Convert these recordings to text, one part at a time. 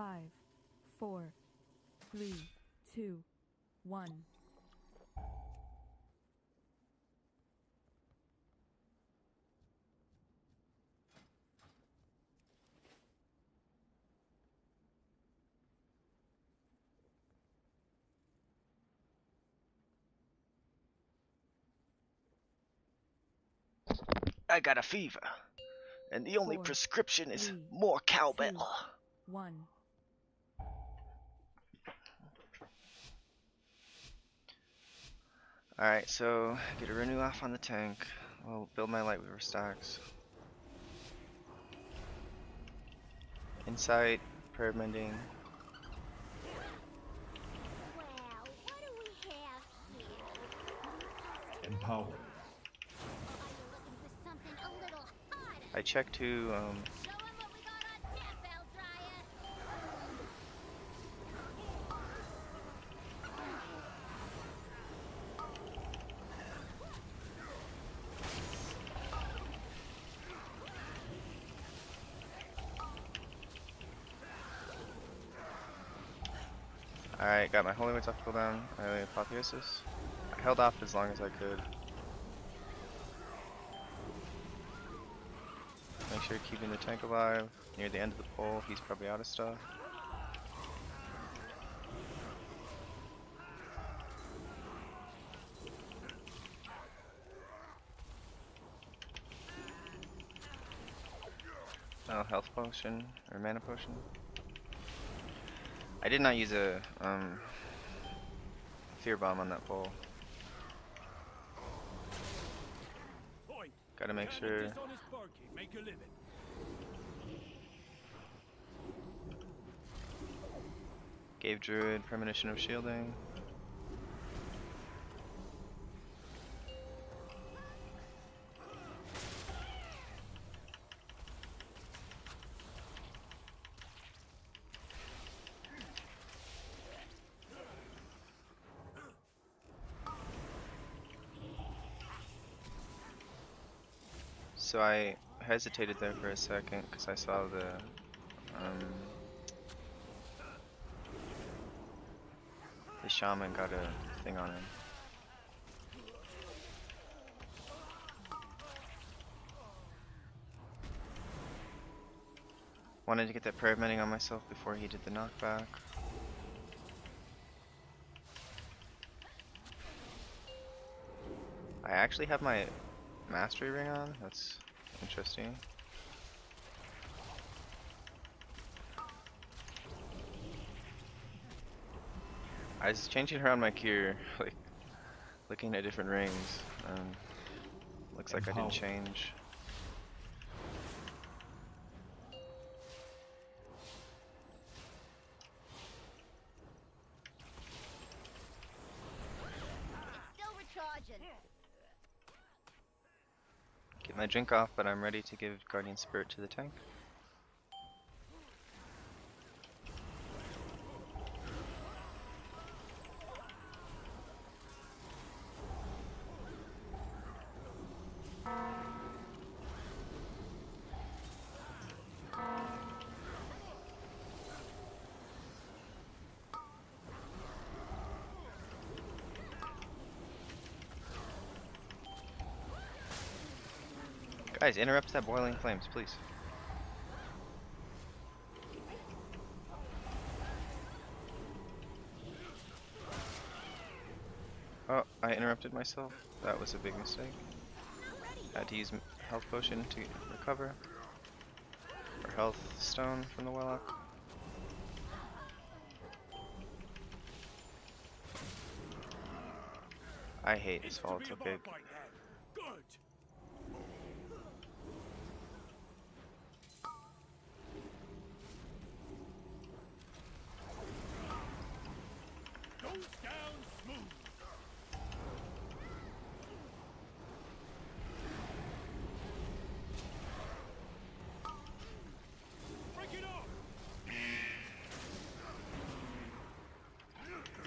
5, 4, 3, 2, 1. I got a fever, and the only 4, prescription is 3, more 2, cowbell. 1. Alright, so get a renew off on the tank. I'll build my light weaver stacks. Insight, prayer mending. Well, what do we have here? Empower. Are you looking for something a little hotter? I checked to Show 'em what we got on tap, Bell Dryer. Alright, got my holy words off cooldown. I apotheosis. I held off as long as I could. Make sure you're keeping the tank alive. Near the end of the pole, he's probably out of stuff. Oh, health potion or mana potion. I did not use a fear bomb on that pole. Gotta make sure. Gave Druid premonition of shielding. So I hesitated there for a second because I saw the shaman got a thing on him. Wanted to get that prayer mending on myself before he did the knockback. I actually have my mastery ring on. That's interesting. I was changing around my gear, like looking at different rings. Looks like I didn't change. Still recharging. Get my drink off, but I'm ready to give Guardian Spirit to the tank. Guys, interrupt that boiling flames, please. Oh, I interrupted myself. That was a big mistake. Had to use health potion to recover. Or health stone from the Warlock. I hate this volatile pig.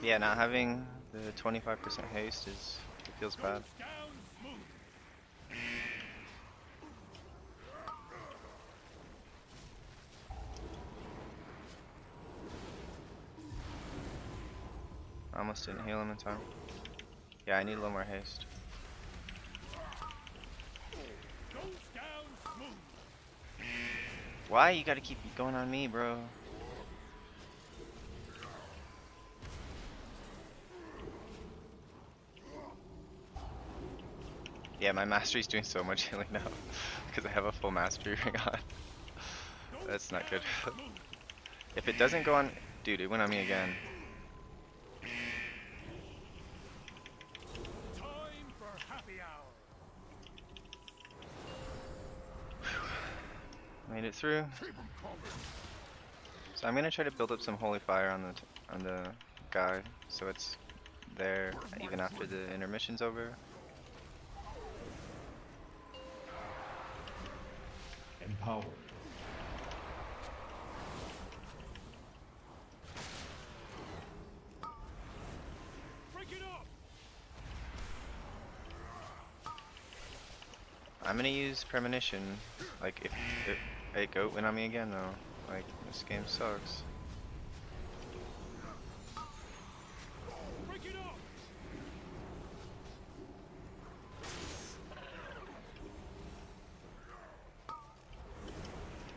Yeah, not having the 25% haste it feels bad. I almost didn't heal him in time. Yeah, I need a little more haste. Why you gotta keep going on me, bro? Yeah, my mastery's doing so much healing now because I have a full mastery ring on. That's not good. If it doesn't go on, dude, it went on me again. Time for happy hour. Made it through. So I'm gonna try to build up some holy fire on the guy, so it's there even after the intermission's over. Empowered. Break it up. I'm gonna use premonition. Like if a goat went on me again though. Like this game sucks. Break it up.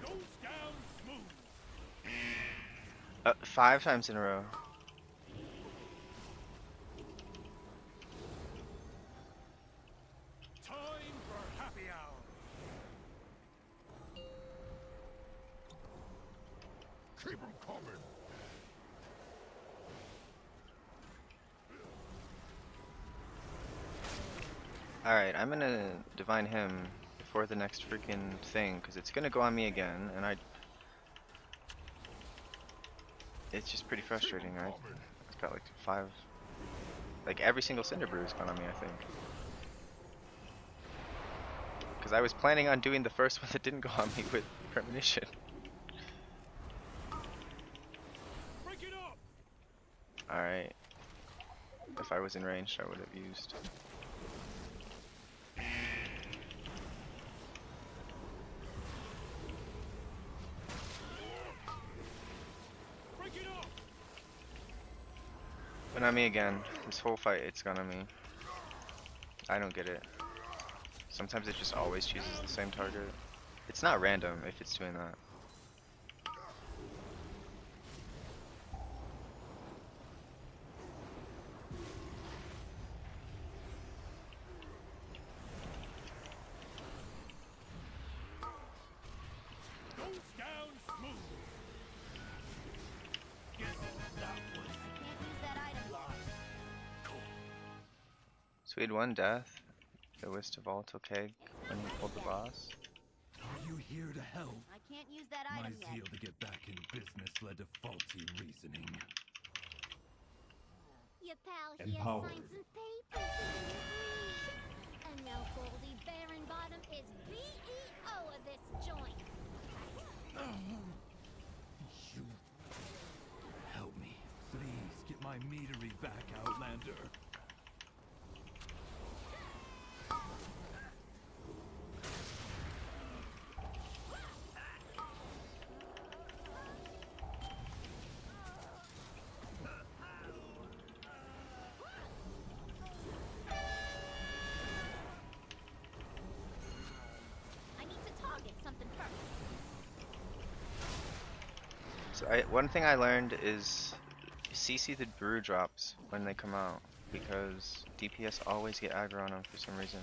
Goes down smooth. 5 times in a row. Time for happy hour. Keep 'em coming. Alright, I'm gonna divine him before the next freaking thing, because it's gonna go on me again, and it's just pretty frustrating. I've got like 5, like every single cinder brew's gone on me, I think. Because I was planning on doing the first one that didn't go on me with premonition. Break it up. Alright. If I was in range, I would have used. Break it up. Went on me again. This whole fight, it's gone on me. I don't get it. Sometimes it just always chooses the same target. It's not random if it's doing that. Goes down smooth. Guess that was. Can't use that item. So we had 1 death. It was to volatile keg when he pulled the boss. Are you here to help? I can't use that My item yet. zeal to get back in business led to faulty reasoning. Your pal here Empowered. signed some papers and agreed. And now Goldie Baronbottom is BEO of this joint. You help me, please. Get my meadery back, Outlander. I need to target something first. So one thing I learned is CC the brew drops when they come out, because DPS always get aggro on them for some reason.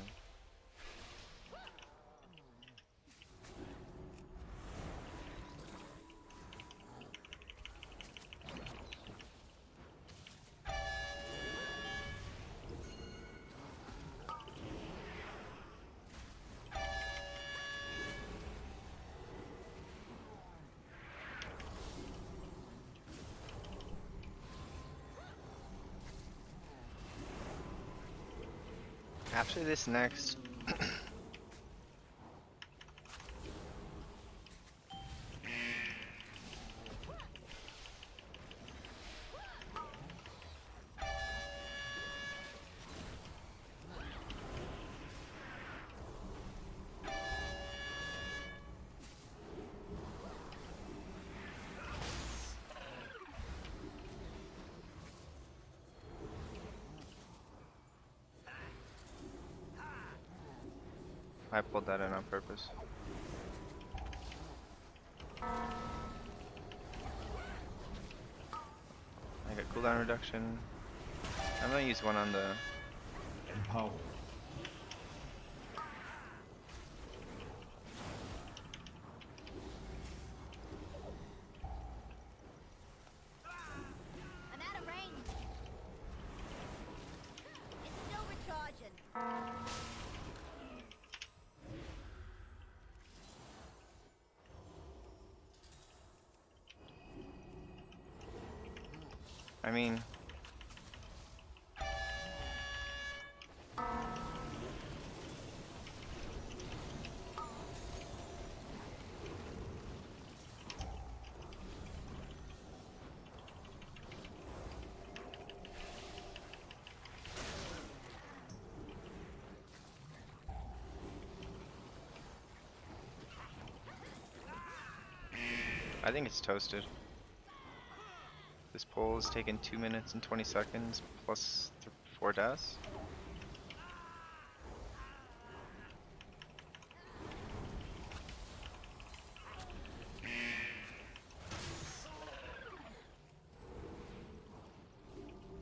After this next I pulled that in on purpose. I got cooldown reduction. I'm gonna use one on the. Empower. I'm out of range. It's still recharging. I mean, I think it's toasted. This poll has taken 2 minutes and 20 seconds plus 4 deaths.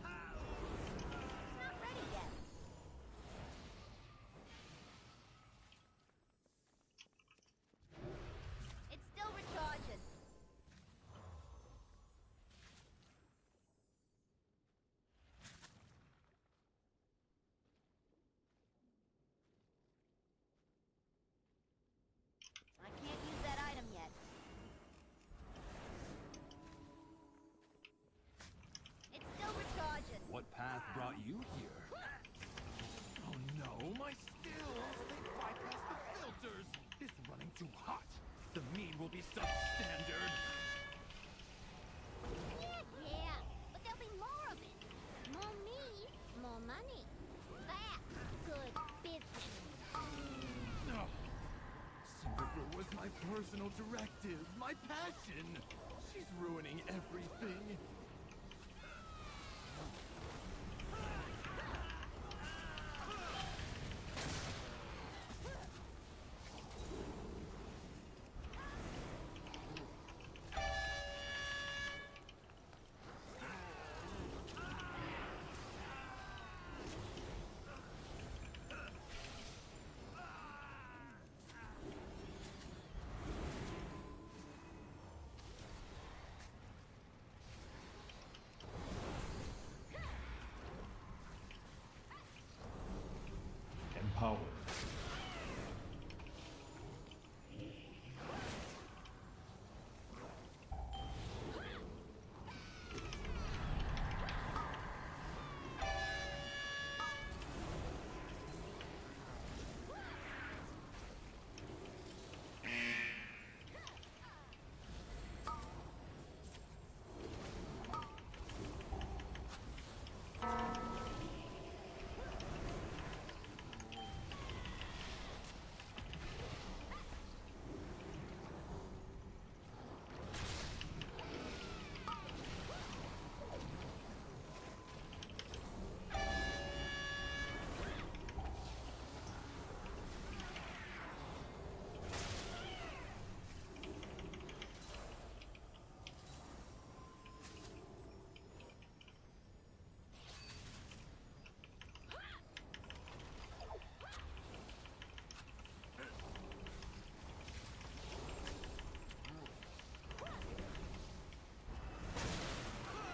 It's not ready yet. It's still recharging. I can't use that item yet. It's still recharging. What path brought you here? Oh no, my stills! They bypassed the filters! It's running too hot! The mead will be substandard! Yeah, but there'll be more of it. More meat, more money. That's good business. No. Cinder was my personal directive, my passion! She's ruining everything! Empower.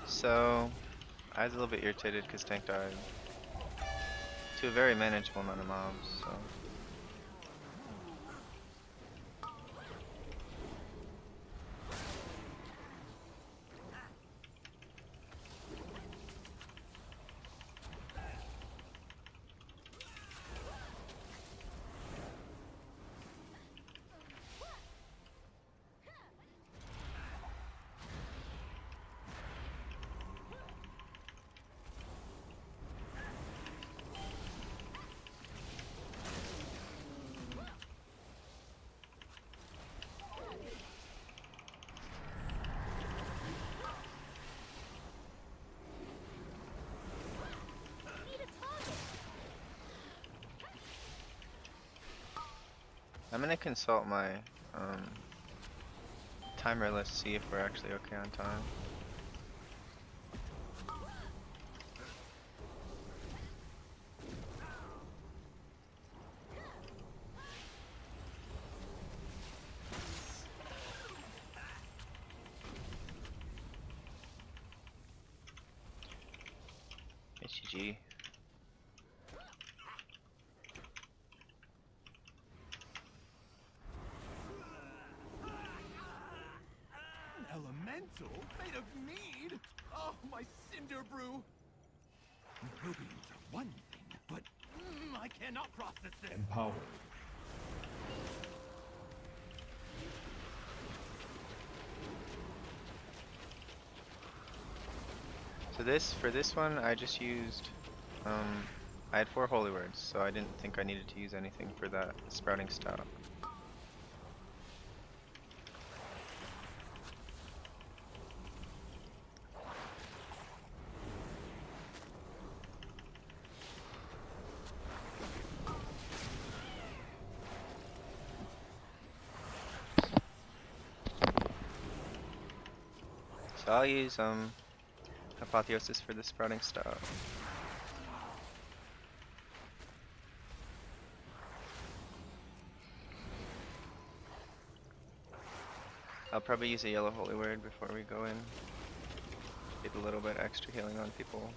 So, I was a little bit irritated because tank died to a very manageable amount of mobs, so. I'm gonna consult my timer. Let's see if we're actually okay on time. HG. An elemental made of mead? Oh, my cinder brew! Rubies are one thing, but I cannot process this. Empowered. So for this one, I just used, I had 4 holy words, so I didn't think I needed to use anything for that sprouting stout. So I'll use Apotheosis for the sprouting stout. I'll probably use a yellow holy word before we go in. Get a little bit extra healing on people.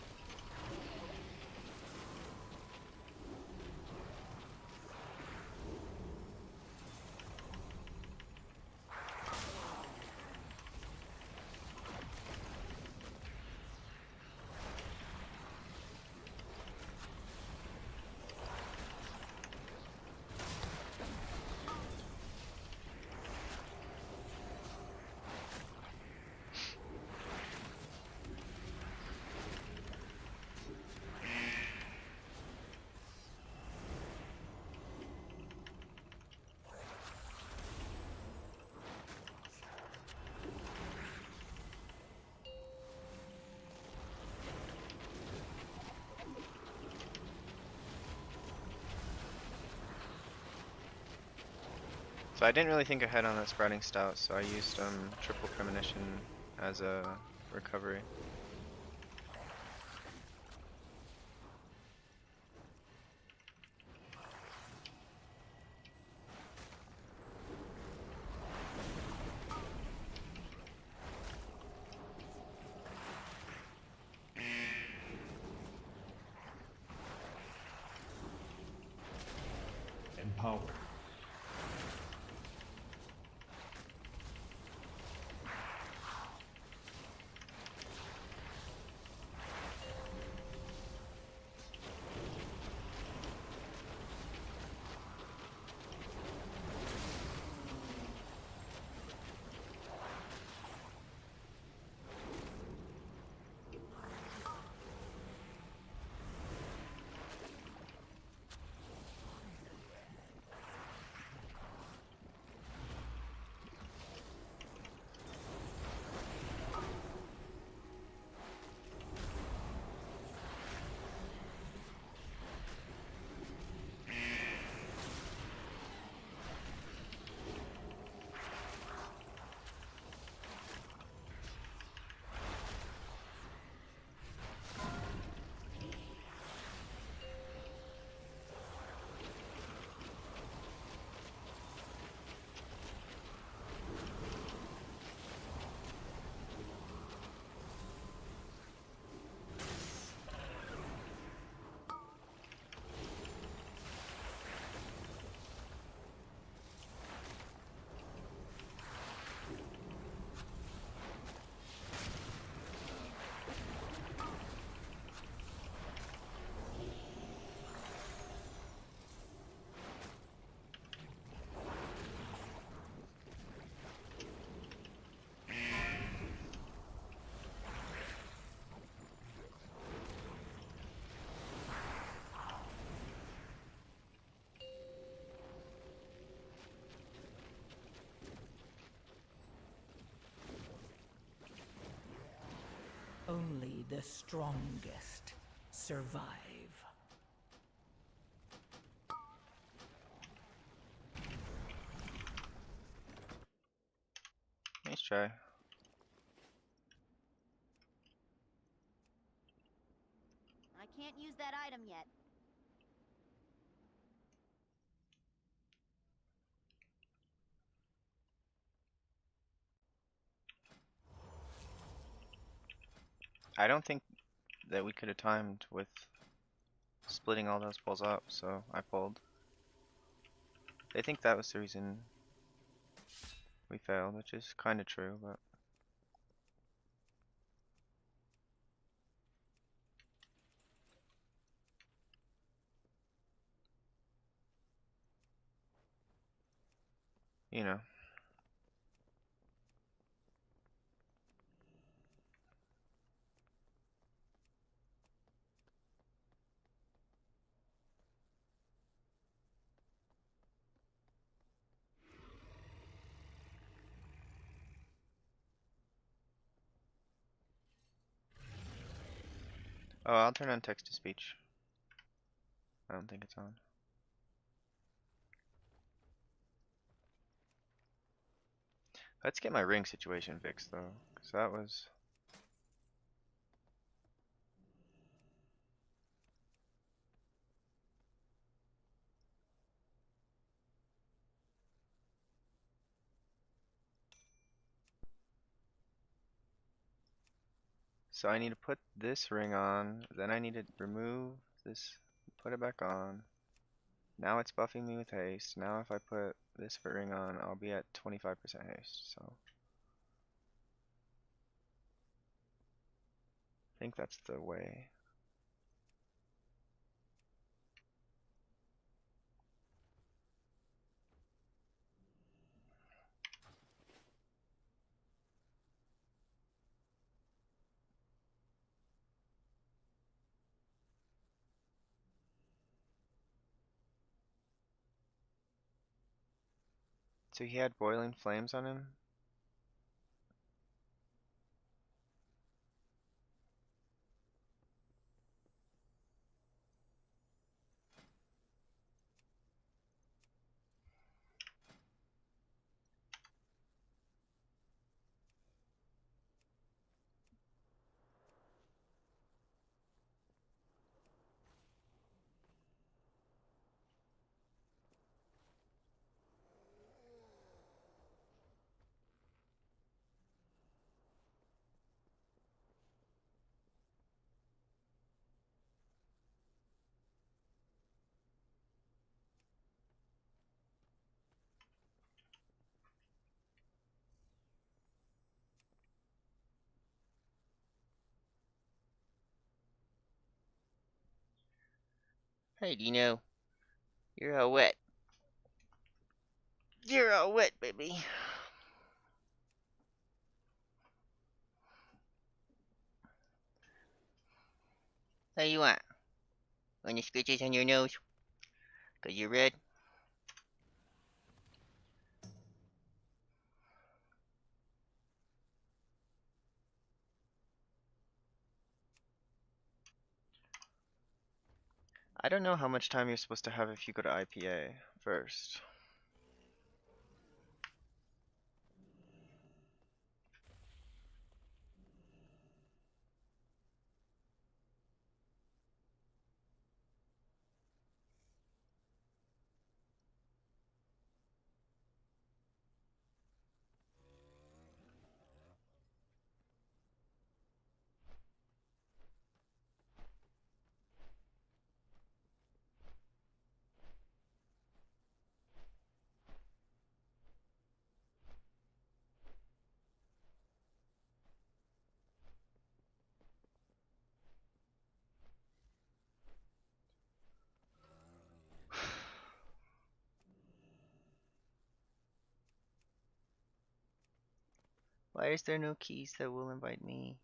So I didn't really think ahead on that sprouting stout, so I used triple premonition as a recovery. Empowered. Only the strongest survive. try. I can't use that item yet. I don't think that we could have timed with splitting all those balls up, so I pulled. They think that was the reason we failed, which is kind of true, but you know. Oh, I'll turn on text to speech. I don't think it's on. Let's get my ring situation fixed though, because that was. So I need to put this ring on, then I need to remove this, put it back on. Now it's buffing me with haste. Now if I put this ring on, I'll be at 25% haste, so. I think that's the way. So he had boiling flames on him? Hey Dino, you're all wet. You're all wet, baby. How you want? Want the scratches on your nose? Cause you're red? I don't know how much time you're supposed to have if you go to IPA first. Why is there no keys that will invite me?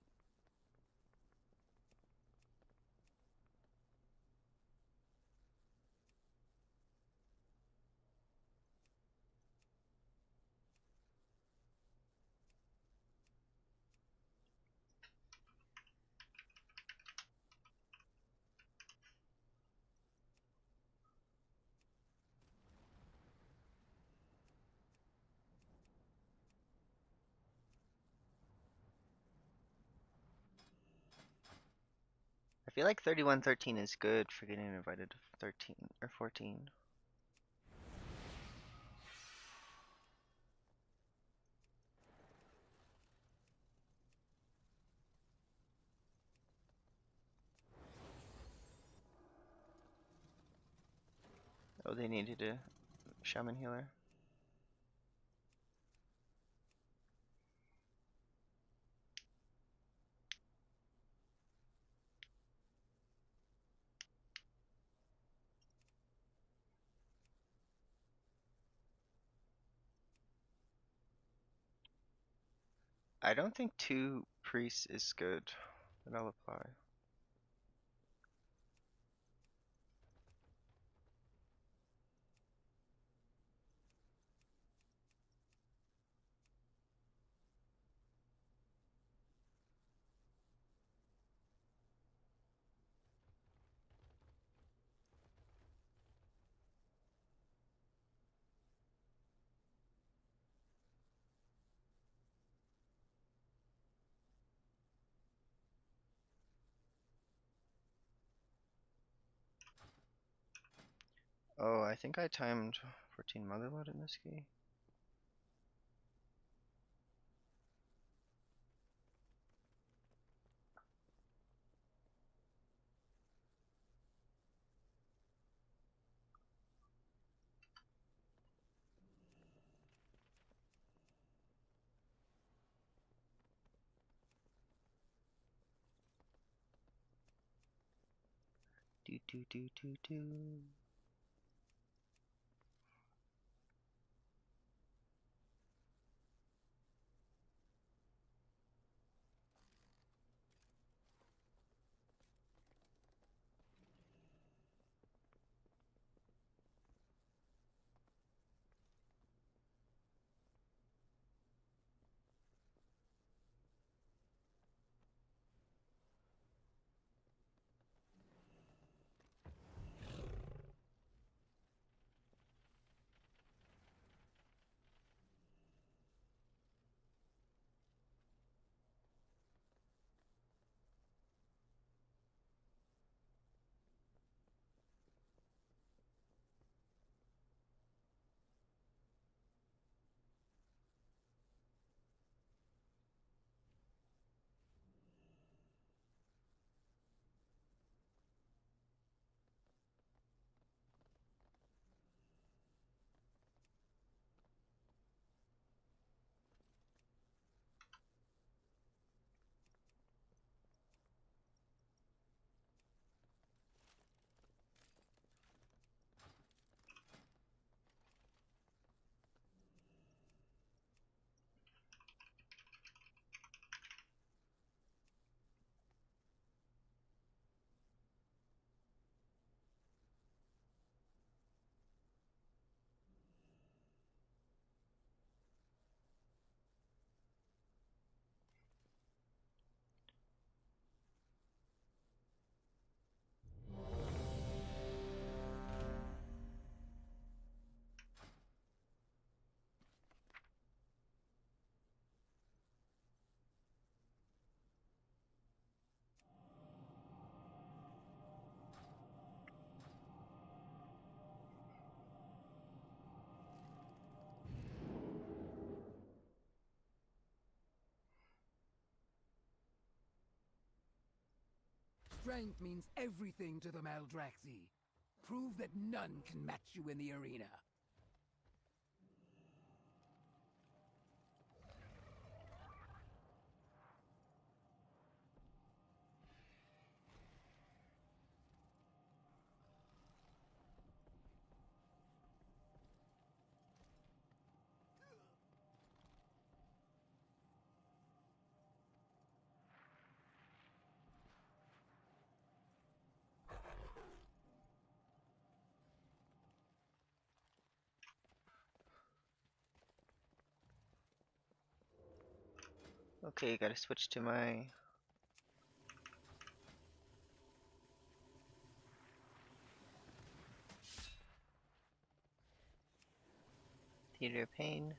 feel like 3113 is good for getting invited to 13 or 14. Oh, they needed a shaman healer. I don't think 2 priests is good, but I'll apply. Oh, I think I timed 14 Motherlode in this key. Do do do do do. Strength means everything to the Maldraxi. Prove that none can match you in the arena. Okay, gotta switch to my Theater of Pain.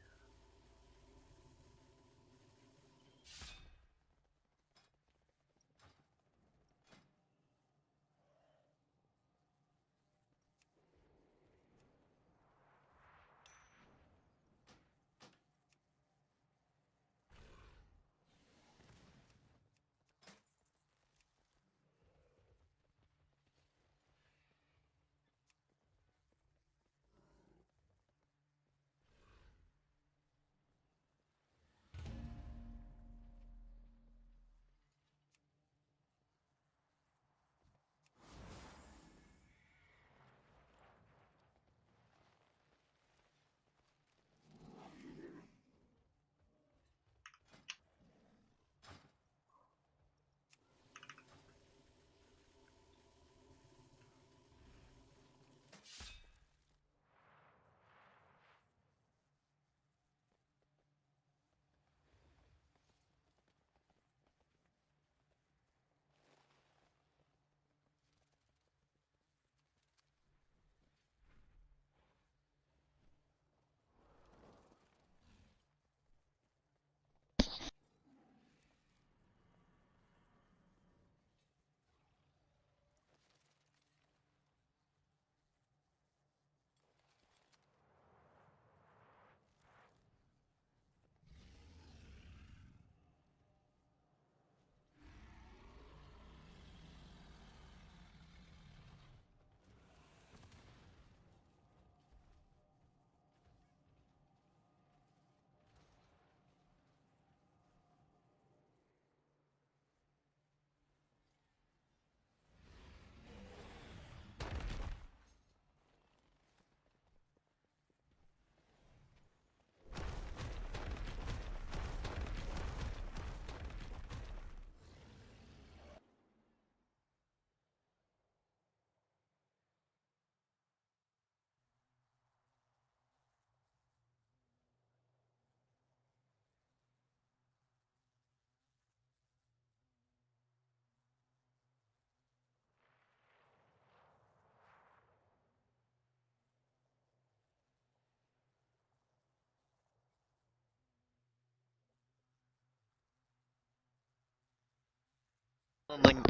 Woman,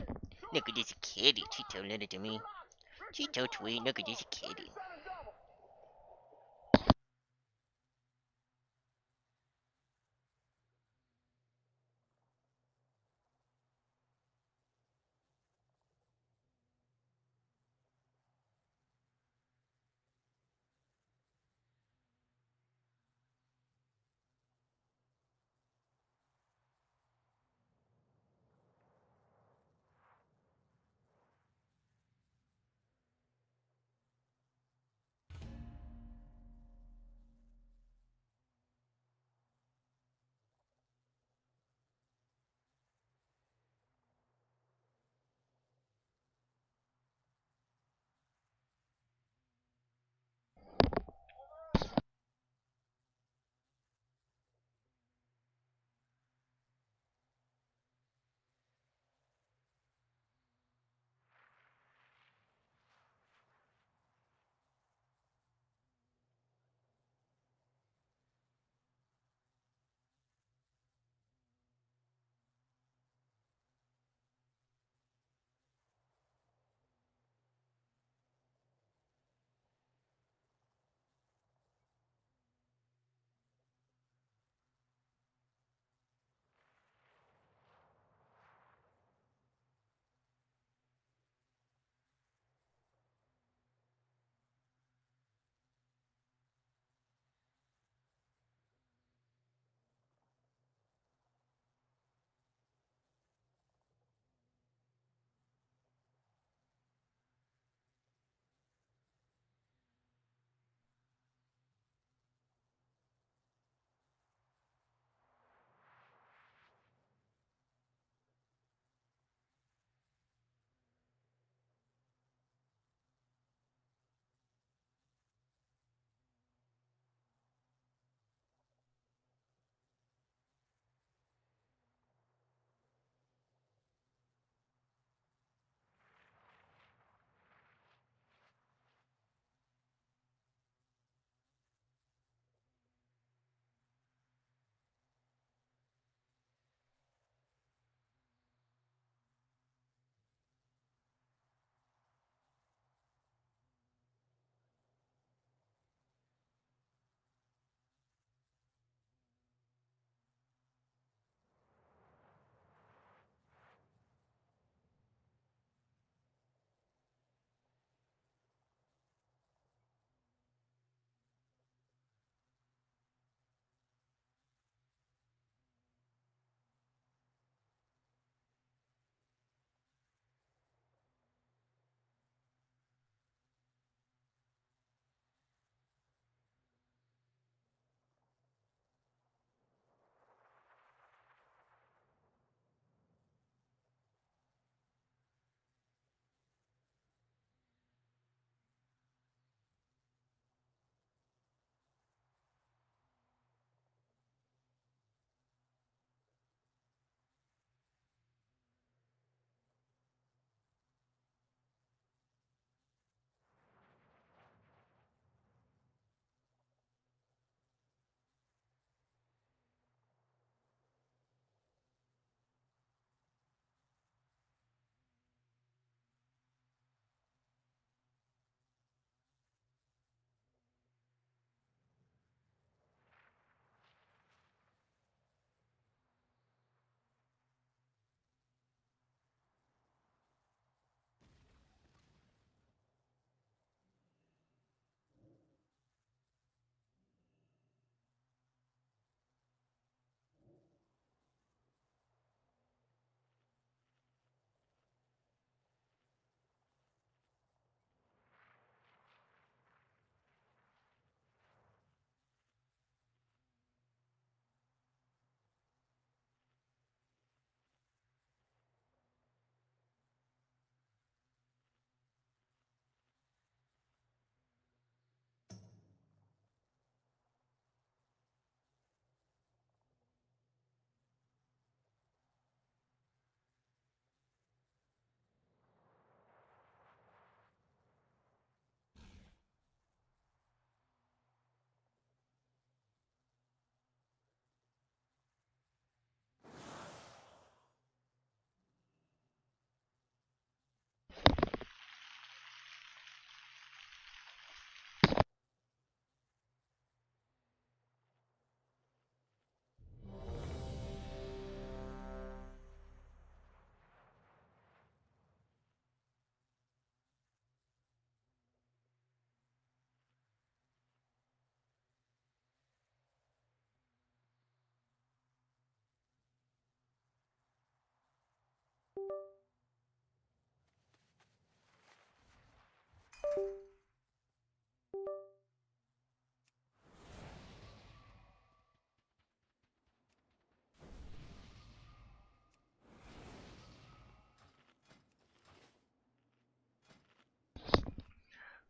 look at this kitty. She's so little to me. She's so sweet. Look at this kitty.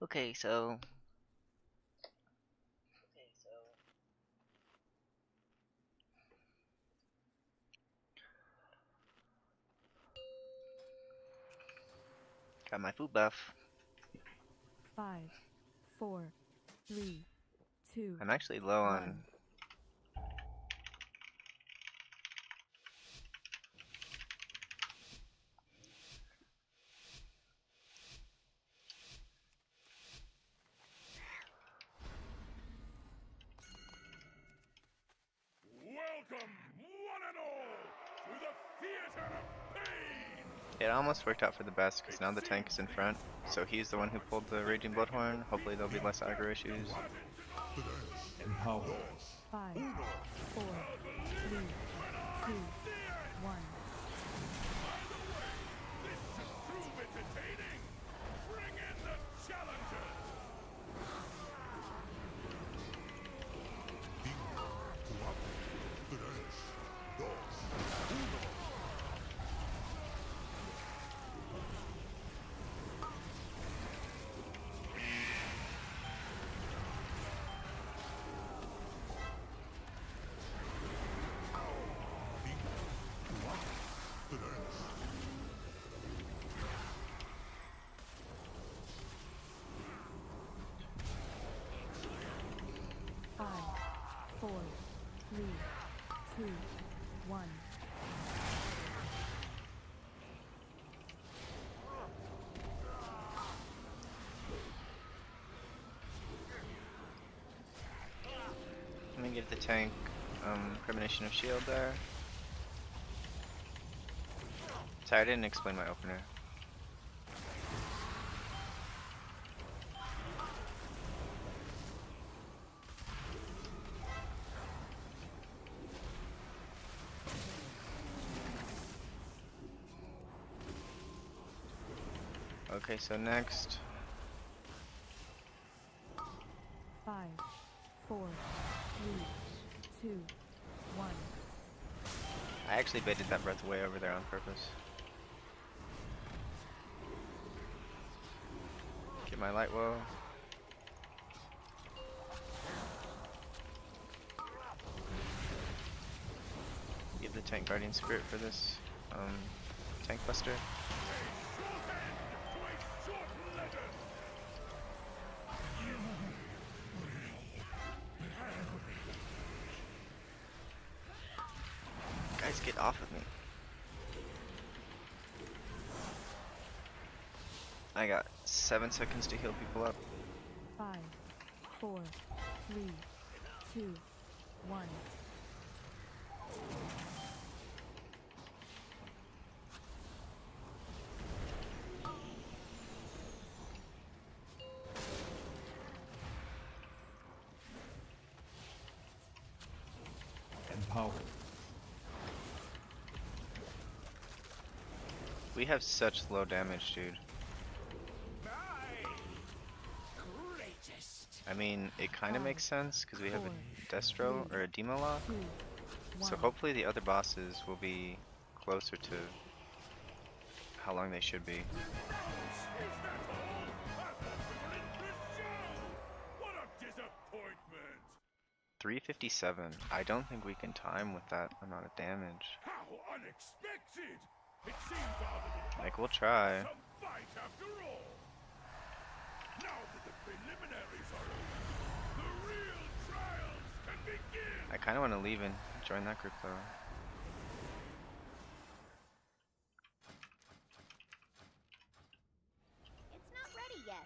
Okay, so got my food buff. 5, 4, 3, 2, I'm actually low on. 1. Welcome, one and all, to the theater of pain! It almost worked out for the best because now the tank is in front, so he's the one who pulled the Raging Bloodhorn. Hopefully there'll be less aggro issues. 5, 4, 3, 2, 1. This should prove entertaining! Bring in the challengers! Five, 4, 3, 2, 1. Let me give the tank Premonition of Shield there. Sorry, I didn't explain my opener. Okay, so next. 5, 4, 3, 2, 1. I actually baited that breath away over there on purpose. Get my light woe. Give the tank Guardian Spirit for this tank buster. Guys, get off of me. I got 7 seconds to heal people up. 5, 4, 3, 2, 1. Empowered. We have such low damage, dude. I mean, it kind of makes sense because we have a Destro or a Demo lock. 2, 1. So hopefully the other bosses will be closer to how long they should be. What a disappointment! 357. I don't think we can time with that amount of damage. How unexpected! It seems our little Like, we'll try. some fight after all. Now that the preliminaries are over, the real trials can begin. I kind of want to leave and join that group though. It's not ready yet.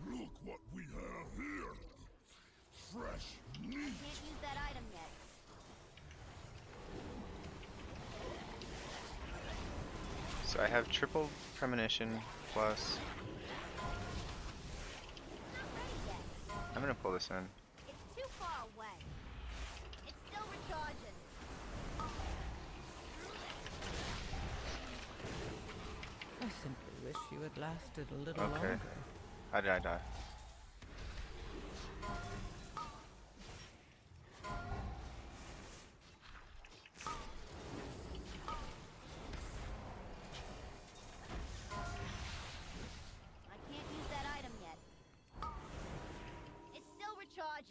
Look what we have here. Fresh meat. Can't use that item yet. So I have triple premonition plus. Not ready yet. I'm gonna pull this in. It's too far away. It's still recharging. I simply wish you had lasted a little Okay. longer. How did I die?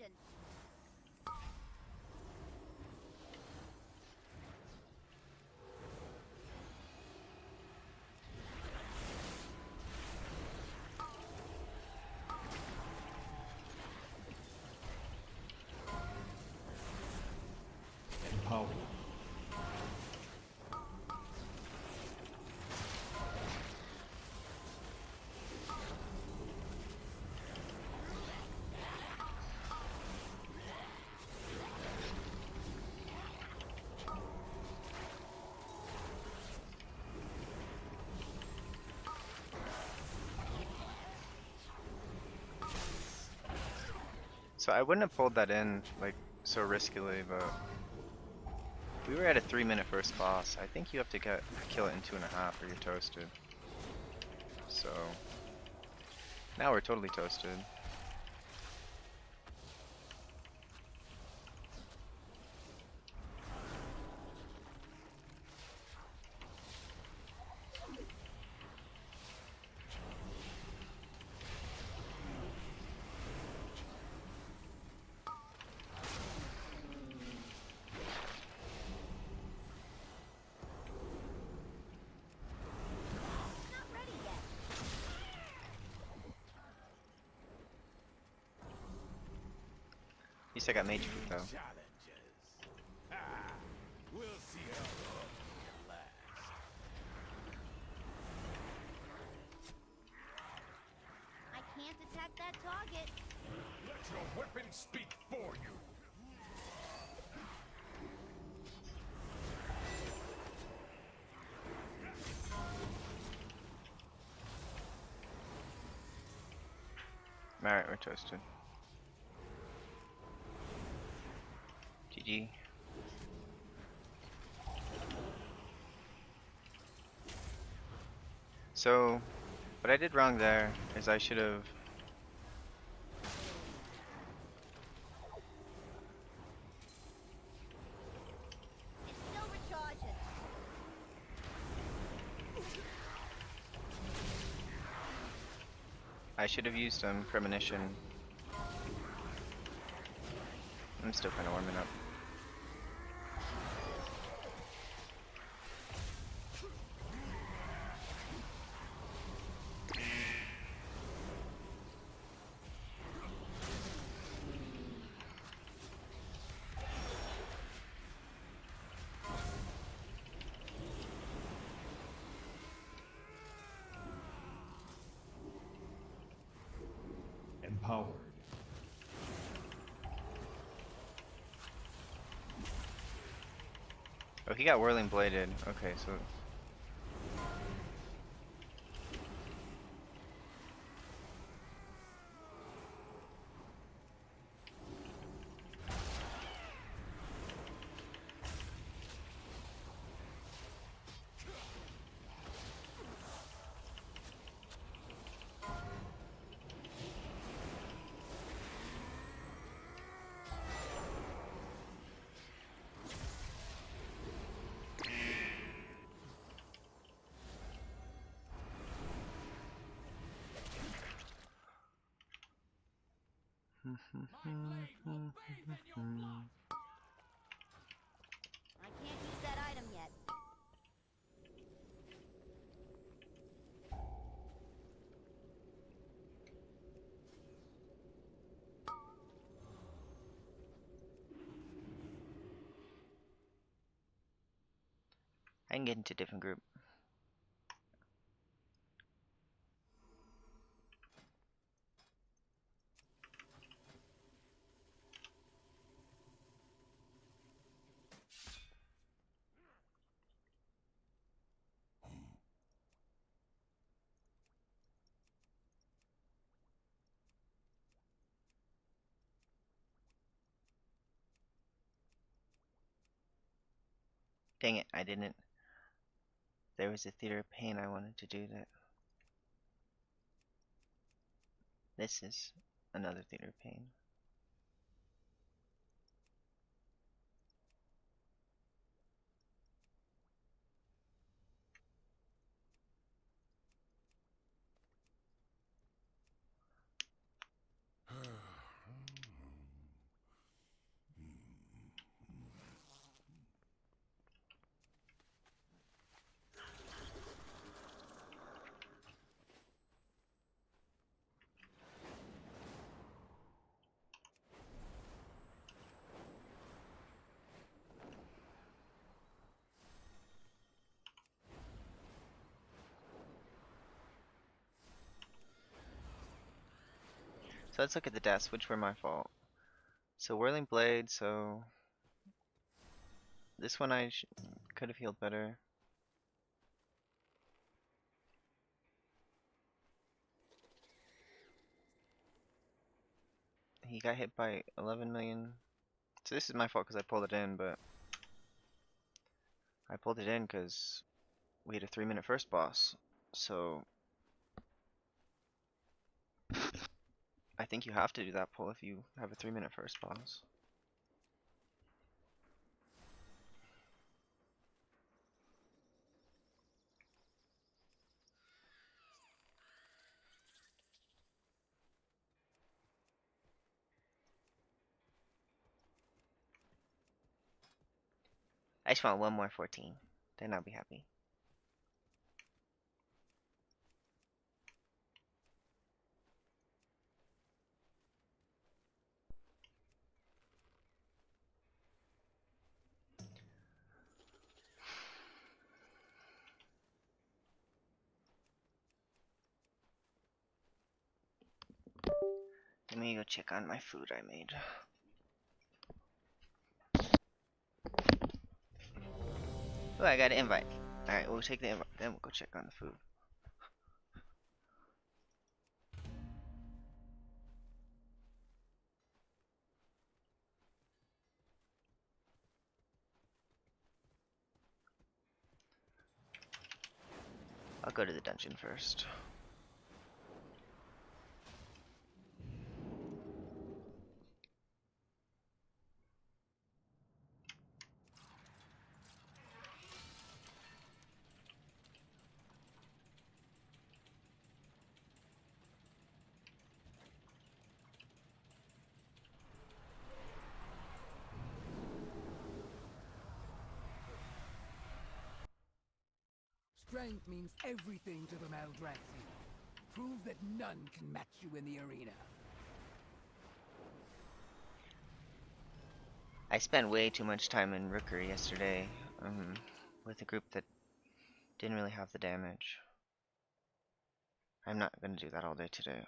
attention. Empowered. So I wouldn't have pulled that in like so riskily, but we were at a 3-minute first boss. I think you have to kill it in 2.5 or you're toasted. So now we're totally toasted. Not ready yet. At least I got mage food though. Challenges. Ah, we'll see how long you last. I can't attack that target. Let your weapon speak for you. Alright, we're toasted. GG. So, what I did wrong there is I should have. It's still recharging. I should have used premonition. I'm still kind of warming up. Empowered. Oh, he got whirling bladed. Okay, so I can't use that item yet. I can get into a different group. Dang it, I didn't. There was a theater of pain I wanted to do that. This is another theater of pain. So let's look at the deaths, which were my fault. So Whirling Blade, so this one I could have healed better. He got hit by 11 million. So this is my fault because I pulled it in, but I pulled it in because we had a 3-minute first boss. So I think you have to do that pull if you have a 3-minute first boss. I just want one more 14. Then I'll be happy. Let me go check on my food I made. Oh, I got an invite. Alright, we'll take the invite, then we'll go check on the food. I'll go to the dungeon first. Strength means everything to the Maldraxi. Prove that none can match you in the arena. I spent way too much time in Rookery yesterday, with a group that didn't really have the damage. I'm not gonna do that all day today.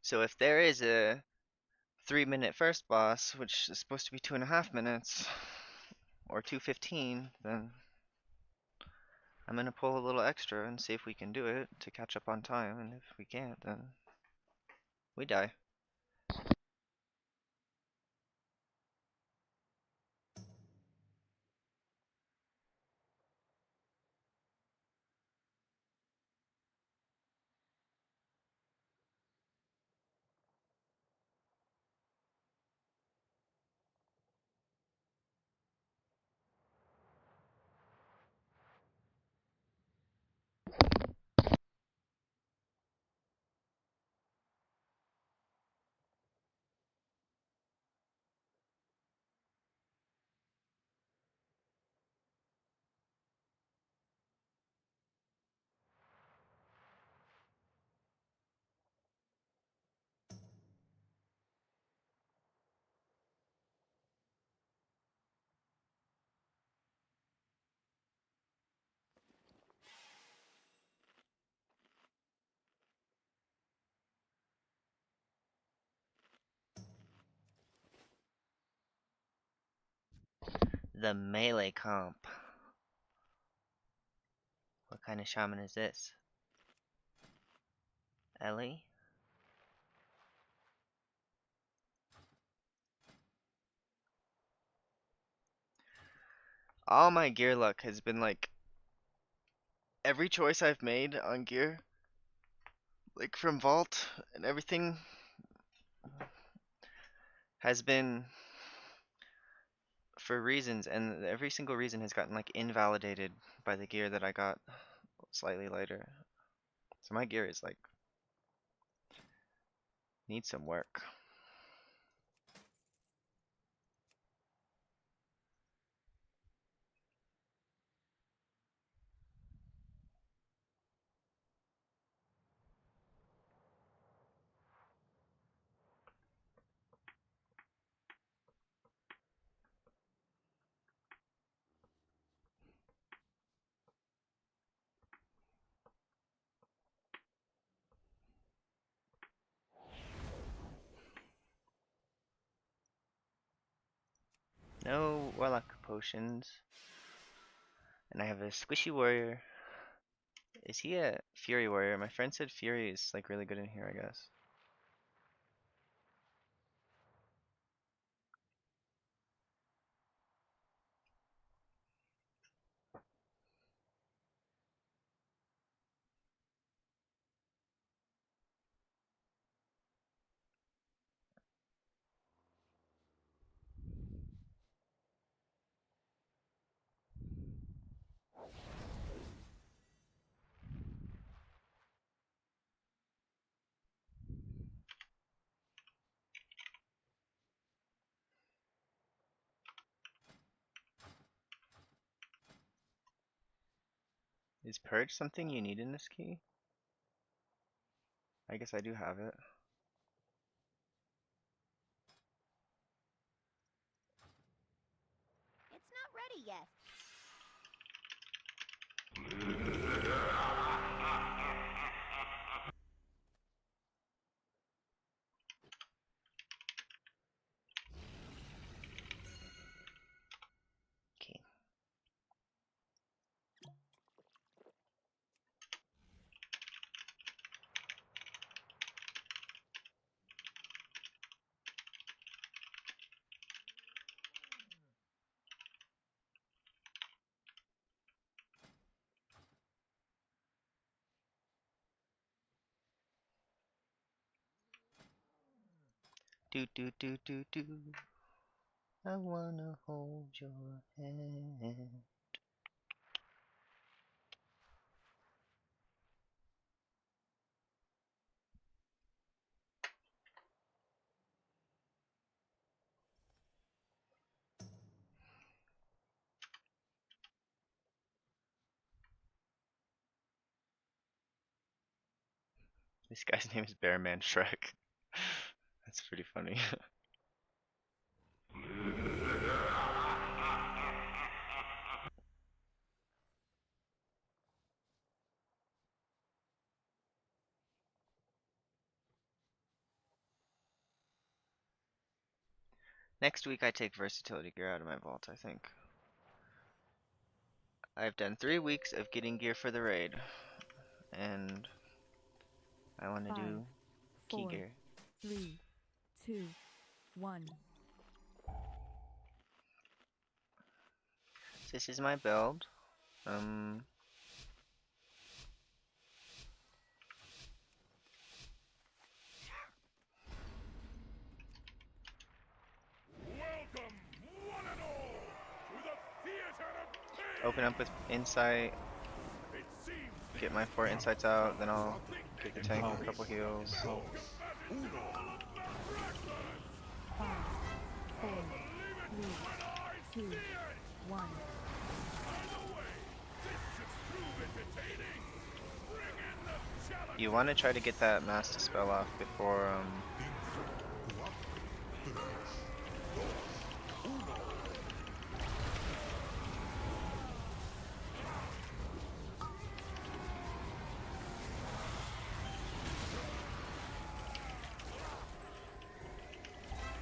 So if there is a 3-minute first boss, which is supposed to be 2.5 minutes, or 2:15, then I'm gonna pull a little extra and see if we can do it to catch up on time, and if we can't, then we die. The melee comp. What kind of shaman is this? Ellie? All my gear luck has been like every choice I've made on gear, like from vault and everything, has been for reasons, and every single reason has gotten like invalidated by the gear that I got slightly later. So my gear is like needs some work. potions. And I have a squishy warrior. Is he a fury warrior? My friend said fury is like really good in here, I guess. Is purge something you need in this key? I guess I do have it. It's not ready yet. Okay. Do do do do do. I wanna hold your hand. This guy's name is Bearman Shrek. That's pretty funny. Next week I take versatility gear out of my vault, I think. I've done 3 weeks of getting gear for the raid, and I want to 5, do key 4, gear. 3, 2, 1. This is my build. Welcome, one and all, to the theater of pain. Open up with insight, It seems get my 4 insights out, then I'll give the tank a couple heals. 5, 4, 3, 2, 1. You want to try to get that mass dispel off before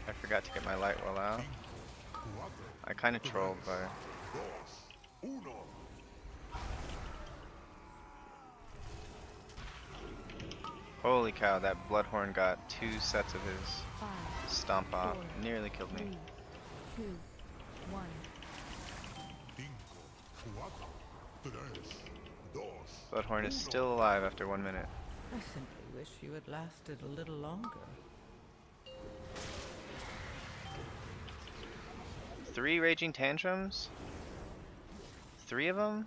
I forgot to get my light well out. I kind of trolled, but holy cow, that Bloodhorn got 2 sets of his 5, stomp off. 4, Nearly killed me. 3, 2, 1. Bloodhorn is still alive after 1 minute. I simply wish you had lasted a little longer. 3 raging tantrums? 3 of them?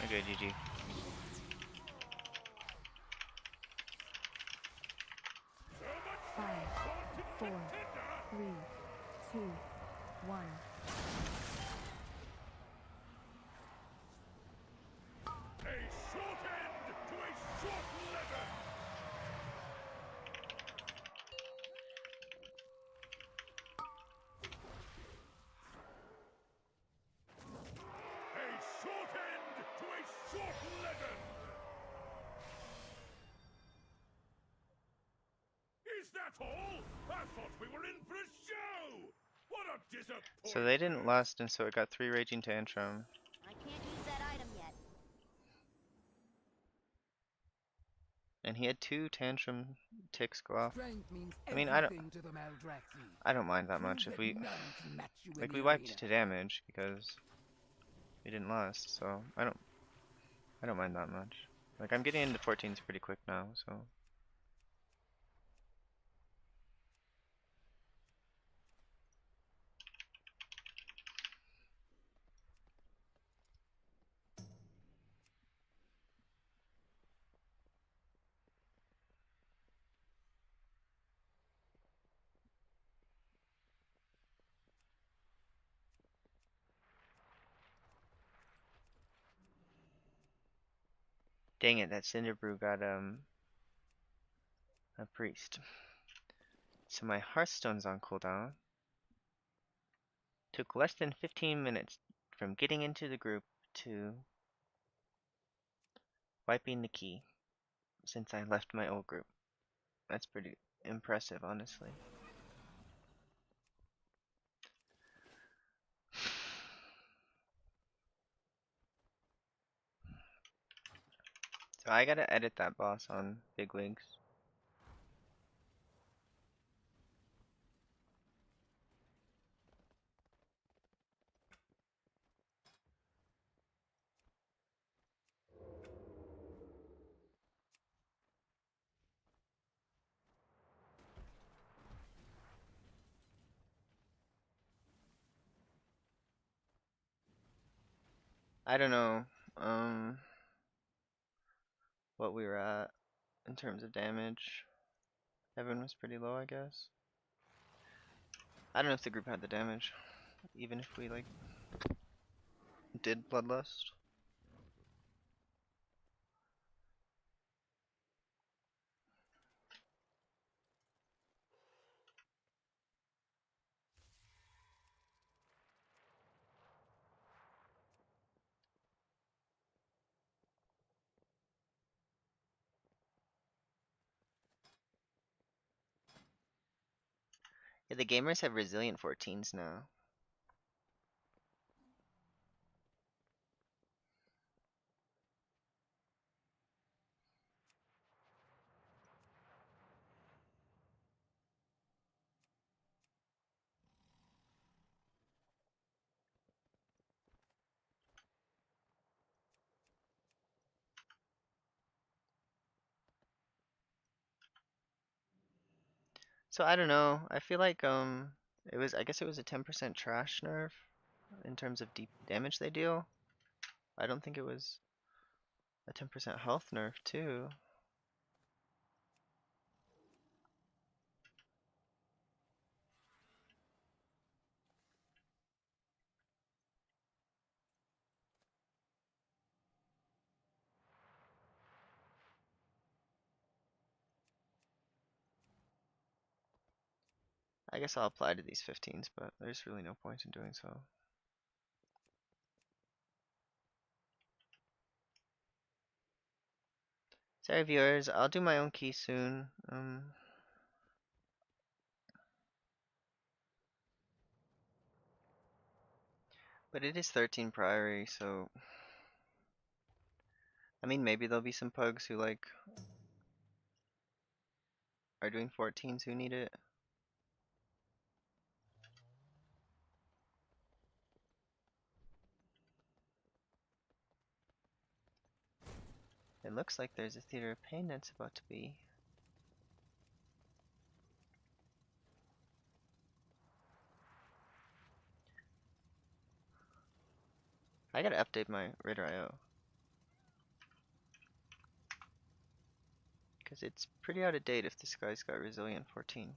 Okay, GG. 5, 4, 3, 2, 1. a short end to a short letter. that all? I thought we were in for a show! What a disappointment! So they didn't last, and so it got 3 Raging Tantrum. I can't use that item yet. And he had 2 Tantrum ticks go off. Strength means I mean, everything to the Maldraxi. I don't mind that Prove much if that we, none can match you in like, the we wiped arena. to damage because we didn't last, so I don't mind that much. Like, I'm getting into 14s pretty quick now, so. Dang it, that Cinder Brew got a priest. So my Hearthstone's on cooldown. Took less than 15 minutes from getting into the group to wiping the key since I left my old group. That's pretty impressive, honestly. So I gotta edit that boss on Big Wigs. I don't know what we were at in terms of damage. Everyone was pretty low, I guess. I don't know if the group had the damage, even if we like did Bloodlust. Yeah, the gamers have resilient 14s now. So I don't know. I feel like I guess it was a 10% trash nerf in terms of deep damage they deal. I don't think it was a 10% health nerf too. I guess I'll apply to these 15s, but there's really no point in doing so. Sorry viewers, I'll do my own key soon. But it is 13 Priory, so I mean maybe there'll be some pugs who like are doing 14s who need it. It looks like there's a Theater of Pain that's about to be. I gotta update my Raider IO. Because it's pretty out of date if this guy's got Resilient 14.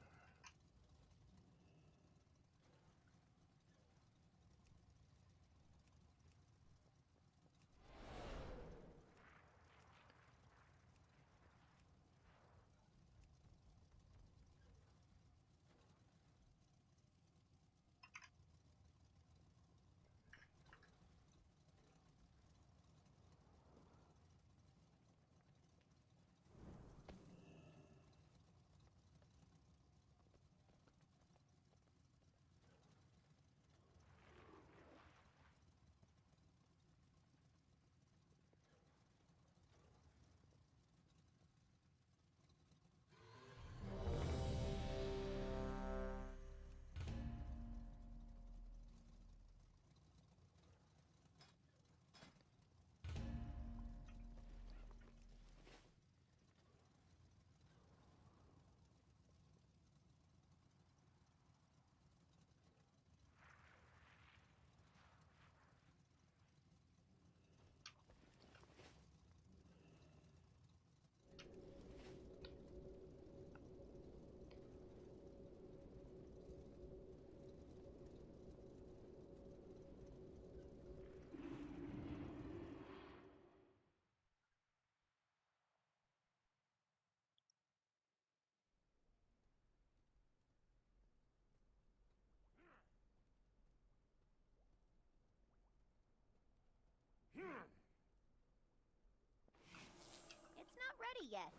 ready yet.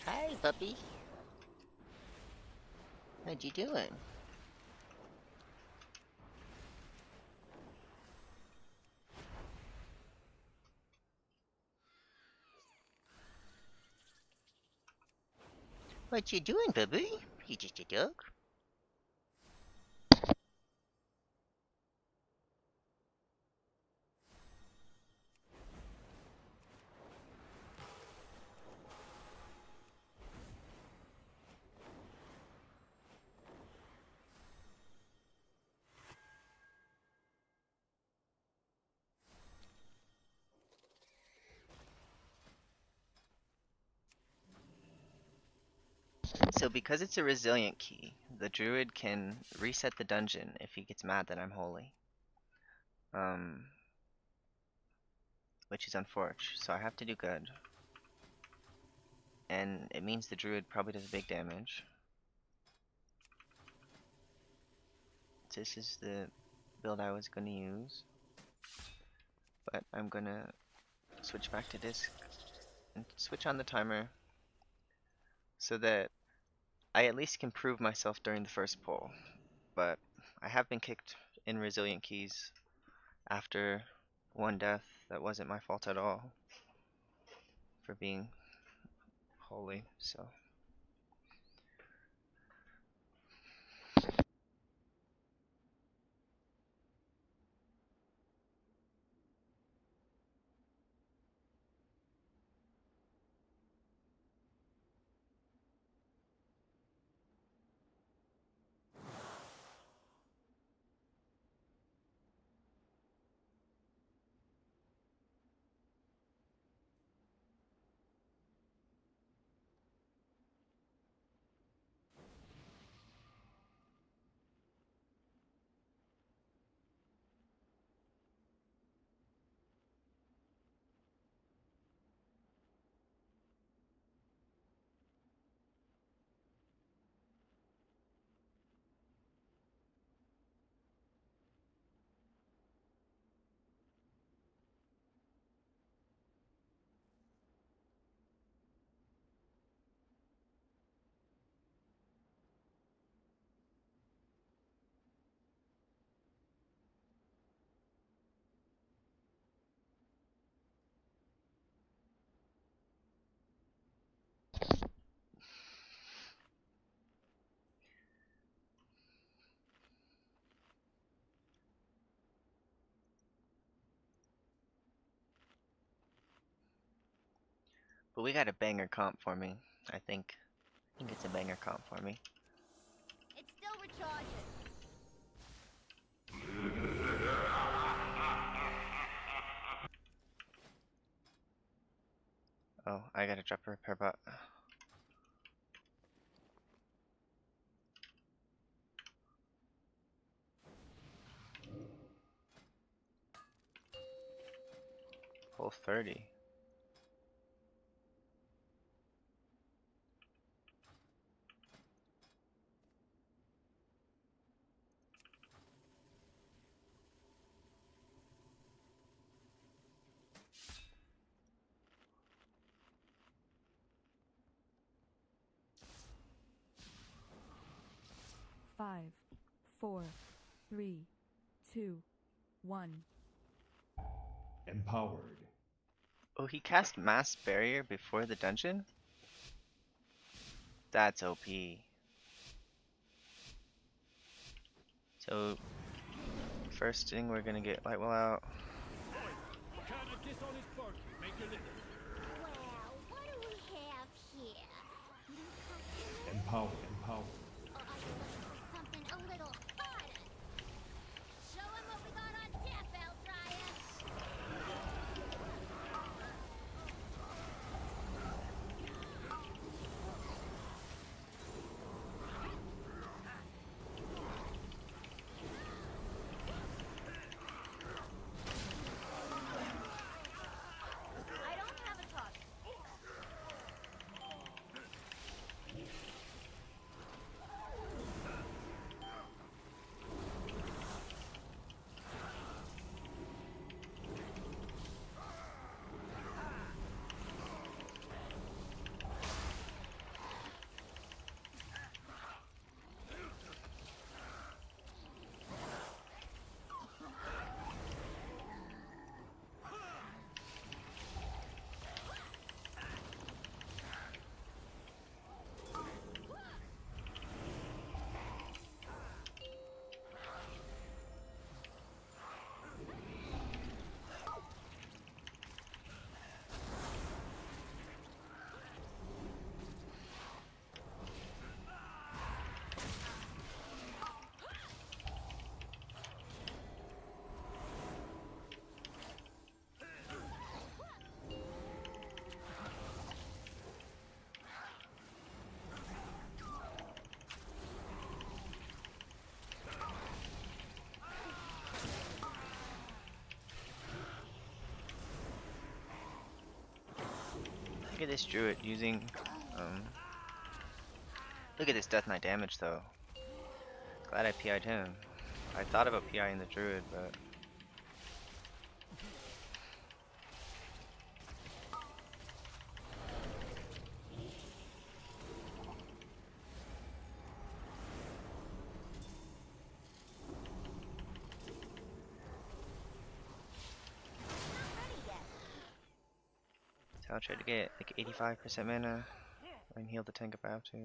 Hi, puppy. What you doing? What you doing, baby? You just a dog? So because it's a resilient key, the druid can reset the dungeon if he gets mad that I'm holy. Which is unfortunate, so I have to do good. And it means the druid probably does big damage. This is the build I was gonna use. But I'm gonna switch back to this and switch on the timer so that I at least can prove myself during the first pull. But I have been kicked in resilient keys after one death that wasn't my fault at all for being holy, so. But we got a banger comp for me, I think. I think it's a banger comp for me. It's still recharging. Oh, I gotta drop a repair bot. Full 30. Five, four, three, two, one. Empowered. Oh, he cast Mass Barrier before the dungeon? That's OP. So, first thing we're gonna get Lightwell out. Well, what do we have here? New customers? Empowered. Empowered. Or are you looking for something a little harder? Show 'em what we got on tap, Eldryer. I don't have a target. Look at this Druid using, look at this Death Knight damage though. Glad I PI'd him. I thought about PIing the Druid, but... So I'll try to get like 85% mana. I can heal the tank if I have to.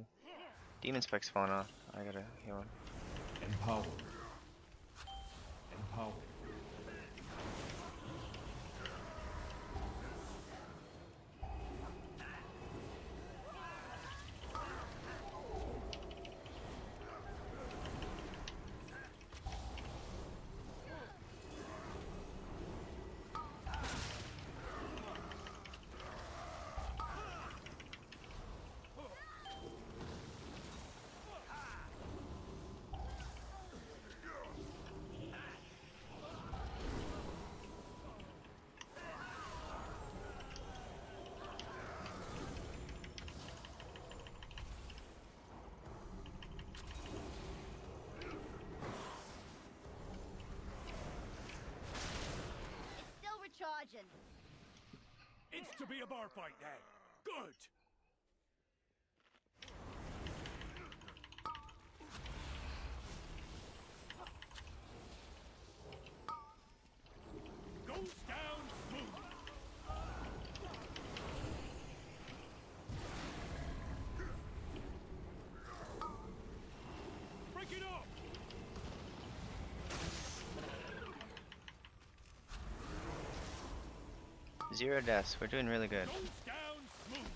Demon Spec's falling off. I gotta heal him. Empower. Empower. It's still recharging. It's to be a bar fight day. Good. Goes down smooth. Break it up. Zero deaths. We're doing really good. Goes down smooth.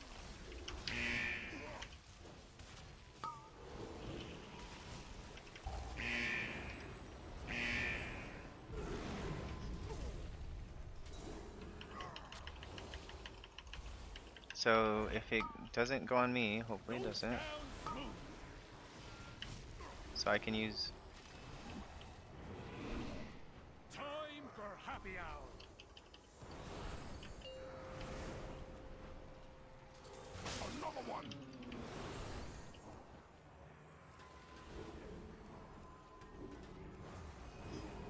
So if it doesn't go on me, hopefully it doesn't. Down smooth. So I can use... Time for happy hour. Another one.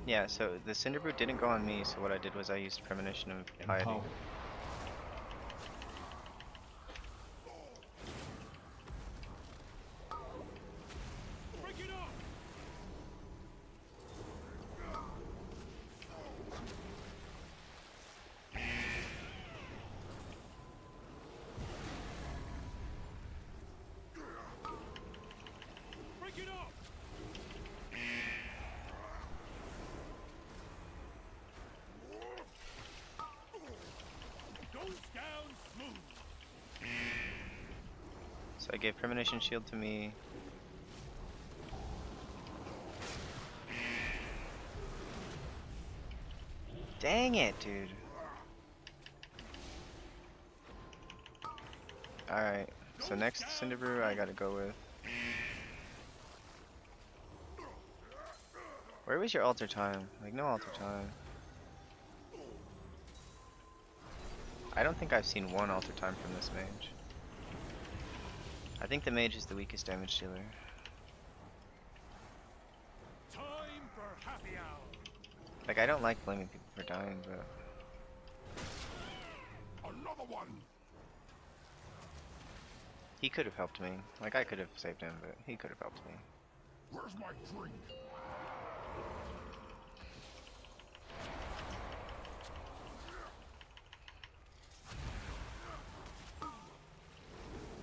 Yeah, so the Cinder Brew didn't go on me, so what I did was I used Premonition of Piety. Empower. Break it up. Break it up. Goes down smooth. So I gave Premonition Shield to me. Dang it, dude. Alright, so next Cinder Brew I gotta go with. Where was your altar time? Like, no altar time. I don't think I've seen one altar time from this mage. I think the mage is the weakest damage dealer. Time for happy hour. Like, I don't like blaming people for dying, but... Another one. He could have helped me. Like, I could have saved him, but he could have helped me. Where's my drink?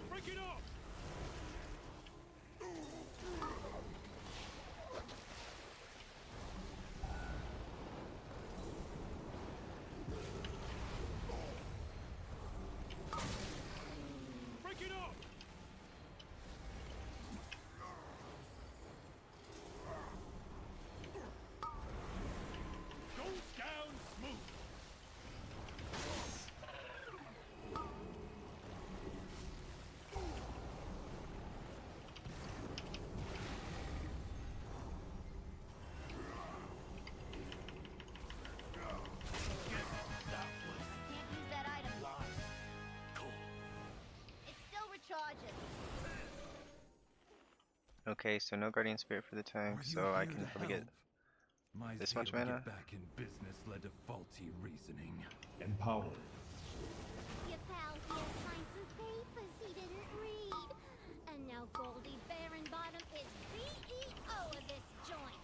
Break it up. Break it up. Okay, so no Guardian Spirit for the tank, Are you so I here can to probably get help? My this zeal much to mana. get back in business led to faulty reasoning. Empowered. Your pal here signed some papers he didn't read. And now Goldie Baronbottom is CEO of this joint.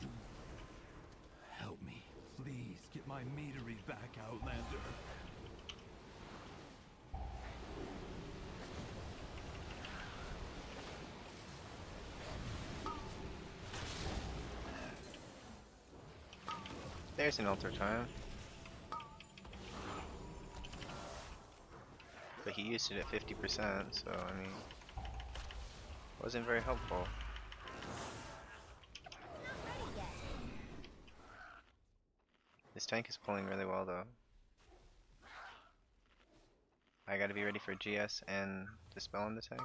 You help me, please. Get my meadery back, Outlander. There's an altar time. But he used it at 50%, so I mean, wasn't very helpful. Not ready yet. This tank is pulling really well though. I gotta be ready for GS and Dispel on the tank.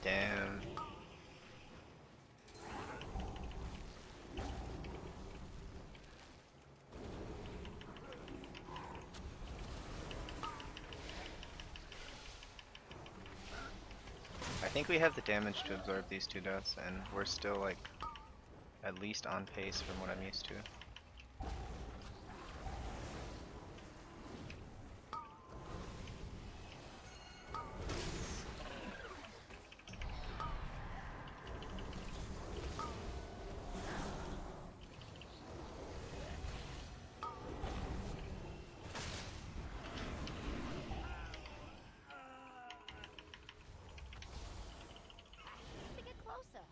Damn. I think we have the damage to absorb these 2 deaths, and we're still like at least on pace from what I'm used to. To get closer.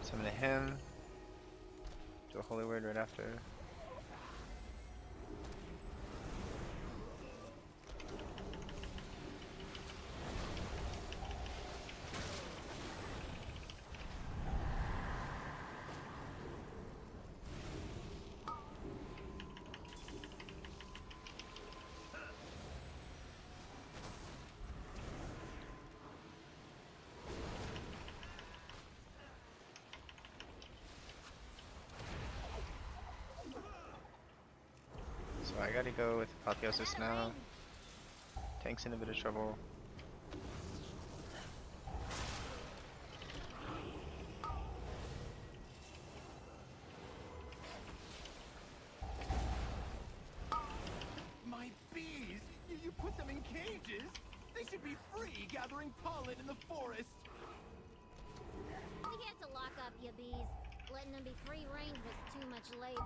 Summon a him. Do a holy word right after. So I gotta go with Apotheosis now. Tank's in a bit of trouble. My bees! You put them in cages? They should be free gathering pollen in the forest. We had to lock up your bees. Letting them be free range was too much labor.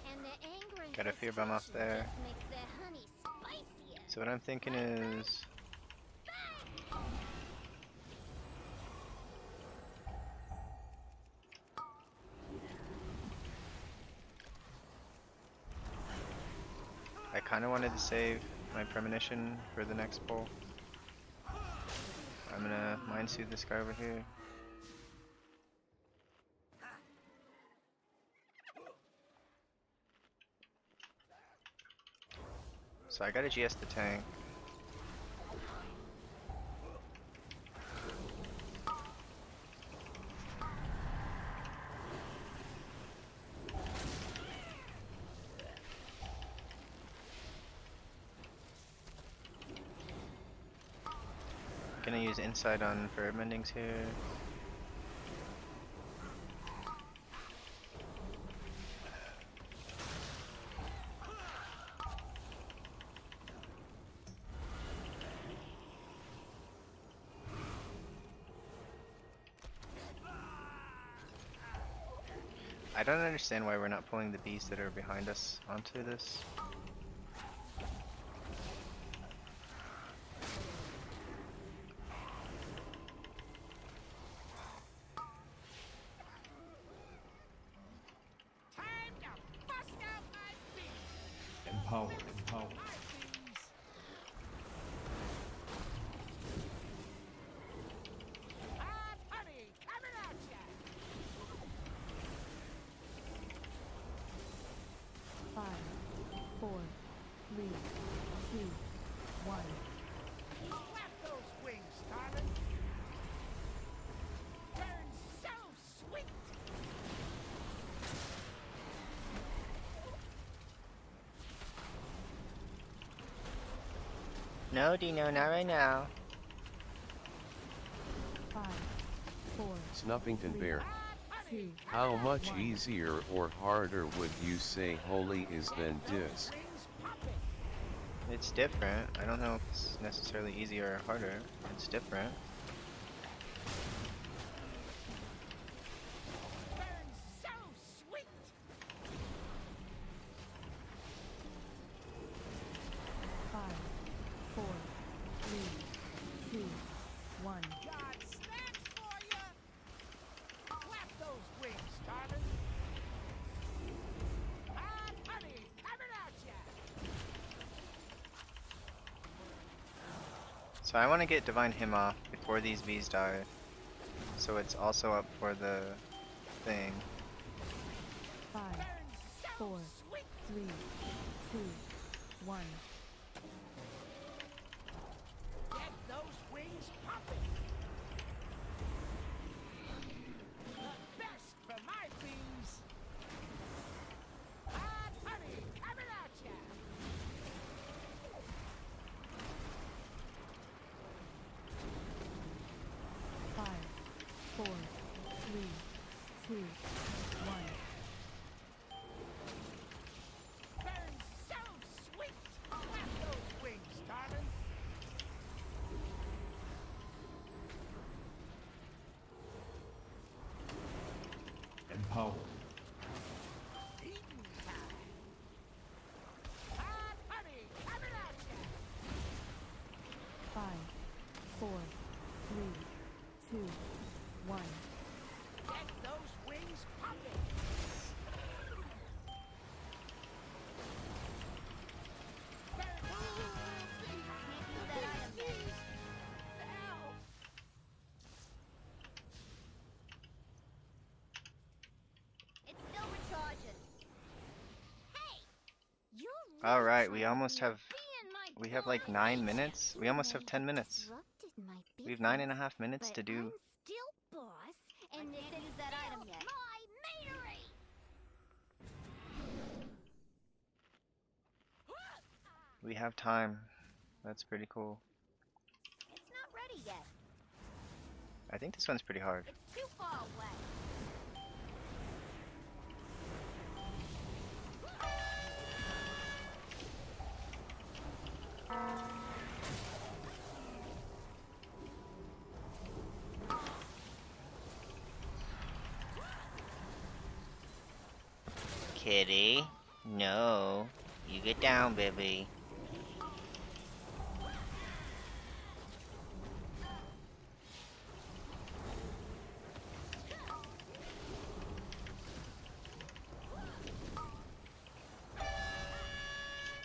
And their anger and Got a fear bomb off frustration there. just makes their honey spicier. So what I'm thinking is I kinda wanted to save my premonition for the next pull. I'm gonna mind soothe this guy over here. So I gotta GS the tank. Gonna use insight on verb mendings here. I don't understand why we're not pulling the bees that are behind us onto this. Empower, empower. Five, four, three, two, one. Flap those wings, darling. Burns so sweet. No, Dino, not right now. 5, 4, Snuffington Bear. 2, How much easier or harder would you say holy is than dis? It's different. I don't know if it's necessarily easier or harder. It's different. Burns so sweet. 5, 4, 3, 2, 1. Got snacks for ya. Flap those wings, darling. Hot honey coming at ya. So I want to get Divine Hymn off before these bees die. So it's also up for the thing. 5, 4, 3, 2, 1. Get those wings popping. The best for my bees. Hot honey coming at ya. 5, 4, 3, 2, 1. Burns so sweet. Flap those wings, darling. Empower. Eating time. Hot honey coming at ya. 5, 4, 3, 2, 1. Get those wings popping. It's still recharging. Hey! You're All really right, we trying almost to have be in my we have like blood, 9 ain't ya? minutes. We almost have 10 minutes. Disrupted my We have business, 9.5 minutes to but do. I'm still boss, and this is that item yet. My manery! We have time. That's pretty cool. It's not ready yet. I think this one's pretty hard. It's too far away. Kitty, no. You get down, baby.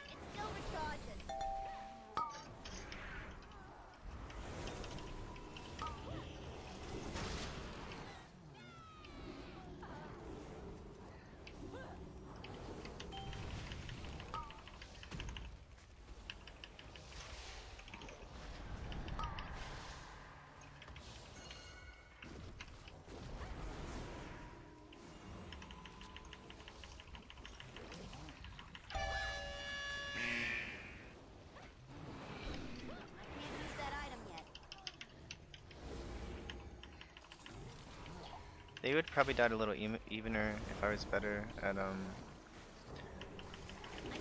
It's still recharging. I can't use that item yet. They would probably die a little evener if I was better at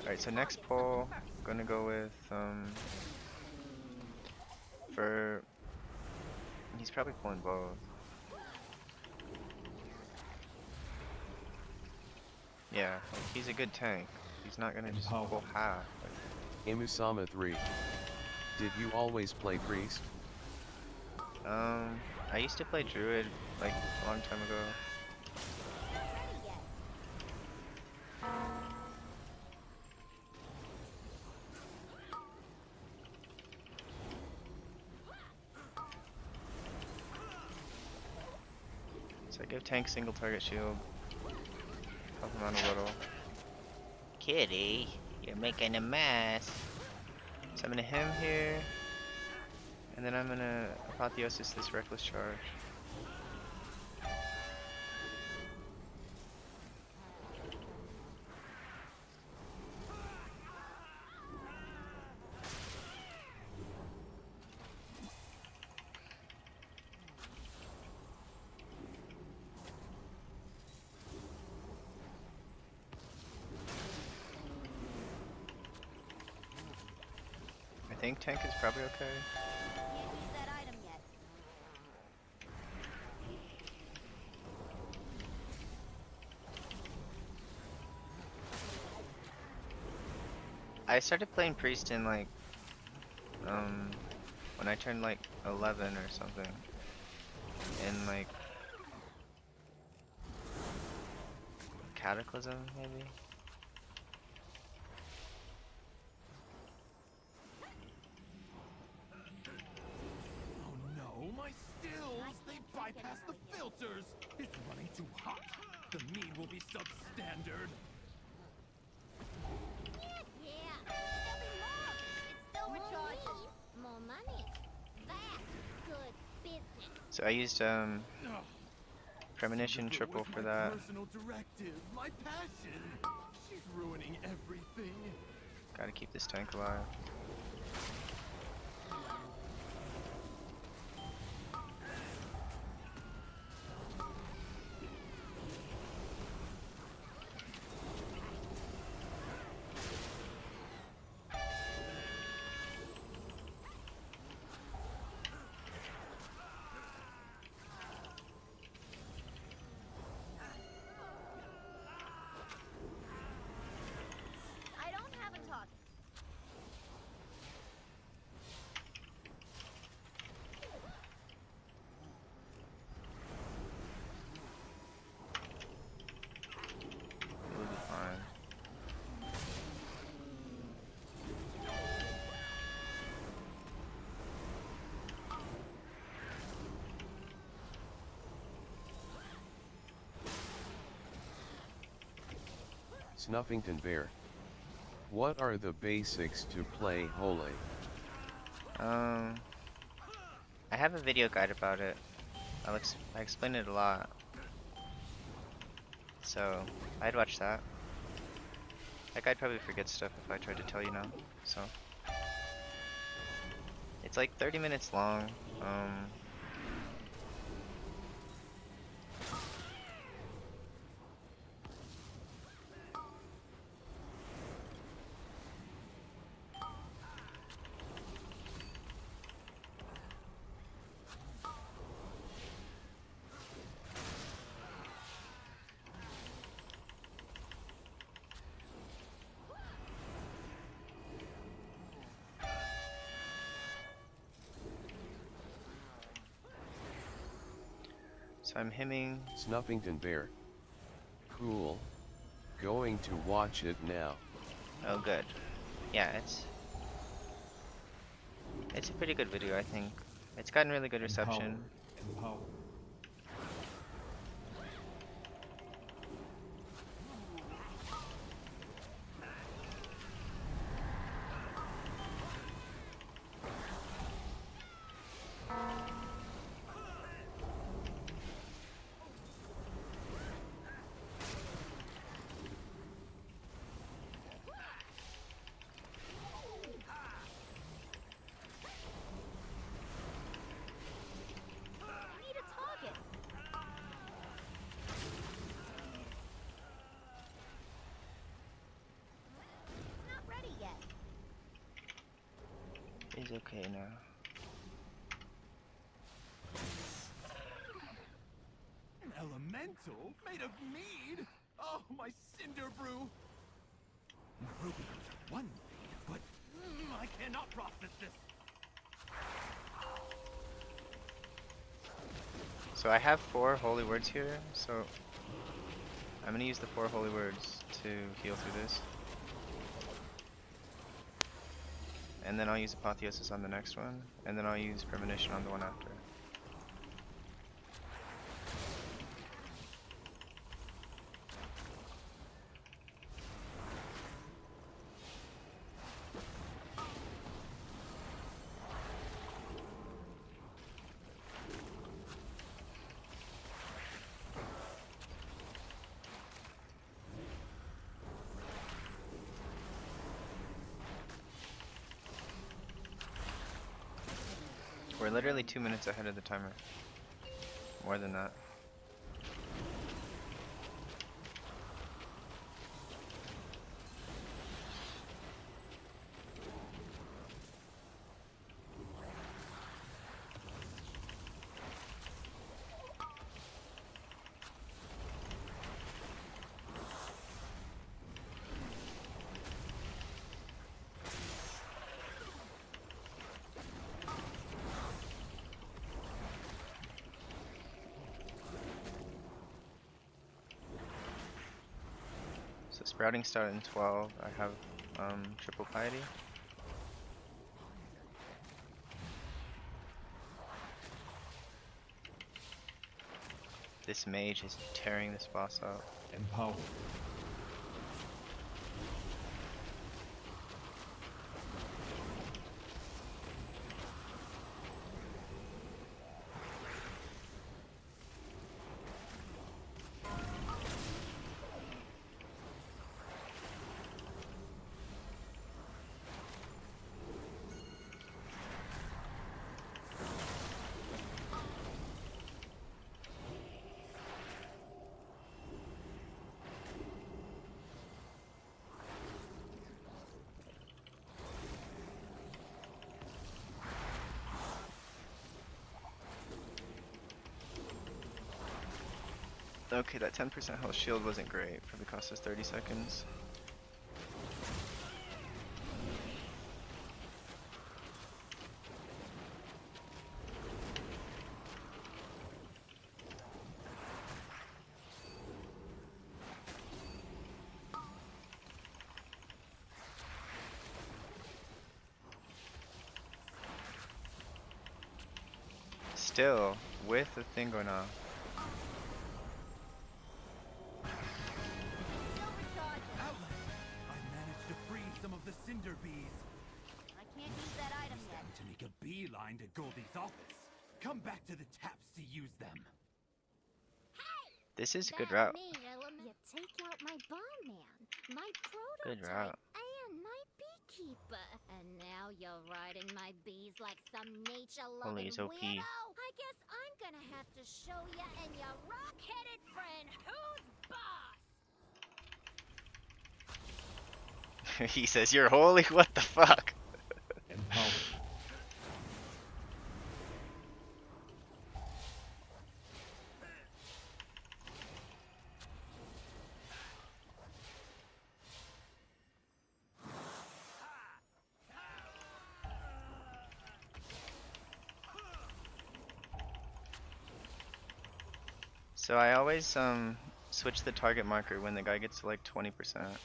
Alright, so next pull, gonna go with for he's probably pulling both. Yeah, like he's a good tank. He's not gonna just pull half. Like, Imusama 3. Did you always play priest? I used to play Druid like a long time ago. Not ready yet. So I give tank single target shield. Help him out a little. Kitty, you're making a mess. So I'm gonna him here. And then I'm gonna apotheosis this reckless charge. I think tank is probably okay. Can't use that item yet. I started playing priest in like when I turned like 11 or something. In like Cataclysm maybe. Oh no, my stills! They bypassed the filters! It's running too hot! The mead will be substandard! Yeah, there'll be more. It's still recharging. More money. That's good business. So I used Ugh. premonition But triple with for my that. personal directive, my passion. She's ruining everything. Gotta keep this tank alive. I don't have a target. We'll be fine. Snuffington Bear. What are the basics to play Holy? I have a video guide about it. I explain it a lot. So I'd watch that. That guide probably forgets stuff if I tried to tell you now. So it's like 30 minutes long. So I'm hemming. Snuffington Bear. Cool. Going to watch it now. Oh, good. Yeah, it's a pretty good video, I think. It's gotten really good reception. Empower. I need a target. It's not ready yet. He's okay now. An elemental made of mead? Oh, my cinder brew! Rubies are one thing, but I cannot process this. So I have 4 holy words here, so I'm gonna use the 4 holy words to heal through this. And then I'll use apotheosis on the next one, and then I'll use premonition on the one after. We're literally 2 minutes ahead of the timer. More than that. So sprouting started in 12. I have triple piety. This mage is tearing this boss out. Empower. Okay, that 10% health shield wasn't great. Probably cost us 30 seconds. Still, with the thing going on. Outlet. I managed to free some of the cinder bees. I can't use that item It's yet. time to make a beeline to Goldie's office. Come back to the taps to use them. This is a good That route. main element. You take out my bomb man, my Good prototype, route. and my beekeeper. And now you're riding my bees like some Holy, nature-loving he's OP. weirdo. I guess I'm gonna have to show ya and your rock-headed friend who's boss. He says, "You're holy." What the fuck? Empower. So I always switch the target marker when the guy gets to like 20%.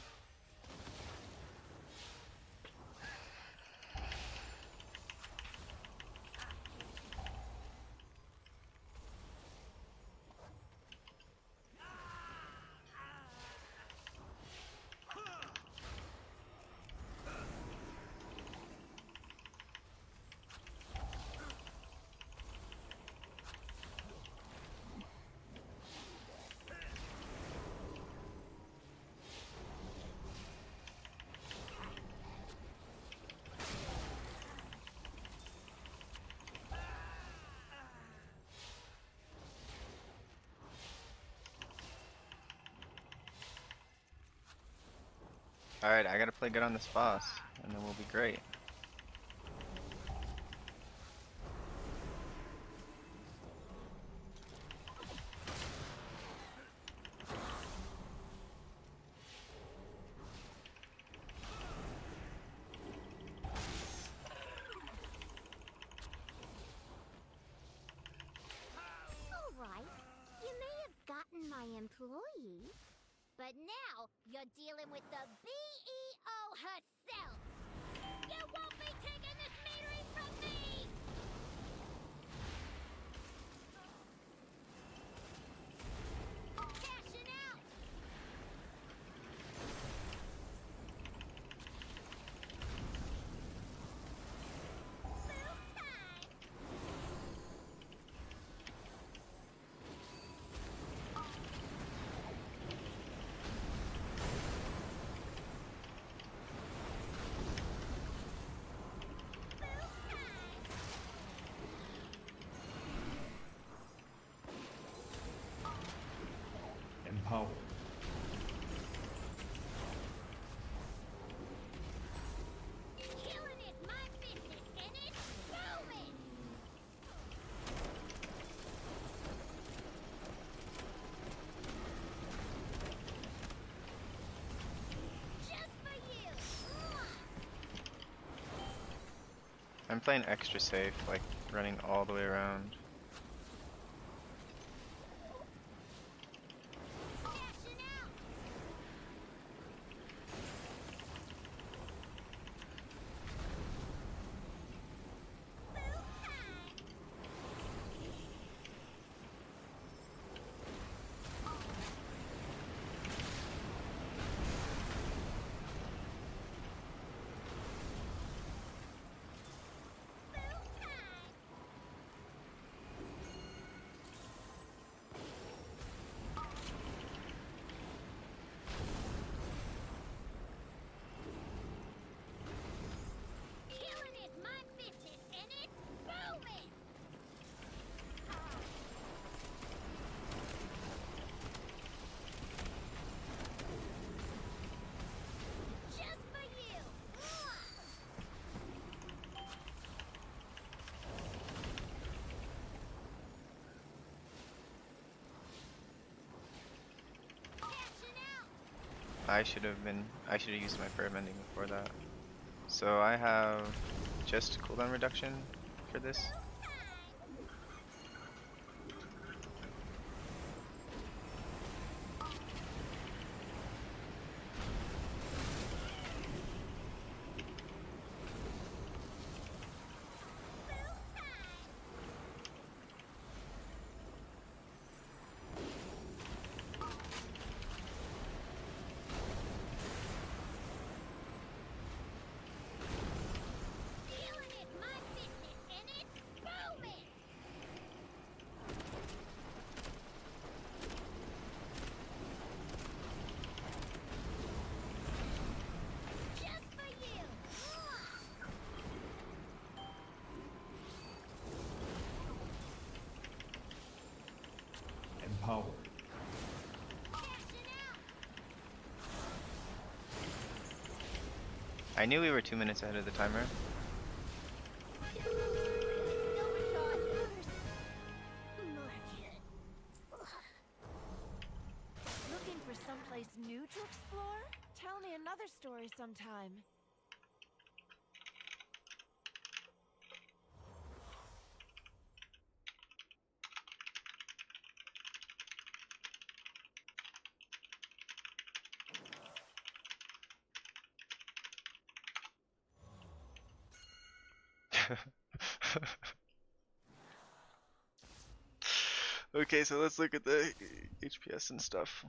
Alright, I gotta play good on this boss, and then we'll be great. Alright, you may have gotten my employees, but now you're dealing with the BEO herself. You won't be taking this metering from me! Cashing out! Move time! Move time! Empowered. Killing is my business, and it's booming! Just for you! I'm playing extra safe, like running all the way around. Dashing out! Boom time! Boom time! Killing is my business, and it's booming! Just for you! Dashing out! I should have used my prayer mending before that. So I have just cooldown reduction for this. Healing is my business, and it's booming! Just for you! Empowered. Dashing out! I knew we were 2 minutes ahead of the timer. Still recharging. Market. Looking for someplace new to explore? Tell me another story sometime. Okay, so let's look at the HPS and stuff.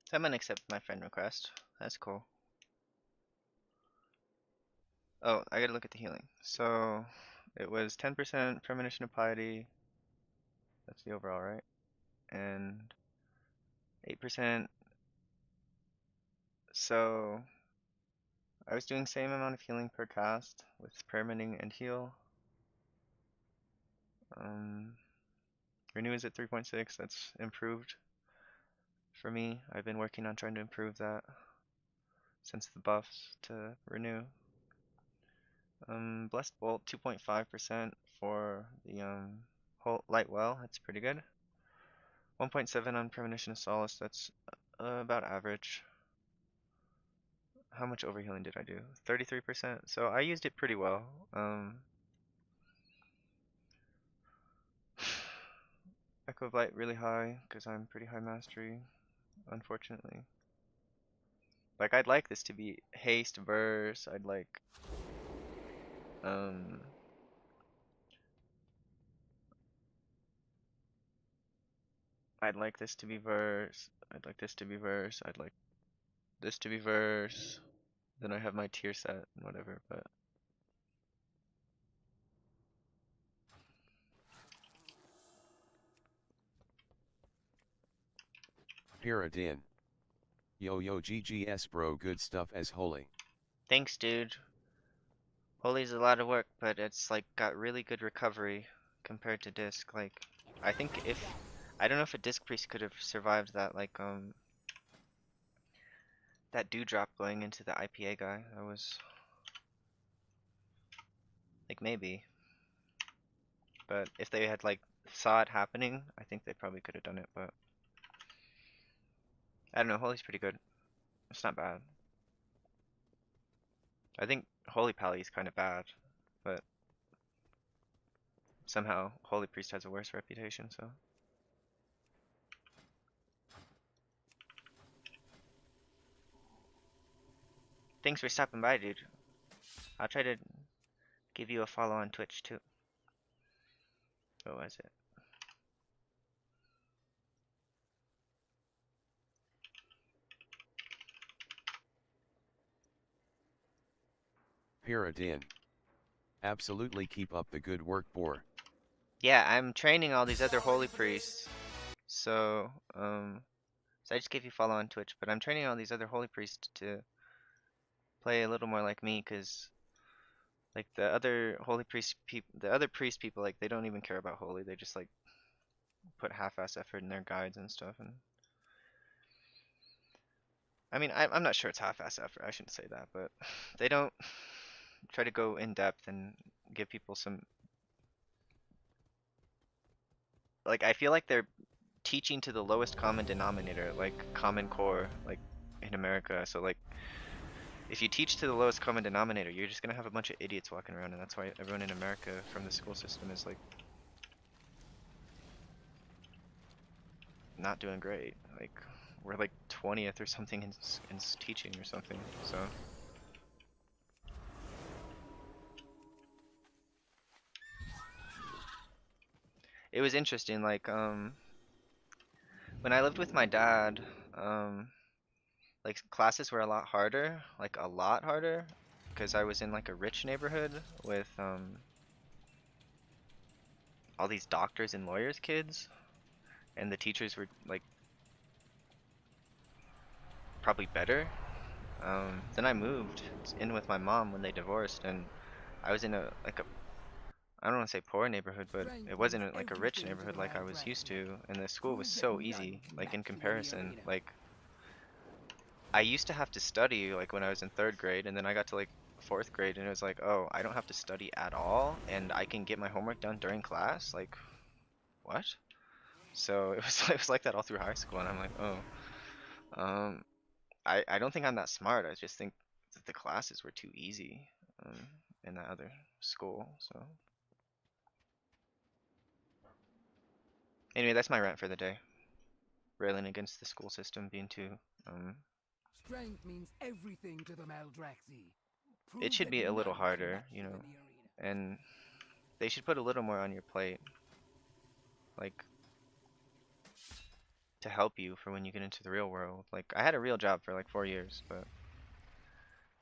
Someone accepted my friend request. That's cool. Oh, I gotta look at the healing. So it was 10% premonition of piety. That's the overall, right? And 8%. So I was doing same amount of healing per cast with prayer mending and heal. Renew is at 3.6. That's improved for me. I've been working on trying to improve that since the buffs to renew. Blessed Bolt 2.5% for the light well. That's pretty good. 1.7 on premonition of solace. That's about average. How much overhealing did I do? 33%. So I used it pretty well. Echo of Light really high because I'm pretty high mastery, unfortunately. Like I'd like this to be haste verse. I'd like I'd like this to be verse. I'd like this to be verse. I'd like this to be verse. Then I have my tier set and whatever, but Paradin. Yo yo GGS bro, good stuff as holy. thanks, dude. Holy's a lot of work, but it's like got really good recovery compared to disc. Like, I think if I don't know if a disc priest could have survived that that dewdrop going into the IPA guy. That was like maybe, but if they had like saw it happening, I think they probably could have done it. But I don't know. Holy's pretty good. It's not bad. I think Holy Pally is kind of bad, but somehow Holy Priest has a worse reputation. So. Thanks for stopping by, dude. I'll try to give you a follow on Twitch too. What was it? Paradin. Absolutely keep up the good work, Boar. Yeah, I'm training all these other holy priests. So I just gave you a follow on Twitch, but I'm training all these other holy priests to play a little more like me, cause like the other holy priest people, the other priest people, like they don't even care about holy. They just like put half-ass effort in their guides and stuff. And I mean, I'm not sure it's half-ass effort. I shouldn't say that, but they don't try to go in depth and give people some. Like I feel like they're teaching to the lowest common denominator, like Common Core, like in America. So like if you teach to the lowest common denominator, you're just gonna have a bunch of idiots walking around, and that's why everyone in America from the school system is like not doing great. Like we're like 20th or something in teaching or something. So it was interesting. Like when I lived with my dad, like classes were a lot harder, like a lot harder, because I was in like a rich neighborhood with all these doctors and lawyers kids, and the teachers were like probably better. Then I moved in with my mom when they divorced, and I was in a like a I don't want to say poor neighborhood, but it wasn't like a rich neighborhood like I was used to, and the school was so easy, like in comparison. Like I used to have to study like when I was in 3rd grade, and then I got to like 4th grade, and it was like, oh, I don't have to study at all, and I can get my homework done during class. Like what? So it was like that all through high school, and I'm like, oh, um, I don't think I'm that smart. I just think that the classes were too easy in that other school. So anyway, that's my rant for the day. Railing against the school system being too. Strength means everything to the Maldraxi. It Prove should that be a little none can harder, match you you know, in the arena. and they should put a little more on your plate, like to help you for when you get into the real world. Like I had a real job for like 4 years, but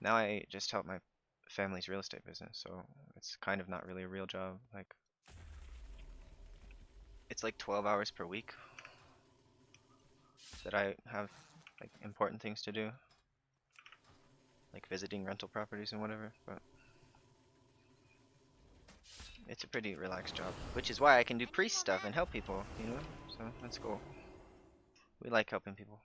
now I just help my family's real estate business, so it's kind of not really a real job. Like it's like 12 hours per week that I have like important things to do, like visiting rental properties and whatever, but it's a pretty relaxed job, which is why I can do priest stuff and help people, you know? So that's cool. We like helping people.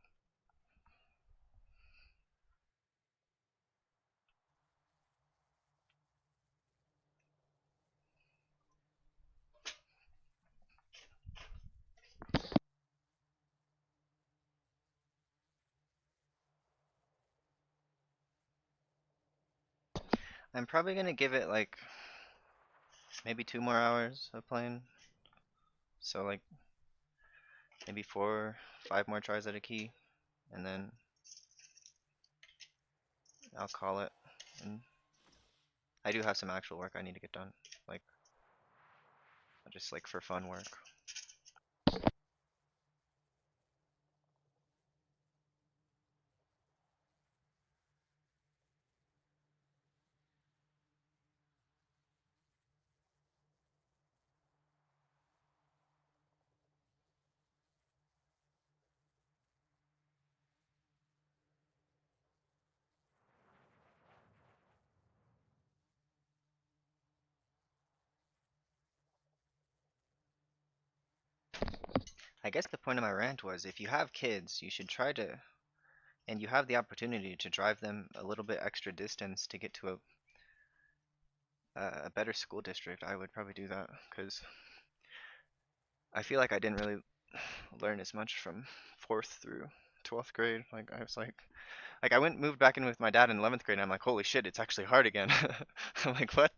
I'm probably gonna give it like maybe 2 more hours of playing. So like maybe 4, 5 more tries at a key, and then I'll call it. And I do have some actual work I need to get done, like just like for fun work. I guess the point of my rant was if you have kids, you should try to, and you have the opportunity to drive them a little bit extra distance to get to a better school district. I would probably do that because I feel like I didn't really learn as much from 4th through 12th grade. Like I was like I went moved back in with my dad in 11th grade and I'm like, holy shit, it's actually hard again. I'm like, what?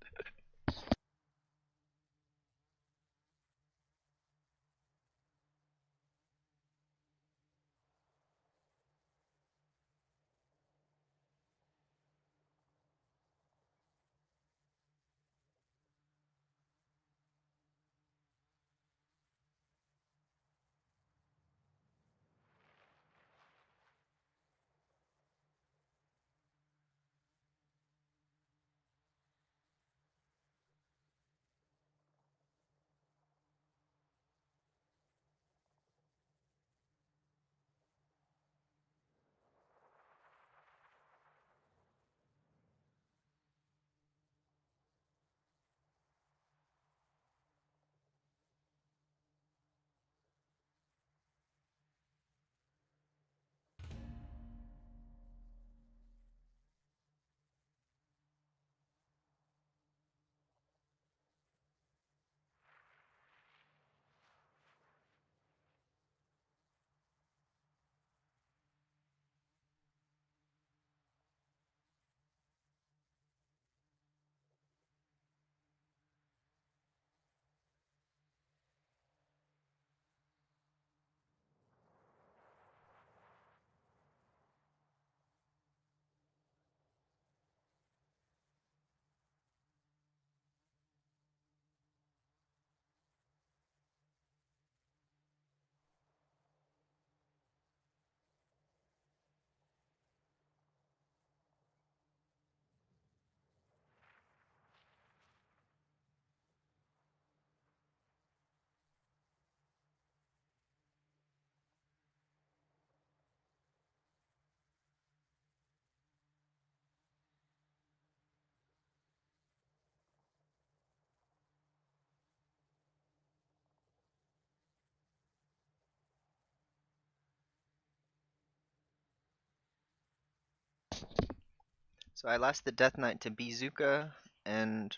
So I lost the Death Knight to Bizuka and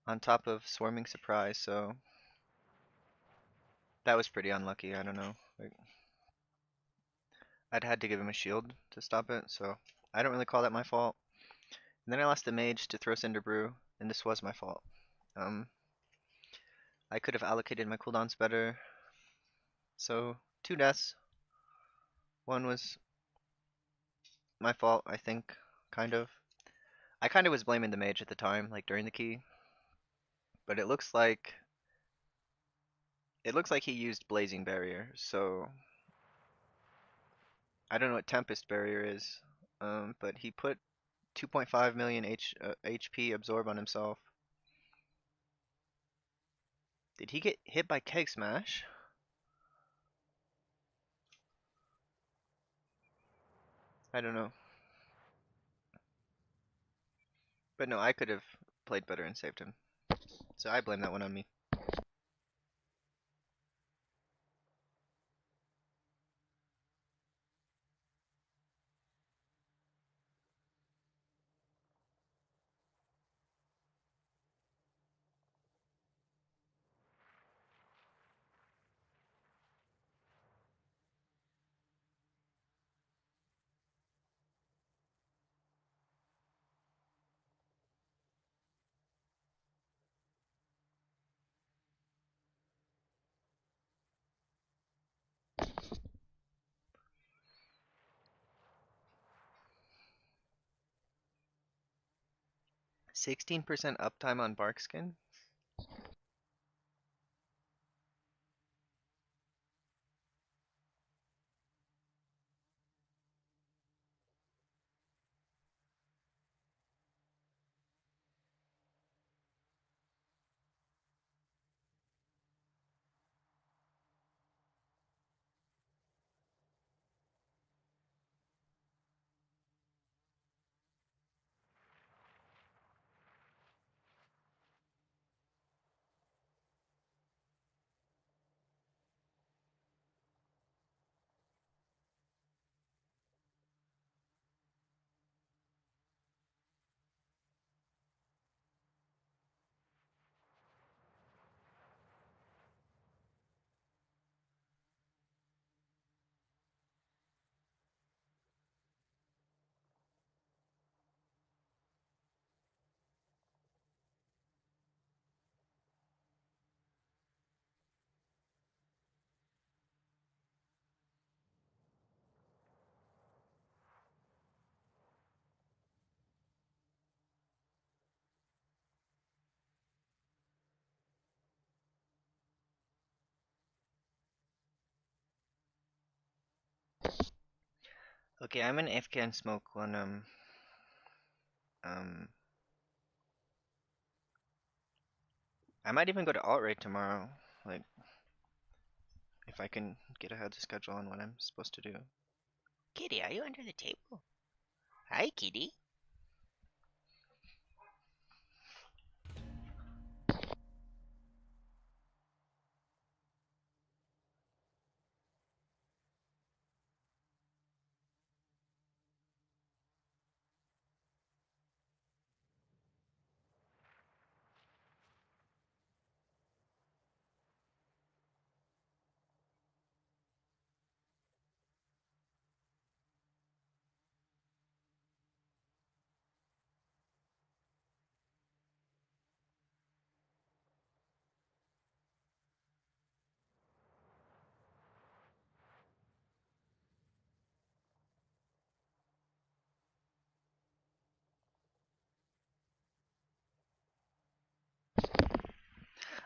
on top of Swarming Surprise, so that was pretty unlucky. I don't know. Like, I'd had to give him a shield to stop it, so I don't really call that my fault. And then I lost the mage to throw Cinder Brew, and this was my fault. Um, I could have allocated my cooldowns better. So 2 deaths. One was my fault, I think, kind of. I kind of was blaming the mage at the time, like during the key, but it looks like he used Blazing Barrier, so I don't know what Tempest Barrier is, but he put 2.5 million HP absorb on himself. Did he get hit by Keg Smash? I don't know. But no, I could have played better and saved him. So I blame that one on me. 16% uptime on Barkskin? Okay, I'm gonna AFK and smoke when um I might even go to alt raid tomorrow. Like if I can get ahead of schedule on what I'm supposed to do. Kitty, are you under the table? Hi, kitty.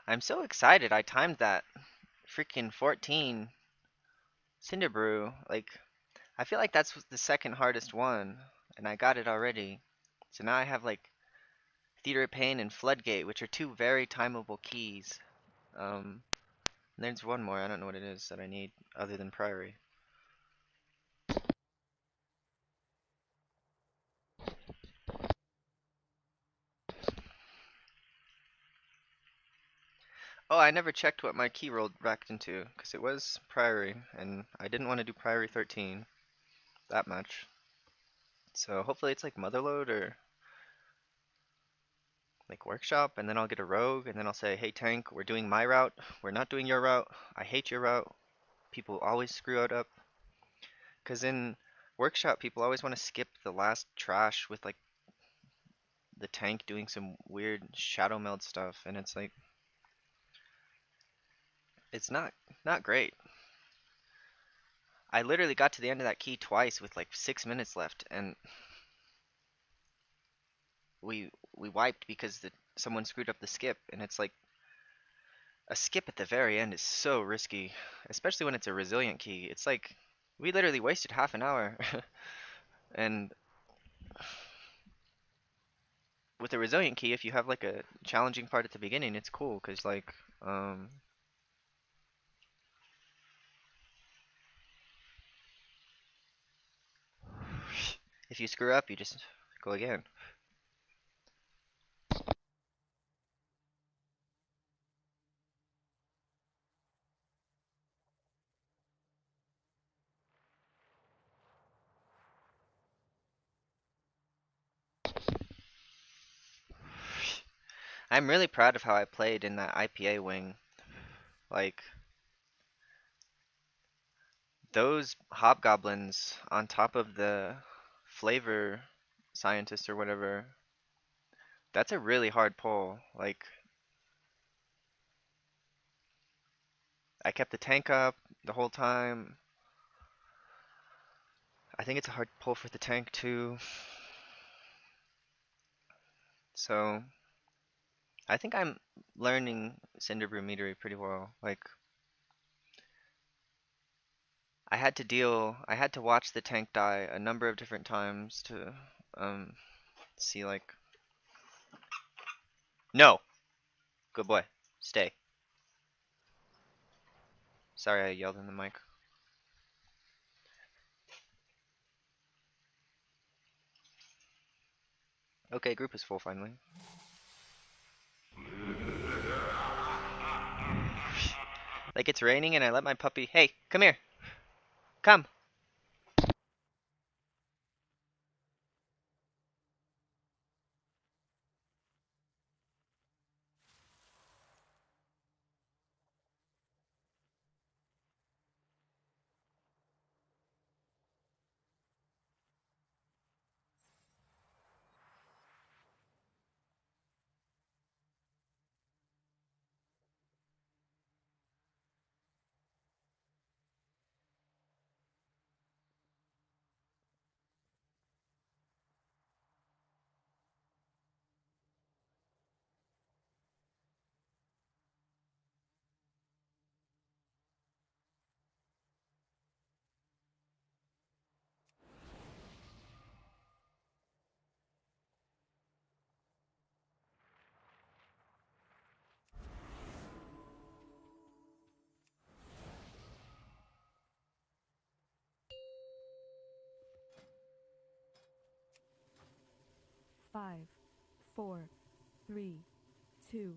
I'm so excited. I timed that freaking 14 Cinder Brew. Like I feel like that's the second hardest one, and I got it already. So now I have like Theater of Pain and Floodgate, which are two very timeable keys. And there's one more. I don't know what it is that I need other than Priory. Oh, I never checked what my key rolled back into, because it was Priory, and I didn't want to do Priory 13 that much. So hopefully it's like Motherload or like Workshop, and then I'll get a Rogue, and then I'll say, hey tank, we're doing my route, we're not doing your route, I hate your route. People always screw it up. Because in Workshop, people always want to skip the last trash with like the tank doing some weird shadow meld stuff, and it's like, it's not great. I literally got to the end of that key twice with like 6 minutes left, and we wiped because someone screwed up the skip, and it's like a skip at the very end is so risky, especially when it's a resilient key. It's like we literally wasted half an hour, and with a resilient key, if you have like a challenging part at the beginning, it's cool because like if you screw up, you just go again. I'm really proud of how I played in that IPA wing. Like those hobgoblins on top of the flavor scientist or whatever. That's a really hard pull. Like I kept the tank up the whole time. I think it's a hard pull for the tank too. So I think I'm learning Cinderbrew metery pretty well. Like I had to watch the tank die a number of different times to um see like no, good boy, stay. Sorry I yelled in the mic. Okay, group is full finally. Like it's raining and I let my puppy, hey, come here, come. 4, 3, 2,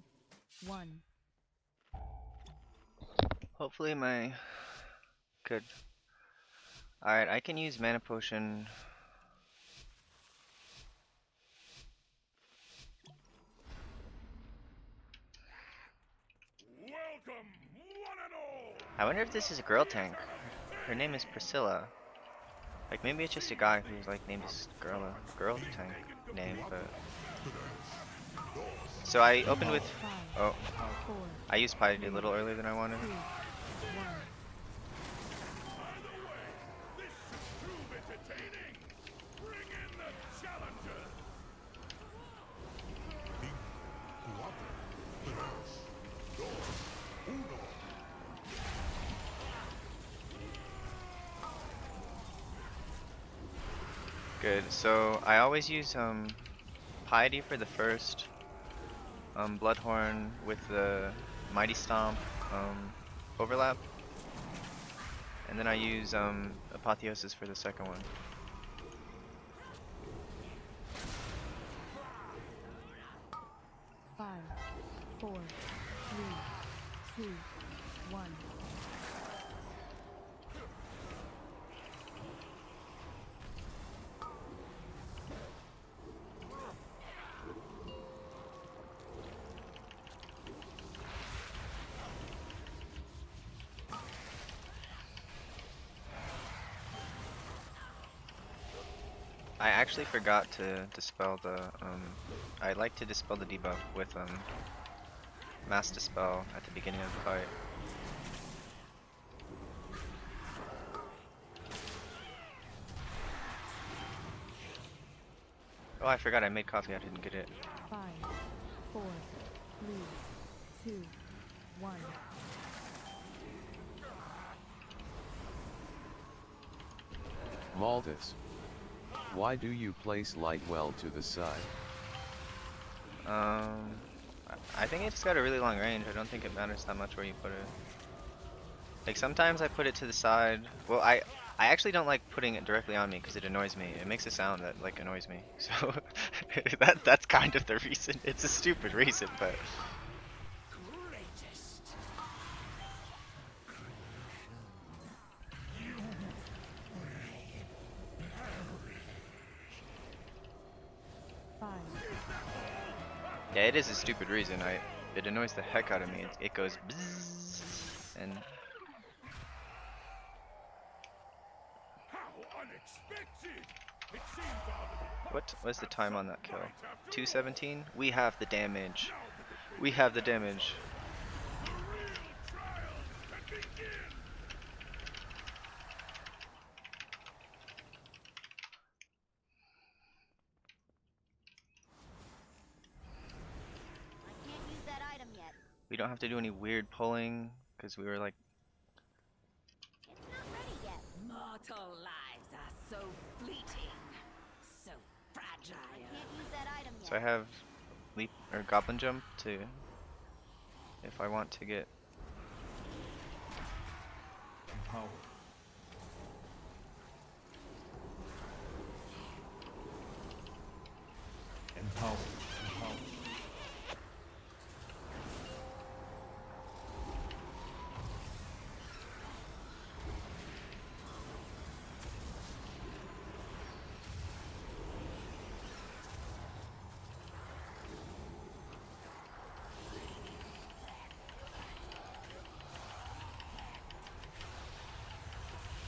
1. Hopefully my... Good. Alright, I can use mana potion. Welcome, one and all. I wonder if this is a girl tank. Her name is Priscilla. Like maybe it's just a guy who's like named his girl tank name, but so I opened with oh I used Piety a little earlier than I wanted. By the way, this should prove entertaining. Bring in the challenger. Good. So I always use Piety for the first Bloodhorn with the Mighty Stomp overlap, and then I use Apotheosis for the second one. Five, 4, 3, 2, 1. I actually forgot to dispel the I like to dispel the debuff with Mass Dispel at the beginning of the fight. Oh, I forgot I made coffee, I didn't get it. 5, 4, 3, 2, 1. Maldus. Why do you place light well to the side? I think it's got a really long range. I don't think it matters that much where you put it. Like sometimes I put it to the side. Well, I actually don't like putting it directly on me because it annoys me. It makes a sound that like annoys me. So that's kind of the reason. It's a stupid reason, but yeah, it is a stupid reason. It annoys the heck out of me. It goes bzzz, and How unexpected! It seems odd that the what was the time on that kill? 217? We have the damage. We have the damage. real trial can begin. I can't use that item yet. We don't have to do any weird pulling because we were like, It's not ready yet. Mortal lives are so fleeting, so fragile. I can't use that item yet. so I have leap or goblin jump to if I want to get Empowered. Empowered. Empowered.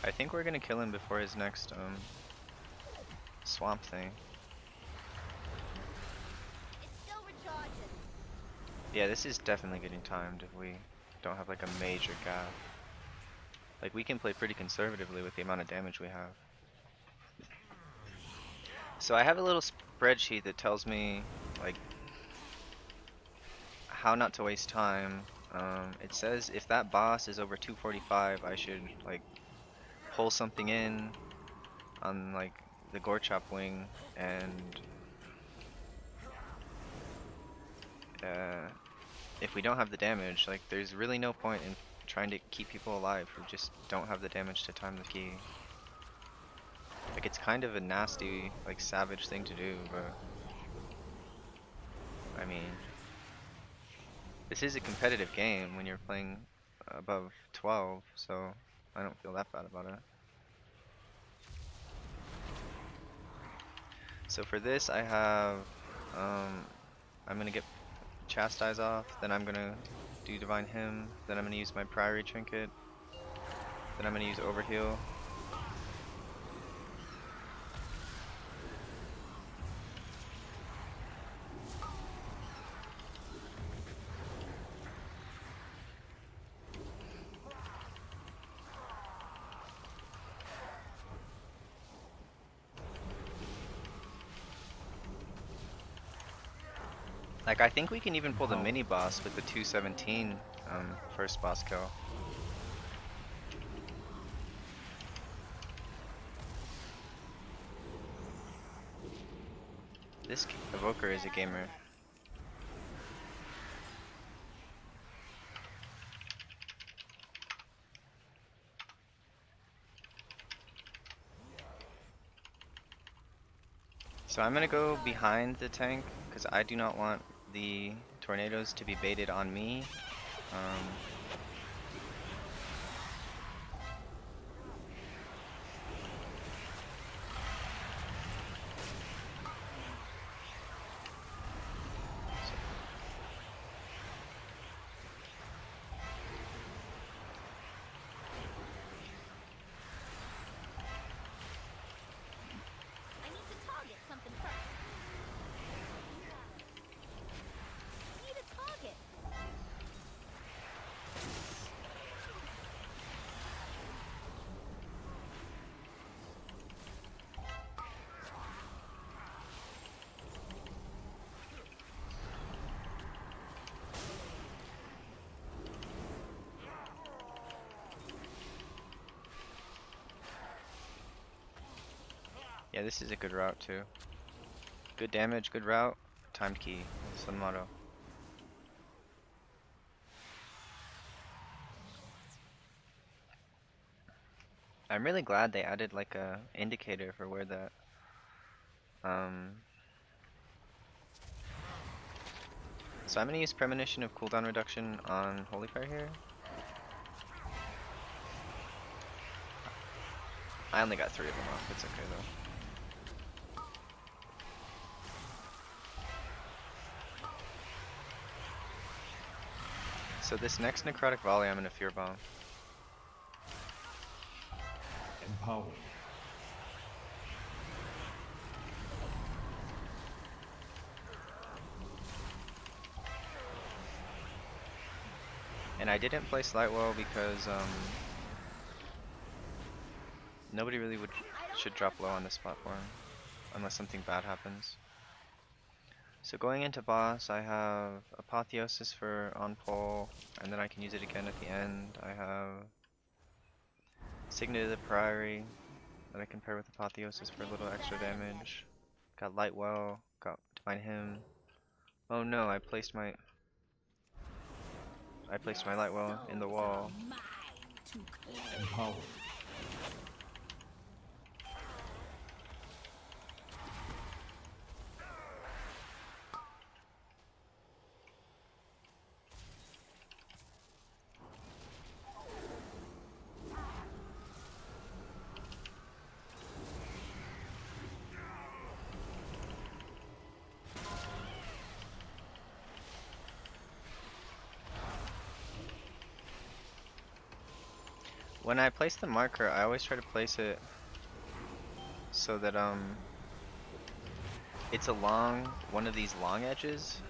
I think we're gonna kill him before his next swamp thing. It's still recharging. Yeah, this is definitely getting timed if we don't have like a major gap. Like we can play pretty conservatively with the amount of damage we have. So I have a little spreadsheet that tells me like how not to waste time. It says if that boss is over 245, I should like pull something in on like the gore chop wing, and if we don't have the damage, like there's really no point in trying to keep people alive who just don't have the damage to time the key. Like it's kind of a nasty, like savage thing to do, but I mean, this is a competitive game when you're playing above 12, so I don't feel that bad about it. So for this, I have, I'm gonna get Chastise off, then I'm gonna do Divine Hymn, then I'm gonna use my Priory Trinket, then I'm gonna use Overheal. Like, I think we can even pull the mini boss with the 217 first boss kill. This Evoker is a gamer. So I'm gonna go behind the tank because I do not want the tornadoes to be baited on me. I need to target something first. Need a target. Yeah, this is a good route too. Good damage, good route, timed key. That's the motto. I'm really glad they added like a indicator for where that so I'm gonna use Premonition of cooldown reduction on Holy Fire here. I only got 3 of them off, it's okay though. So this next Necrotic Volley I'm gonna Fear Bomb. Empowered. And I didn't place Lightwell because nobody really should drop low on this platform unless something bad happens. So going into boss, I have Apotheosis for on pull, and then I can use it again at the end. I have Signet of the Priory that I can pair with Apotheosis for a little extra damage. Got Lightwell, got Divine Hymn. Oh no, I placed my Lightwell in the wall. Empowered. When I place the marker, I always try to place it so that it's along one of these long edges.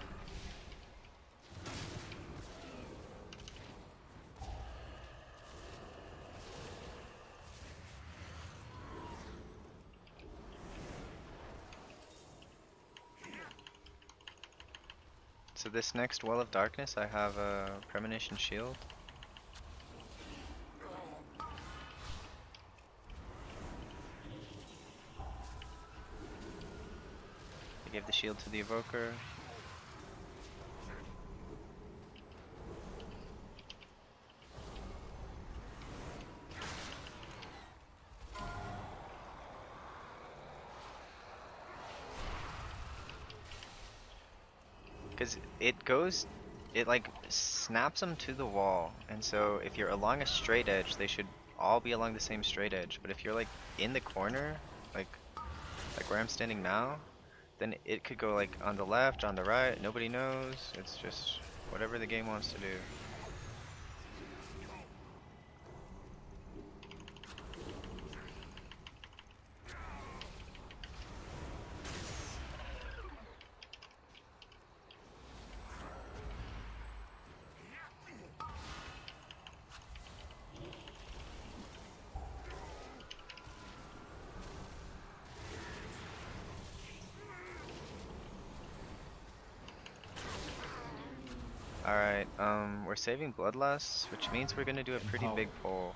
So this next Well of Darkness, I have a Premonition Shield. I gave the shield to the Evoker. Because it goes, it like snaps them to the wall, and so if you're along a straight edge, they should all be along the same straight edge. But if you're like in the corner, like where I'm standing now, then it could go like on the left, on the right, nobody knows. It's just whatever the game wants to do. Alright, we're saving Bloodlust, which means we're gonna do a pretty big pull.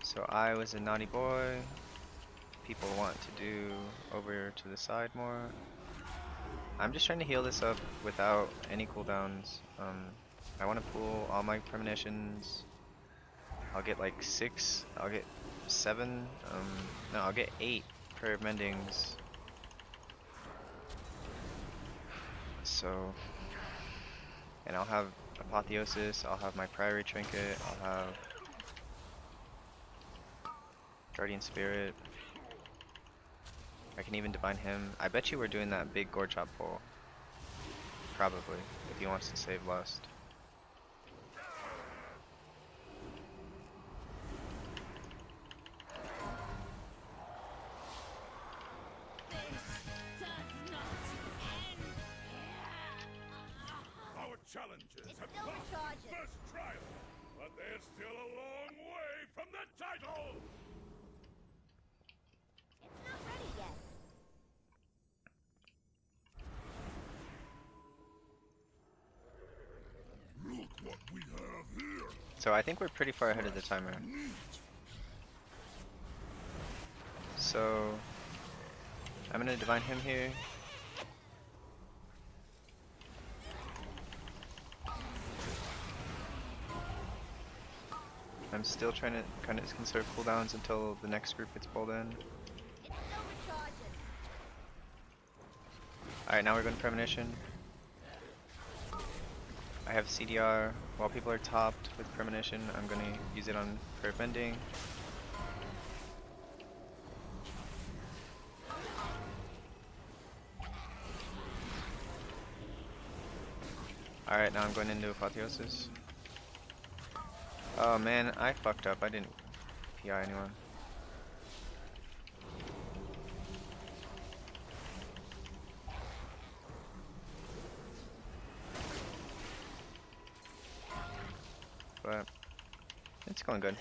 So I was a naughty boy. People want to do over to the side more. I'm just trying to heal this up without any cooldowns. I want to pull all my premonitions. I'll get like 6, I'll get 7, no, I'll get 8 prayer of mendings. So, and I'll have Apotheosis, I'll have my Priory Trinket, I'll have Guardian Spirit. I can even Divine Him. I bet you we're doing that big Gore Chop pull. Probably, if he wants to save Lust. Our challenges It's have still passed recharging. first trial, but they're still a long way from the title! It's not ready yet. Look what we have here! So I think we're pretty far ahead of the timer. So I'm gonna Divine Him here. I'm still trying to kind of conserve cooldowns until the next group gets pulled in. It's still recharging. Alright, now we're going to Premonition. I have CDR. While people are topped with Premonition, I'm going to use it on Prayer of Mending. Alright, now I'm going into Apotheosis. Oh man, I fucked up. I didn't PI anyone. But it's going good.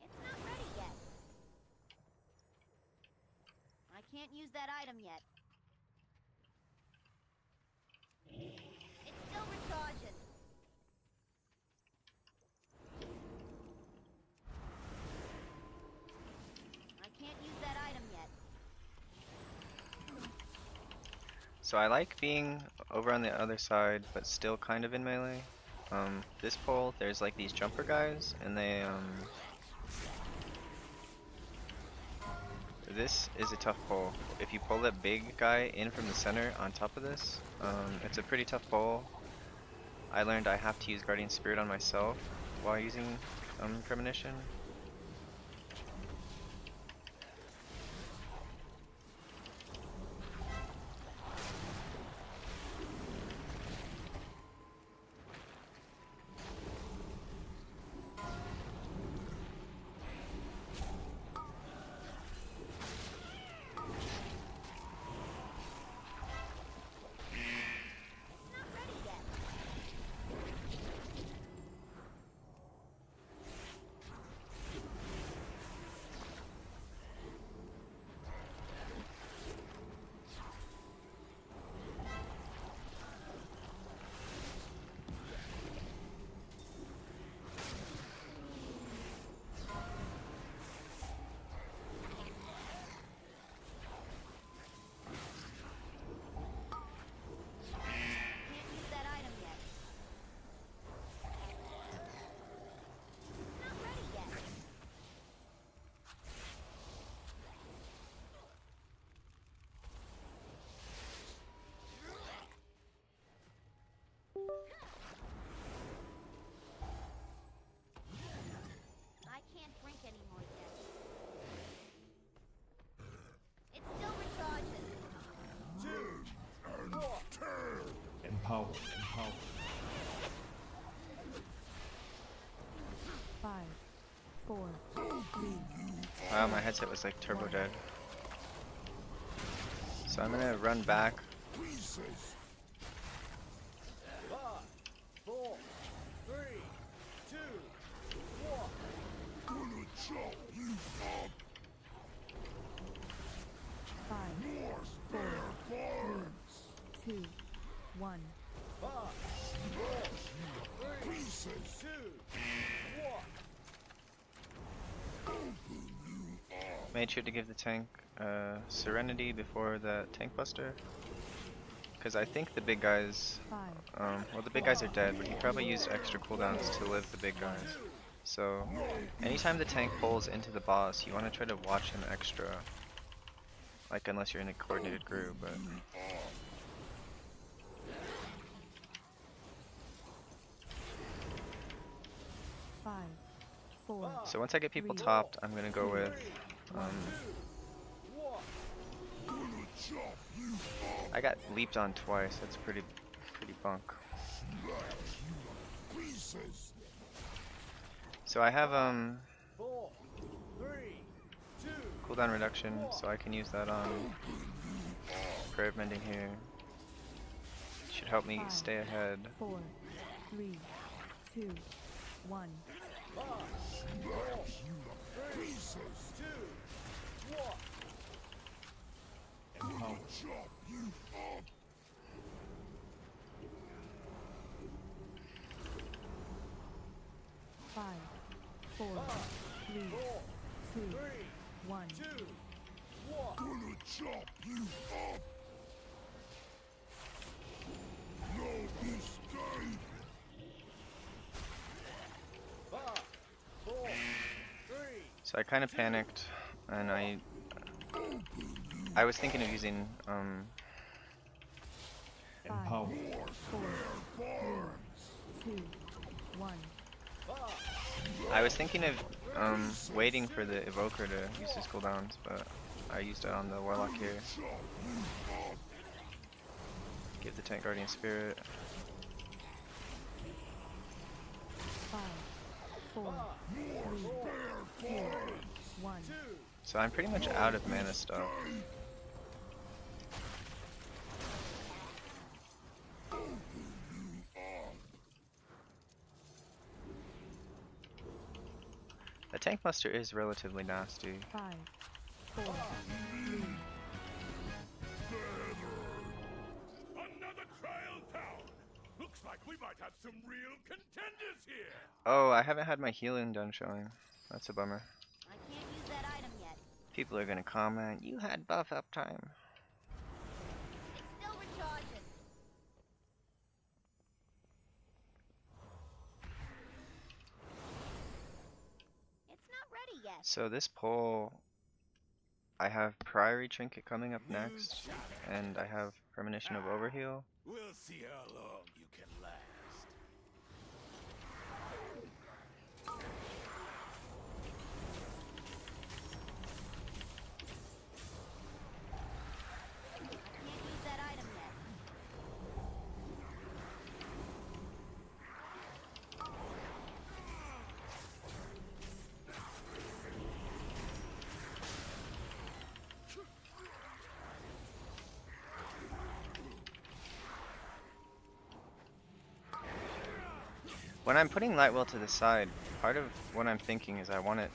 It's not ready yet. I can't use that item yet. It's still recharging. I can't use that item yet. So I like being over on the other side, but still kind of in melee. This pull, there's like these jumper guys, and they, this is a tough pull. If you pull that big guy in from the center on top of this, it's a pretty tough pull. I learned I have to use Guardian Spirit on myself while using Premonition. Not ready yet. Empowered. Empowered. 5, 4, 3, Wow, my headset was like turbo dead. So I'm gonna run back. 5, 4, 3, 2, 1. Gonna chop you up. 5, 4, 3, 2, 1. 5, 4, 3, 2, 1. Made sure to give the tank Serenity before the tank buster. Because I think the big guys, 5, well the big guys are dead, but he probably used extra cooldowns to live the big guys. So anytime the tank pulls into the boss, you want to try to watch him extra. Like unless you're in a coordinated group, but... five, 4, So once I get people topped, I'm gonna go with, I got leaped on twice, that's pretty bunk. So I have, 4, 3, 2. cooldown reduction, so I can use that on Prayer of Mending here. Should help me stay ahead. 4, 3, 2, 1. 5, 4, 3, 2, 1. Empowered. 5, 4, 3, 2, 1. 2, 1. Gonna chop you up. No escape. 5, 4, 3. So I kind of panicked, and I was thinking of using, 5, Empowered. 4, 3, 2, 1. I was thinking of waiting for the evoker to use his cooldowns, but I used it on the warlock here. Give the tank guardian spirit. 5, 4, 3, 2, 1. So I'm pretty much out of mana stuff. The tank buster is relatively nasty. 5, 4, 3. Another trial down. Looks like we might have some real contenders here. Oh, I haven't had my healing done showing. That's a bummer. I can't use that item yet. People are gonna comment, you had buff uptime. It's still recharging. It's not ready yet. So this pull, I have Priory Trinket coming up next, and I have Premonition of Overheal. We'll see how long you can last. Can't use that item yet. When I'm putting Lightwell to the side, part of what I'm thinking is I want it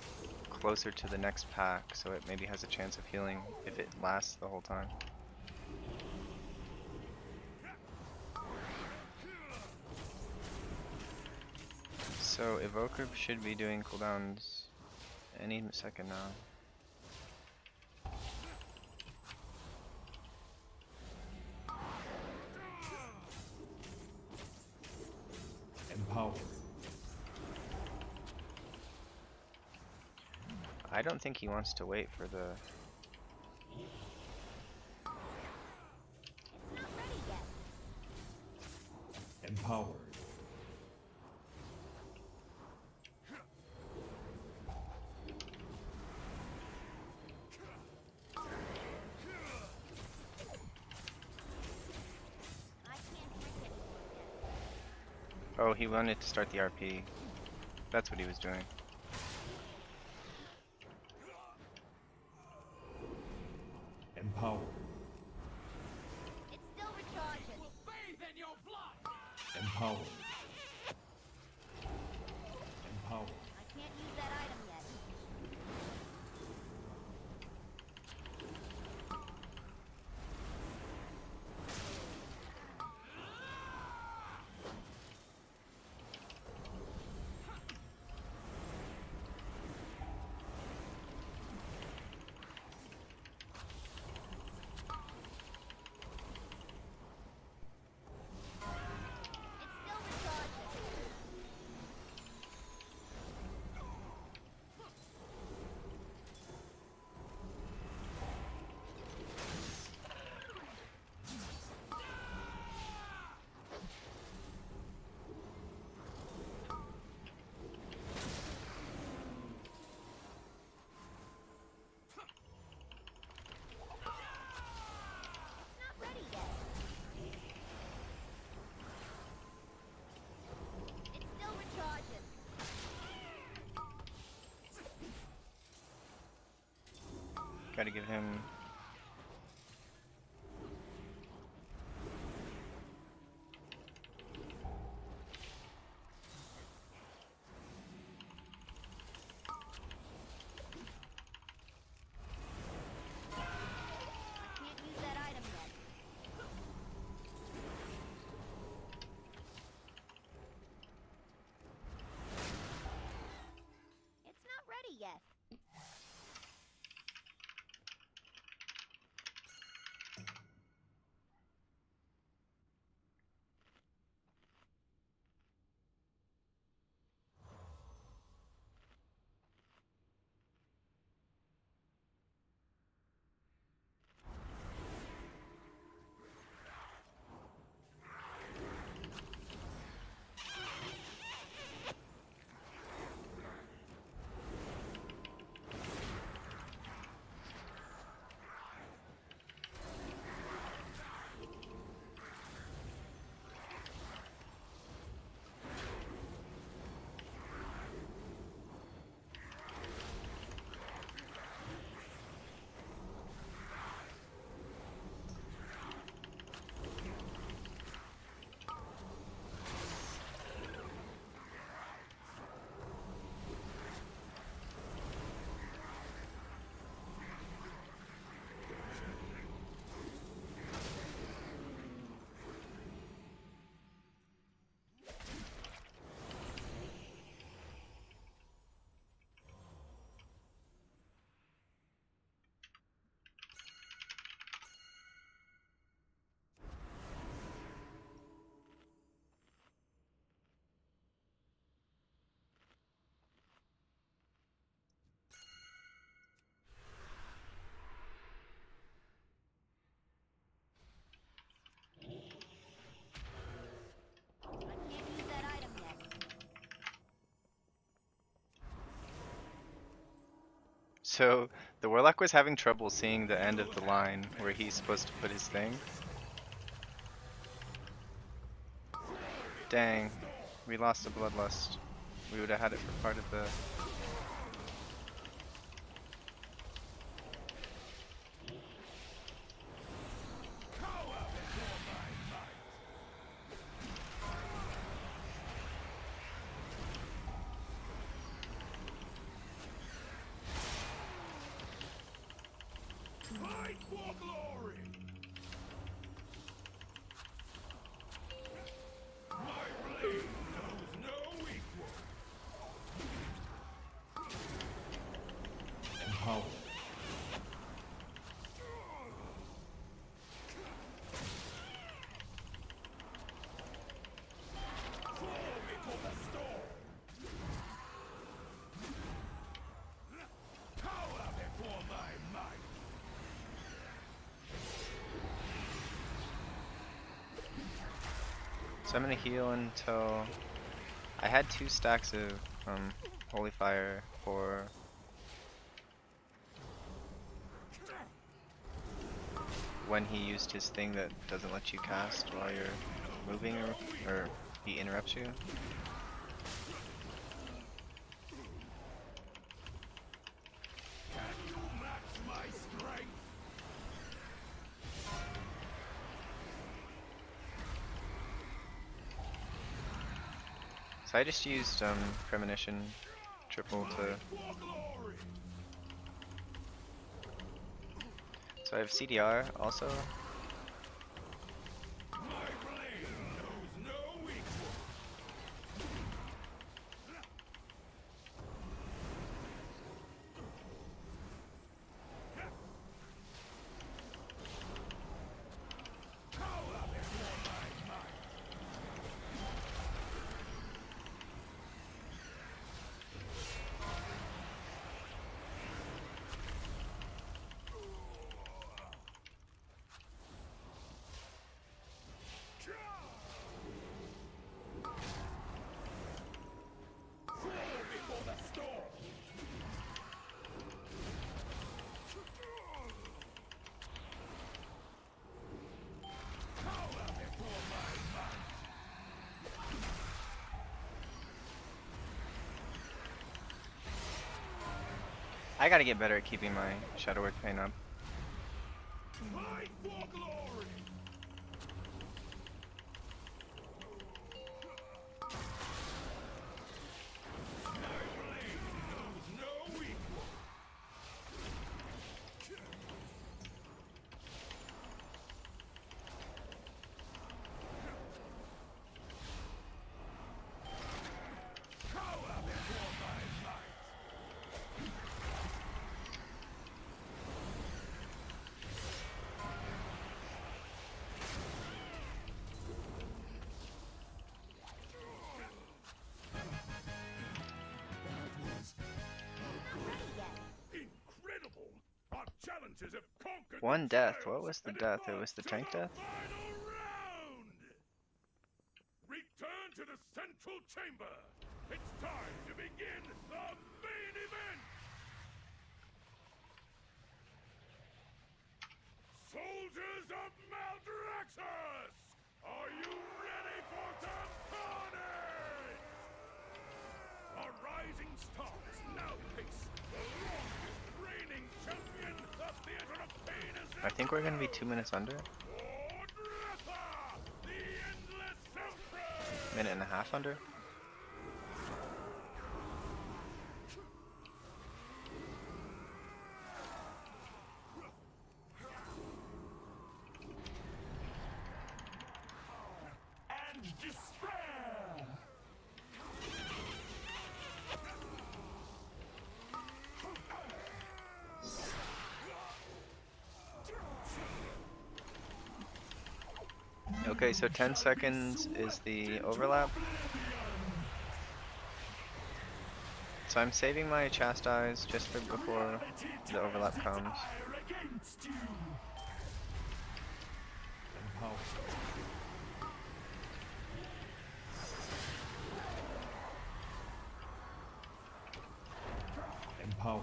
closer to the next pack, so it maybe has a chance of healing if it lasts the whole time. So Evoker should be doing cooldowns any second now. Empowered. I don't think he wants to wait for the... It's not ready yet. Empowered. I can't drink anymore. Oh, he wanted to start the RP. That's what he was doing. Empower. It's still recharging. Empower. Empower. I can't use that item yet. It's still recharging. It's not ready yet. It's still recharging. Gotta give him. I can't use that item yet. It's not ready yet. I can't use that item yet. So the Warlock was having trouble seeing the end of the line where he's supposed to put his thing. Dang, we lost the Bloodlust. We would have had it for part of the. Fight for glory! My blade knows no equal! Empower. Crawl before the storm! Power before my might! So I'm gonna heal until I had 2 stacks of Holy Fire for when he used his thing that doesn't let you cast while you're moving, or he interrupts you. Can you match my strength? So I just used premonition triple to. For glory! So I have CDR also. My blade knows no equal! Cower before my might! Fall before the storm! Cower before my might! I gotta get better at keeping my Shadow Word Pain up. Fight for glory! My blade knows no equal! Cower before my might! Incredible! Our challenges have conquered One the death. trials What was the and death? It was advanced the to tank death? Final round! Return to the central chamber. It's time to begin the main event. Soldiers of Maldraxxus, are you ready for some carnage? A rising stars now face the longest reigning champion the Theater of Pain has I think we're gonna be 2 minutes under. Ordratha, the endless emperor! Minute and a half under. And despair! Okay, so 10 seconds is the overlap. So I'm saving my chastise just for before the overlap comes. Against you! Empower.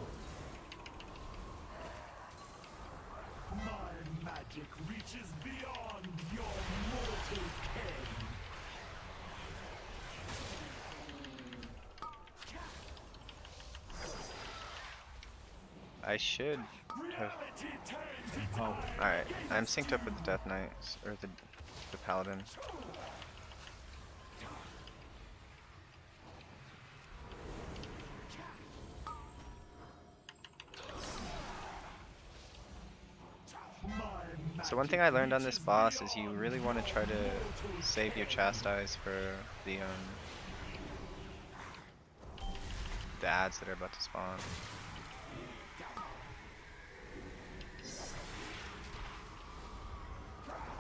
My magic reaches beyond your mortal ken. I should have. Reality turns its Empower. Alright, I'm synced up with the Death Knights, or the Paladin. So one thing I learned on this boss is you really want to try to save your chastise for the ads that are about to spawn.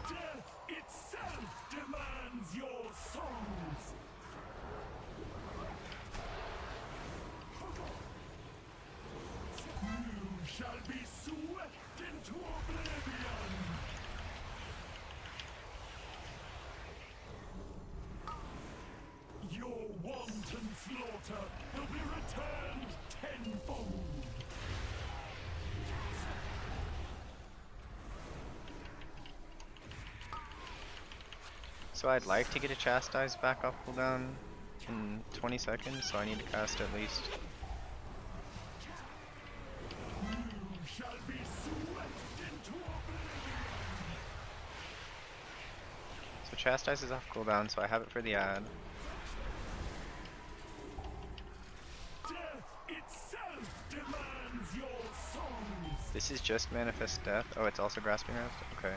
Death itself demands your souls. You shall be swept into oblivion. Your wanton slaughter will be returned tenfold. So So I'd like to get a Chastise back off cooldown in 20 seconds, so I need to cast at least. So Chastise is off cooldown, so I have it for the ad. This is just Manifest Death. Oh, it's also Grasping Rest? Okay.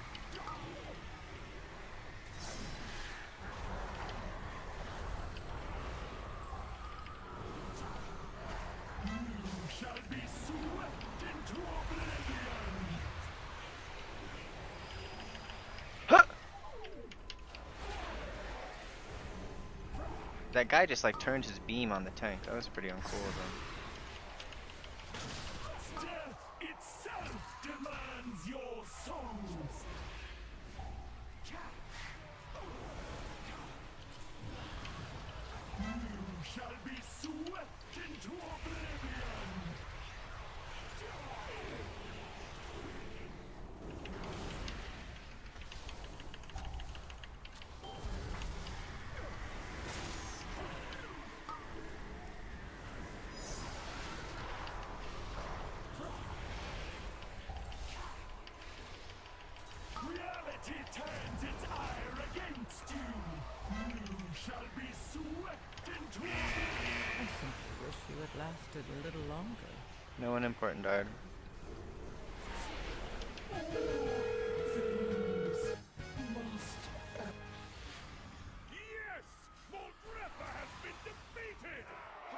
That guy just like turned his beam on the tank. That was pretty uncool of him. I simply wish you had lasted a little longer. No one important died.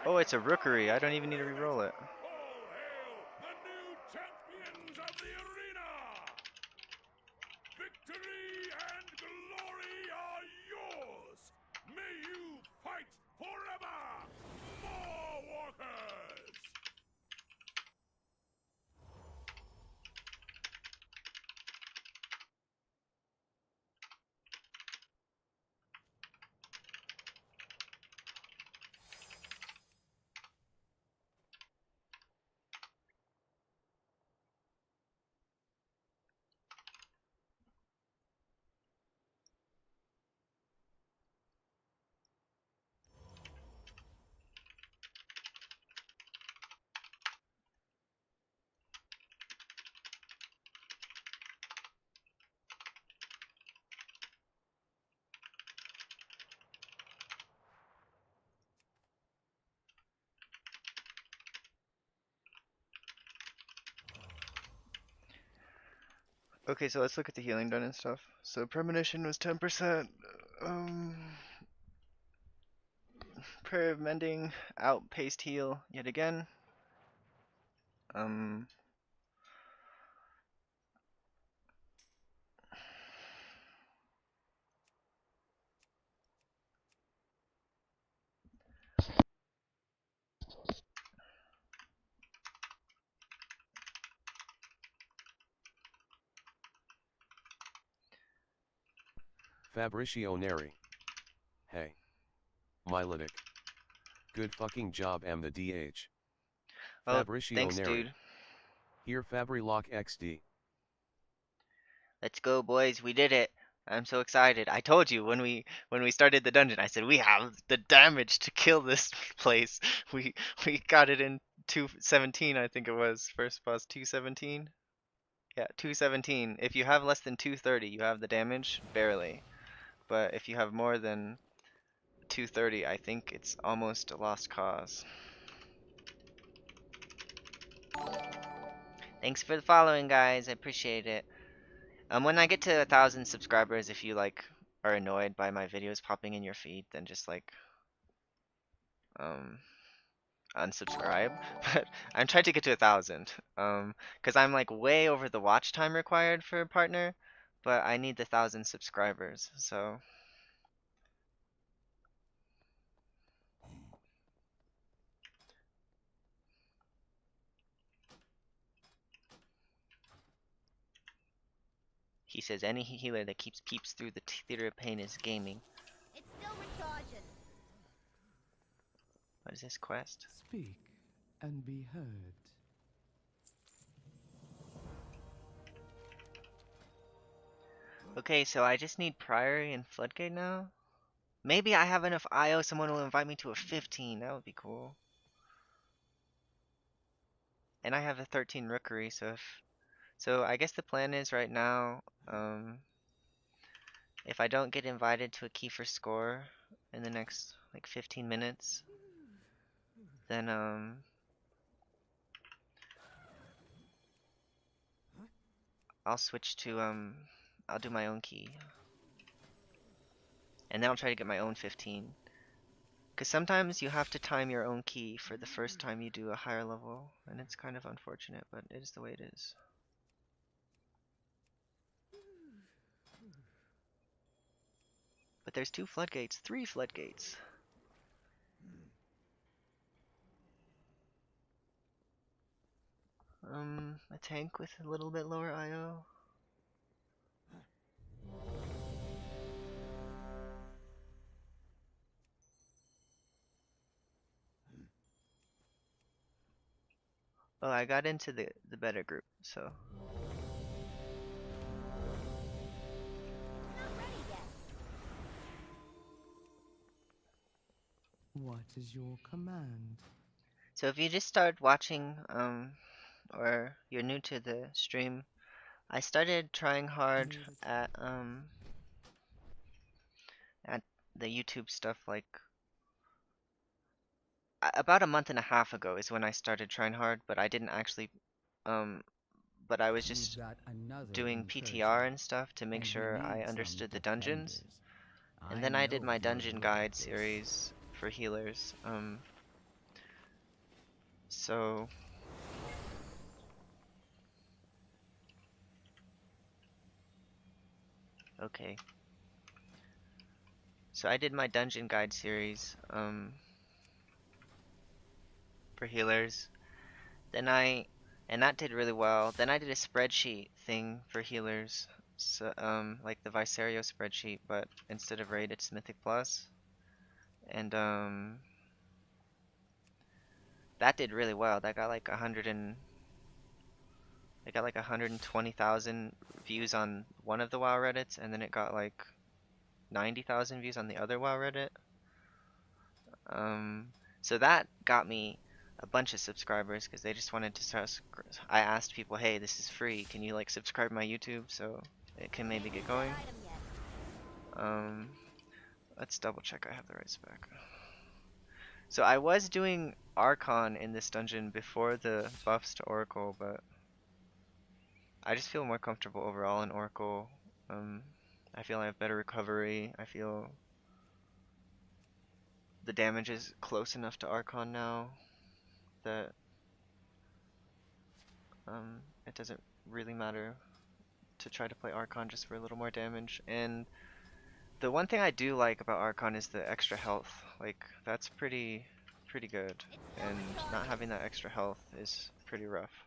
Oh, it's a Rookery. I don't even need to reroll it. All hail the new champions of the arena! Victory and glory are yours! May you fight forever! More walkers! Okay, so let's look at the healing done and stuff. So premonition was 10%. Prayer of Mending outpaced heal yet again. Fabricio Neri. Hey. Mythic. Good fucking job am the DH. Oh, Fabricio thanks, Neri. dude. Here Fabrilock XD. Let's go, boys. We did it. I'm so excited. I told you when we started the dungeon, I said we have the damage to kill this place. We got it in 217, I think it was. First boss 217. Yeah, 217. If you have less than 230, you have the damage barely. But if you have more than 230, I think it's almost a lost cause. Thanks for the following, guys. I appreciate it. When I get to 1,000 subscribers, if you like are annoyed by my videos popping in your feed, then just like unsubscribe. But I'm trying to get to 1,000, because I'm like way over the watch time required for a partner, but I need the 1,000 subscribers. So he says any healer that keeps peeps through the theater of pain is gaming. It's still recharging. What is this quest? Speak and be heard. Okay, so I just need Priory and Floodgate now. Maybe I have enough IO, someone will invite me to a 15. That would be cool. And I have a 13 Rookery, so I guess the plan is right now, if I don't get invited to a Kiefer score in the next like 15 minutes, then I'll switch to I'll do my own key. And then I'll try to get my own 15. Because sometimes you have to time your own key for the first time you do a higher level, and it's kind of unfortunate, but it is the way it is. But there's 2 floodgates, 3 floodgates. A tank with a little bit lower IO. Oh, I got into the better group, so. It's not ready yet. What is your command? So if you just started watching, or you're new to the stream, I started trying hard at the YouTube stuff like about a month and a half ago is when I started trying hard, but I didn't actually, but I was We've just got another doing incursion, PTR and stuff to make and we sure I need some understood the dungeons. defenders. And I then I did know my you're dungeon good at guide this. series for healers. So okay. So I did my dungeon guide series for healers. Then and that did really well. Then I did a spreadsheet thing for healers. So like the Visario spreadsheet, but instead of raid it's Mythic Plus. And that did really well. That got like 120,000 views on one of the WoW Reddits, and then it got like 90,000 views on the other WoW Reddit. So that got me a bunch of subscribers because they just wanted to I asked people, hey, this is free. Can you like subscribe my YouTube so it can maybe get going? Let's double check I have the right spec. So I was doing Archon in this dungeon before the buffs to Oracle, but I just feel more comfortable overall in Oracle. I feel I have better recovery. I feel the damage is close enough to Archon now that it doesn't really matter to try to play Archon just for a little more damage. And the one thing I do like about Archon is the extra health. Like that's pretty good. And not having that extra health is pretty rough.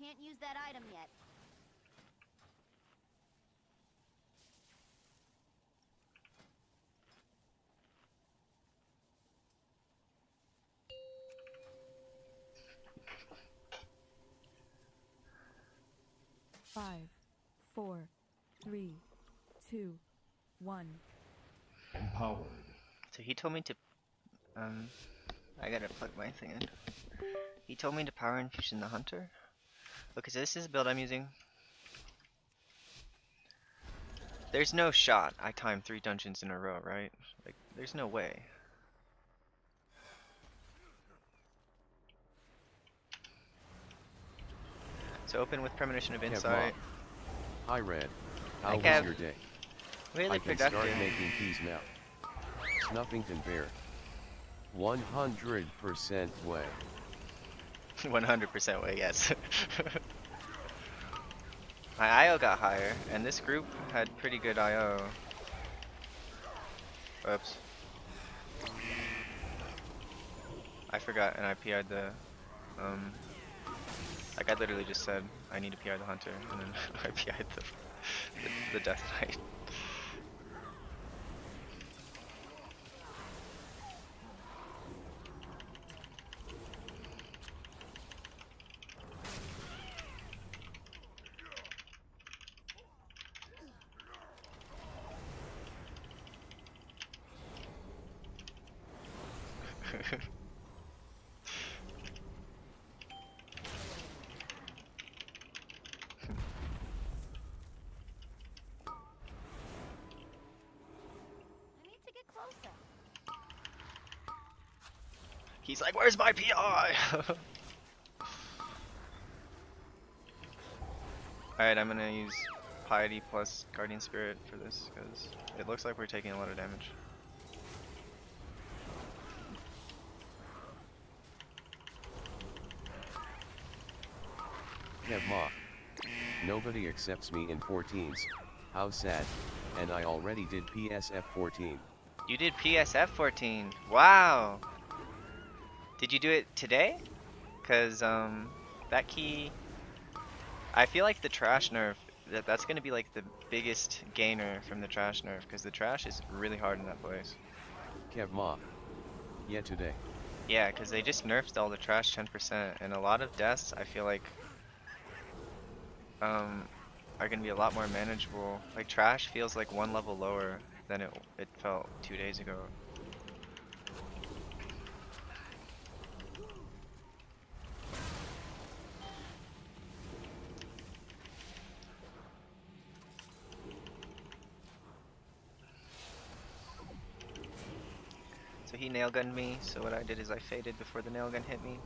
can't use that item yet. Five, 4, 3, 2, 1. Empowered. So he told me to, I gotta plug my thing in. He told me to power infusion the hunter. Okay, so this is the build I'm using. There's no shot I time 3 dungeons in a row, right? Like, there's no way. So open with premonition of insight. Hi Red, how Hi, was Kev. your day? Really I can productive. start making keys now. Snuffington Bear. 100% way. 100% way, yes. My IO got higher, and this group had pretty good IO. Oops. I forgot, and I PI'd the, like I literally just said, I need to PI the hunter, and then I PI'd the Death Knight. I need to get closer. He's like, where's my PI? Alright, I'm gonna use Piety plus Guardian Spirit for this, because it looks like we're taking a lot of damage. Kev Ma. Nobody accepts me in 14s. How sad. And I already did PSF 14. You did PSF 14. Wow. Did you do it today? Cause that key, I feel like the trash nerf, that's gonna be like the biggest gainer from the trash nerf, because the trash is really hard in that place. Kev Ma. Yeah, today. Yeah, because they just nerfed all the trash 10%, and a lot of deaths I feel like are gonna be a lot more manageable. Like trash feels like 1 level lower than it felt 2 days ago. So he nail gunned me, so what I did is I faded before the nail gun hit me.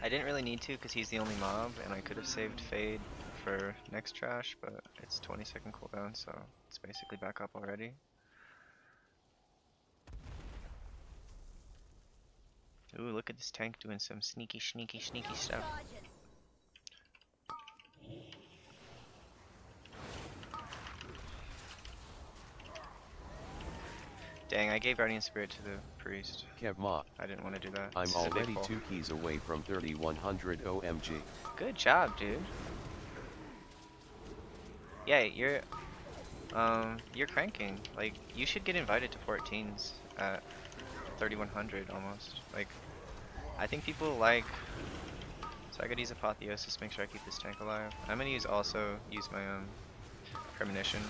I didn't really need to because he's the only mob, and I could have saved fade for next trash, but it's 20-second cooldown, so it's basically back up already. Ooh, look at this tank doing some sneaky stuff. Dang, I gave Guardian Spirit to the priest. Kev Ma. I didn't want to do that. I'm This is a big already pull. 2 keys away from 3100 OMG. Good job, dude. Yeah, you're cranking. Like, you should get invited to 14s at 3100 almost. Like, I think people like. So I gotta use Apotheosis, make sure I keep this tank alive. I'm gonna use my Premonition.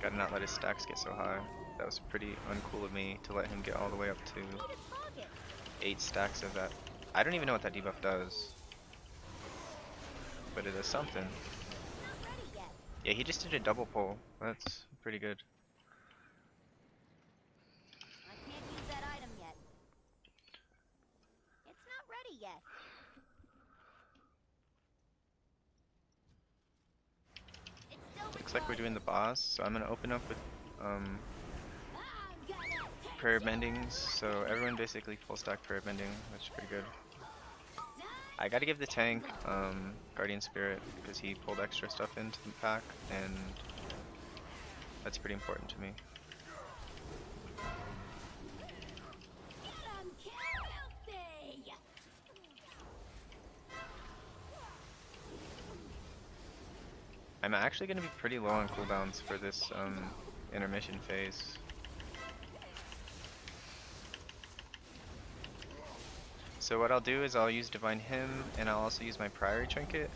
Gotta not let his stacks get so high. That was pretty uncool of me to let him get all the way up to 8 stacks of that. I don't even know what that debuff does, but it does something. Yeah, he just did a double pull. That's pretty good. I can't use that item yet. It's not ready yet. It's still Looks like we're doing the boss, so I'm gonna open up with I'm gonna take prayer bendings. So everyone basically full stack prayer bending, which is pretty good. I gotta give the tank Guardian Spirit because he pulled extra stuff into the pack, and that's pretty important to me. I'm actually going to be pretty low on cooldowns for this intermission phase. So what I'll do is I'll use Divine Hymn, and I'll also use my Priory Trinket.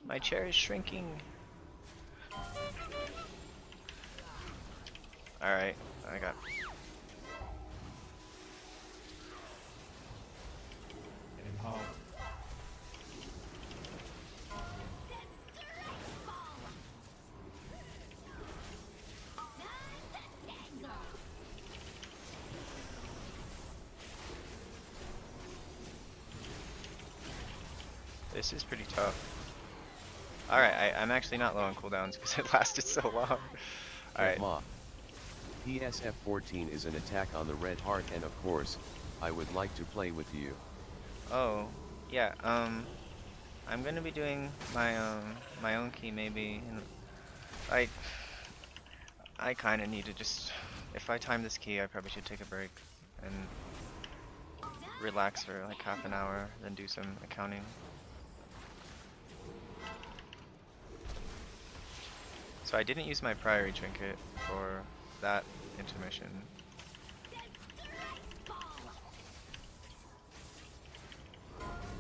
My chair is shrinking. Alright, I got... Get him home. This is pretty tough. Alright, I'm actually not low on cooldowns because it lasted so long. Alright. PSF 14 is an attack on the red heart, and of course, I would like to play with you. Oh, yeah, I'm gonna be doing my my own key maybe, and I kinda need to just, if I time this key I probably should take a break and relax for like half an hour, then do some accounting. So I didn't use my Priory Trinket for that intermission.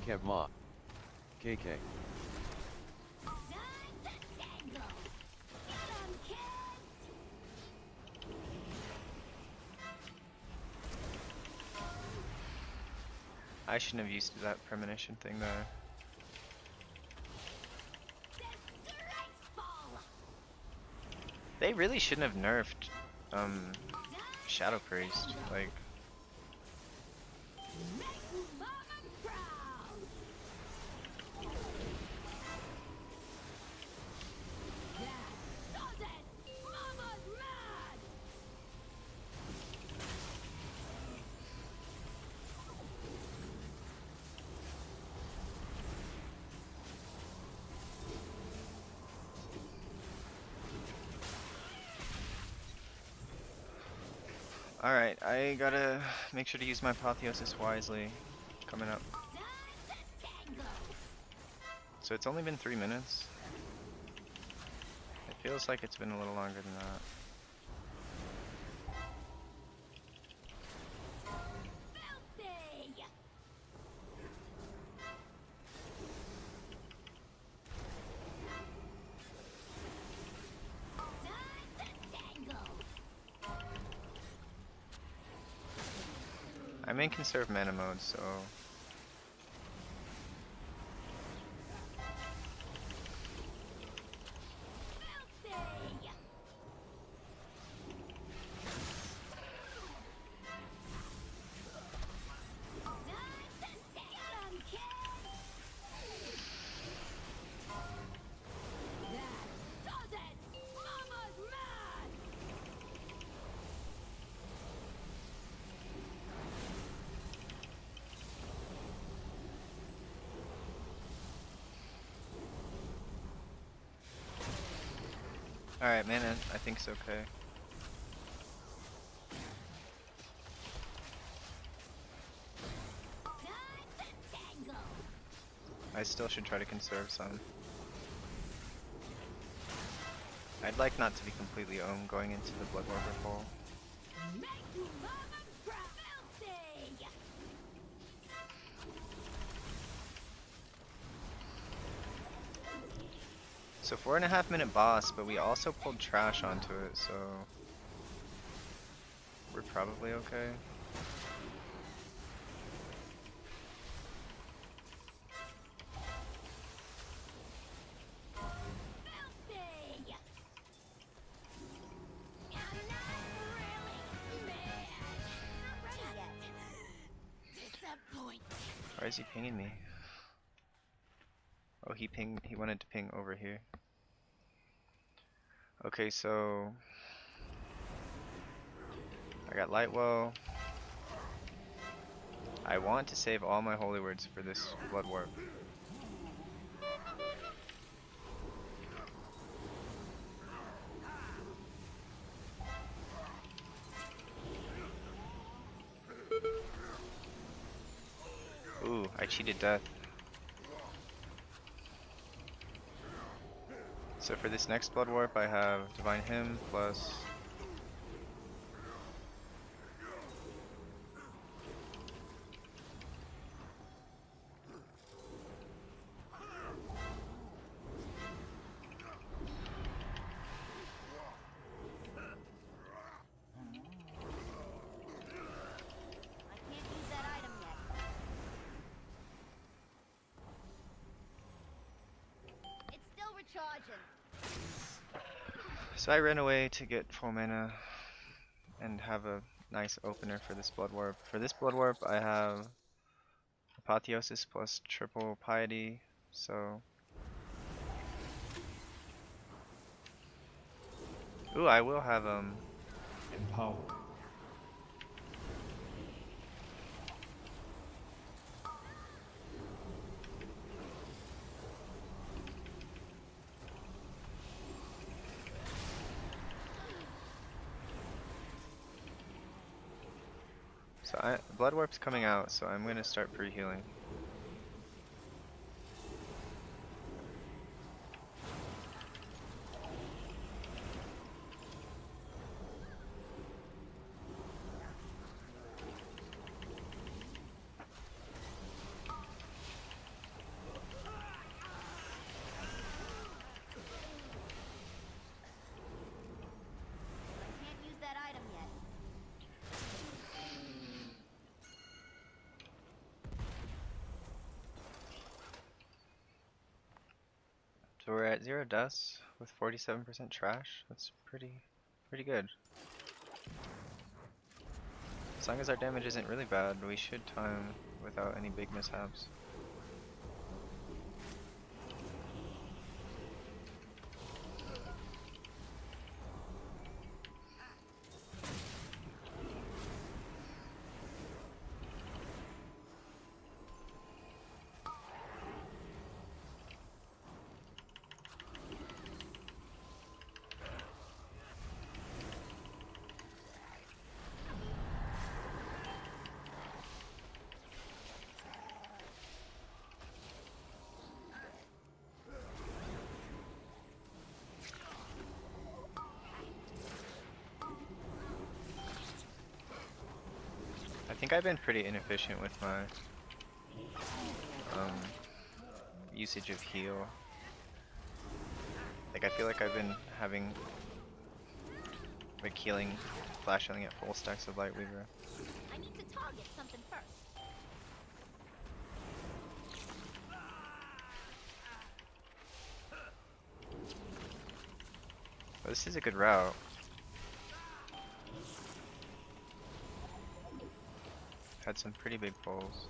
Kevma. KK. I shouldn't have used that premonition thing there. They really shouldn't have nerfed Shadow Priest, like. Alright, I gotta make sure to use my Apotheosis wisely coming up. So it's only been 3 minutes. It feels like it's been a little longer than that. I'm in conserve mana mode, so alright, mana, I think it's okay. I still should try to conserve some. I'd like not to be completely owned going into the Blood Warper hole. So 4.5 minute boss, but we also pulled trash onto it, so we're probably okay. Why is he pinging me? Oh, he wanted to ping over here. Okay, so I got Lightwell. I want to save all my holy words for this Blood Warp. cheated death. So for this next Blood Warp, I have Divine Hymn plus... I can't use that item yet. It's still recharging. So I ran away to get full mana and have a nice opener for this Blood Warp. For this Blood Warp, I have Apotheosis plus triple Piety, so... Ooh, I will have, Empower. So Blood Warp's coming out, so I'm gonna start pre-healing. I can't use that item yet. So we're at 0 deaths with 47% trash. That's pretty good. As long as our damage isn't really bad, we should time without any big mishaps. I think I've been pretty inefficient with my usage of heal. Like I feel like I've been having like flash healing at full stacks of Light Weaver. I need to target something first. But this is a good route. Had some pretty big pulls.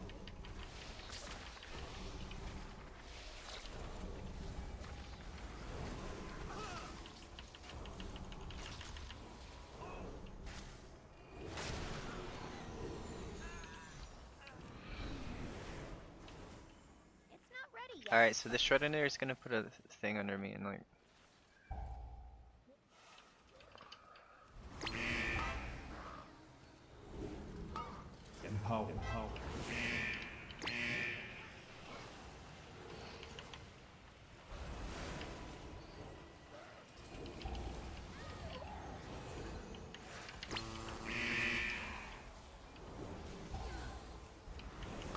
It's not ready yet. Alright, so the Shredder is gonna put a thing under me and like... Empower.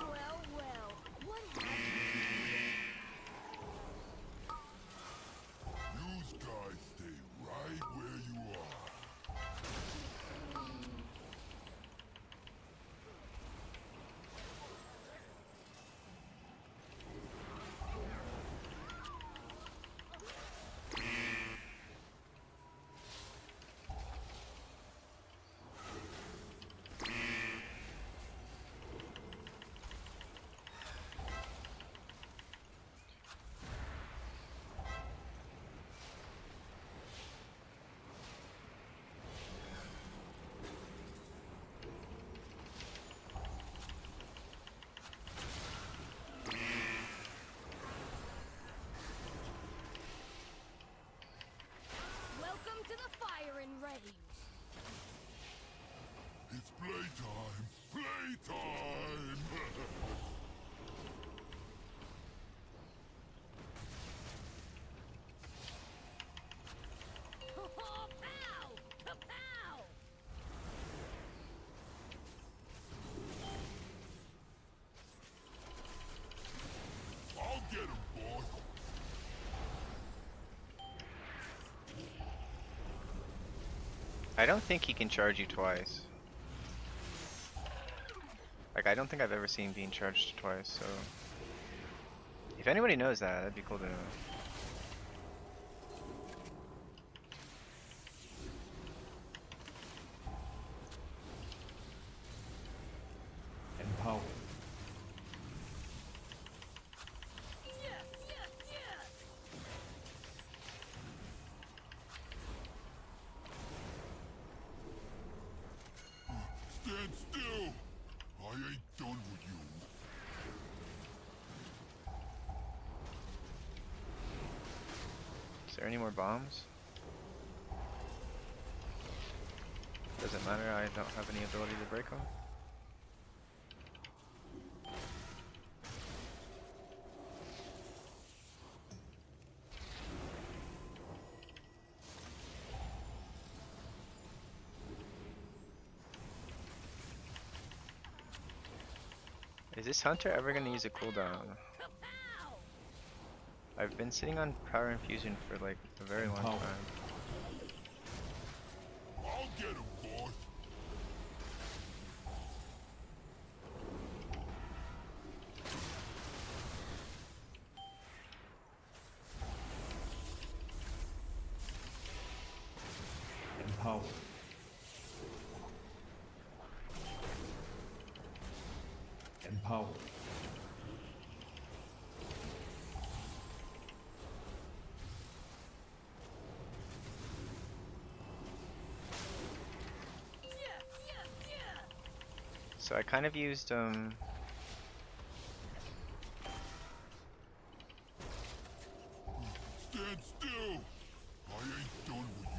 Well, what happened? You guys stay right where you are. Welcome to the firing range. It's playtime. Playtime. I don't think he can charge you twice. Like, I don't think I've ever seen being charged twice, so... If anybody knows that, that'd be cool to know. Empower. Stand still! I ain't done with you. Is there any more bombs? Doesn't matter, I don't have any ability to break them. Is this hunter ever gonna use a cooldown? I've been sitting on power infusion for like a very long time. I'll get him, boy. Empower. Empower. So I kind of used Stand still! I ain't done with you.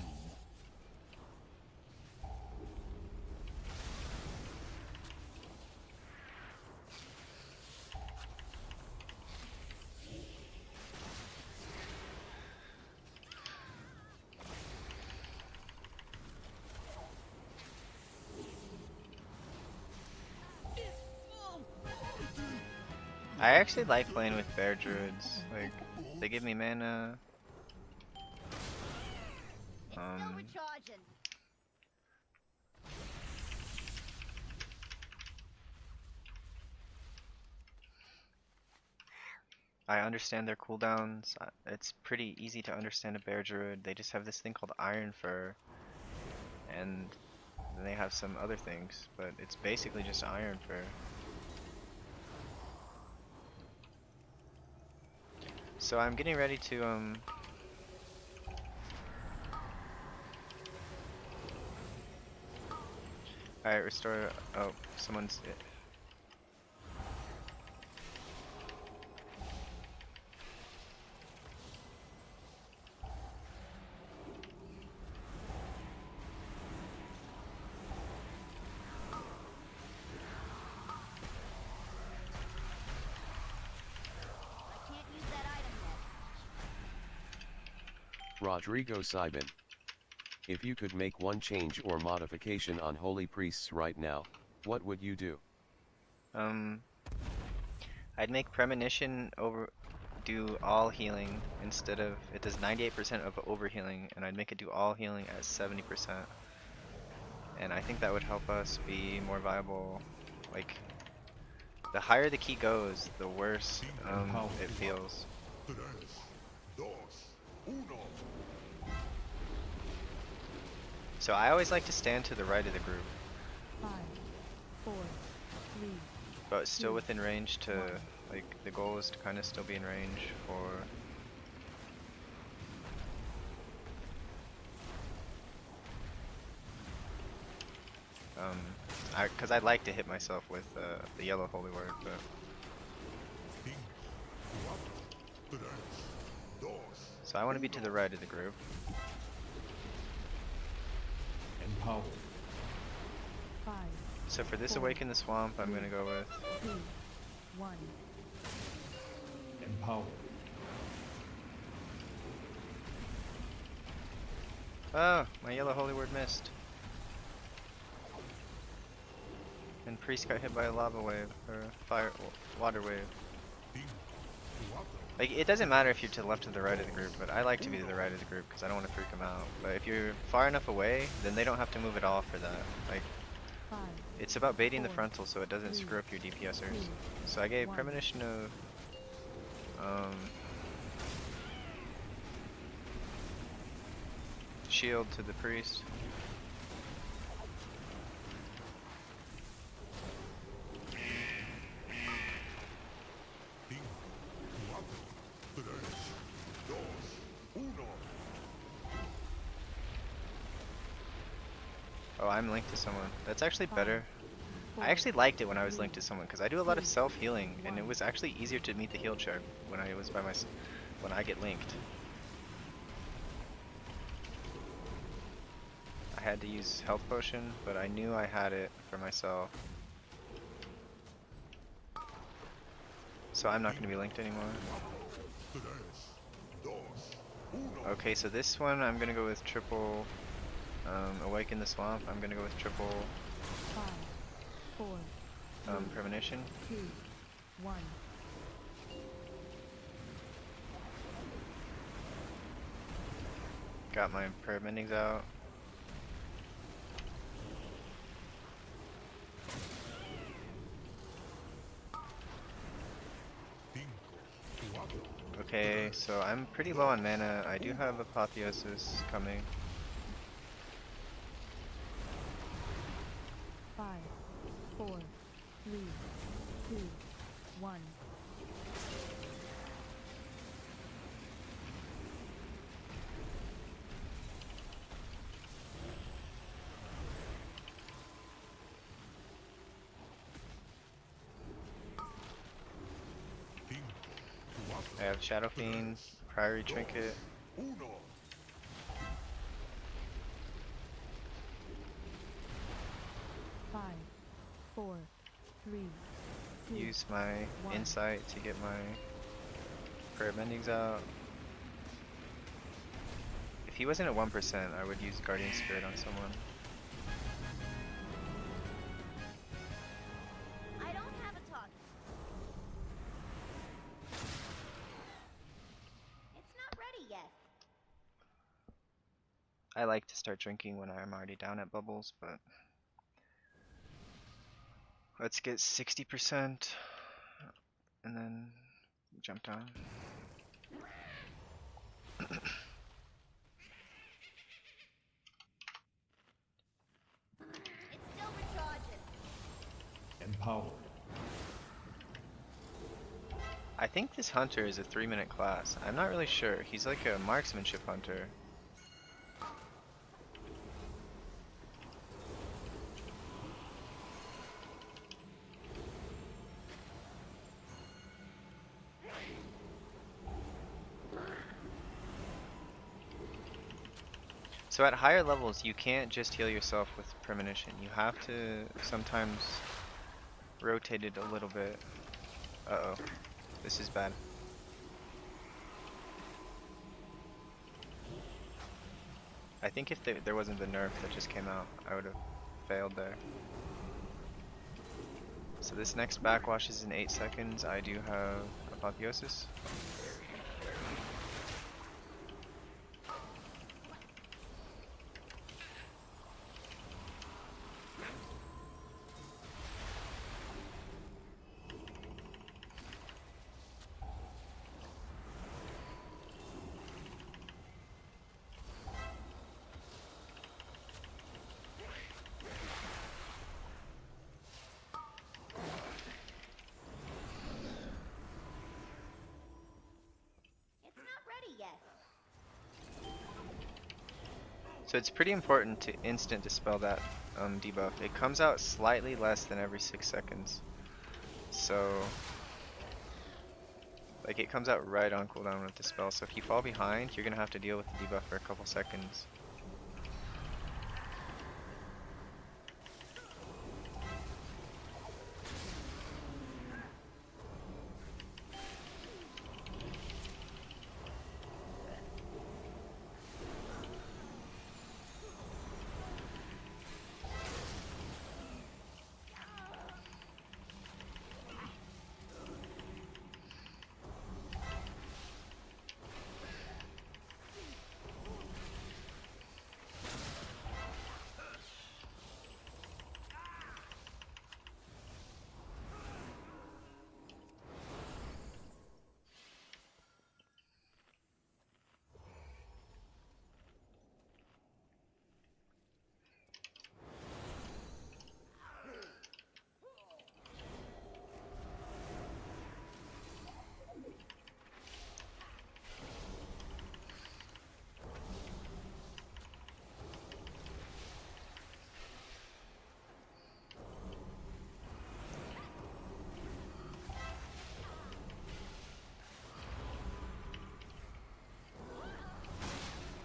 I actually like playing with bear druids. Like, they give me mana. Recharging. I understand their cooldowns. It's pretty easy to understand a bear druid. They just have this thing called iron fur, and then they have some other things, but it's basically just iron fur. So I'm getting ready to Alright, restore. Oh, someone's. Rodrigo Sibin. If you could make one change or modification on Holy Priests right now, what would you do? I'd make Premonition do all healing instead of, it does 98% of over healing, and I'd make it do all healing at 70%. And I think that would help us be more viable. Like, the higher the key goes, the worse it feels. So I always like to stand to the right of the group. 5, 4, 3. But still within range to, like, the goal is to kind of still be in range for... Because I'd like to hit myself with the yellow holy word, but... So I want to be to the right of the group. Empower. 5, So for this Awaken the Swamp, I'm going to go with... 2, 1. Empower. Oh, my yellow holy word missed. And Priest got hit by a lava wave, or fire, water wave. Like, it doesn't matter if you're to the left or the right of the group, but I like to be to the right of the group because I don't want to freak them out. But if you're far enough away, then they don't have to move at all for that. Like, 5, it's about baiting the 4, frontal so it doesn't 3, screw up your DPSers. 2, So I gave 1. premonition of shield to the priest. Oh, I'm linked to someone. That's actually better. I actually liked it when I was linked to someone because I do a lot of self-healing, and it was actually easier to meet the heal chart when I was by myself. When I get linked, I had to use health potion, but I knew I had it for myself, so I'm not going to be linked anymore. Okay, so this one I'm going to go with triple. Awaken the Swamp. I'm going to go with triple. 5, 4, premonition. 2, 1. Got my prayer mendings out. Okay, so I'm pretty low on mana. I do have Apotheosis coming. 5, 4, 3, 2, 1. I have Shadow Fiend, Priory Trinket. 5, 4, 3, 2. Use my insight to get my prayer mendings out. If he wasn't at 1%, I would use Guardian Spirit on someone. I don't have a target. It's not ready yet. I like to start drinking when I'm already down at bubbles, but let's get 60% and then jump down. It's still recharging. Empowered. I think this hunter is a 3-minute class. I'm not really sure. He's like a marksmanship hunter. So at higher levels, you can't just heal yourself with premonition. You have to sometimes rotate it a little bit. Uh-oh. This is bad. I think if there wasn't the nerf that just came out, I would have failed there. So this next backwash is in 8 seconds. I do have Apotheosis. So it's pretty important to instant dispel that debuff. It comes out slightly less than every 6 seconds. So, like, it comes out right on cooldown with dispel. So if you fall behind, you're gonna have to deal with the debuff for a couple seconds.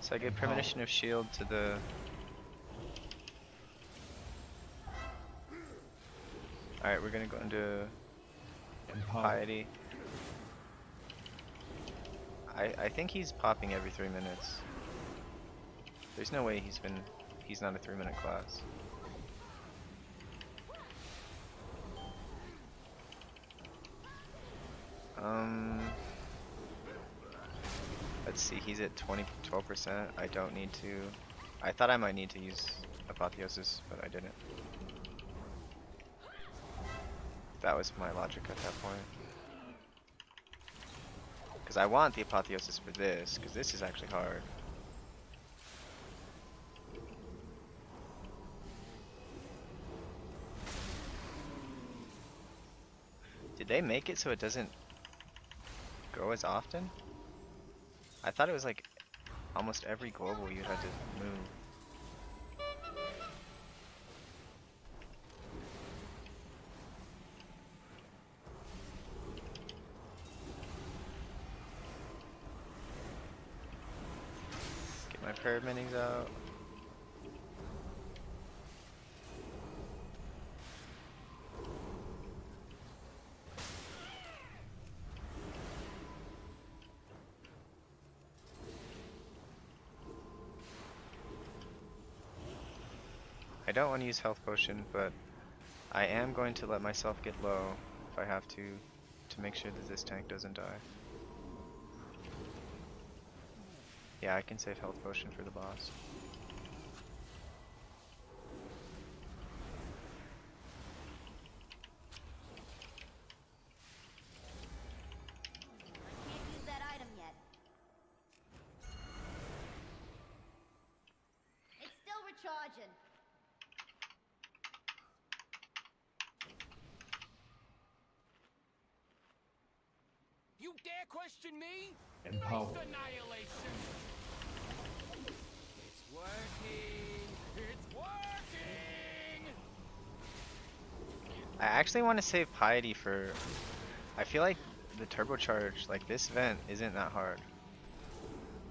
So I give premonition of shield to the. Alright, we're gonna go into piety. I think he's popping every 3 minutes. There's no way he's not a 3-minute class. Let's see, he's at 12%. I don't need to. I thought I might need to use Apotheosis, but I didn't. That was my logic at that point. Because I want the Apotheosis for this, because this is actually hard. Did they make it so it doesn't go as often? I thought it was like almost every global you had to move. Get my paraminis out. I don't want to use health potion, but I am going to let myself get low if I have to make sure that this tank doesn't die. Yeah, I can save health potion for the boss. Can't use that item yet. It's still recharging. You dare question me? Empower. Nice annihilation. It's working. It's working. I actually want to save piety for. I feel like the turbocharge, like this vent, isn't that hard.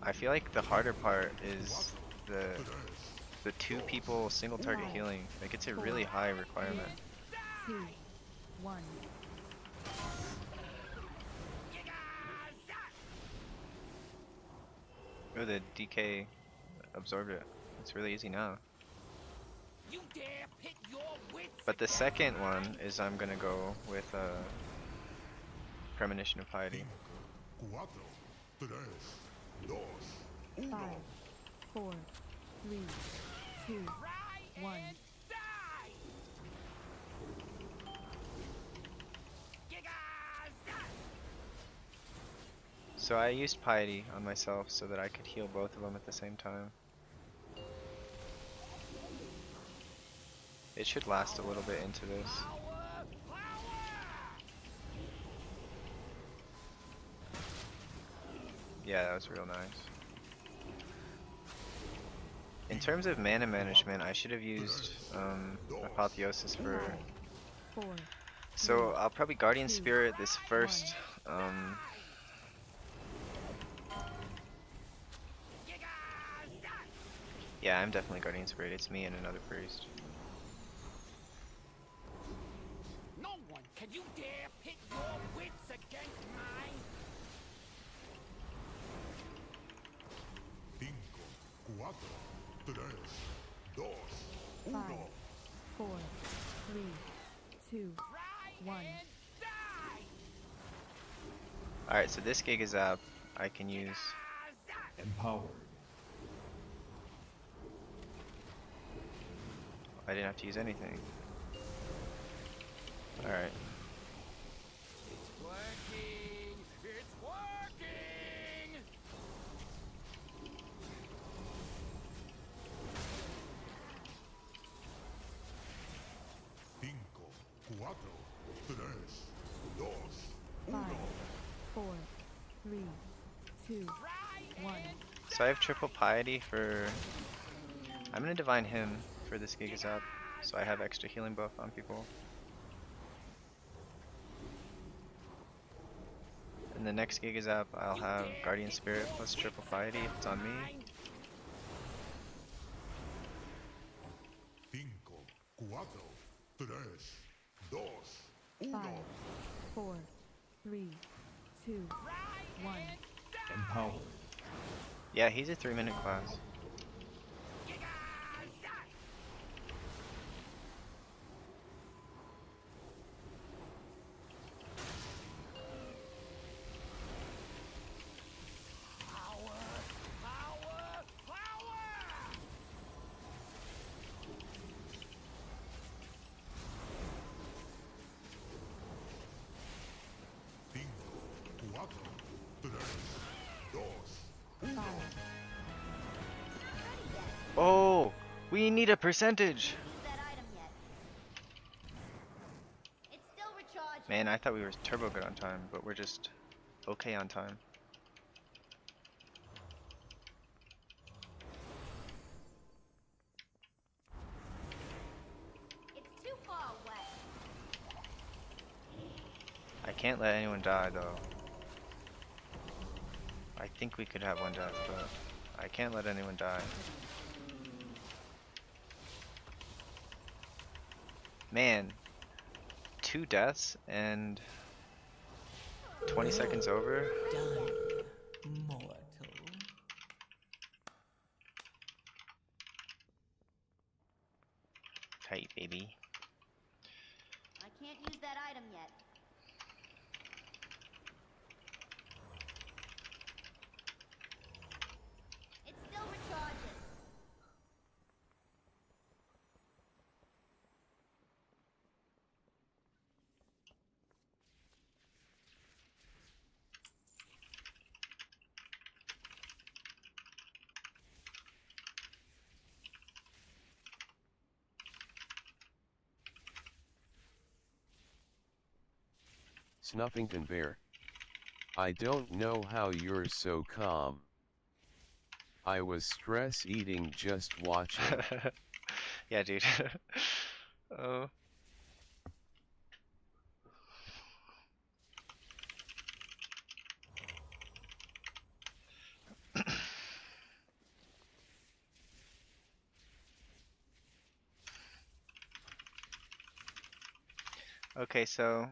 I feel like the harder part is the 2 people single target healing. Like it's a really high requirement. 2, 1. Oh, the DK absorbed it. It's really easy now. You dare pit your wits. But the second one is I'm gonna go with premonition of piety. 4, 3, 2, 5, 4, 3, 2, 1. And die. So I used piety on myself so that I could heal both of them at the same time. It should last a little bit into this. Yeah, that was real nice. In terms of mana management, I should have used Apotheosis for... 4. So I'll probably Guardian Spirit this first. Yeah, I'm definitely Guardian Spirit. It's me and another priest. No one can you dare pit your wits against mine. 5, 4, 3, 2, 5, 1. 4, 3, 2, 1. Alright, so this gig is up. I can use... Empowered. I didn't have to use anything. Alright. It's working. It's working. 5, 4, 3, 2, 5, 4, 3, 2, 1. So I have triple piety for... I'm gonna divine him for this gig is up, so I have extra healing buff on people. And the next gig is up, I'll have Guardian Spirit plus triple piety if it's on me. cuatro, tres, dos, 5, uno. 4, 3, 2, 1. Empowered. Yeah, he's a 3-minute class. Cinco, cuatro, tres, dos, uno. Oh, we need a percentage. Use that item yet. It's still recharging. Man, I thought we were turbo good on time, but we're just okay on time. It's too far away. I can't let anyone die though. I think we could have one death, but I can't let anyone die. Man, 2 deaths and 20 seconds over. Done, mortal. Tight, baby. I can't use that item yet. It's still recharging. Snuffington Bear. I don't know how you're so calm. I was stress eating just watching. Yeah, dude. Oh. Okay, so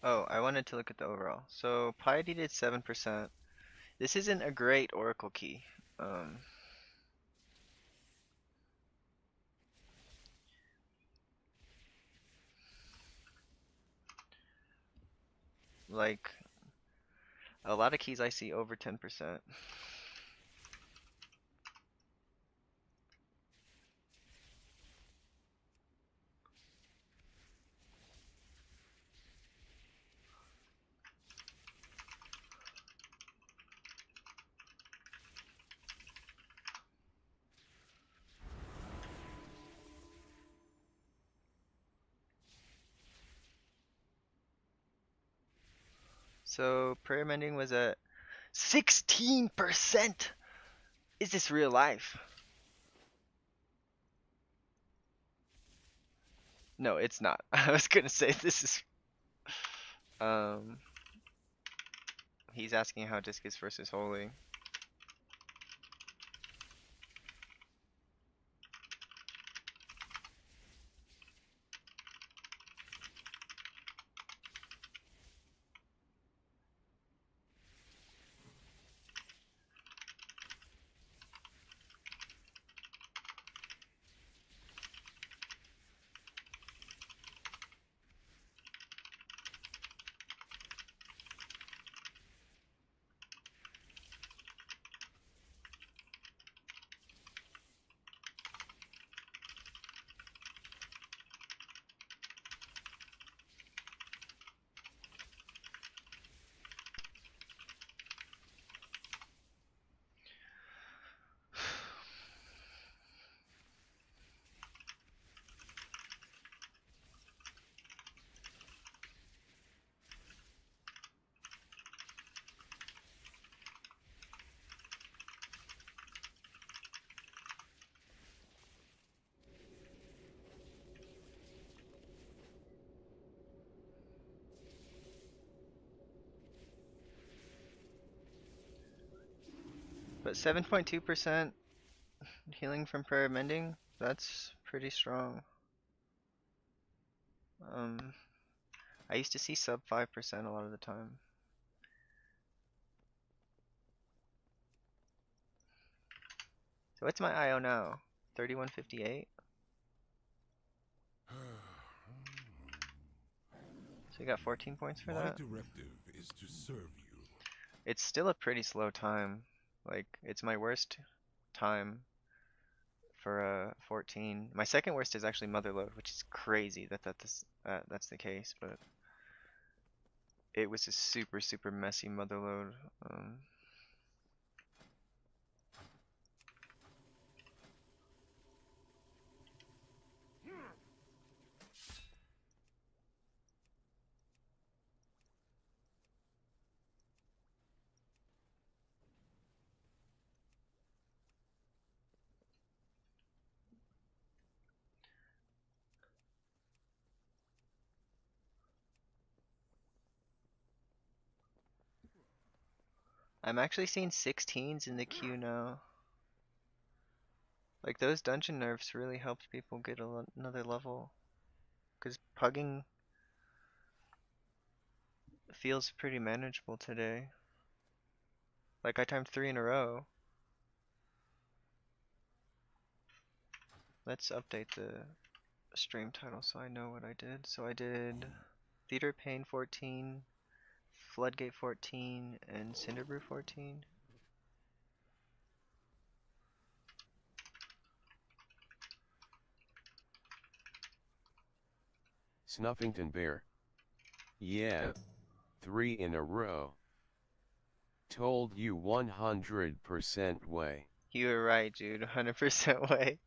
oh, I wanted to look at the overall. So Piety did 7%. This isn't a great Oracle key. Like a lot of keys I see over 10%. So prayer mending was at 16%. Is this real life? No, it's not. I was gonna say this is. He's asking how Discus versus Holy. But 7.2% healing from prayer mending, that's pretty strong. I used to see sub 5% a lot of the time. So what's my IO now? 3158? So you got 14 points for that? My directive is to serve you. It's still a pretty slow time. Like, it's my worst time for 14. My second worst is actually Motherload, which is crazy that's the case, but it was a super messy Motherload. I'm actually seeing 16s in the queue now. Like, those dungeon nerfs really helped people get another level. Because pugging feels pretty manageable today. Like, I timed 3 in a row. Let's update the stream title so I know what I did. So I did Theater Pain 14, Floodgate 14, and Cinderbrew 14. Snuffington Bear. Yeah. 3 in a row. Told you 100% way. You were right, dude. 100% way.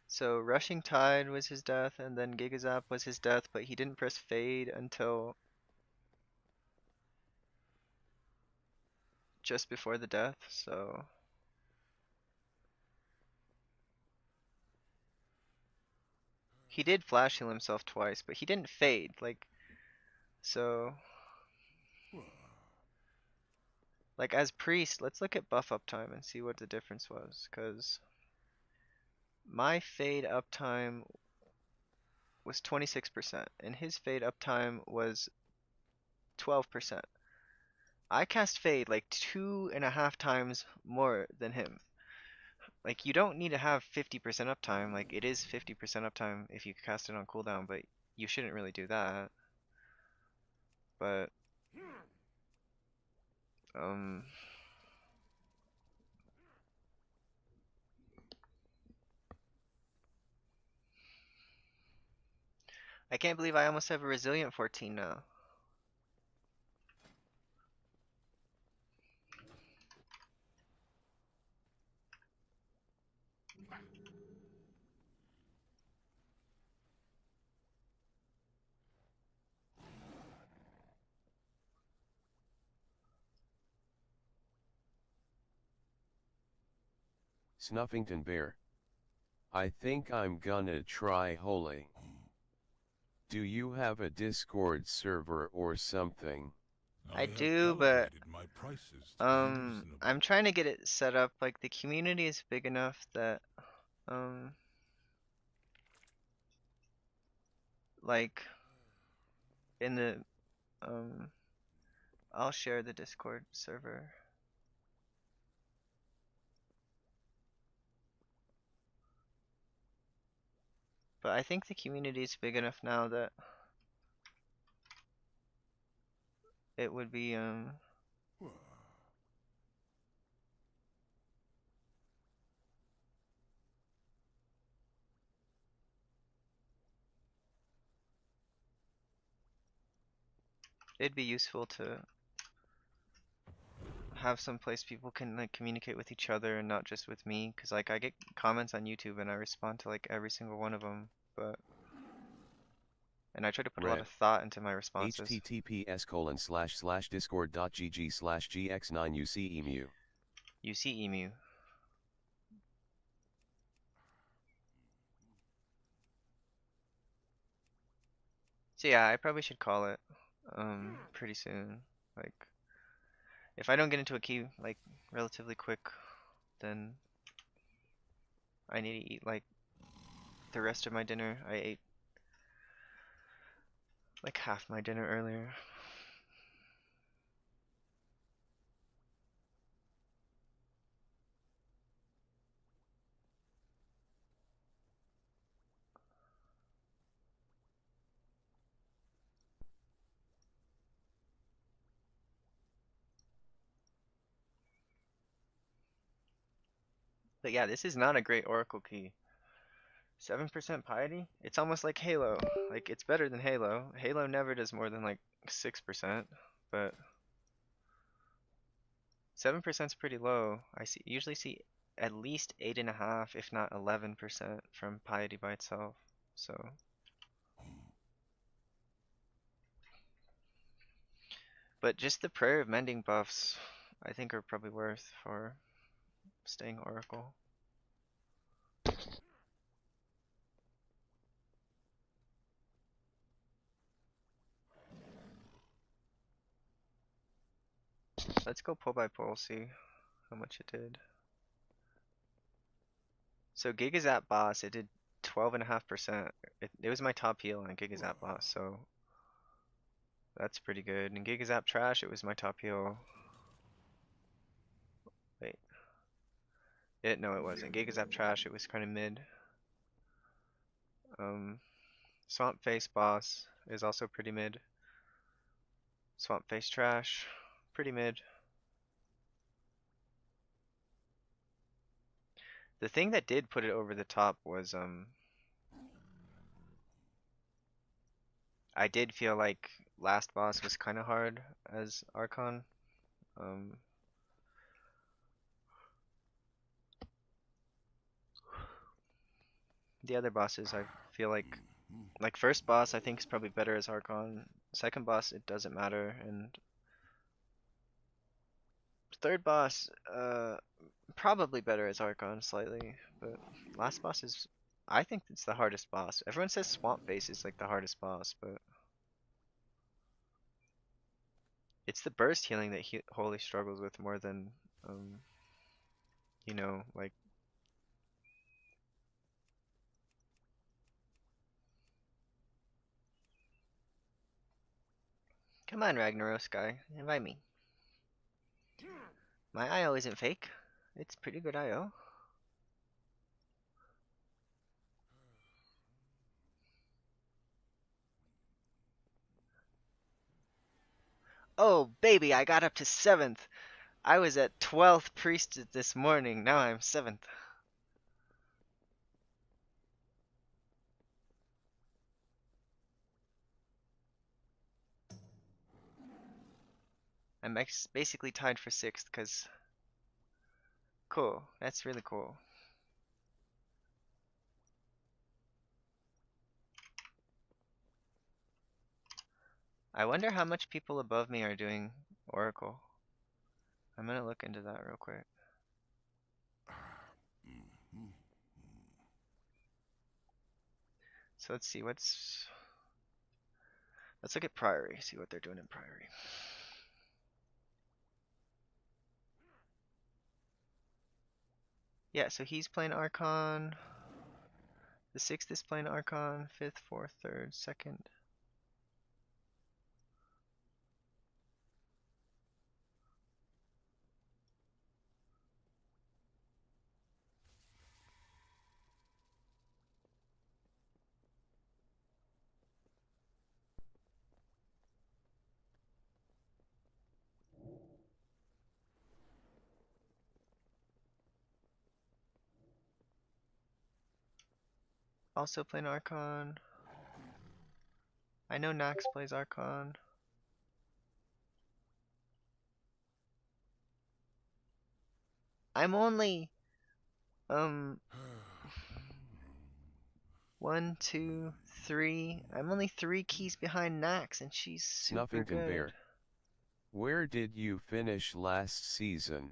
So Rushing Tide was his death, and then Gigazap was his death, but he didn't press Fade until just before the death, so... He did flash heal himself twice, but he didn't fade, like... So... Like, as Priest, let's look at buff uptime and see what the difference was, because... My fade uptime was 26%, and his fade uptime was 12%. I cast Fade like 2.5 times more than him. Like, you don't need to have 50% uptime. Like, it is 50% uptime if you cast it on cooldown, but you shouldn't really do that. But, I can't believe I almost have a Resilient 14 now. Snuffington Bear. I think I'm gonna try Holy. Do you have a Discord server or something? I do, but I'm trying to get it set up. Like, the community is big enough that like in the I'll share the Discord server. But I think the community is big enough now that it would be it'd be useful to have some place people can like communicate with each other and not just with me, because like I get comments on YouTube and I respond to like every single one of them, but and I try to put a lot of thought into my responses. https://discord.gg/gx9ucemu. UCemu. So yeah, I probably should call it pretty soon. Like, if I don't get into a key like relatively quick, then I need to eat like the rest of my dinner. I ate like half my dinner earlier. But yeah, this is not a great Oracle key. 7% piety? It's almost like Halo. Like, it's better than Halo. Halo never does more than like 6%, but 7% is pretty low. Usually see at least 8.5, if not 11% from piety by itself. So, but just the Prayer of Mending buffs, I think are probably worth for staying Oracle. Let's go pull by pull, see how much it did. So Gigazap boss, it did 12.5%. It was my top heal on Gigazap boss, so that's pretty good. And Gigazap trash, it was my top heal. Wait. No, it wasn't. Gigazap trash, it was kind of mid. Swamp Face boss is also pretty mid. Swamp Face trash, pretty mid. The thing that did put it over the top was I did feel like last boss was kind of hard as Archon. The other bosses I feel like first boss I think is probably better as Archon. Second boss it doesn't matter, and third boss probably better as Archon slightly, but last boss is, I think it's the hardest boss. Everyone says Swamp Face is like the hardest boss, but it's the burst healing that Holy struggles with more than you know, like, come on Ragnaros guy, invite me. My IO isn't fake. It's pretty good IO. Oh baby, I got up to 7th. I was at 12th priest this morning. Now I'm 7th. I'm basically tied for 6th because cool. That's really cool. I wonder how much people above me are doing Oracle. I'm gonna look into that real quick. So let's see let's look at Priory, see what they're doing in Priory. Yeah, so he's playing Archon. The 6th is playing Archon, 5th, 4th, 3rd, 2nd. Also playing Archon. I know Nax plays Archon. I'm only 1, 2, 3. I'm only 3 keys behind Nax, and she's super Snuffington good. Bear. Where did you finish last season?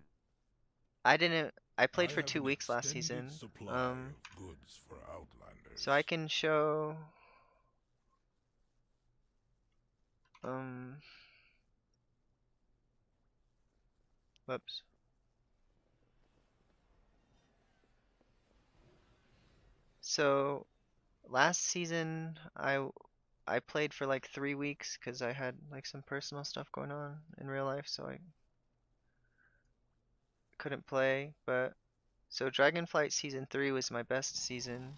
I didn't. I played for 2 weeks last season. Goods for Outlanders. So I can show. Whoops. So last season I played for like 3 weeks because I had like some personal stuff going on in real life, so I couldn't play. But so Dragonflight season 3 was my best season,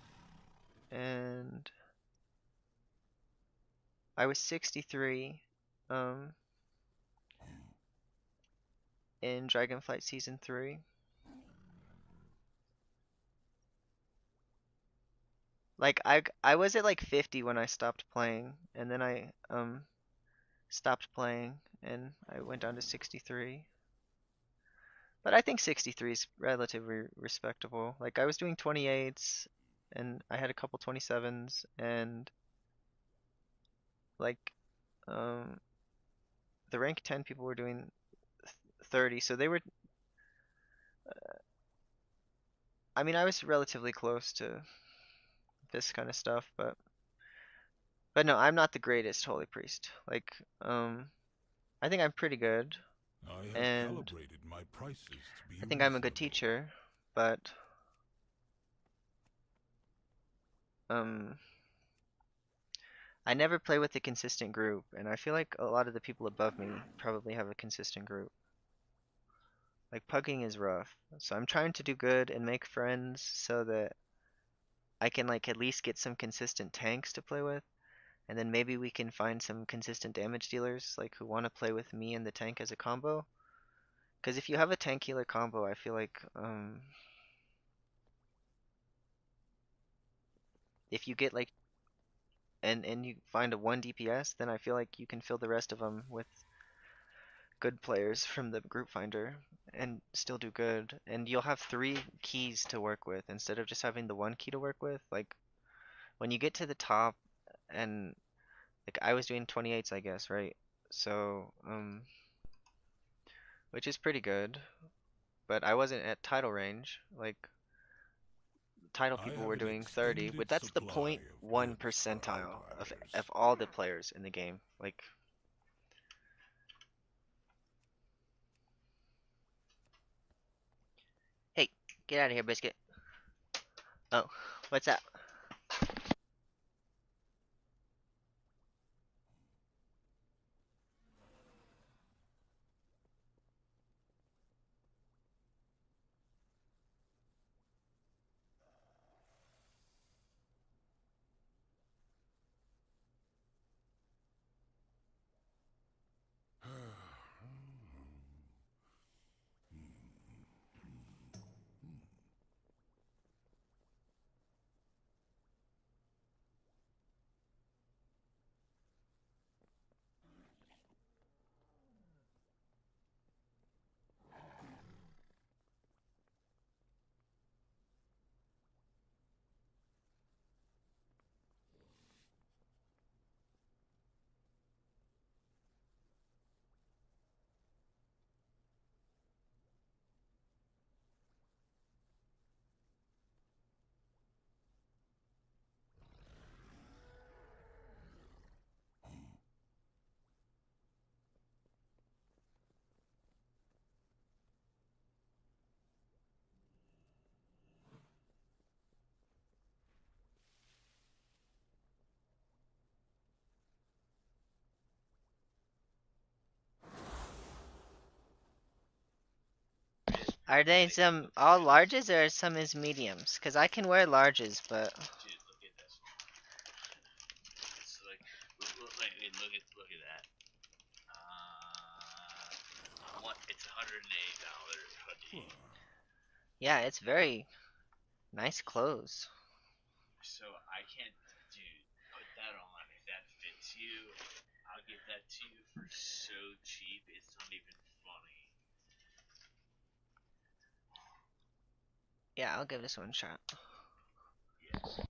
and I was 63 in Dragonflight season 3. Like I was at like 50 when I stopped playing, and then I stopped playing and I went down to 63. But I think 63 is relatively respectable. Like I was doing 28s and I had a couple 27s and like the rank 10 people were doing 30, so they were I mean I was relatively close to this kind of stuff, but no, I'm not the greatest holy priest. Like I think I'm pretty good I have and calibrated my prices to be I think I'm a good reasonable. teacher, but I never play with a consistent group, and I feel like a lot of the people above me probably have a consistent group. Like pugging is rough, so I'm trying to do good and make friends so that I can like at least get some consistent tanks to play with, and then maybe we can find some consistent damage dealers like who want to play with me and the tank as a combo. Because if you have a tank healer combo, I feel like if you get like and you find a 1 DPS, then I feel like you can fill the rest of them with good players from the group finder and still do good. And you'll have 3 keys to work with instead of just having the 1 key to work with. Like when you get to the top and like I was doing 28s, I guess, right? So, which is pretty good, but I wasn't at title range. Like title I people have were an doing 30, but extended that's the supply of 0.1 goods for percentile of outriders. all the players in the game. Like hey, get out of here, biscuit. Oh, what's up? Are they some all larges or some is mediums? Cause I can wear larges, but Dude, look at this one. It's like, look at that. It's $108 hoodie. yeah, it's very nice clothes. So I can't, dude, put that on. If that fits you, I'll give that to you for so cheap. It's not even funny. Yeah, I'll give this one a shot. Yeah.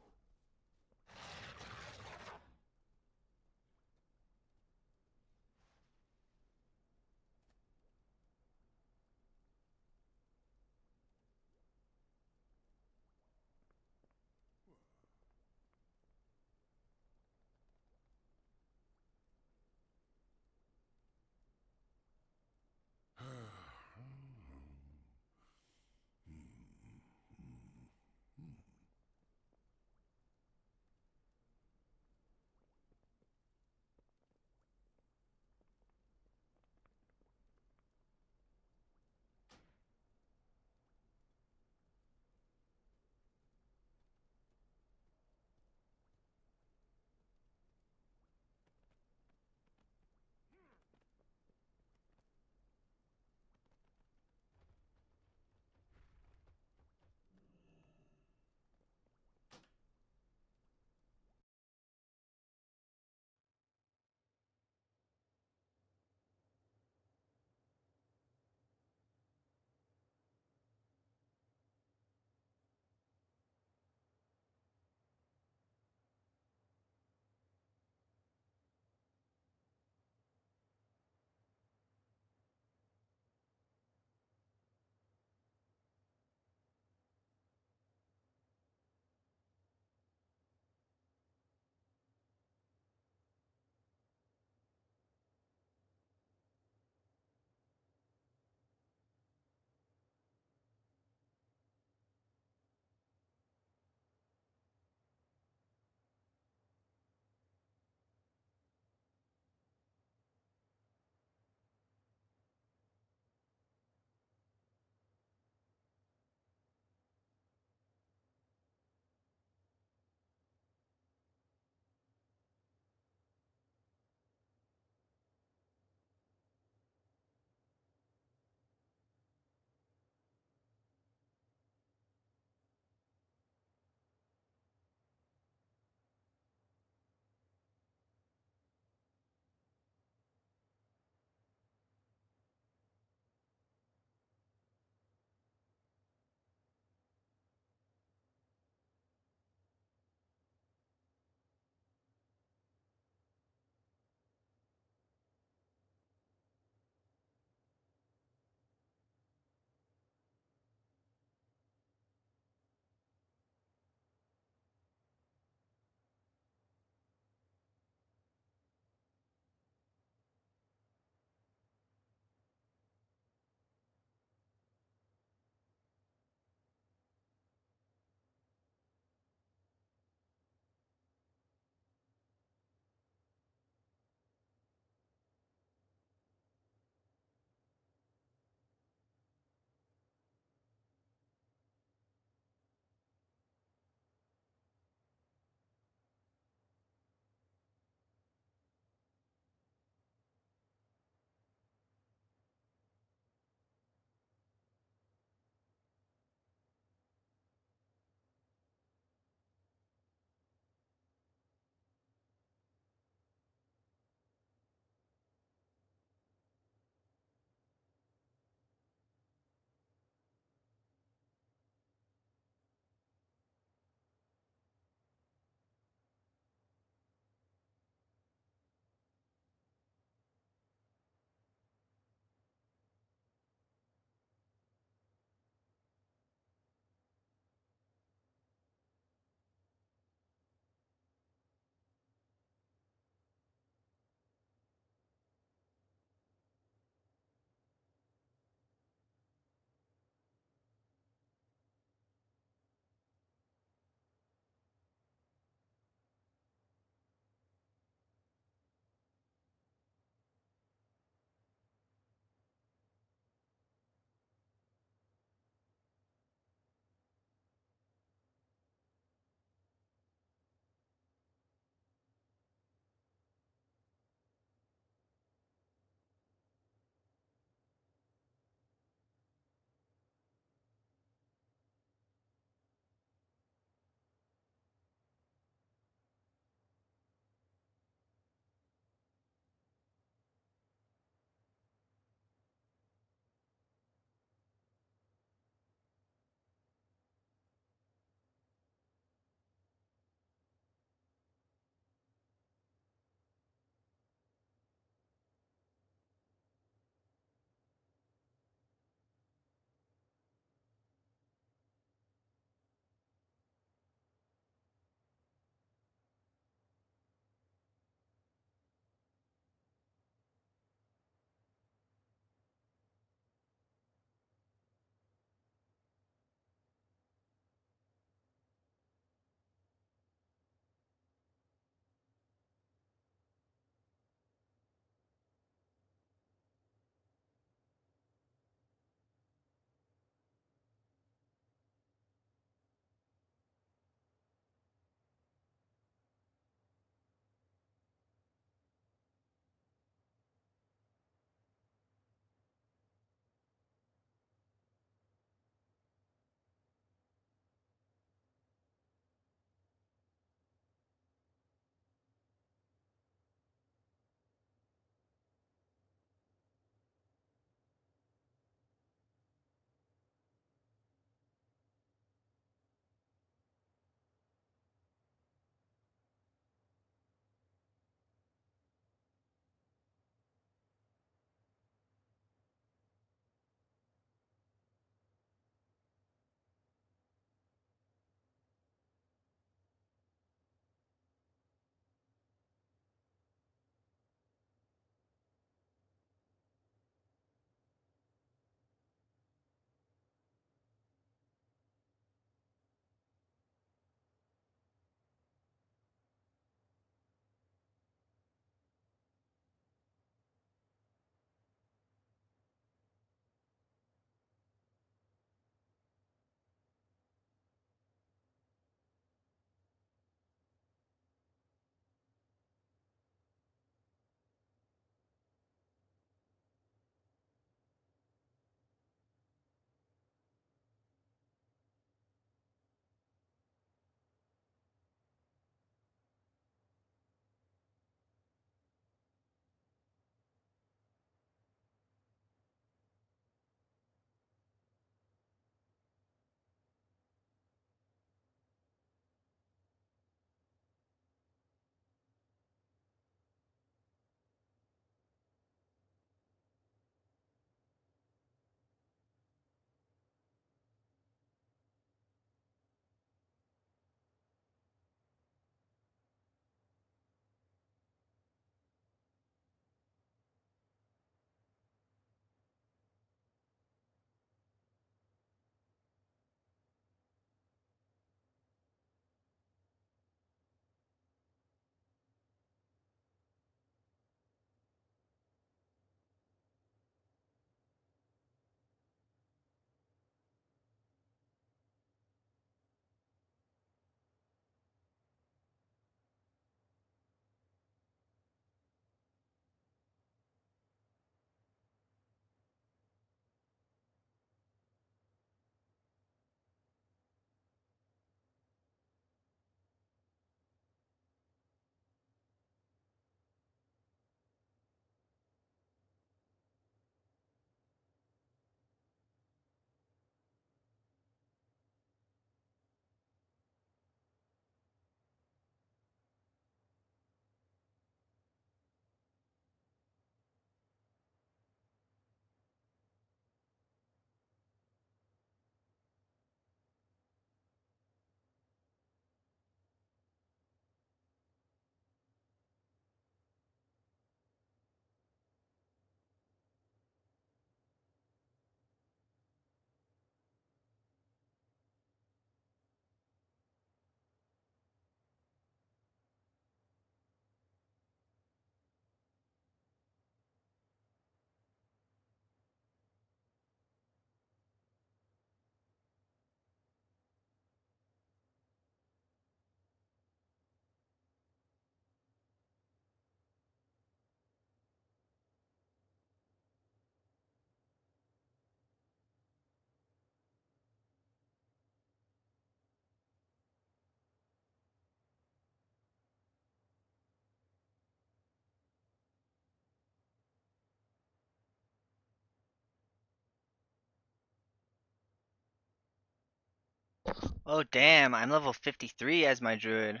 Oh damn, I'm level 53 as my druid.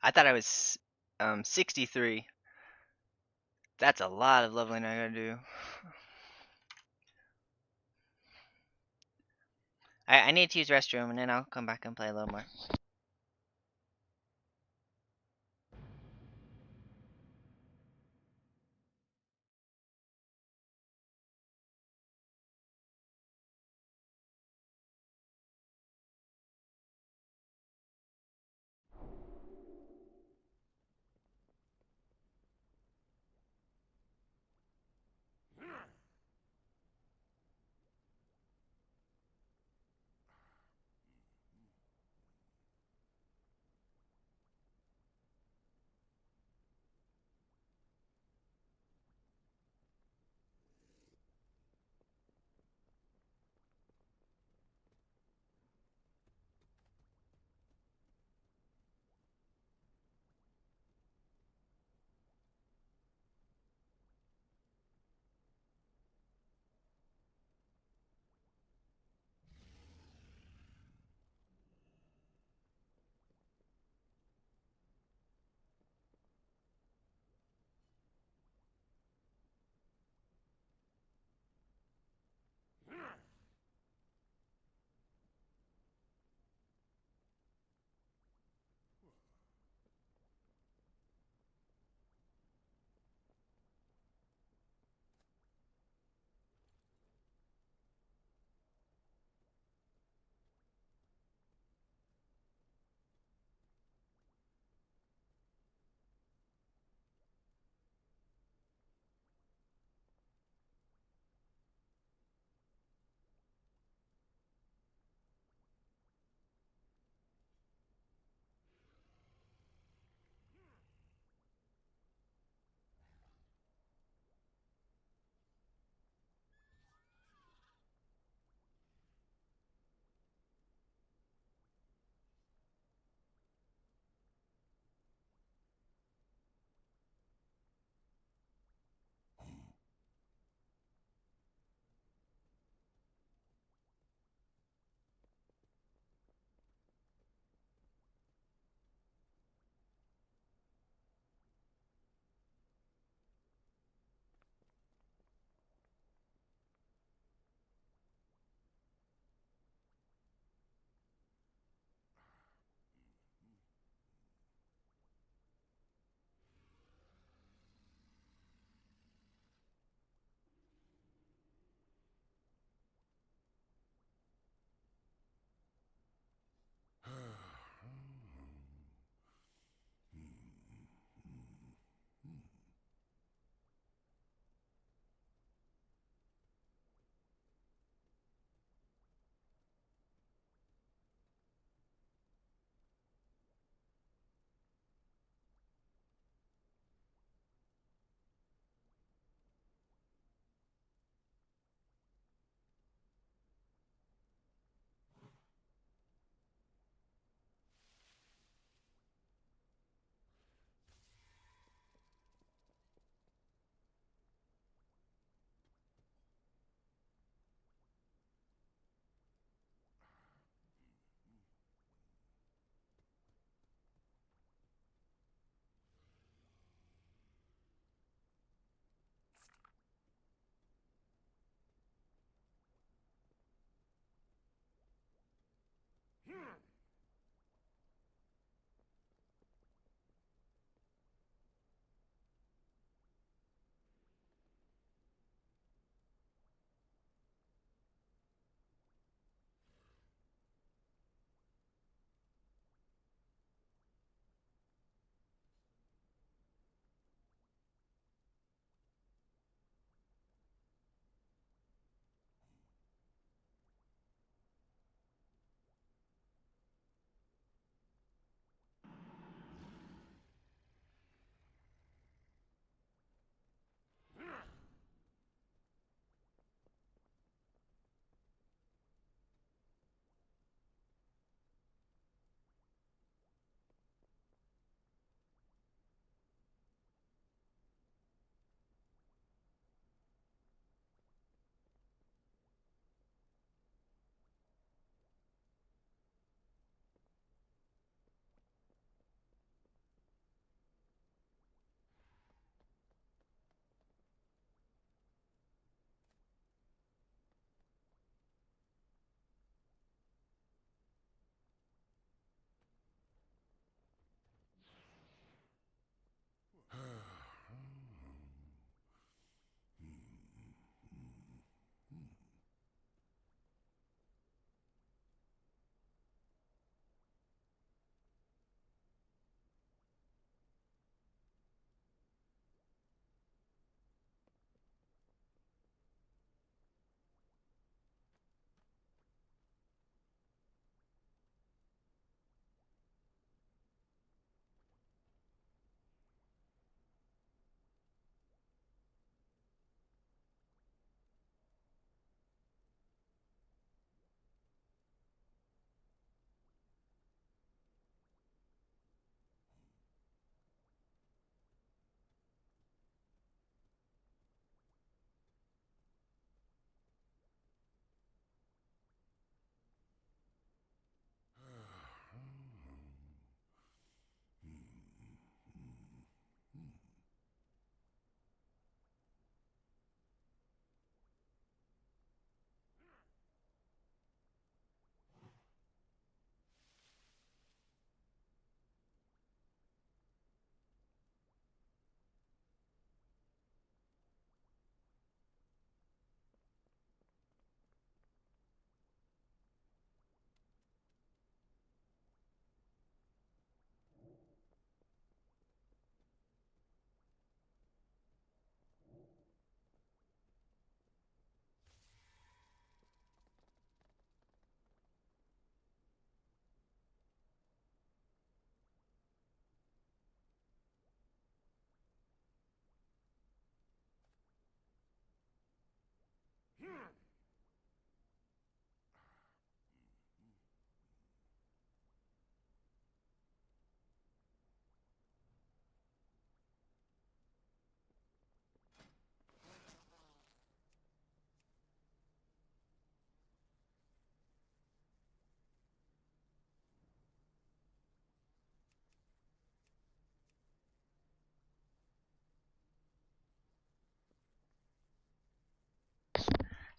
I thought I was 63. That's a lot of leveling I gotta do. I need to use restroom and then I'll come back and play a little more.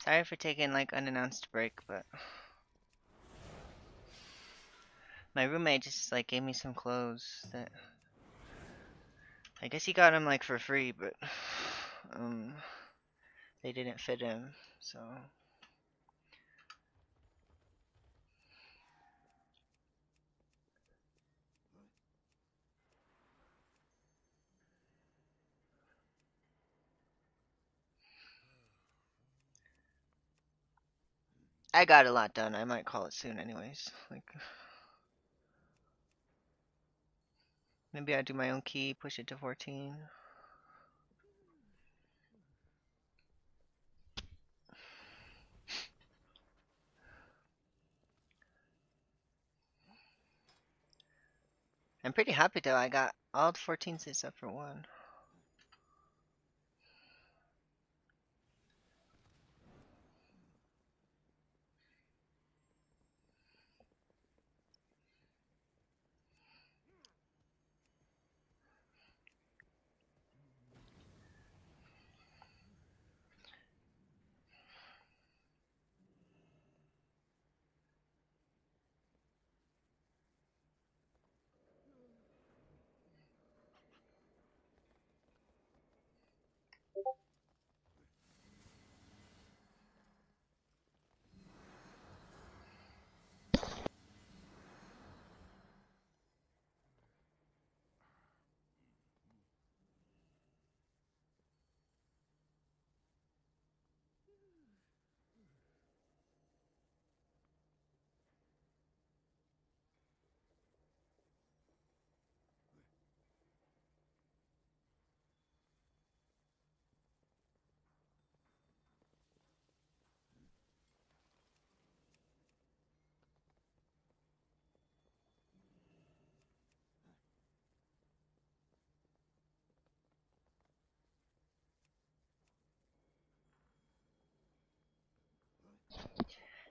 Sorry for taking like unannounced break, but my roommate just like gave me some clothes that I guess he got them like for free, but they didn't fit him, so I got a lot done. I might call it soon anyways. Like maybe I do my own key, push it to 14. I'm pretty happy though. I got all the 14s except for one.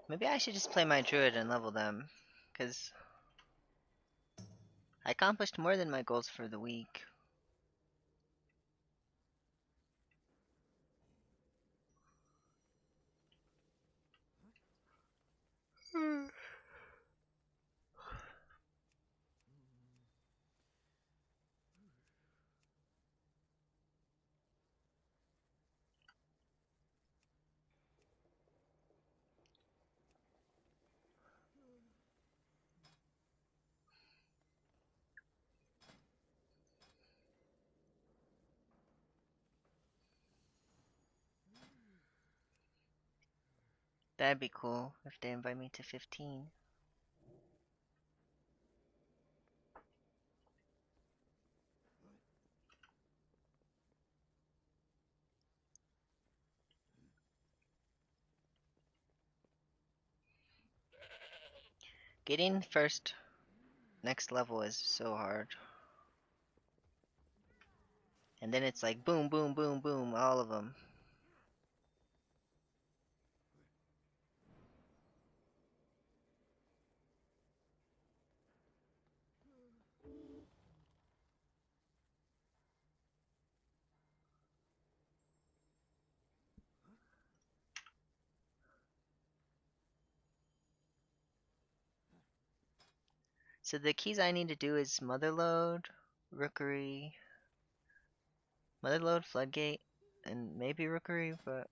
Maybe I should just play my druid and level them, because I accomplished more than my goals for the week. That'd be cool if they invite me to 15. Getting first next level is so hard. And then it's like boom, boom, boom, boom, all of them. So the keys I need to do is Motherlode, Rookery, Motherlode, Floodgate, and maybe Rookery, but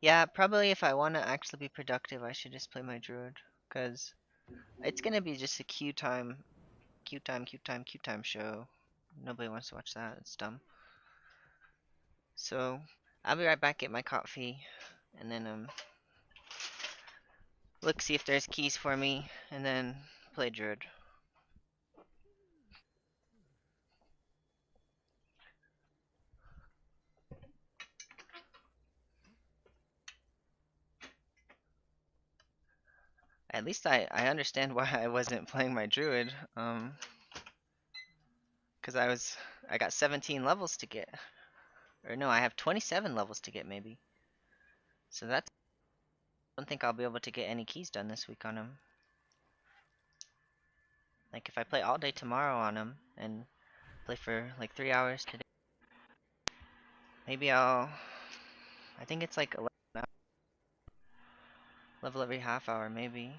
yeah, probably if I want to actually be productive, I should just play my Druid, because it's gonna be just a queue time, queue time, queue time, queue time show. Nobody wants to watch that, it's dumb. So, I'll be right back, get my coffee, and then look, see if there's keys for me, and then play Druid. At least I understand why I wasn't playing my Druid, because I got 17 levels to get. Or no, I have 27 levels to get maybe. So that's don't think I'll be able to get any keys done this week on him. Like, if I play all day tomorrow on him and play for like 3 hours today, maybe I think it's like 11 hours. Level every half hour, maybe.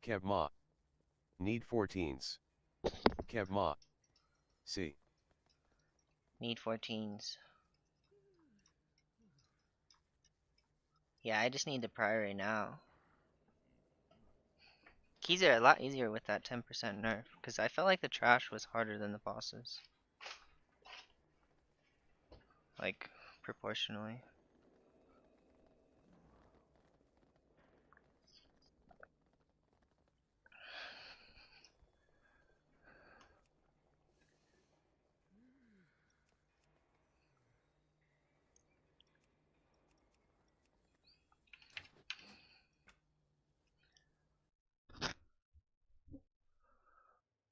Kebma. Need 14s. Kebma. See. Need 14s. Yeah, I just need the Priory now. Keys are a lot easier with that 10% nerf, because I felt like the trash was harder than the bosses. Like, proportionally.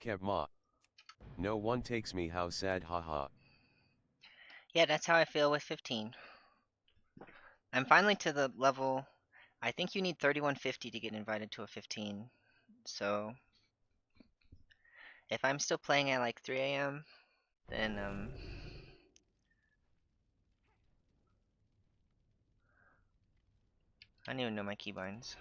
Kebma. No one takes me, how sad, haha. Yeah, that's how I feel with 15. I'm finally to the level, I think you need 3150 to get invited to a 15. So, if I'm still playing at like 3 AM, then I don't even know my keybinds.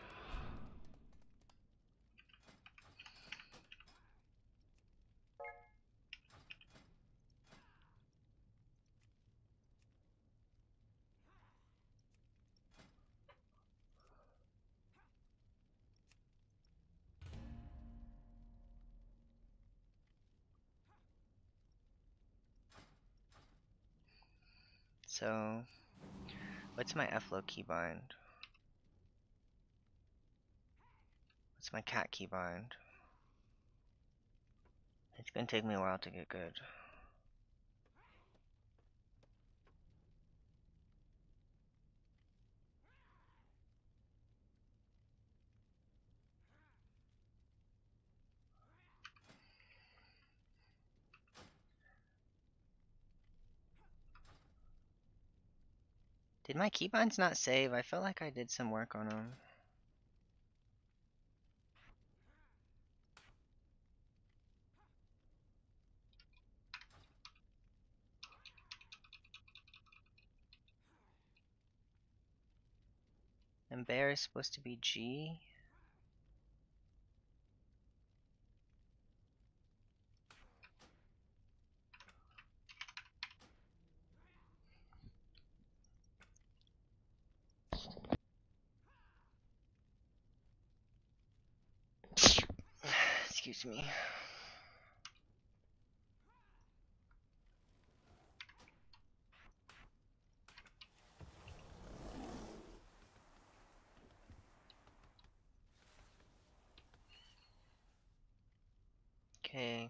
So, what's my F-low keybind? What's my cat keybind? It's gonna take me a while to get good. Did my keybinds not save? I felt like I did some work on them. And bear is supposed to be G. Excuse me. Okay.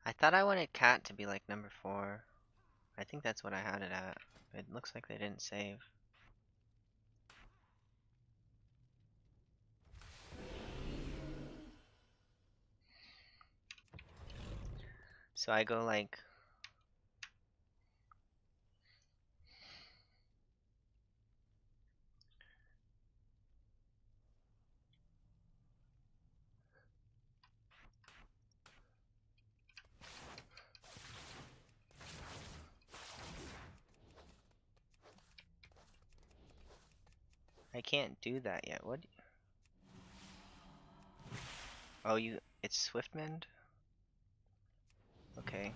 I thought I wanted cat to be like number 4. I think that's what I had it at. It looks like they didn't save. So I go like I can't do that yet. What? Oh, it's Swiftmend? Okay.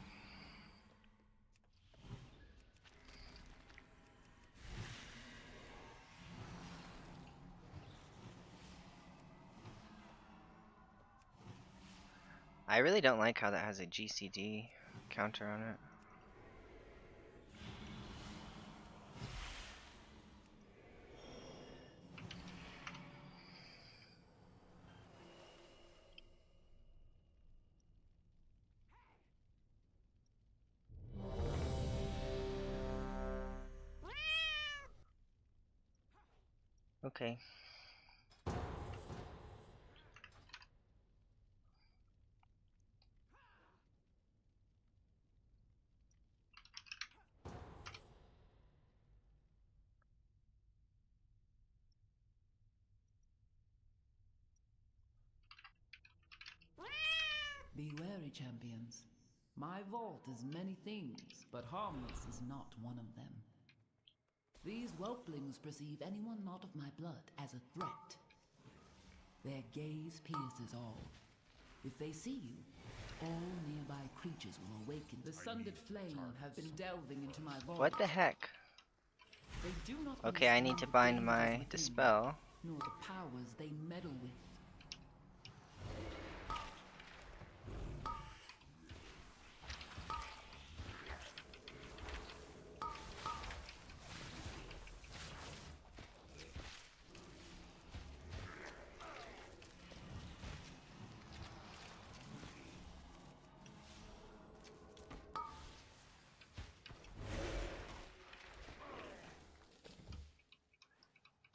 I really don't like how that has a GCD counter on it. Okay. Be wary, champions. My vault is many things, but harmless is not one of them. These whelplings perceive anyone not of my blood as a threat. Their gaze pierces all. If they see you, all nearby creatures will awaken. The sundered flame have been delving into my vault. What the heck? They do not Okay, I need to bind understand the my dangers within, dispel. nor the powers they meddle with.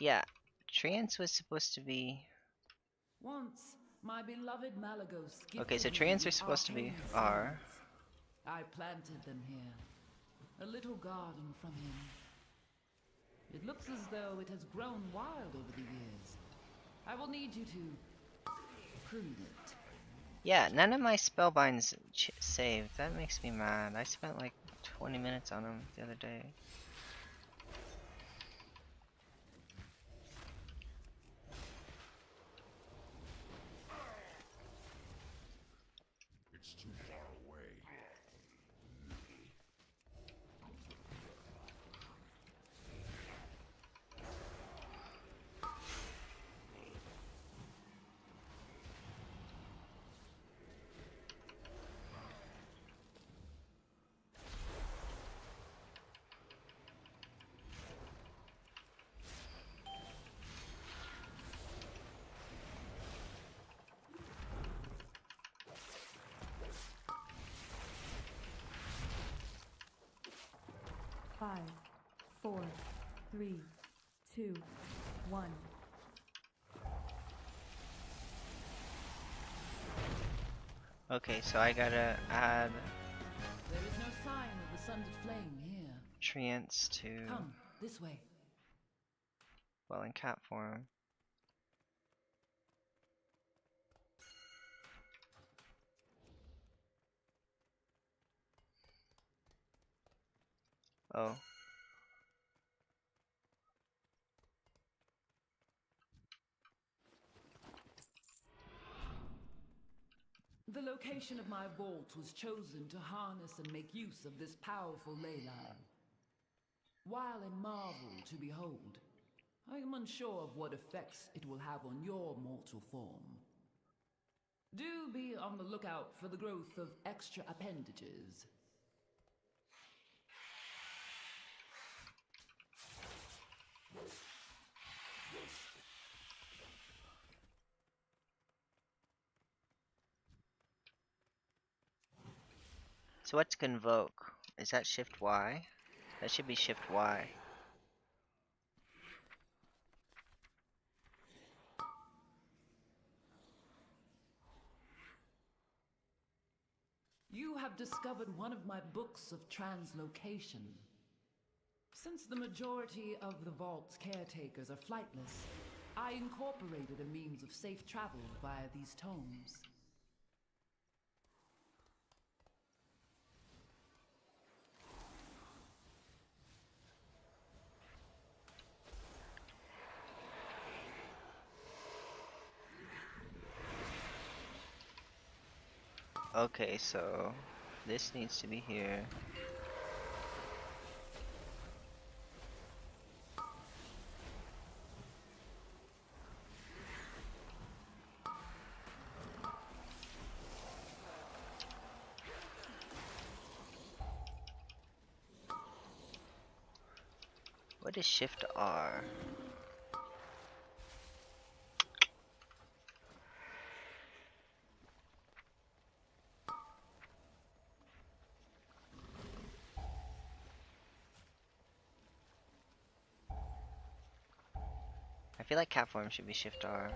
Yeah, Treants was supposed to be... Once, my beloved Malagos Okay, so gifted me Treants are with supposed to be arcane R. seeds. I planted them here. A little garden from him. It looks as though it has grown wild over the years. I will need you to prune it. Yeah, none of my spellbinds saved. That makes me mad. I spent like 20 minutes on them the other day. It's too far away. Five, 4, 3, 2, 1. Okay, so I gotta add There is no sign of the sundered flame here. Treants to... Come, this way. well, in cat form. Oh. The location of my vault was chosen to harness and make use of this powerful ley line. While a marvel to behold, I am unsure of what effects it will have on your mortal form. Do be on the lookout for the growth of extra appendages. So what's convoke? Is that shift Y? That should be shift Y. You have discovered one of my books of translocation. Since the majority of the vault's caretakers are flightless, I incorporated a means of safe travel via these tomes. Okay, so this needs to be here. What is Shift R? I feel like cat form should be Shift R.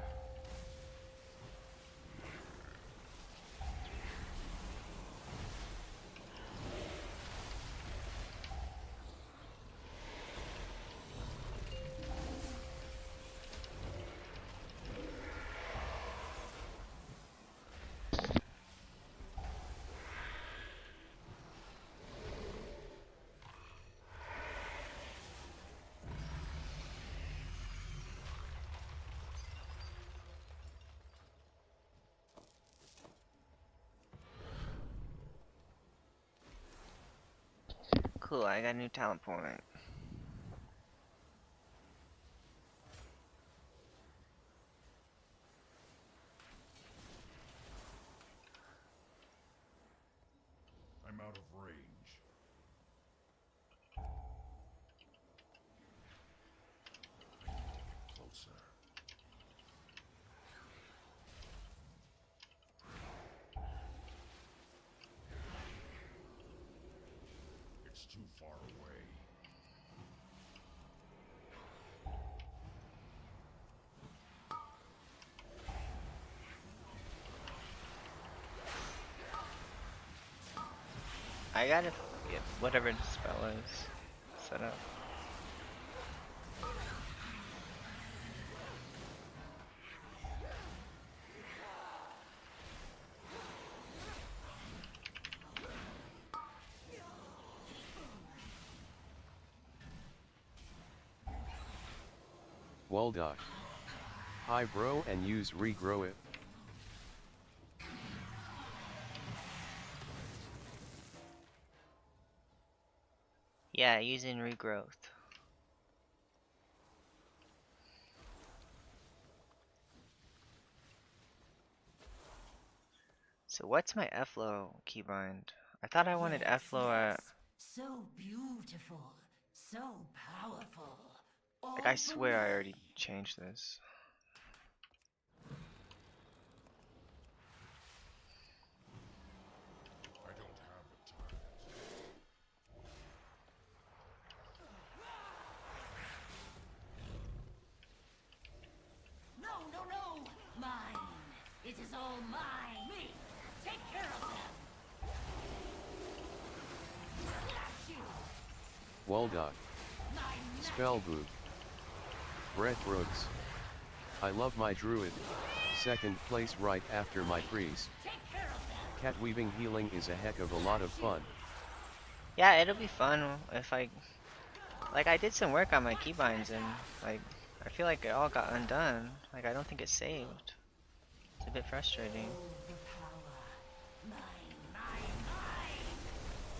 Cool, I got a new talent point. I'm out of range. Closer. It's too far away. I gotta get whatever the spell is set up. Well done. Hi bro, and use regrow it. Yeah, using regrowth. So what's my F-Low keybind? I thought I wanted F-Low at... So beautiful, so powerful. Like, I swear I already changed this. I don't have the time. No, no, no! Mine! It is all mine! Me! Take care of them! Slash you! Well done. Spellbook. Brett Brooks. I love my druid. Second place right after my priest. Cat weaving healing is a heck of a lot of fun. Yeah, it'll be fun if I... Like, I did some work on my keybinds and, like, I feel like it all got undone. Like, I don't think it's saved. It's a bit frustrating.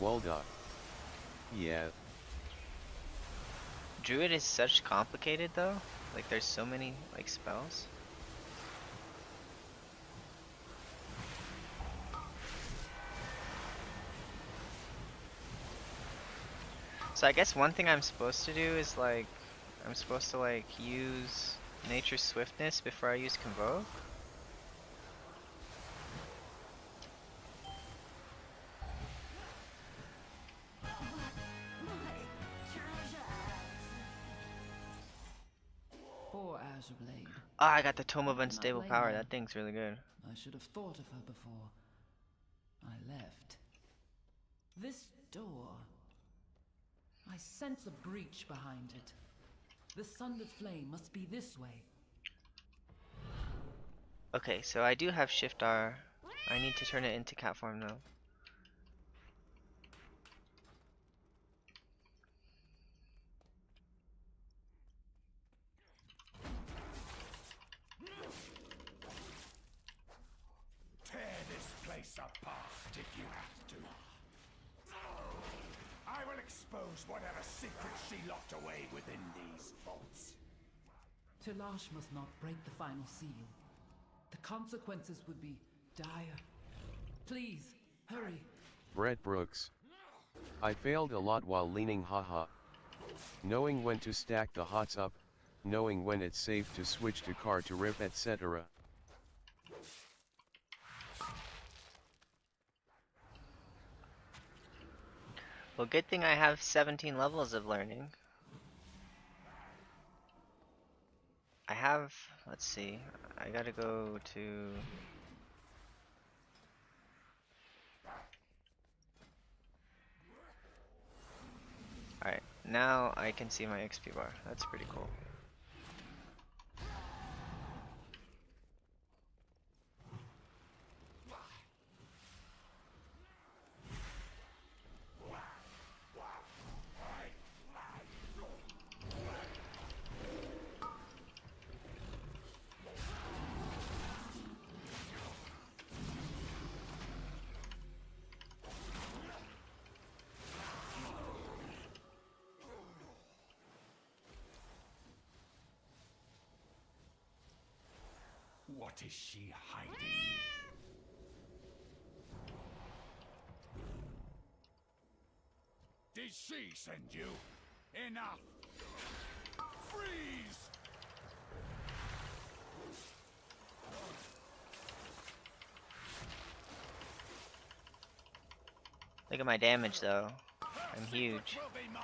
Well done. Yeah. Druid is such complicated though. Like, there's so many, like, spells. So I guess one thing I'm supposed to do is, like, I'm supposed to, like, use Nature's Swiftness before I use Convoke. Poor Azure Blade. Oh, I got the Tome of I cannot Unstable blame Power. her. That thing's really good. I should have thought of her before I left. This door. I sense a breach behind it. The sundered flame must be this way. Okay, so I do have Shift R. I need to turn it into cat form though. Tear this place apart if you have to. I will expose whatever secrets she locked away within these vaults. Tilash must not break the final seal. The consequences would be dire. Please, hurry. Brett Brooks. I failed a lot while leaning haha. Knowing when to stack the hots up, knowing when it's safe to switch to card to rip, etc. Well, good thing I have 17 levels of learning. I have, let's see, I gotta go to... Alright, now I can see my XP bar. That's pretty cool. What is she hiding? Did she send you? Enough! Freeze! Look at my damage though. I'm huge. Will be mine.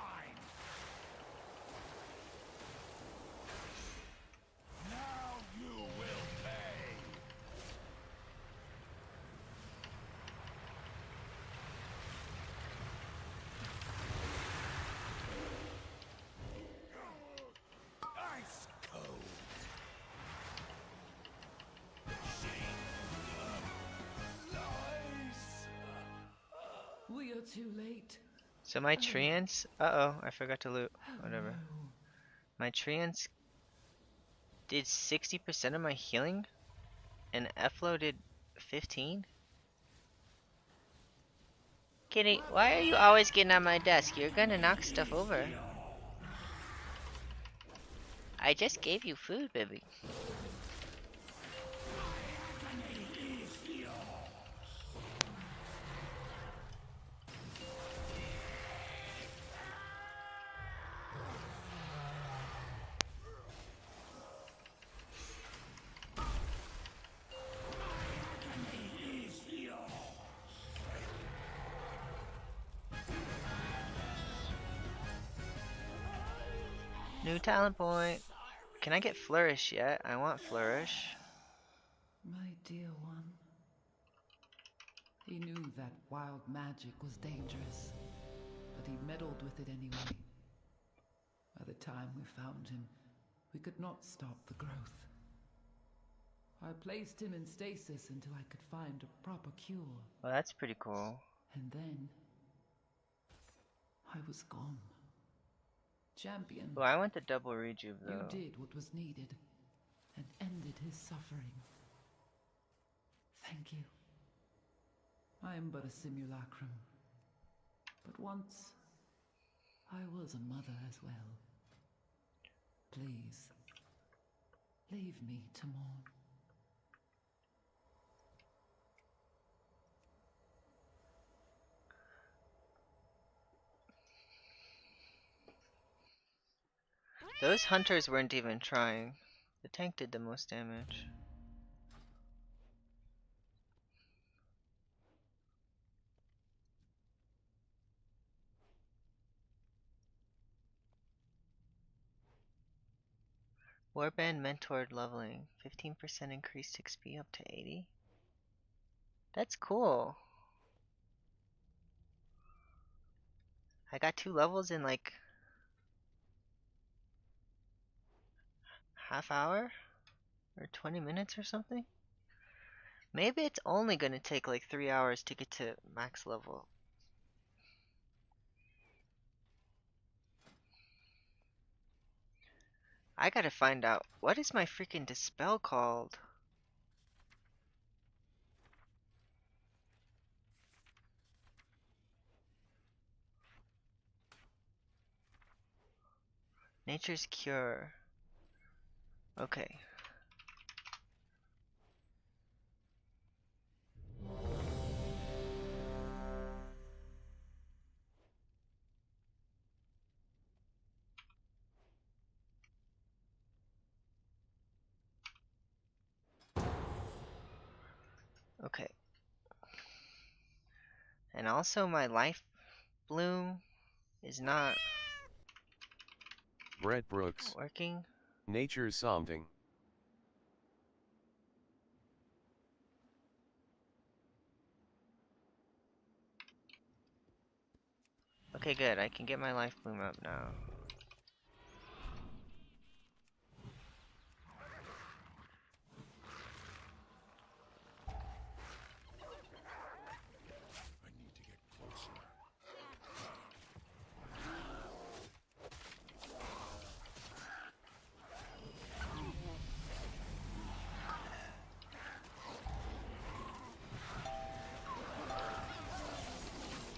Now you will pay. Ice cold. We are too late. So my treants, uh-oh, I forgot to loot. Whatever. My treants did 60% of my healing, and Efflo did 15? Kitty, why are you always getting on my desk? You're gonna knock stuff over. I just gave you food, baby. New talent point. Can I get Flourish yet? I want Flourish. My dear one. He knew that wild magic was dangerous, but he meddled with it anyway. By the time we found him, we could not stop the growth. I placed him in stasis until I could find a proper cure. Well, that's pretty cool. And then I was gone. Champion. Well, I want the double rejuve though. You did what was needed and ended his suffering. Thank you. I am but a simulacrum. But once, I was a mother as well. Please, leave me to mourn. Those hunters weren't even trying. The tank did the most damage. Warband mentored leveling. 15% increased XP up to 80. That's cool. I got 2 levels in like half hour or 20 minutes or something. Maybe it's only gonna take like 3 hours to get to max level. I gotta find out, what is my freaking dispel called? Nature's Cure. Okay. Okay. And also my life bloom is not Brett Brooks. working. Nature's something. Okay, good. I can get my life bloom up now. I need to get closer.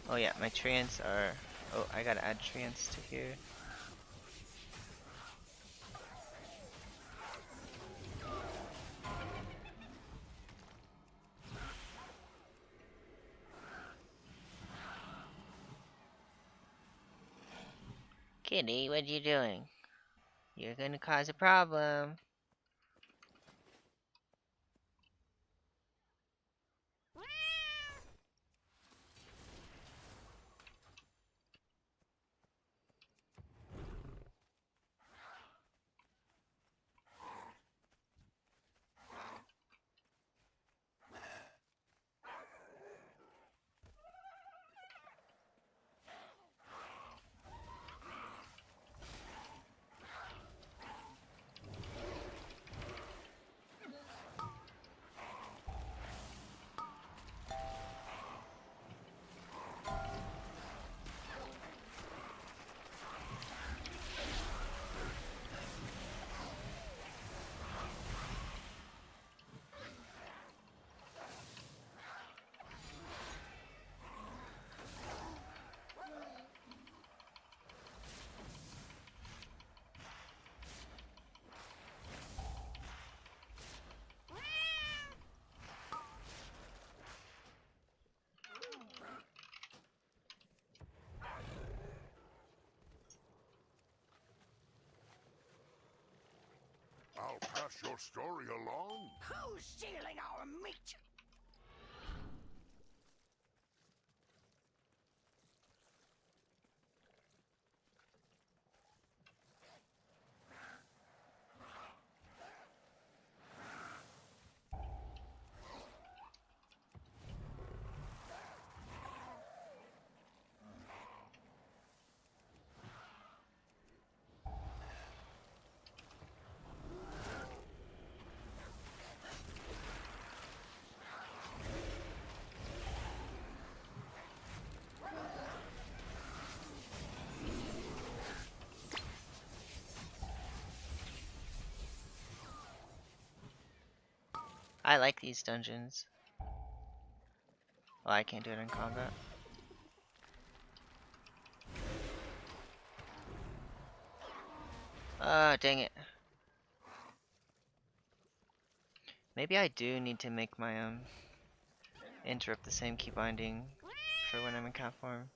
Oh yeah, my treants are... Oh, I gotta add treants to here. Kitty, what you doing? You're gonna cause a problem. I'll pass your story along. Who's stealing our meat? I like these dungeons. Well, I can't do it in combat. Ah, dang it. Maybe I do need to make my interrupt the same key binding for when I'm in cat form.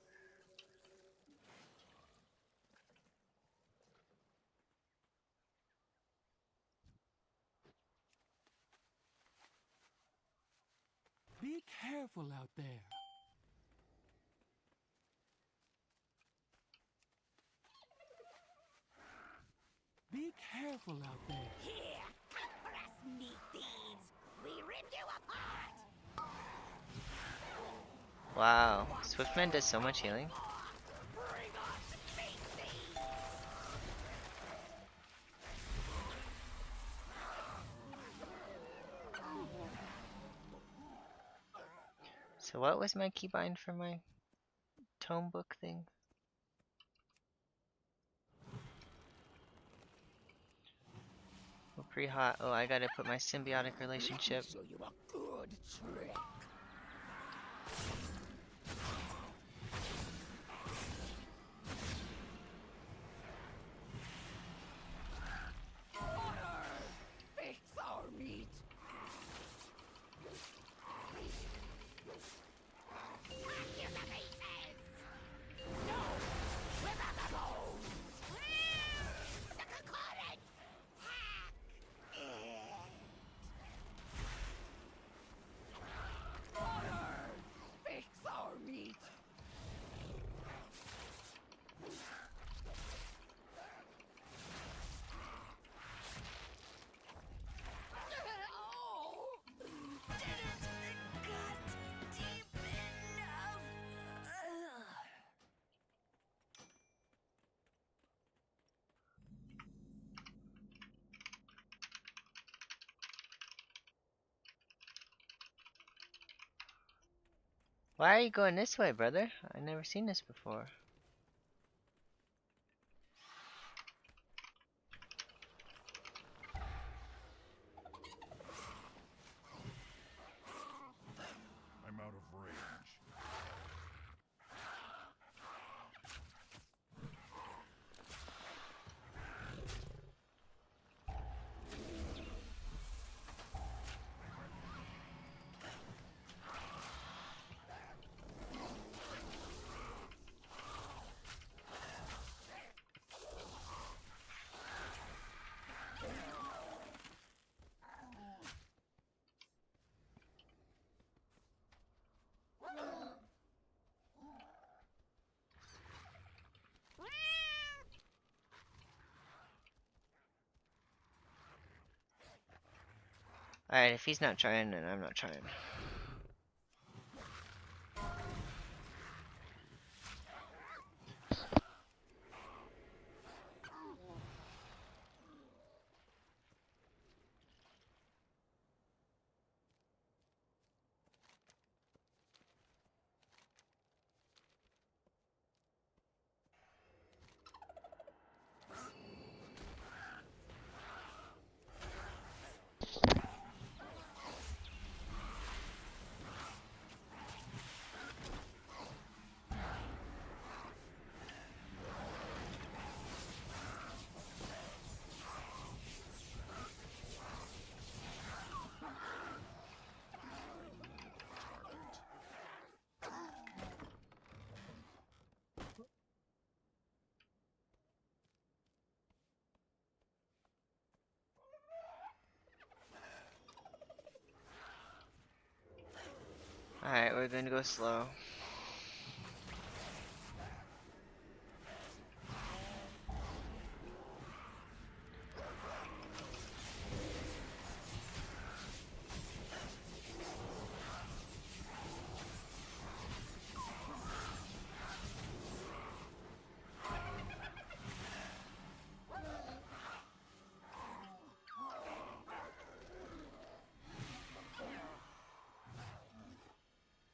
Be careful out there. Be careful out there. Here, come for us, meat thieves. We ripped you apart. Wow, Swiftman does so much healing. Bring us meat thieves. So what was my keybind for my tome book thing? Well, pretty hot. Oh, I gotta put my symbiotic relationship. Show you a good trick. Fix our meat. Why are you going this way, brother? I've never seen this before. I'm out of range. Alright, if he's not trying, then I'm not trying. Alright, we're gonna go slow.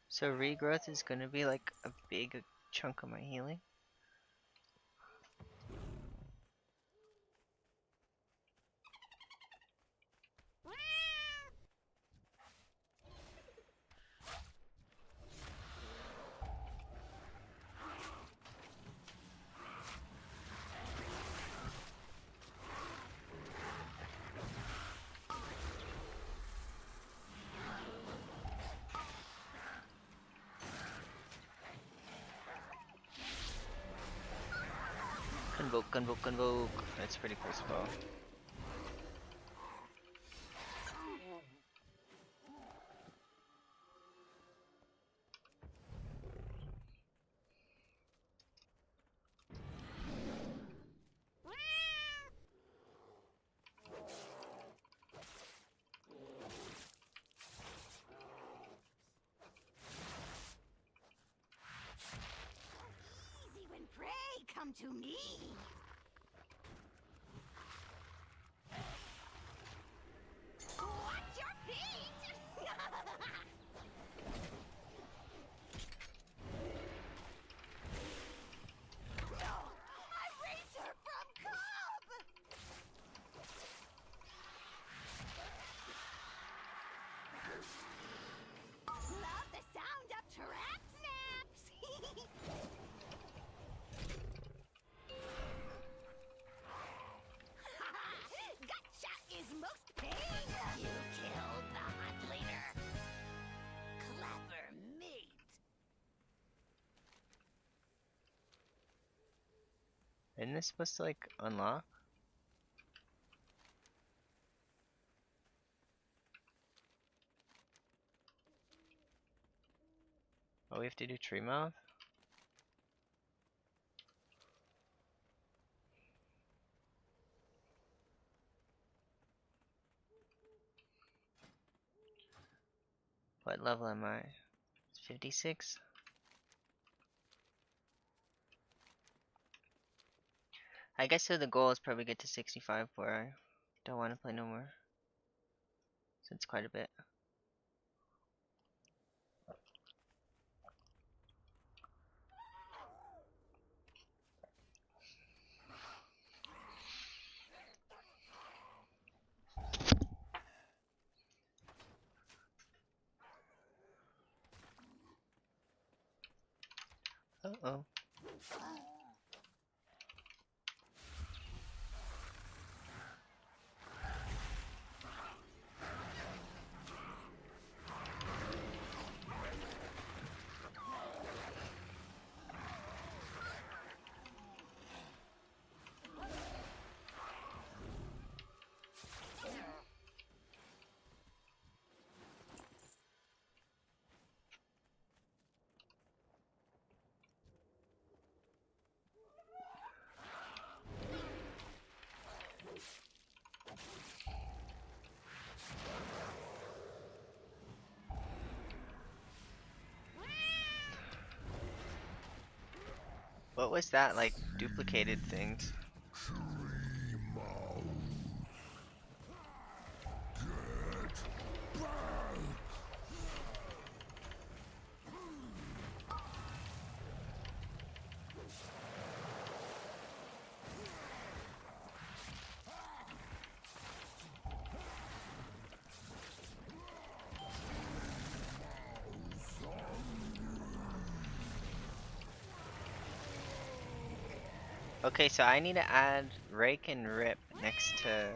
So regrowth is gonna be like a big chunk of my healing. Convoke, convoke, convoke. That's pretty cool spell. Easy when prey come to me. Watch your feet. No, I raised her from cub. Love the sound of trap snaps. Gotcha is most pain. You killed the hunt leader. Clever mate. Isn't this supposed to like unlock? Oh, we have to do tree mouth? What level am I? 56? I guess so the goal is probably get to 65 where I don't want to play no more. So it's quite a bit. Uh-oh. What was that, like, duplicated things? Okay, so I need to add Rake and Rip next to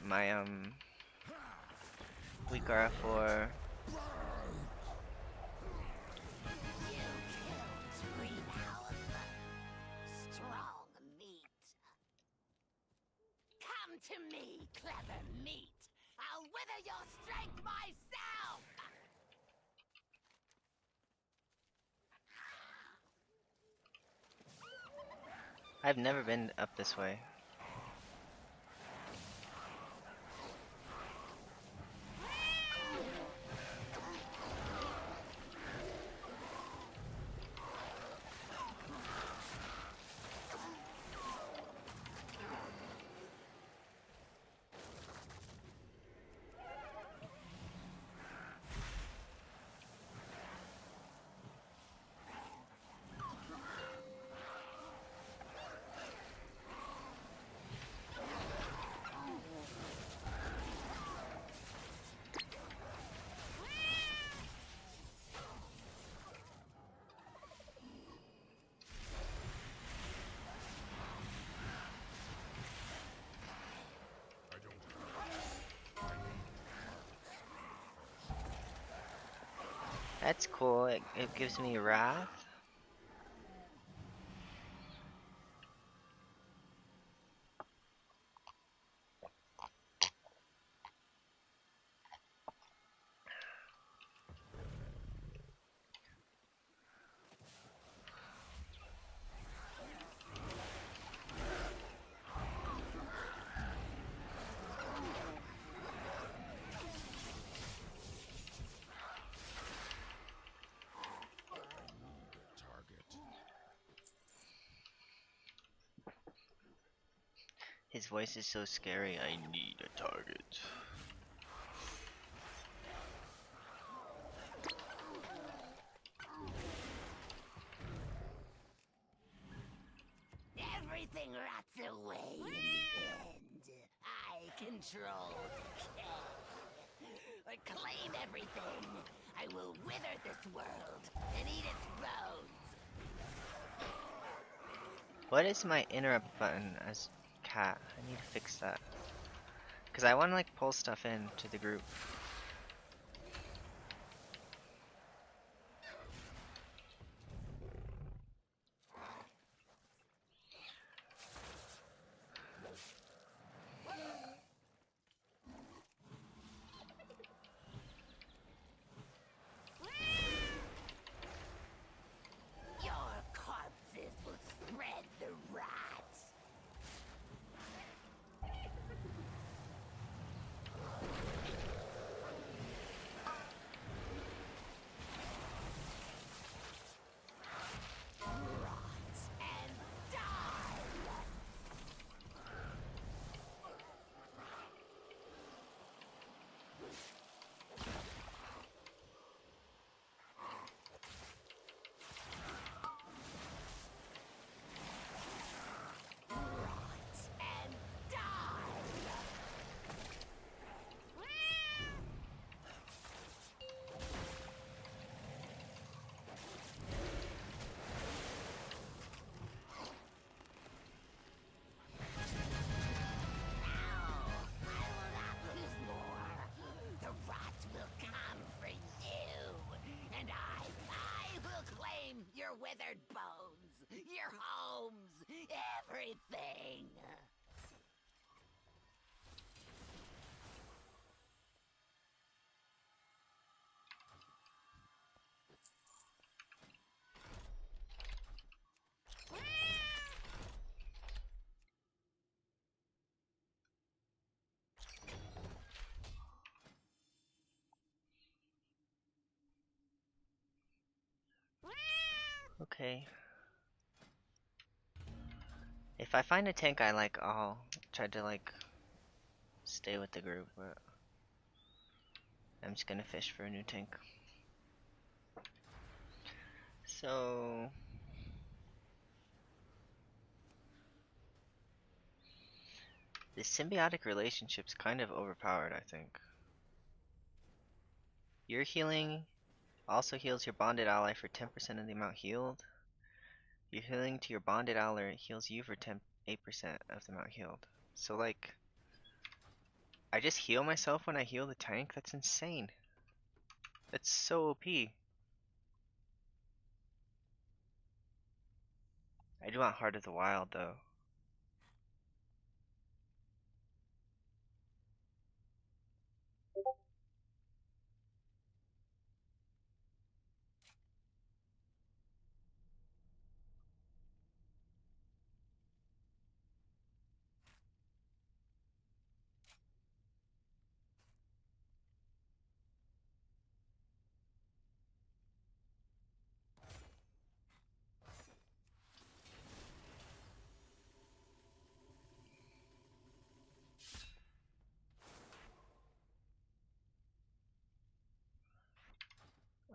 my Weakara for Strong meat. Come to me, clever meat. I'll wither your strength myself. I've never been up this way. That's cool. It gives me Wrath. His voice is so scary. I need a target. Everything rots away in the end. I control the king. I claim everything. I will wither this world and eat its bones. What is my interrupt button as cat? I need to fix that. Because I want to like pull stuff in to the group. Your corpses will spread the rot. withered bones, your homes, everything. Okay. If I find a tank I like, I'll try to like stay with the group, but I'm just gonna fish for a new tank. So this symbiotic relationship's kind of overpowered, I think. Your healing also heals your bonded ally for 10% of the amount healed. Your healing to your bonded ally heals you for 8% of the amount healed. So like, I just heal myself when I heal the tank? That's insane. That's so OP. I do want Heart of the Wild though.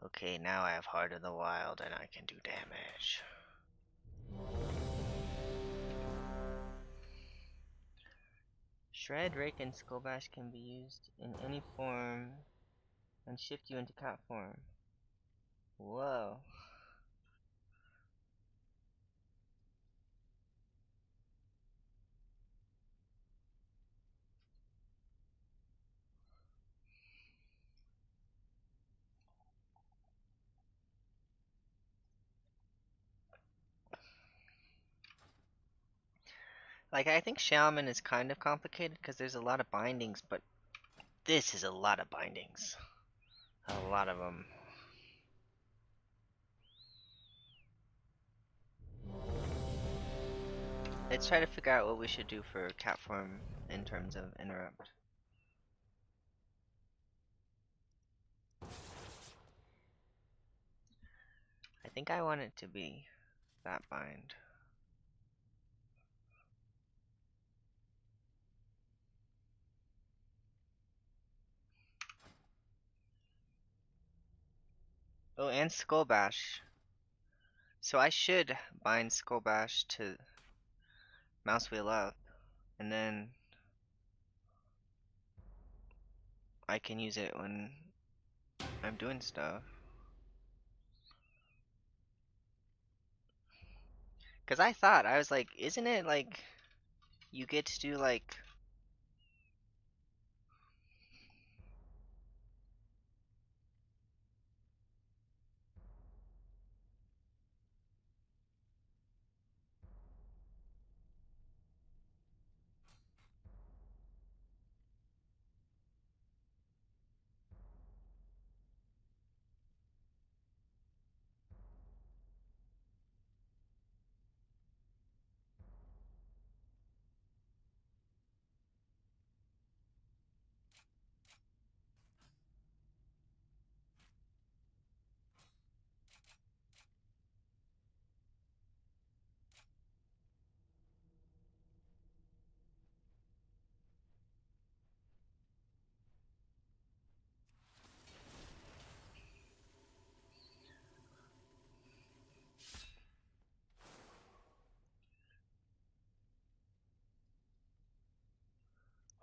Okay, now I have Heart of the Wild and I can do damage. Shred, Rake, and Skullbash can be used in any form and shift you into cat form. Whoa. Like, I think Shaman is kind of complicated because there's a lot of bindings, but this is a lot of bindings. A lot of them. Let's try to figure out what we should do for cat form in terms of interrupt. I think I want it to be that bind. Oh, and Skullbash. So I should bind Skullbash to mouse wheel up, and then I can use it when I'm doing stuff. Cause I was like, isn't it like you get to do like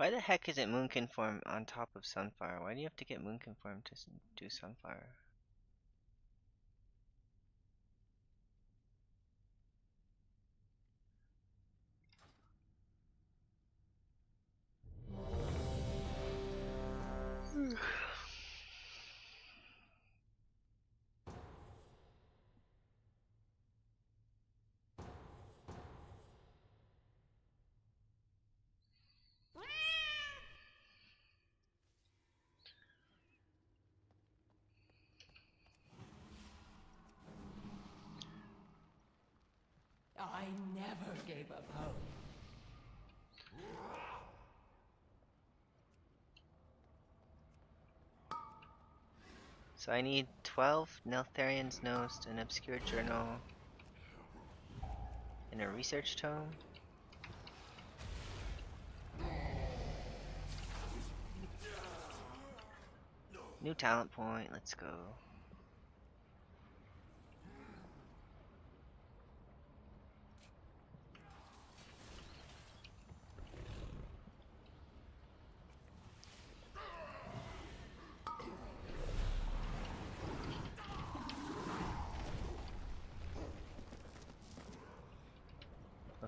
why the heck isn't Moonkin form on top of Sunfire? Why do you have to get Moonkin form to do Sunfire? never gave up hope. So I need 12 Neltharian's Nost, an obscure journal, and a research tome. New talent point, let's go.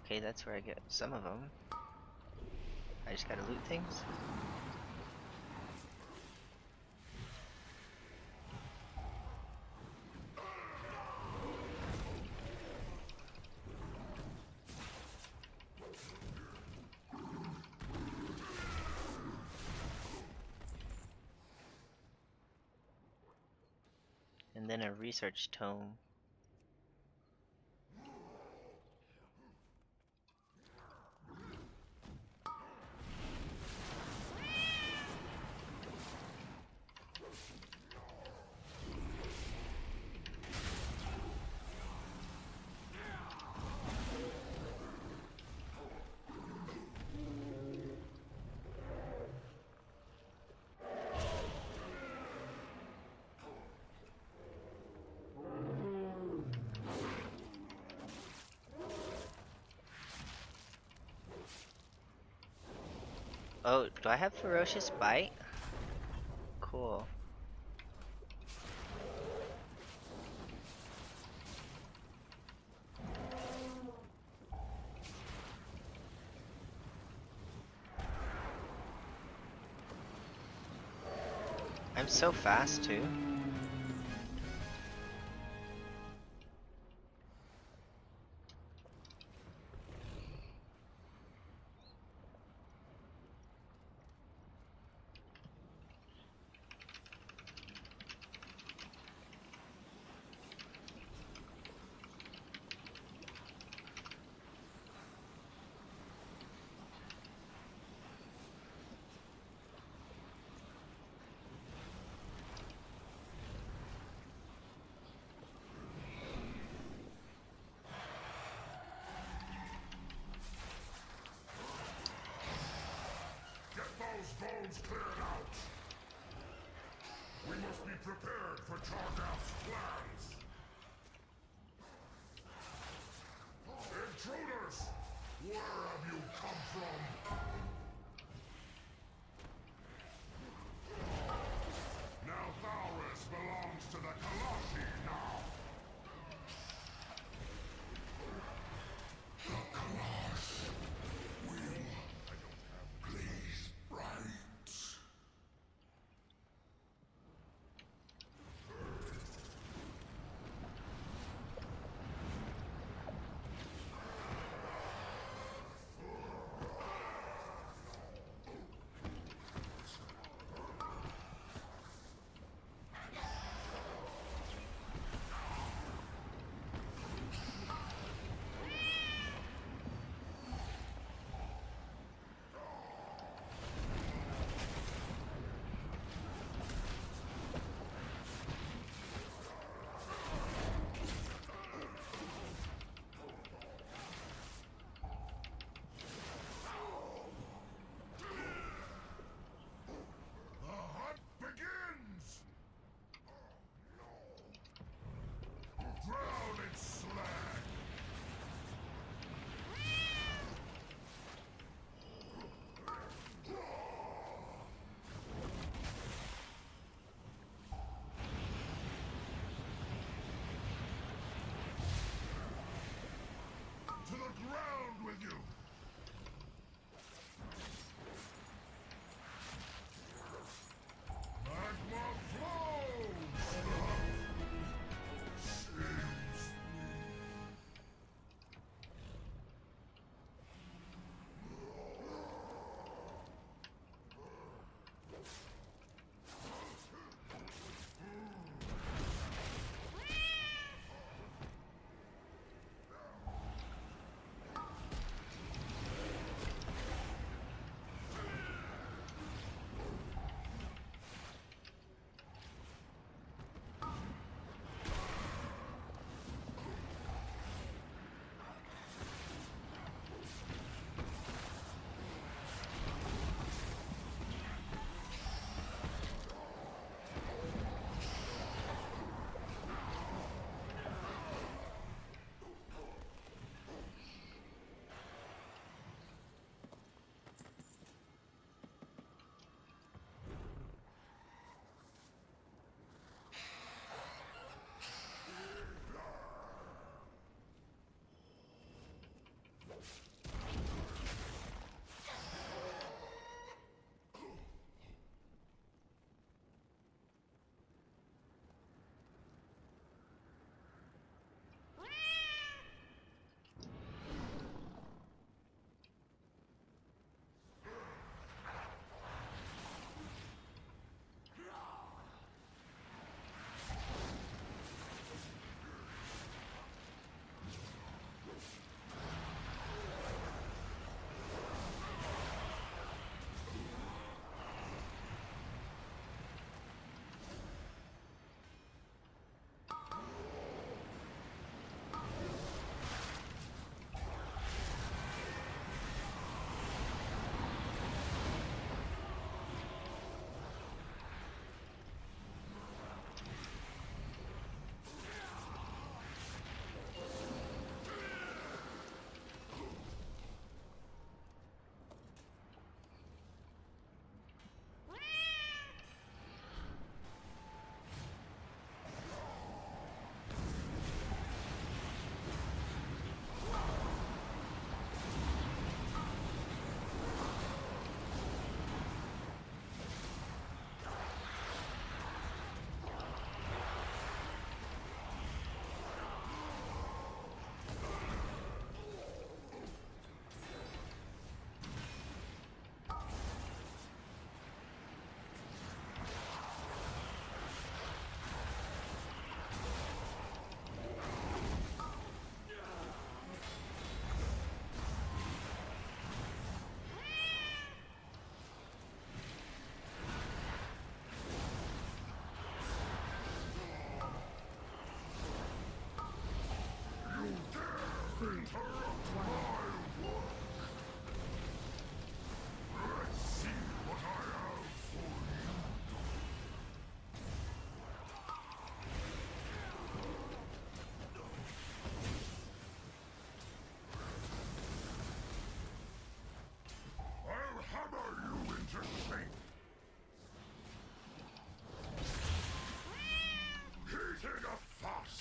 Okay, that's where I get some of them. I just gotta loot things. And then a research tome. Oh, do I have Ferocious Bite? Cool. I'm so fast too. Bones cleared out. We must be prepared for Chargaff's plans. Intruders! Where have you come from? Now Thaurus belongs to the Kalashi now. The Kalash will. I don't have. Please, right.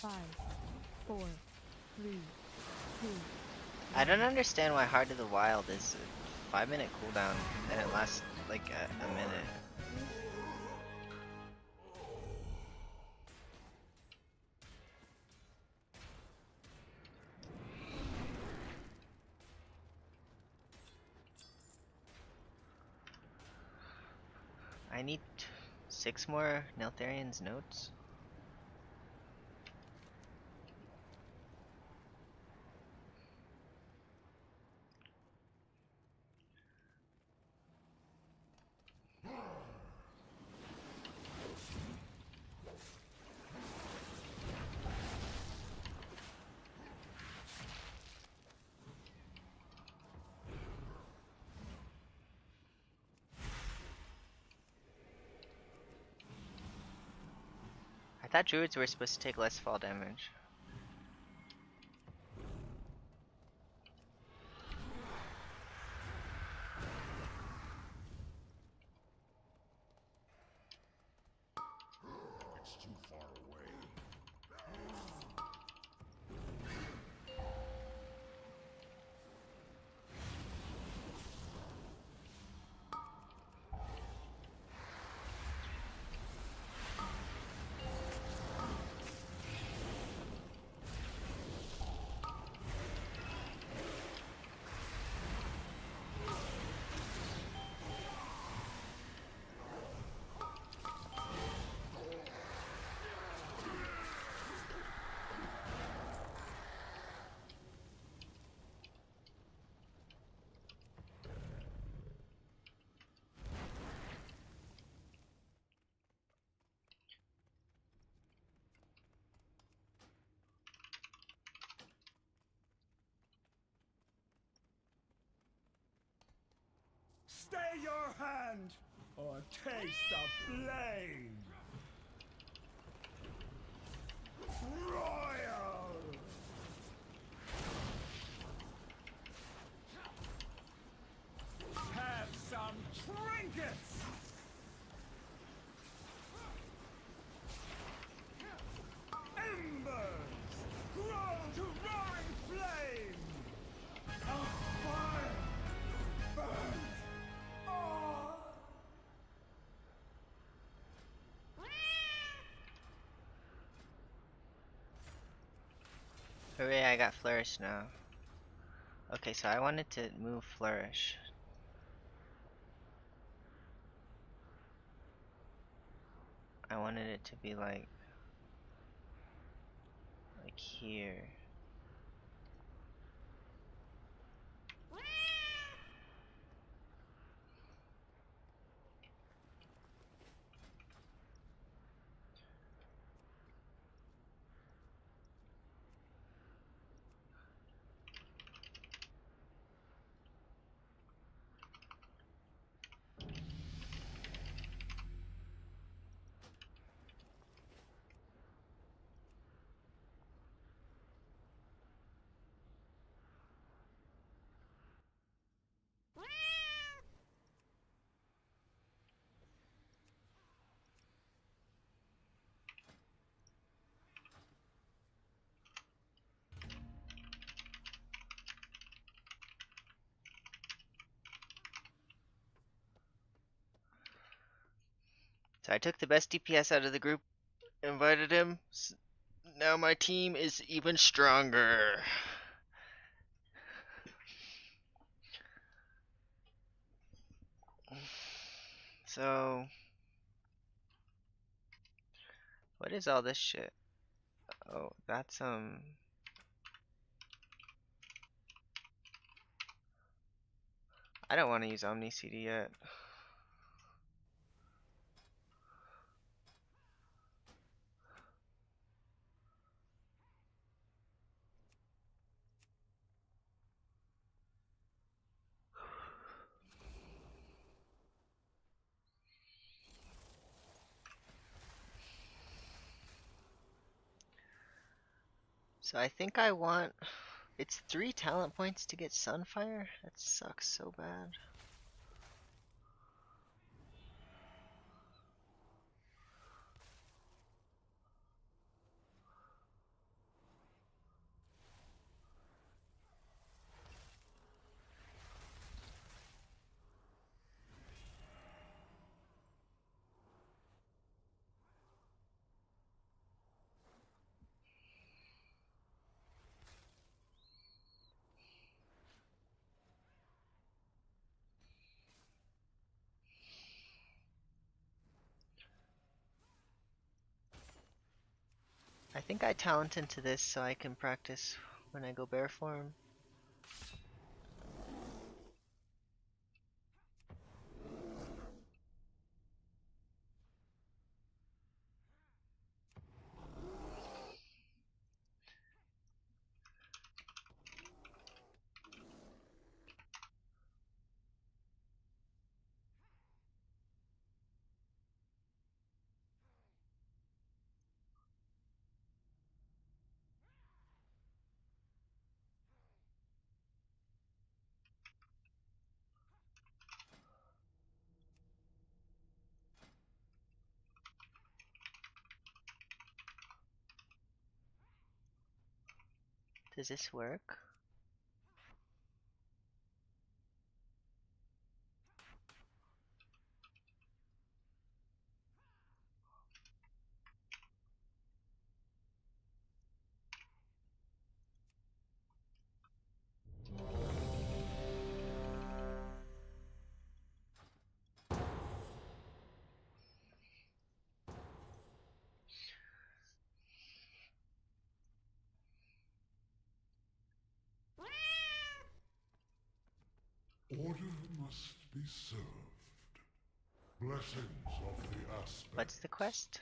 5, 4, 3, 2. I don't understand why Heart of the Wild is a 5-minute cooldown and it lasts like a minute. I need 6 more Neltharian's notes. I thought druids were supposed to take less fall damage. It's too far away. Stay your hand, or taste the blade! Royal! Have some trinkets! Embers! Grow to roaring flame! A fire! Burn! Hooray, I got Flourish now. Okay, so I wanted to move Flourish. I wanted it to be like here. So I took the best DPS out of the group, invited him. Now my team is even stronger. So, what is all this shit? Oh, that's I don't want to use Omni CD yet. So I think I want, it's 3 talent points to get Sunfire? That sucks so bad. I think I talent into this so I can practice when I go bear form. Does this work? Order must be served. Blessings of the aspect. What's the quest?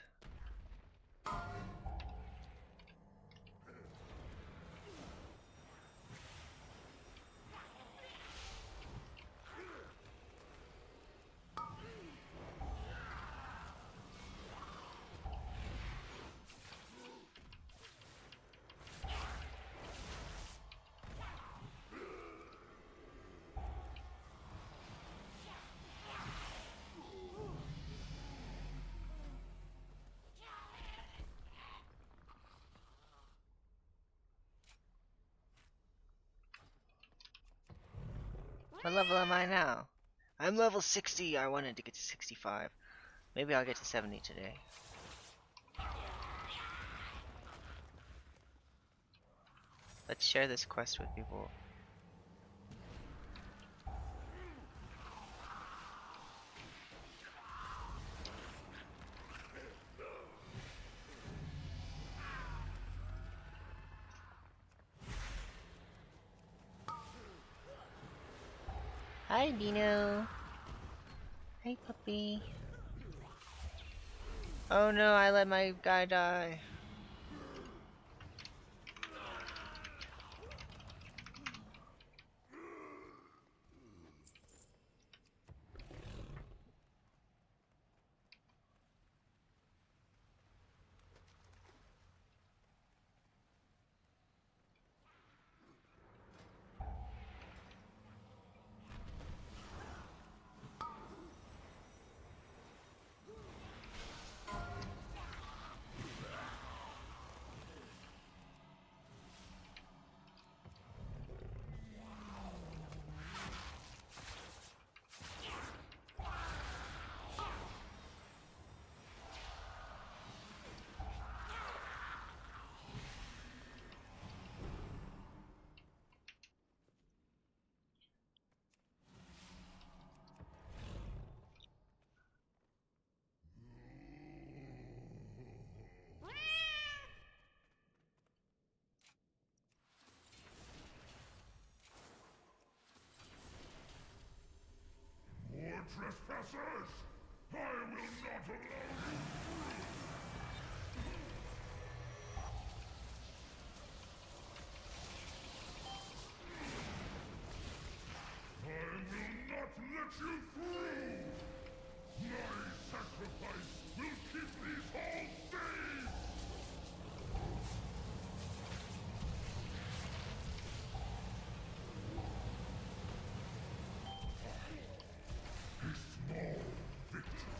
What level am I now? I'm level 60. I wanted to get to 65. Maybe I'll get to 70 today. Let's share this quest with people. Hi, Dino. Hey, puppy. Oh no, I let my guy die. More trespassers! I will not allow you! I will not let you through! My sacrifice will keep these halls safe! A small victory.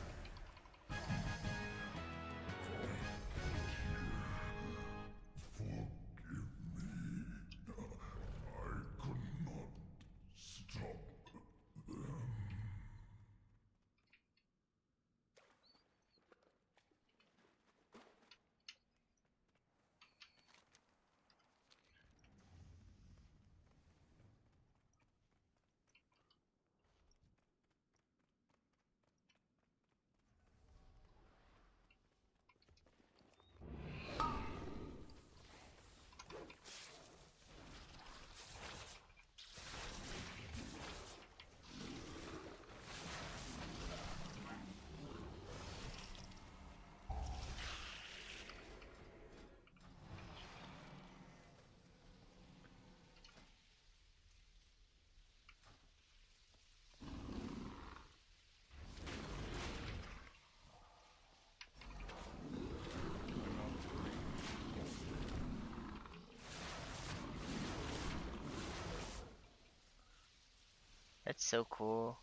That's so cool.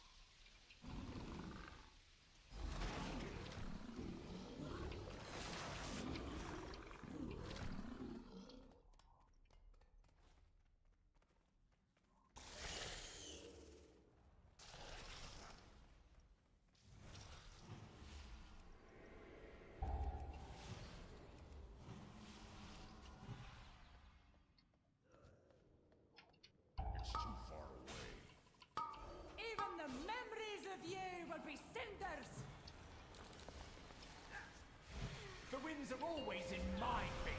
It's too far away. Even the memories of you will be cinders! The winds are always in my favor.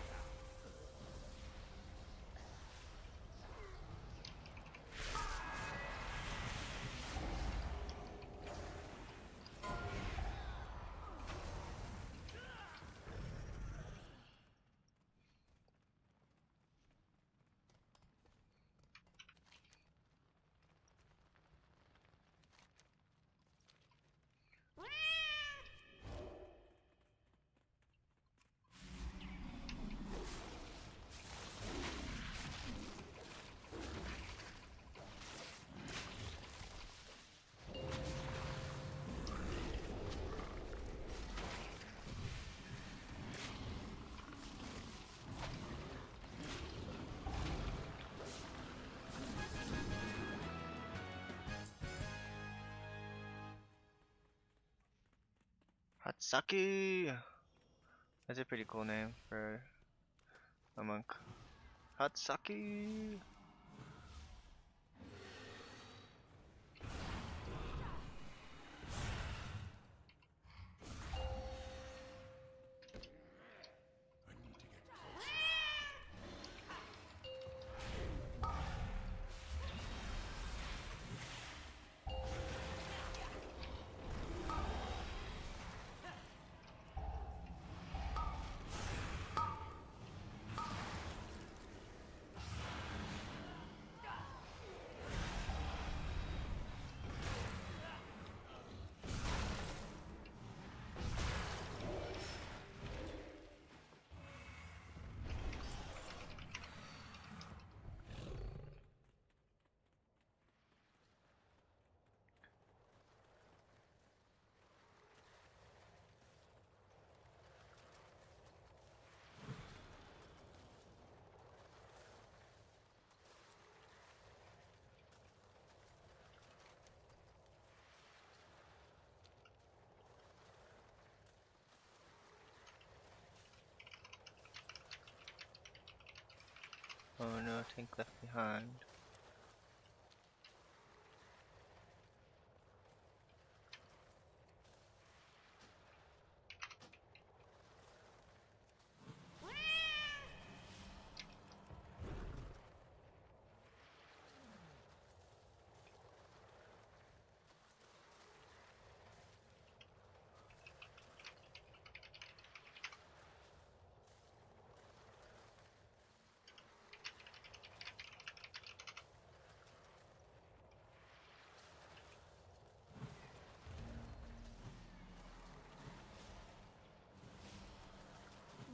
Hatsaki! That's a pretty cool name for a monk. Hatsaki! Oh no, tank left behind.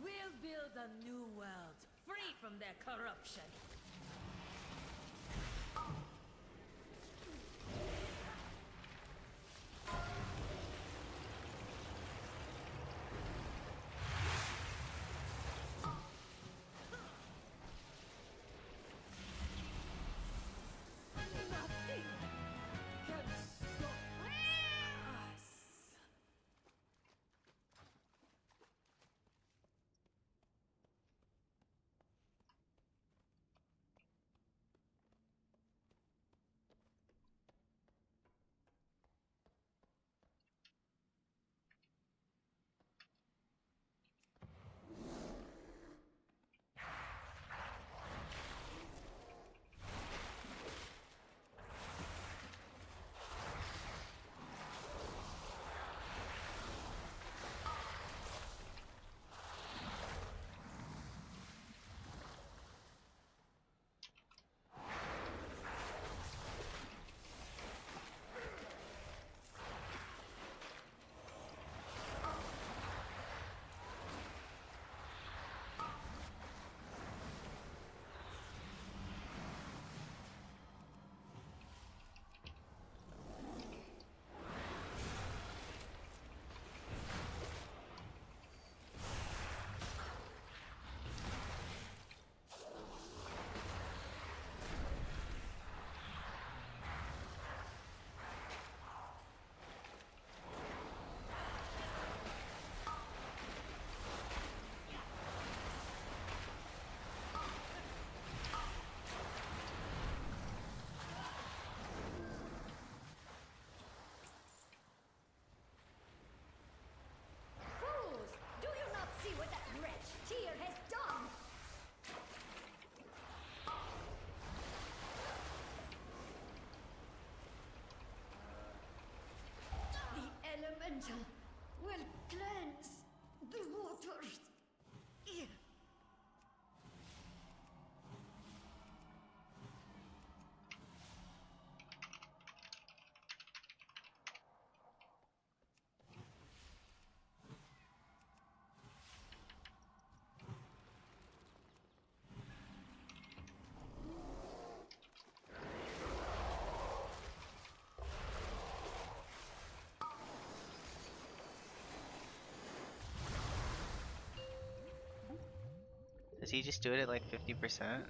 We'll build a new world, free from their corruption. Nothing can stop us. elemental will cleanse the waters. Does he just do it at like 50%?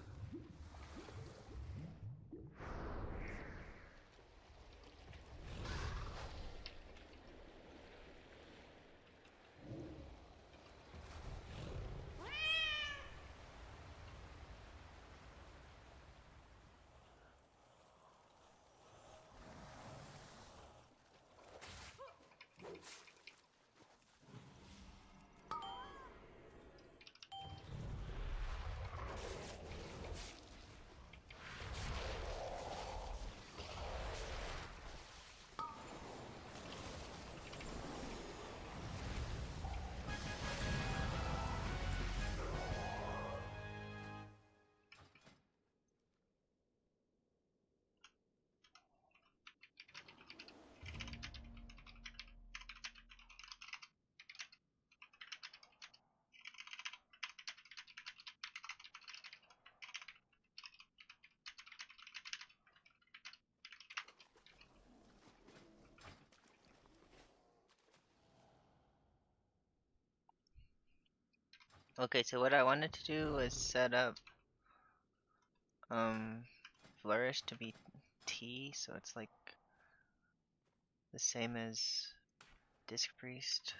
Okay, so what I wanted to do was set up Flourish to be T, so it's like the same as Disc Priest.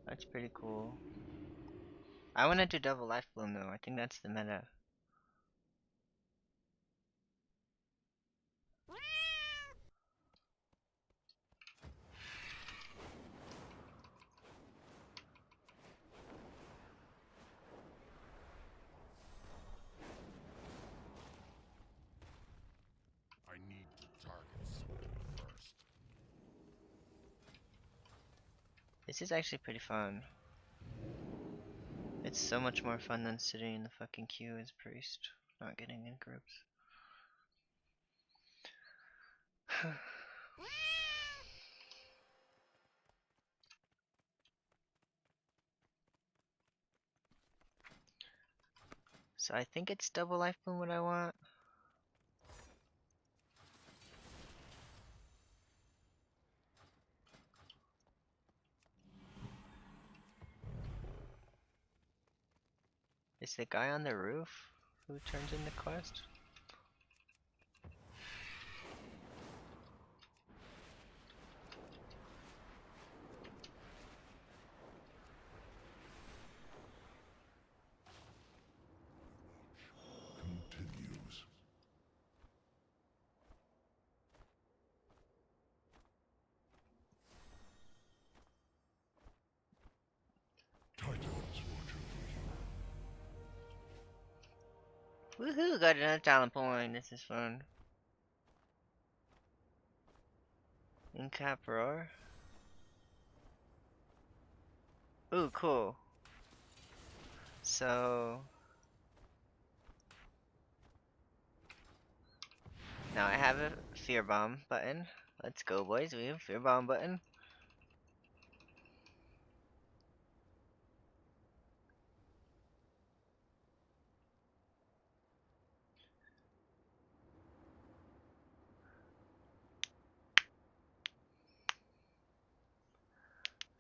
That's pretty cool. I want to do double life bloom though. I think that's the meta. I need to target something first. This is actually pretty fun. It's so much more fun than sitting in the fucking queue as priest, not getting in groups. So I think it's double life bloom what I want. Is the guy on the roof who turns in the quest? Continues. Titans watch over you. Woohoo! Got another talent point. This is fun. Incap roar. Ooh, cool. So now I have a fear bomb button. Let's go, boys. We have a fear bomb button.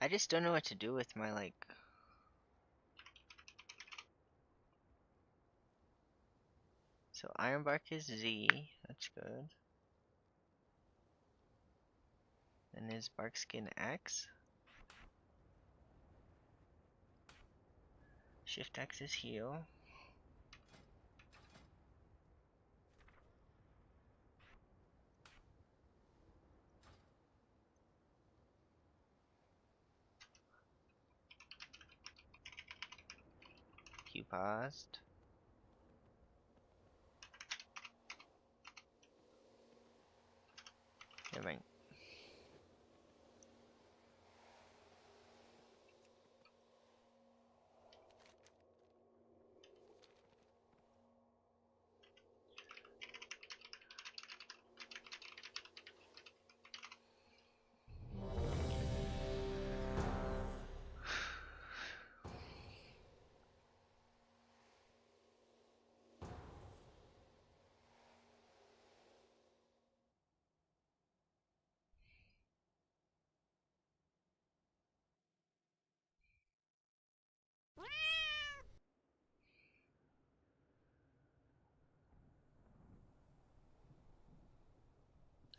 I just don't know what to do with my, like... So Ironbark is Z, that's good. And is Barkskin X? Shift X is heal. Q paused. Never mind.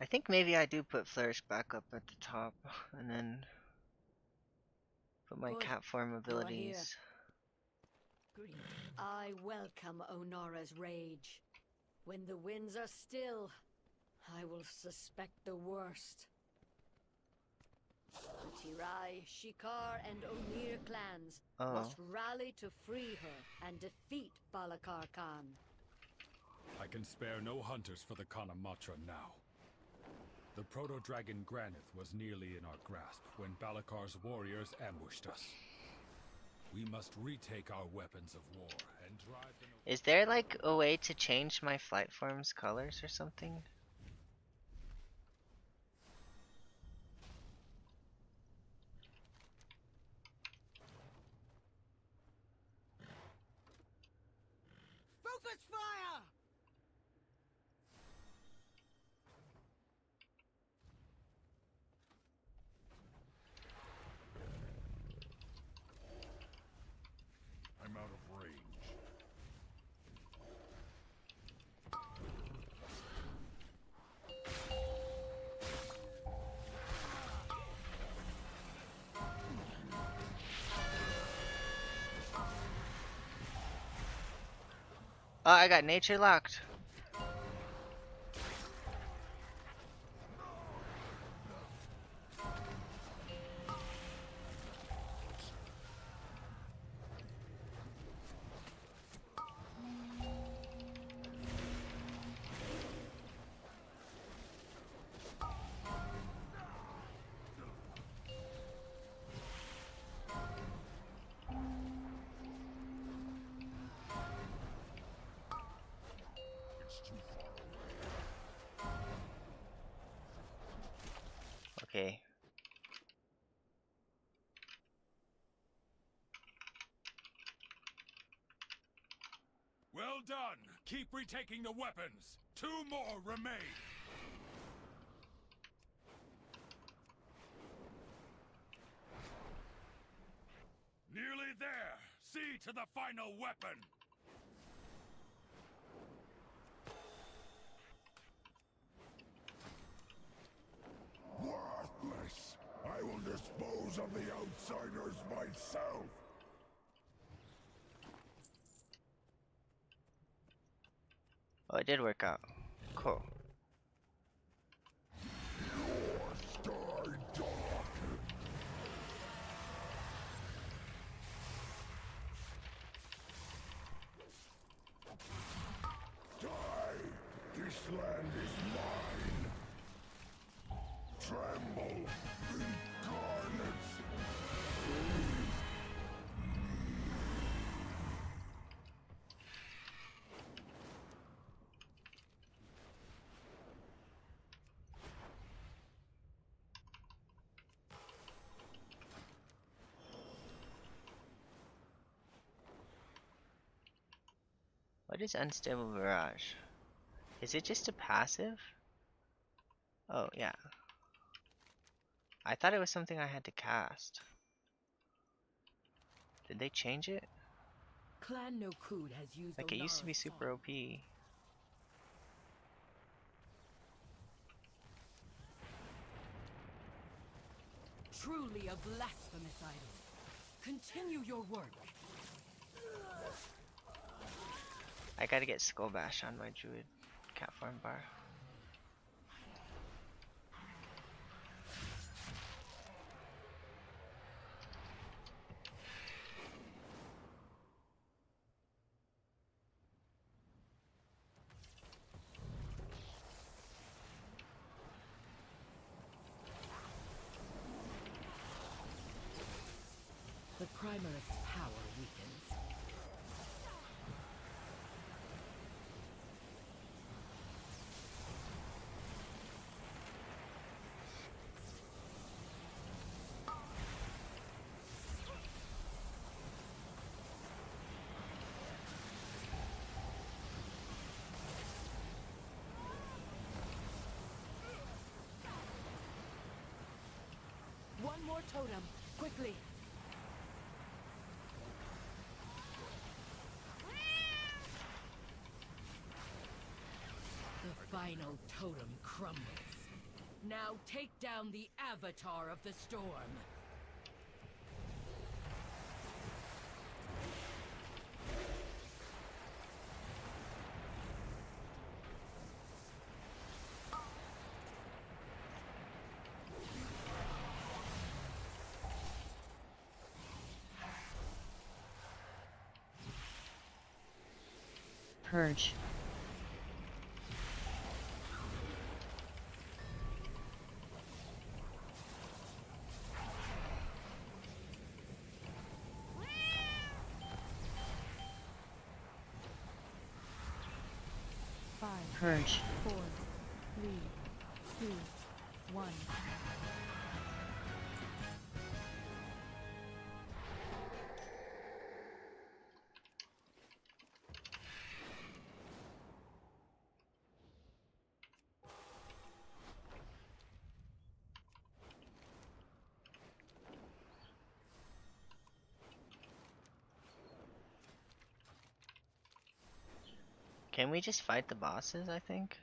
I think maybe I do put Flourish back up at the top, and then put my Good. cat form You are abilities. Greed. I welcome Onara's rage. When the winds are still, I will suspect the worst. The Tirai, Shikar, and Onir clans must rally to free her and defeat Balakar Khan. I can spare no hunters for the Kanamatra now. The proto-dragon Granith was nearly in our grasp when Balakar's warriors ambushed us. We must retake our weapons of war and drive them away. Is there like a way to change my flight form's colors or something? Focus fire! I'm out of range. Oh, I got nature locked. Okay. Well done! Keep retaking the weapons! 2 more remain! Nearly there! See to the final weapon! Worthless! I will dispose of the outsiders myself! Oh, it did work out. Cool. Your star darkened! Die! This land is mine! Tremble, incarnates! What is Unstable Mirage? Is it just a passive? Oh, yeah. I thought it was something I had to cast. Did they change it? Clan Nokud has used Like, it used to be Onara's super OP. Truly a blasphemous idol. Continue your work. I gotta get Skull Bash on my Druid cat farm bar. The Primarist's power weakens. One more totem, quickly. The final totem crumbles. Now take down the avatar of the storm. Purge. Purge. 4, 3, 2, 1. Can we just fight the bosses, I think?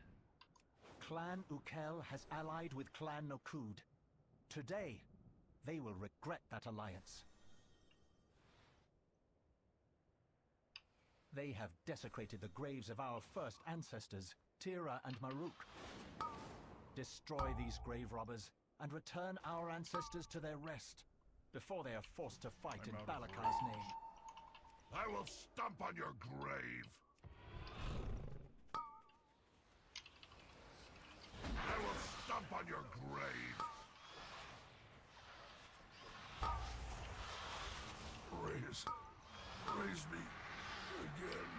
Clan Ukel has allied with Clan Nokud. Today, they will regret that alliance. They have desecrated the graves of our first ancestors, Tira and Maruk. Destroy these grave robbers and return our ancestors to their rest before they are forced to fight in Balakai's name. I will stomp on your grave. I will stomp on your grave. Raise me again.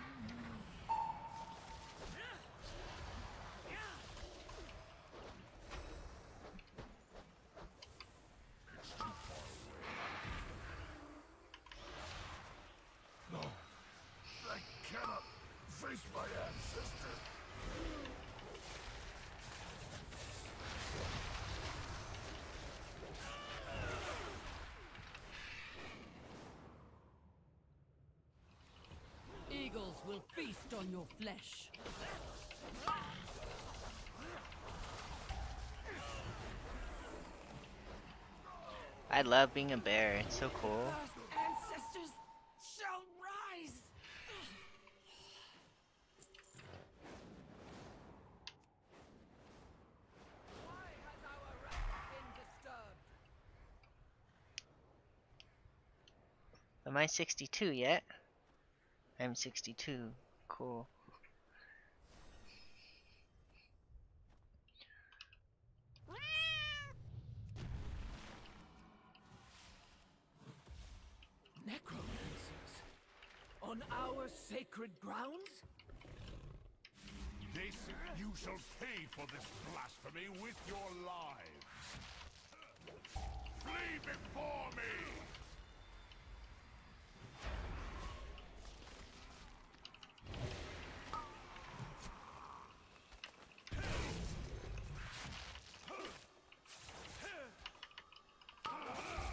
It's too far away. No, I cannot face my ancestor. Eagles will feast on your flesh. I love being a bear, it's so cool. Ancestors shall rise! Why has our rest been disturbed? Am I 62 yet? I'm 62. Cool. Necromancers? On our sacred grounds? This, you shall pay for this blasphemy with your lives. Flee before me!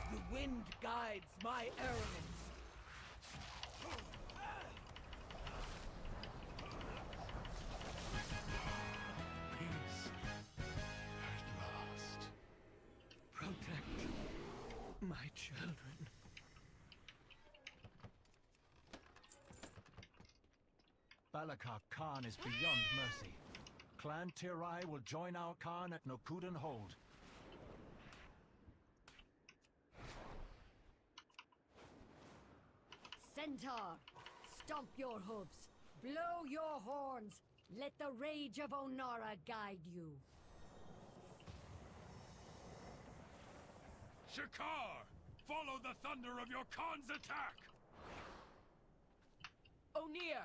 The wind guides my arrows. my children. Balakar Khan is beyond mercy. Clan Tirai will join our Khan at Nokudan Hold. Centaur, stomp your hooves, blow your horns, let the rage of Onara guide you. Shakar! Follow the thunder of your Khan's attack! O'Near,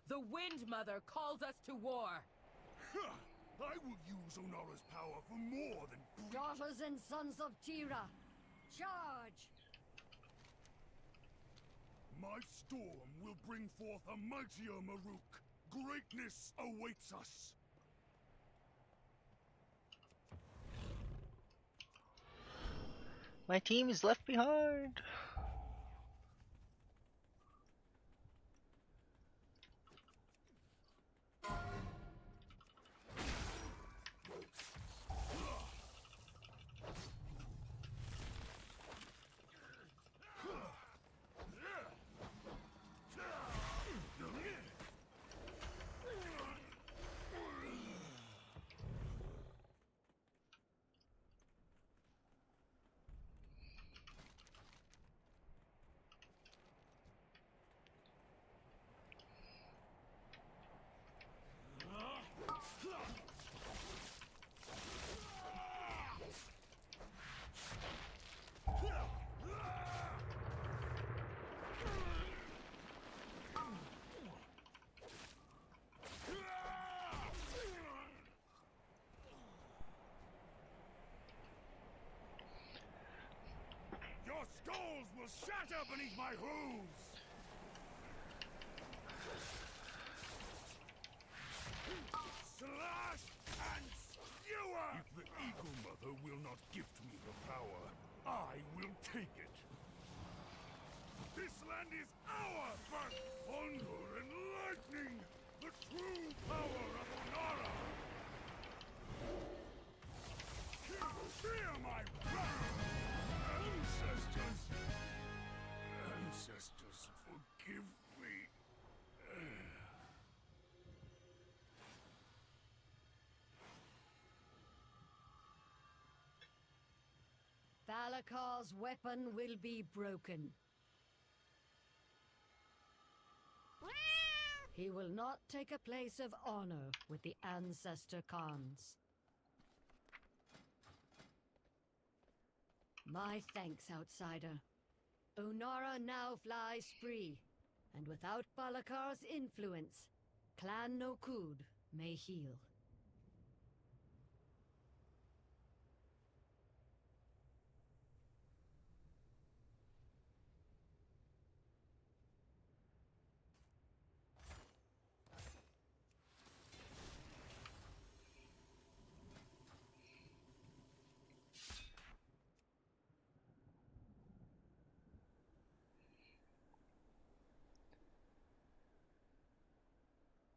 the Wind Mother calls us to war. I will use Onara's power for more than... Daughters and sons of Tira, charge! My storm will bring forth a mightier Maruk. Greatness awaits us. My team is left behind. Your skulls will shatter beneath my hooves! Slash and skewer! If the Eagle Mother will not gift me the power, I will take it. This land is our birth! Thunder and lightning! The true power of Onara! Fear my wrath! Ancestors, forgive me. Balakar's weapon will be broken. He will not take a place of honor with the ancestor Khans. My thanks, outsider. Onara now flies free, and without Balakar's influence, Clan Nokud may heal.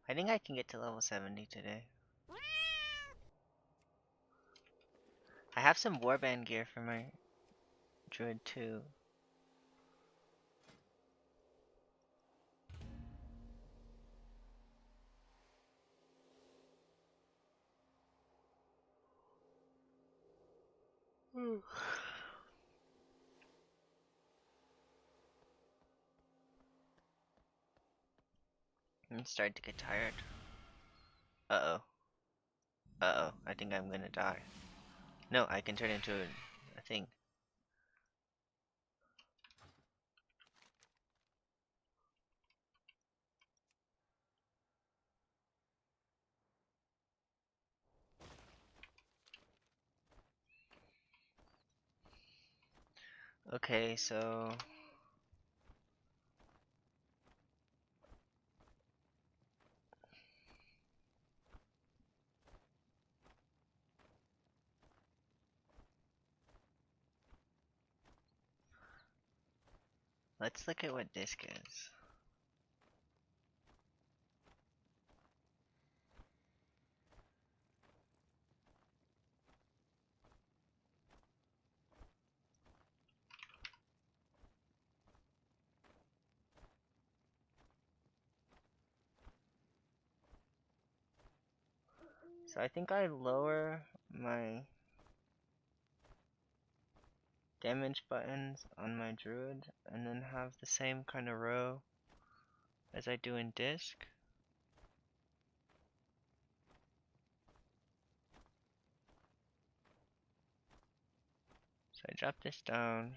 I think I can get to level 70 today. I have some warband gear for my Druid too. I'm starting to get tired. Uh-oh. Uh-oh. I think I'm gonna die. No, I can turn into a thing. Okay, so... let's look at what disc is. So I think I lower my damage buttons on my Druid and then have the same kind of row as I do in Disc. So I drop this down.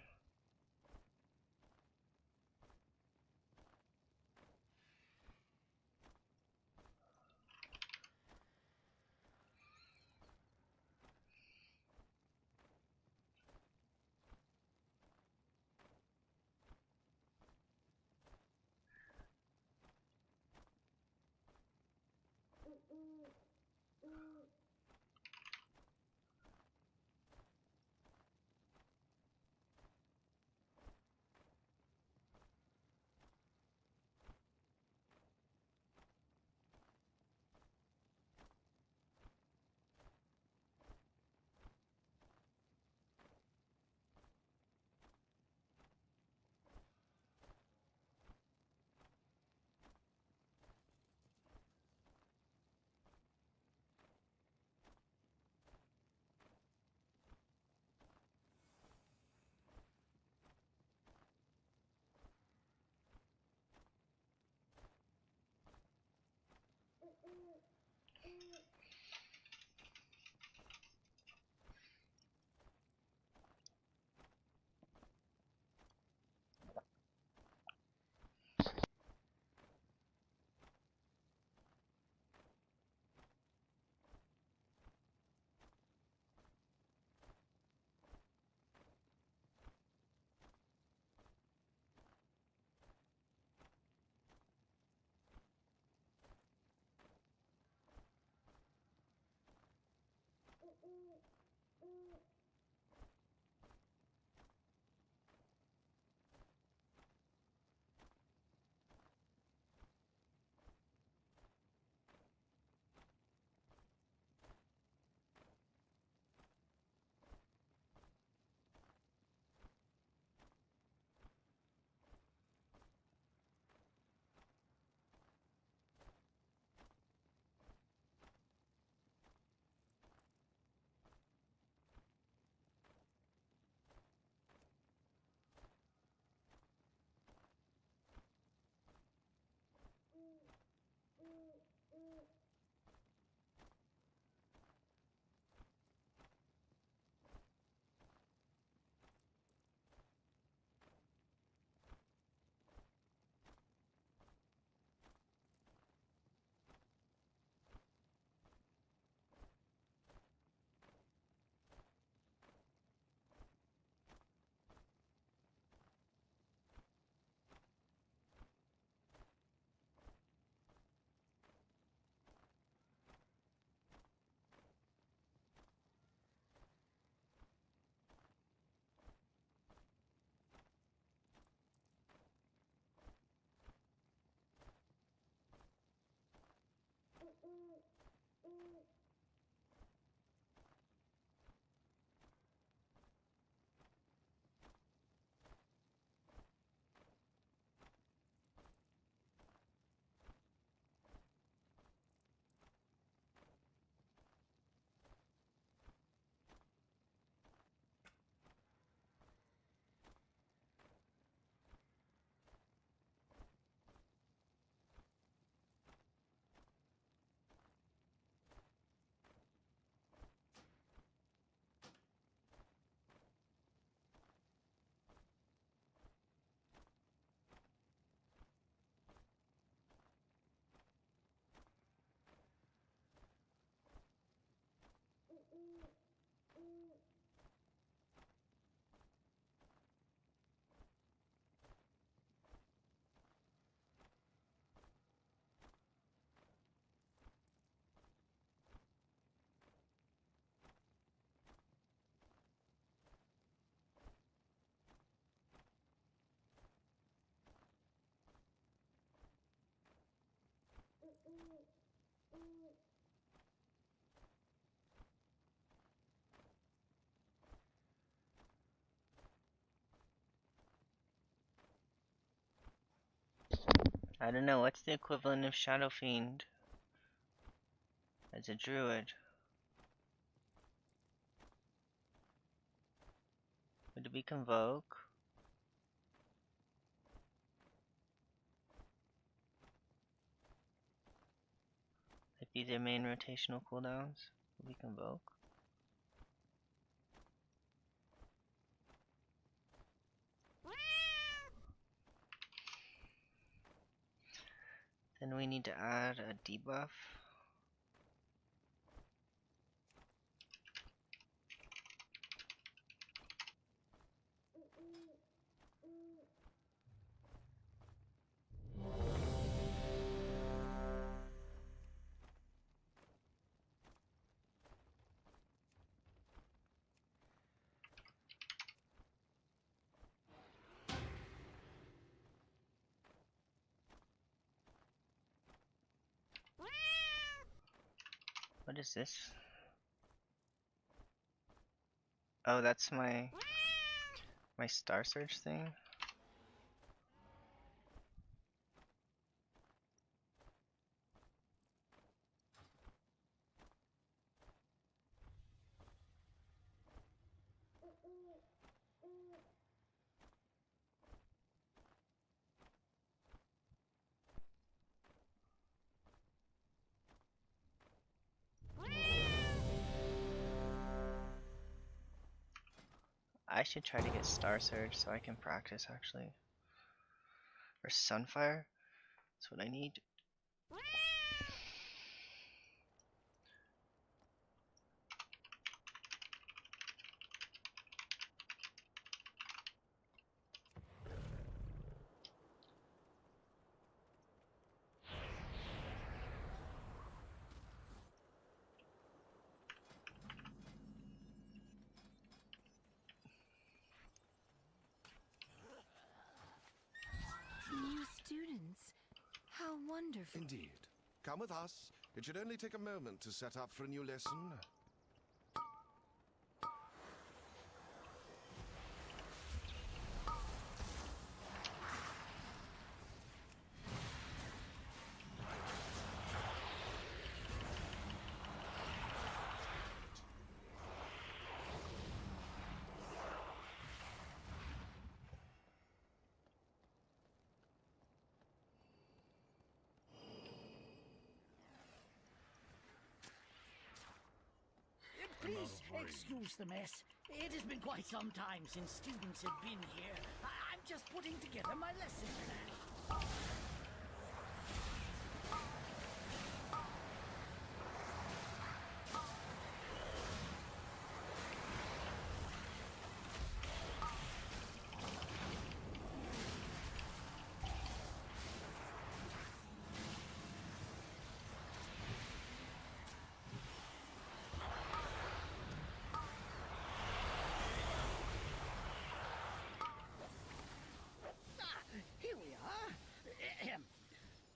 I don't know, what's the equivalent of Shadow Fiend as a Druid? Would we convoke? It'd be their main rotational cooldowns. Would we convoke? Then we need to add a debuff. What is this? Oh, that's my Star Search thing. I should try to get Star Surge so I can practice actually. Or Sunfire. That's what I need. New students. How wonderful. Indeed. Come with us. It should only take a moment to set up for a new lesson. Please excuse the mess. It has been quite some time since students have been here. I'm just putting together my lesson plan.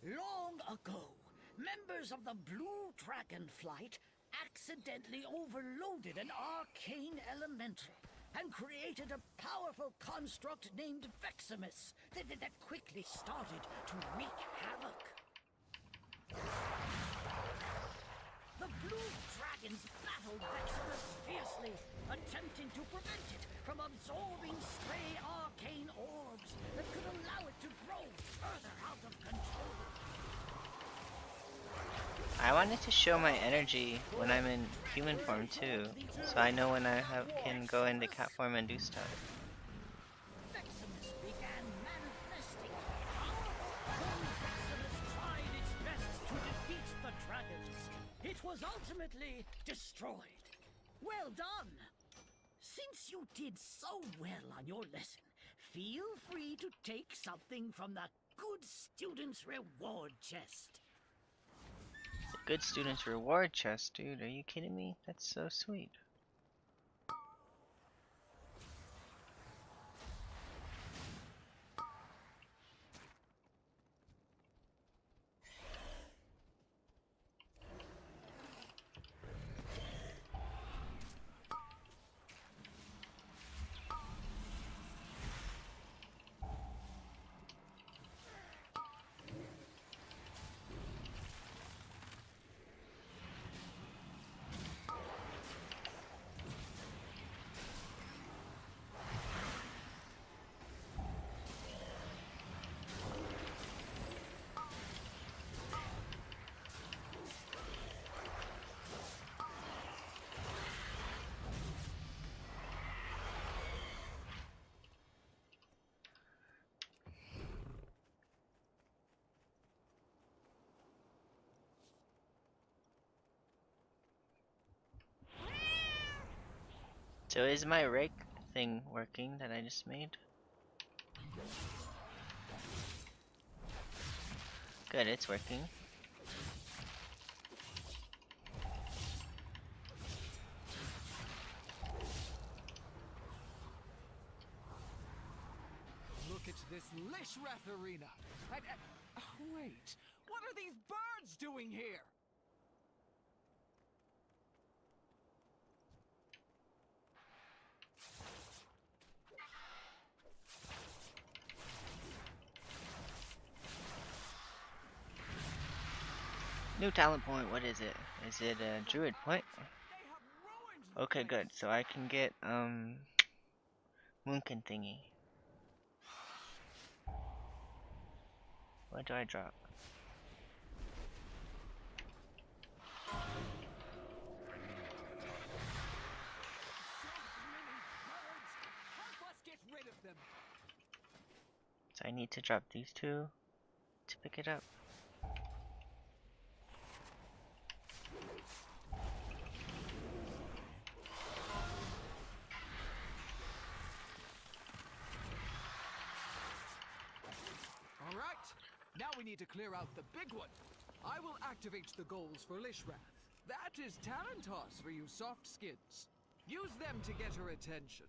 Long ago, members of the Blue Dragon Flight accidentally overloaded an arcane elemental and created a powerful construct named Veximus that quickly started to wreak havoc. The Blue Dragons battled Veximus fiercely, attempting to prevent it from absorbing stray arcane orbs that could allow it to grow further out of control. I wanted to show my energy when I'm in human form too, so I know when I can go into cat form and do stuff. Veximus began manifesting power when Veximus tried its best to defeat the dragons. It was ultimately destroyed. Well done! Since you did so well on your lesson, feel free to take something from the Good Students Reward Chest. The Good Students Reward Chest, dude, are you kidding me? That's so sweet. So is my rake thing working that I just made? Good, it's working. Look at this Lishrath arena. Oh, wait, what are these birds doing here? New talent point, what is it? Is it a druid point? Okay, good. So I can get Moonkin thingy. What do I drop? So I need to drop these two to pick it up. All right, now we need to clear out the big one. I will activate the goals for Lishrath. That is talent toss for you soft skins. Use them to get her attention.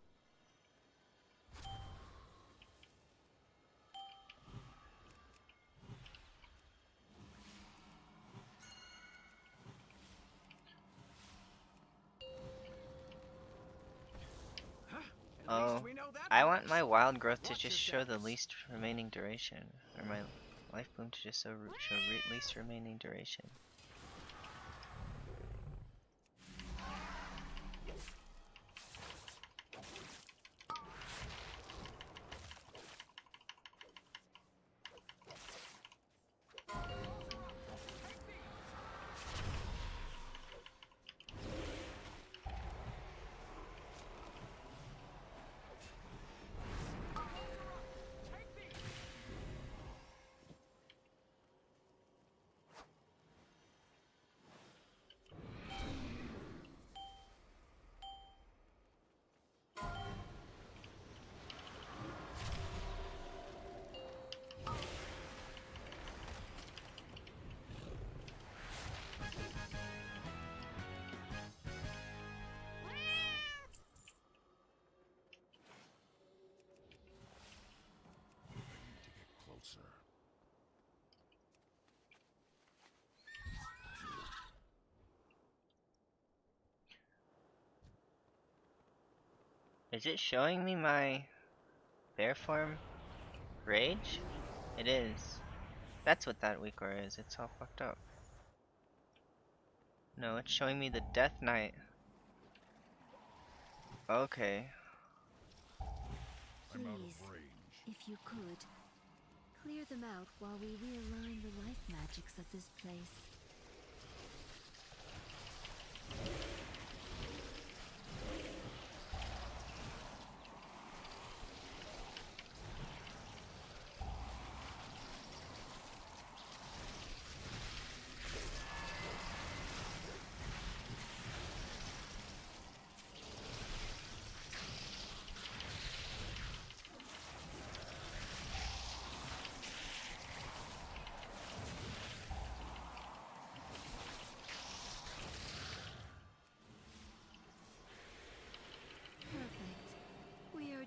Oh, I want my wild growth to just show the least remaining duration, or my life bloom to just show least remaining duration. Is it showing me my bear form rage? It is. That's what that weaker is. It's all fucked up. No, it's showing me the Death Knight. Okay. Please, if you could, clear them out while we realign the life magics of this place.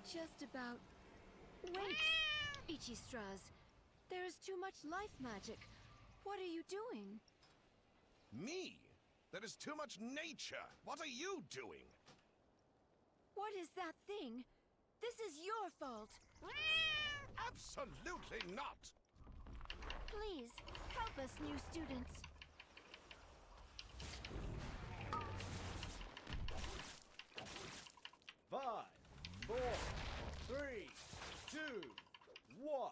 Just about... Wait! Ichistras, there is too much life magic. What are you doing? Me? There is too much nature. What are you doing? What is that thing? This is your fault. Absolutely not! Please, help us, new students. 5, 4, 3, 2, 1.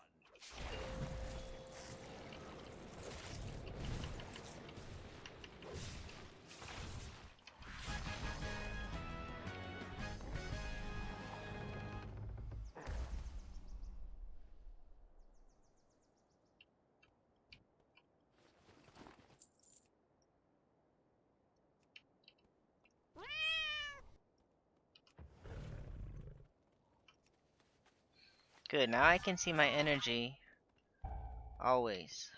Good, now I can see my energy. Always.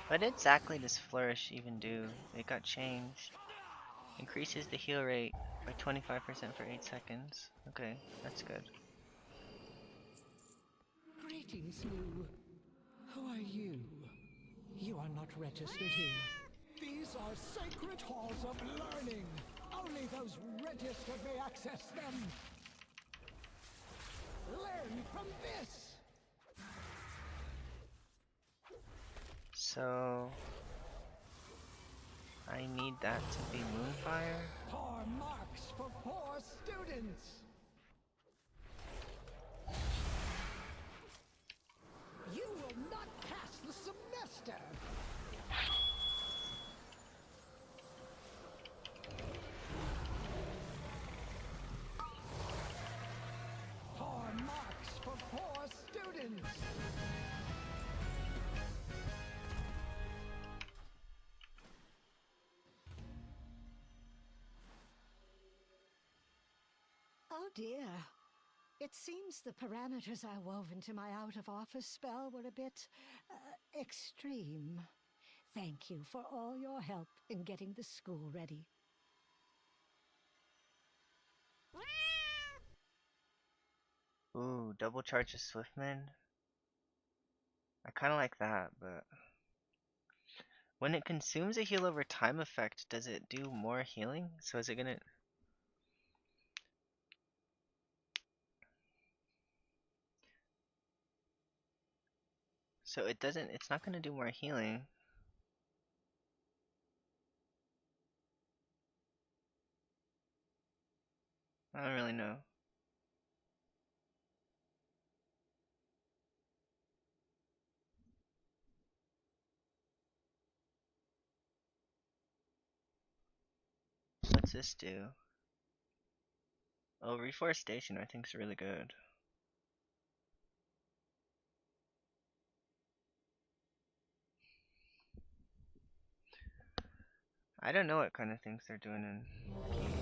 What exactly does Flourish even do? It got changed. Increases the heal rate by 25% for 8 seconds. Okay, that's good. Greetings, Lou. Who are you? You are not registered here. These are sacred halls of learning. Only those registered may access them. Learn from this. So I need that to be Moonfire. Poor marks for poor students. You will not pass the semester. Poor marks for poor students. Oh dear. It seems the parameters I wove into my out-of-office spell were a bit extreme. Thank you for all your help in getting the school ready. Ooh, double charge of Swiftman. I kind of like that, but when it consumes a heal over time effect, does it do more healing? So is it gonna... So it doesn't, it's not gonna do more healing. I don't really know. What's this do? Oh, Reforestation I think is really good. I don't know what kind of things they're doing in games.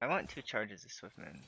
I want 2 charges of Swiftman.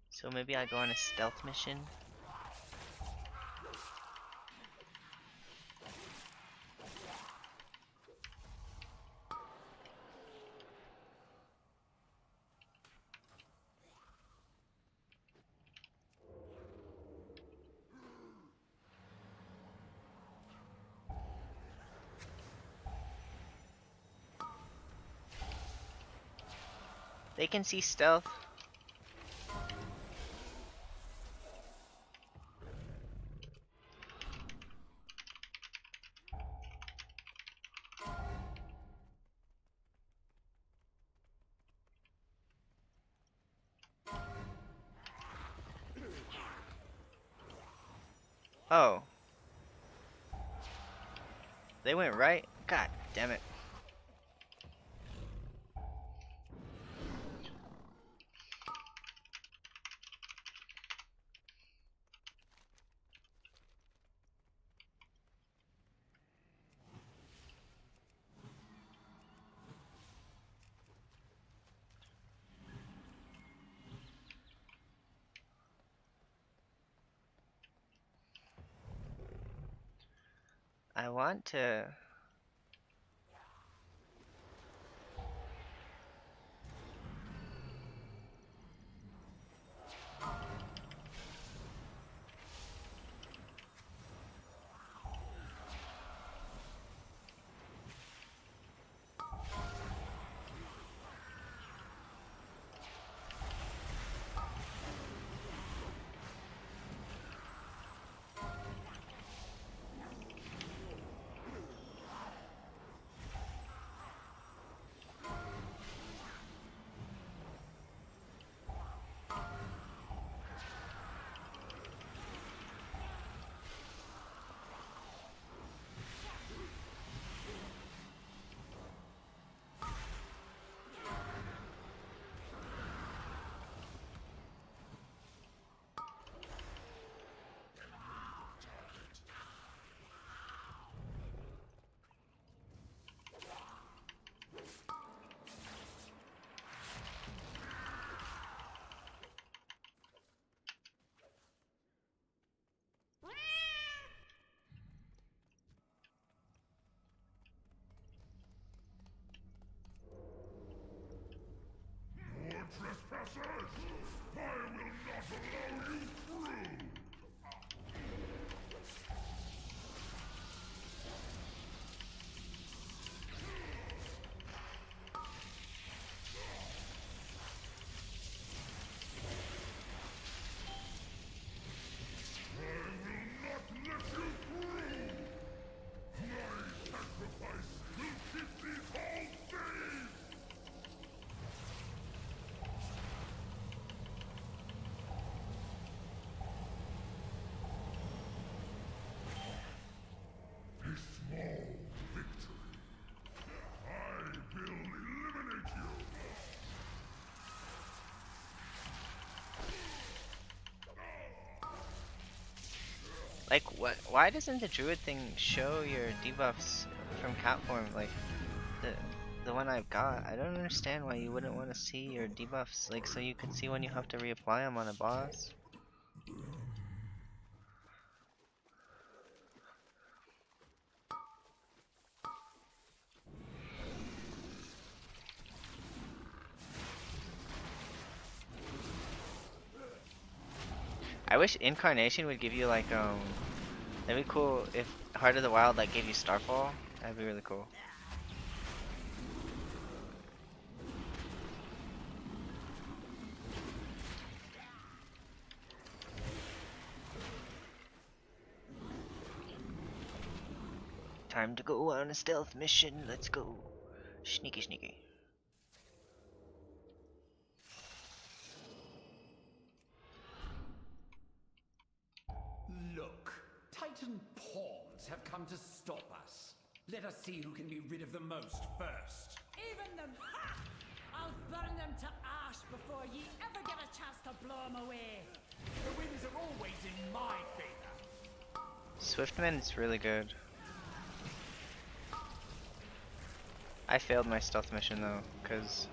So maybe I go on a stealth mission. They can see stealth. Oh. They went right? God damn it. I want to... Trespassers! I will not allow you through! Like, what? Why doesn't the Druid thing show your debuffs from cat form? Like, the one I've got, I don't understand why you wouldn't want to see your debuffs, like, so you could see when you have to reapply them on a boss. I wish Incarnation would give you like that'd be cool if Heart of the Wild like gave you Starfall. That'd be really cool. Time to go on a stealth mission. Let's go. Sneaky sneaky. Look, Titan pawns have come to stop us. Let us see who can be rid of the most first. Even them! Ha! I'll burn them to ash before ye ever get a chance to blow them away. The winds are always in my favor. Swiftman's really good. I failed my stealth mission though, cause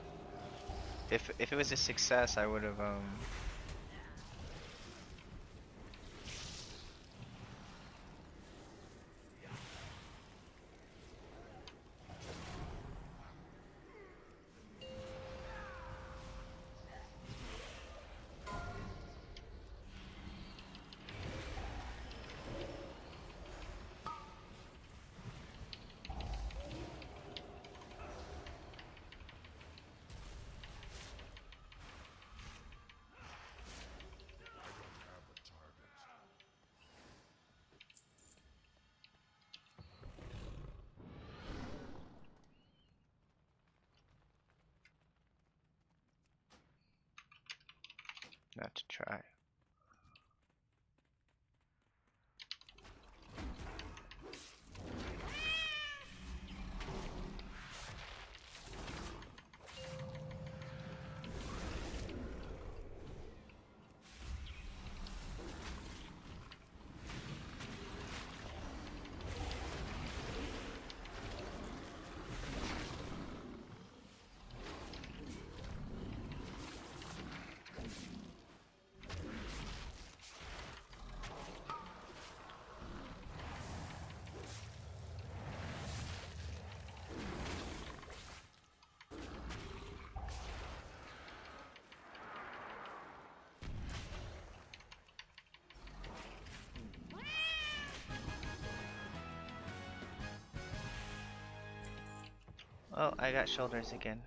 if it was a success, I would have not to try. Oh, I got shoulders again.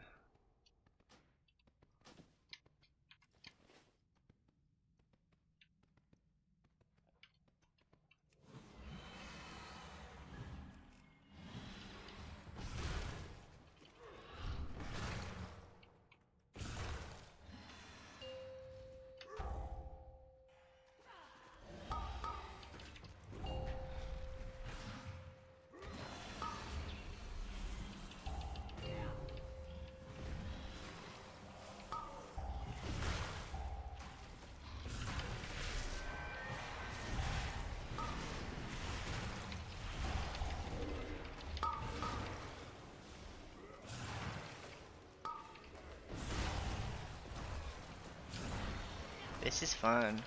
This is fun.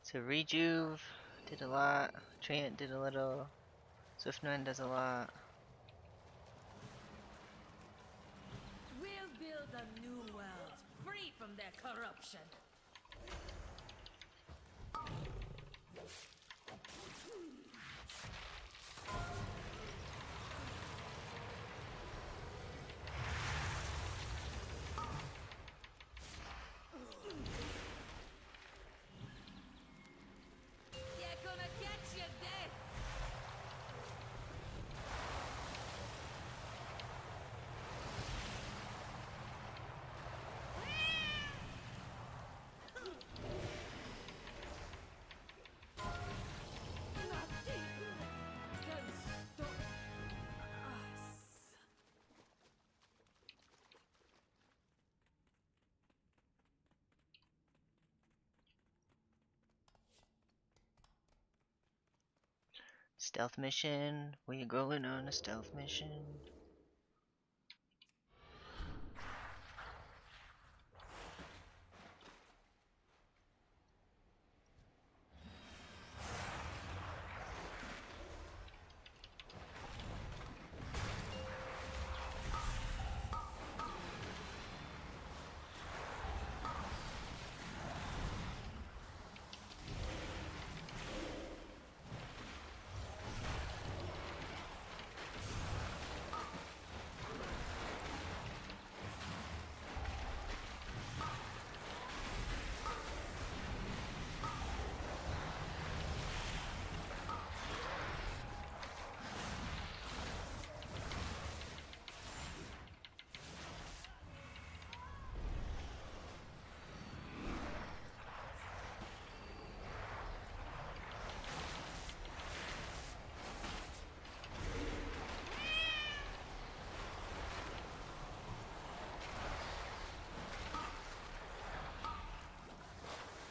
So Rejuve did a lot, Treant did a little, Swiftman does a lot. We'll build a new world, free from their corruption. They're gonna catch you dead. Stealth mission, we going on a stealth mission.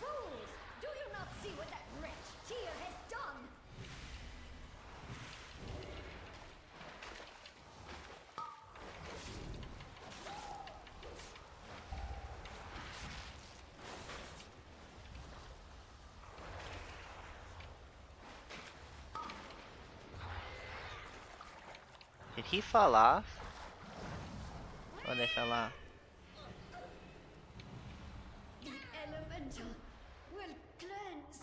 Fools! Do you not see what that wretch Tyr has done? Did he fall off? Oh, they fell off. The elemental will cleanse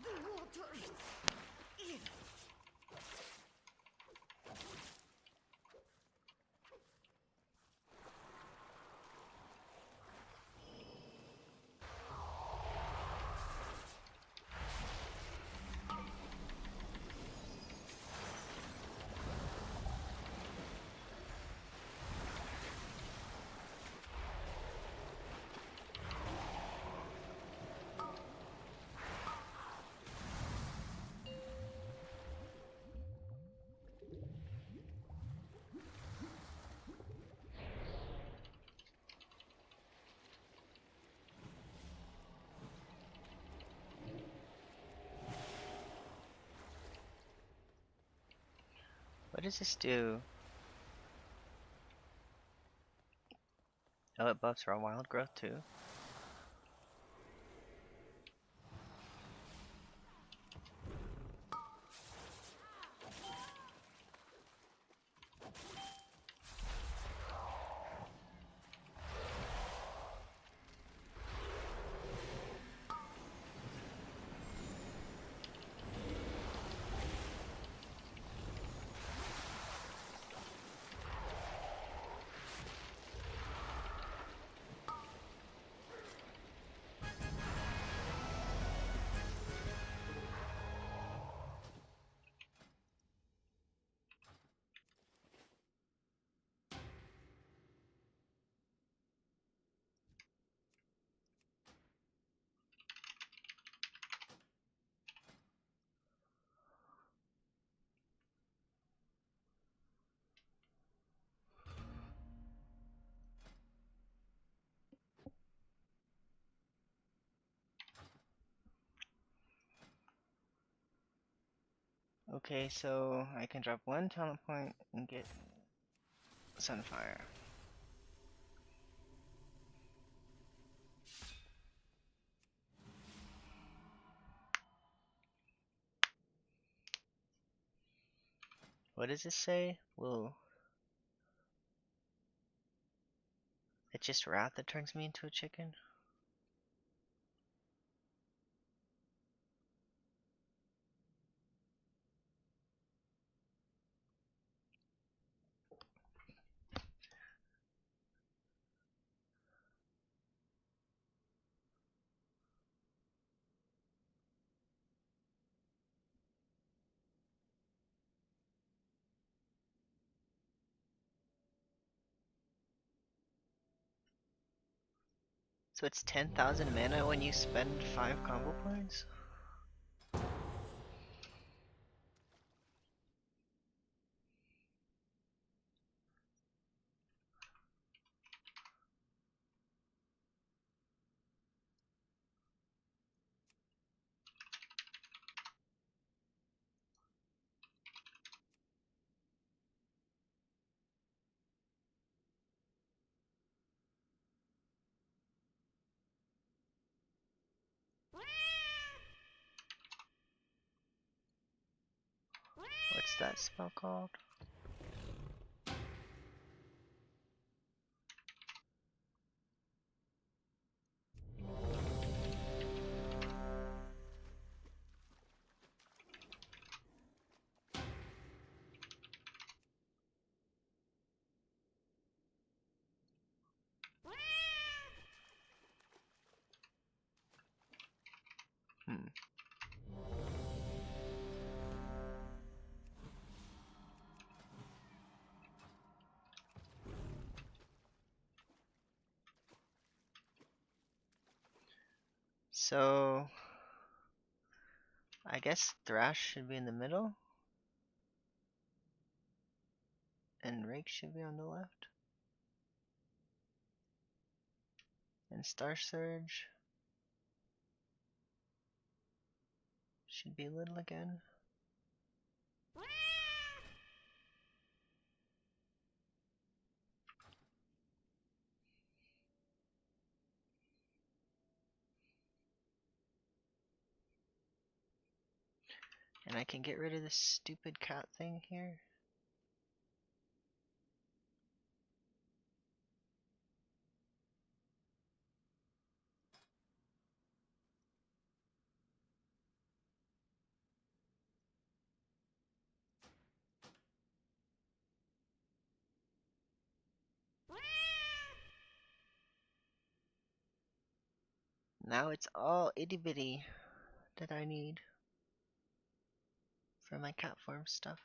the waters. What does this do? Oh, it buffs raw wild growth too. Okay, so I can drop one talent point and get Sunfire. What does this say? Whoa. It's just wrath that turns me into a chicken? So it's 10,000 mana when you spend 5 combo points? What's that spell called? Hmm. So I guess Thrash should be in the middle and Rake should be on the left. And Star Surge should be little again. And I can get rid of this stupid cat thing here. Now it's all itty bitty that I need for my cat form stuff.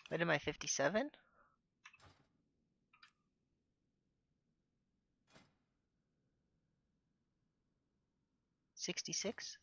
What am I, 57? 66?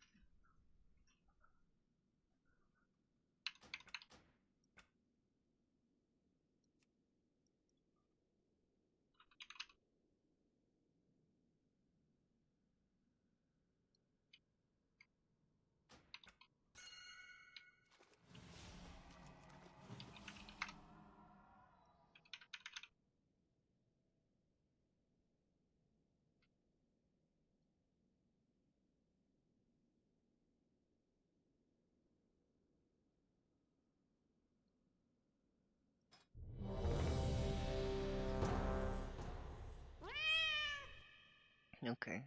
Okay.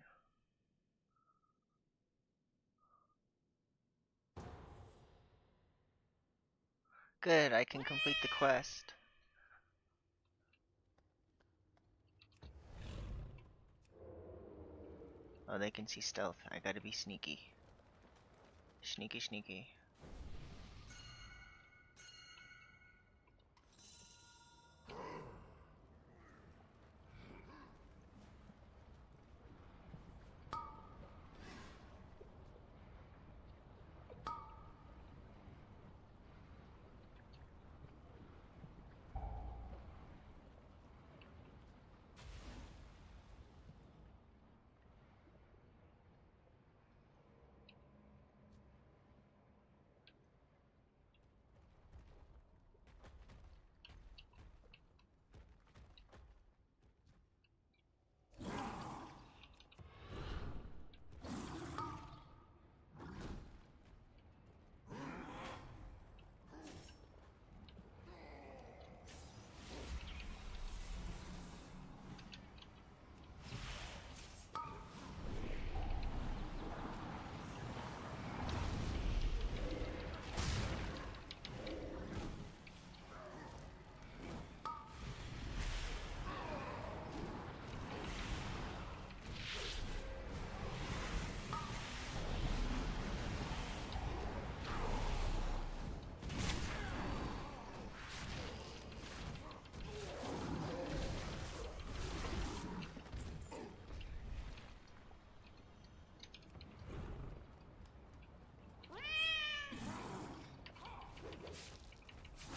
Good, I can complete the quest. Oh, they can see stealth. I gotta be sneaky. Sneaky, sneaky.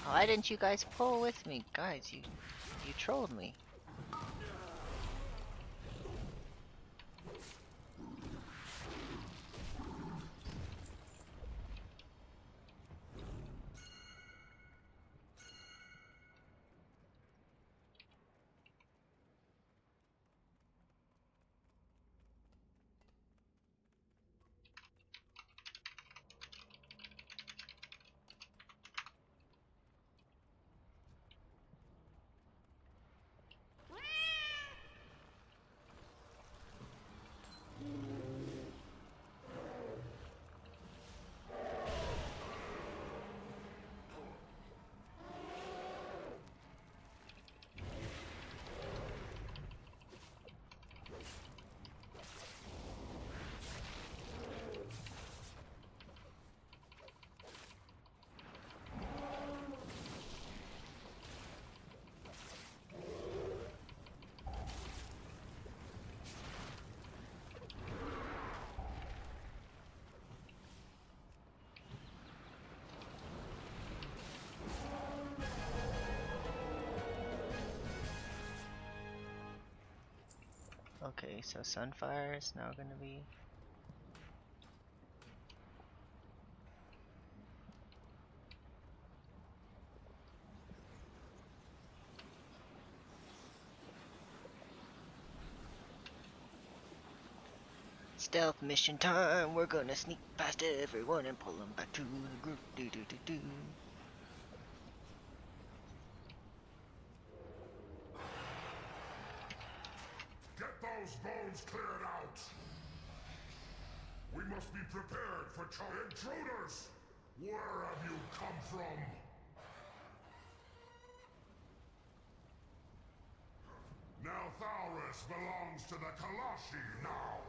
Why didn't you guys pull with me? Guys, you trolled me. Okay, so Sunfire is now gonna be... Stealth mission time! We're gonna sneak past everyone and pull them back to the group. Do do do do. Get those bones cleared out! We must be prepared for intruders! Where have you come from? Now Thaurus belongs to the Kalashi now!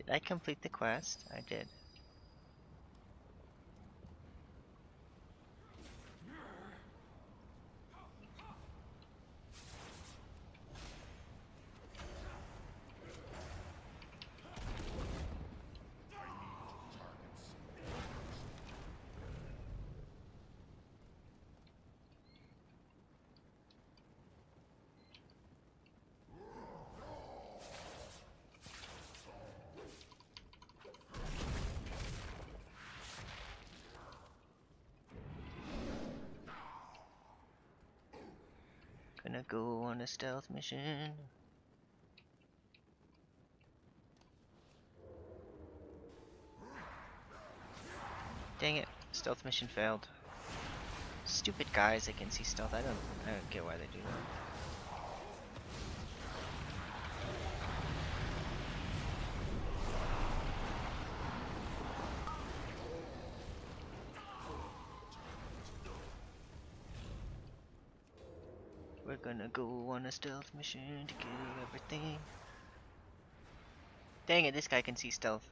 Did I complete the quest? I did. Gonna go on a stealth mission. Dang it, stealth mission failed. Stupid guys that can see stealth. I don't get why they do that. We're gonna go on a stealth mission to kill everything. Dang it, this guy can see stealth.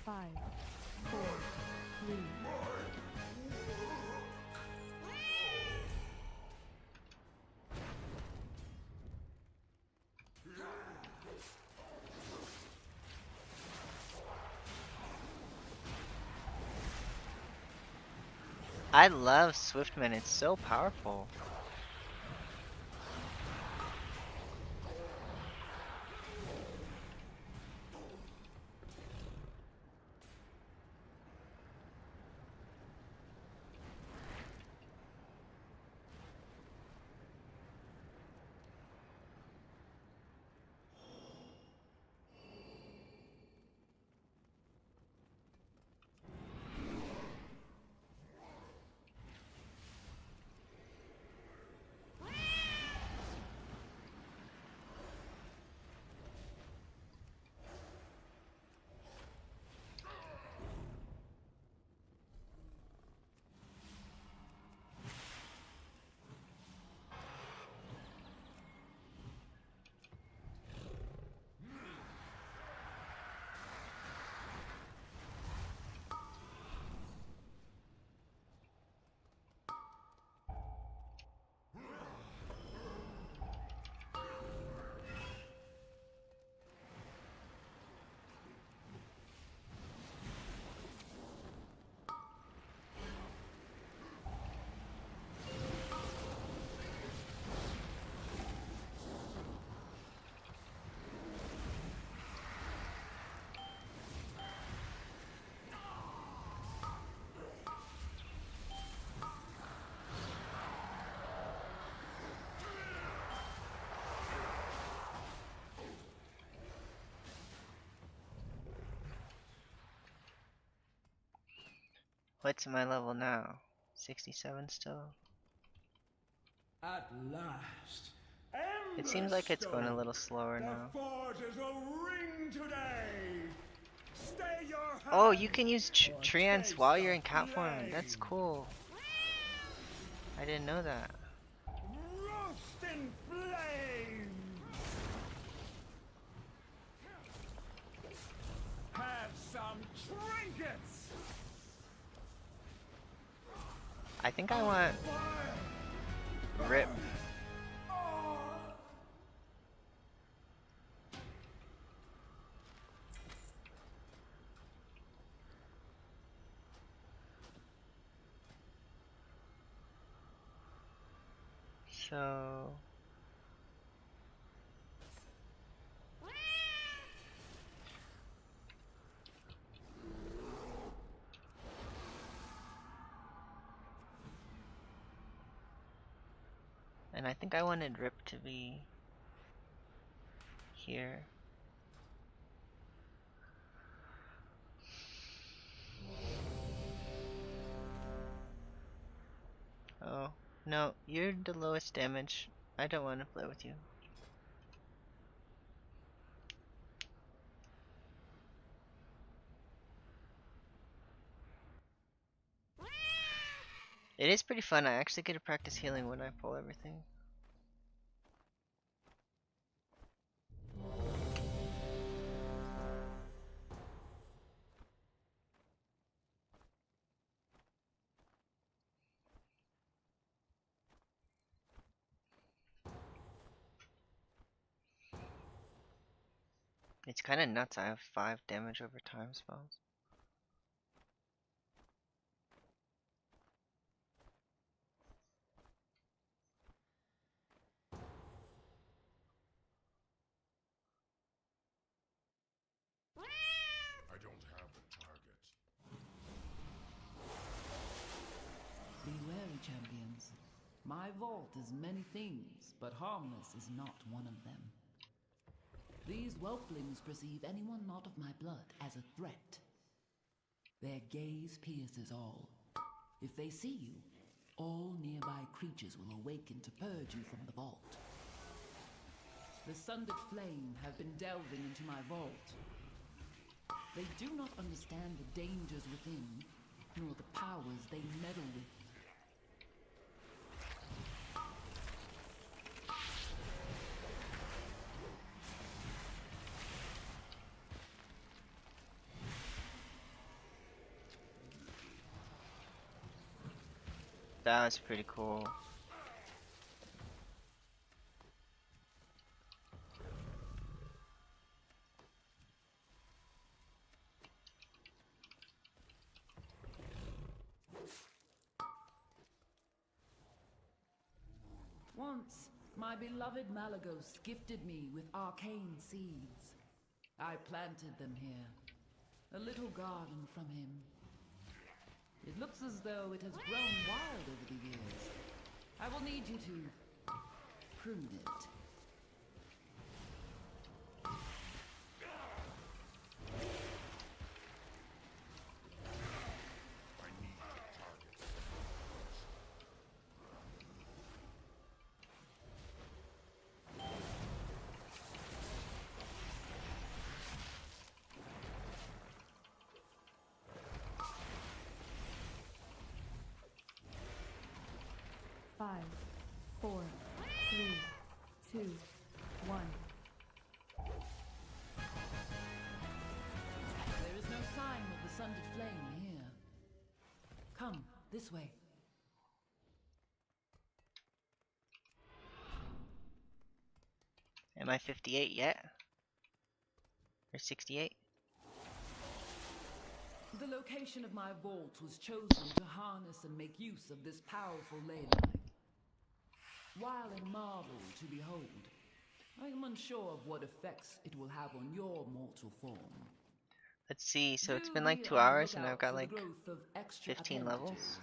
Five, four, three. I love Swiftman, it's so powerful. What's my level now? 67 still? At last. It seems like it's going a little slower now. Forges will ring today. Stay your Oh, you can use treants while you're in cat form. That's cool. I didn't know that. Roast in flames. I think I want Rip. So and I think I wanted Rip to be here. Oh, no, you're the lowest damage. I don't want to play with you. It is pretty fun. I actually get to practice healing when I pull everything. It's kind of nuts. I have 5 damage over time spells. I don't have a target. Be wary, champions. My vault is many things, but harmless is not one of them. These whelplings perceive anyone not of my blood as a threat. Their gaze pierces all. If they see you, all nearby creatures will awaken to purge you from the vault. The sundered flame have been delving into my vault. They do not understand the dangers within, nor the powers they meddle with. That was pretty cool. Once, my beloved Malagos gifted me with arcane seeds. I planted them here, a little garden from him. It looks as though it has grown wild over the years. I will need you to prune it. Five, 4, 3, 2, 1. There is no sign of the sundered flame here. Come, this way. Am I 58 yet? Or 68? The location of my vault was chosen to harness and make use of this powerful ley line. While a marvel to behold, I am unsure of what effects it will have on your mortal form. Let's see, so it's Do been like be 2 on the hours and I've lookout got for the like growth of extra 15 levels. appendages.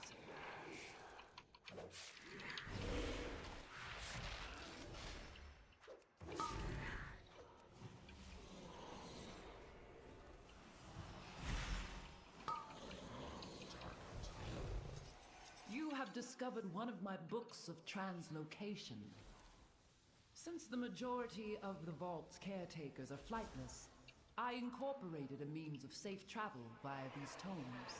You have discovered one of my books of translocation. Since the majority of the vault's caretakers are flightless, I incorporated a means of safe travel via these tomes.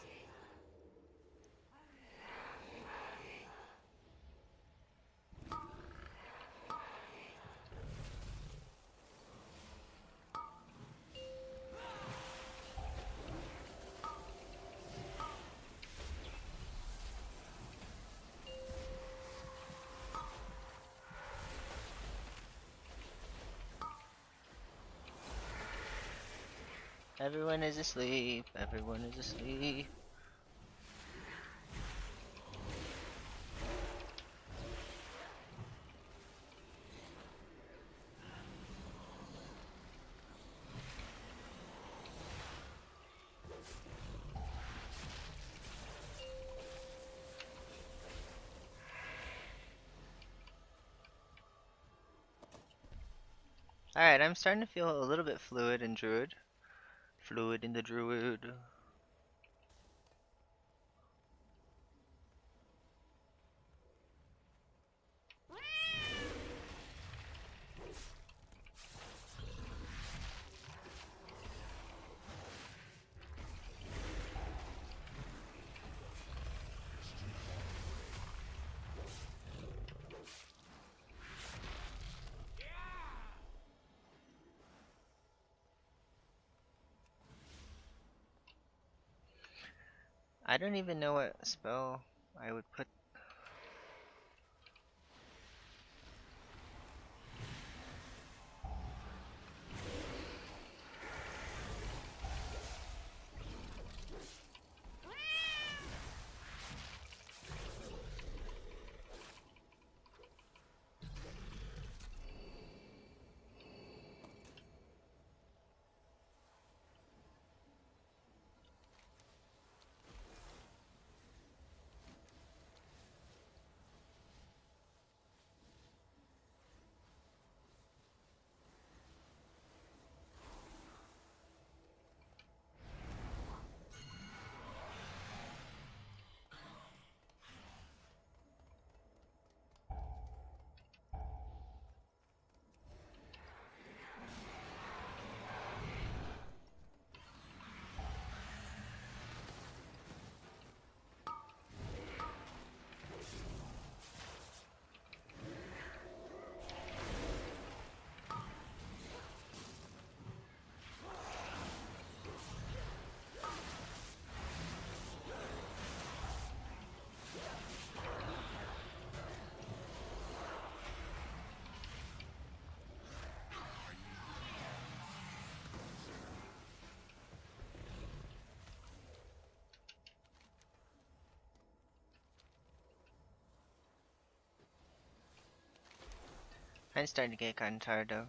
Everyone is asleep. Everyone is asleep. Alright, I'm starting to feel a little bit fluid in Druid. Fluid in the Druid. I don't even know what spell I would put. I'm starting to get kind of tired though.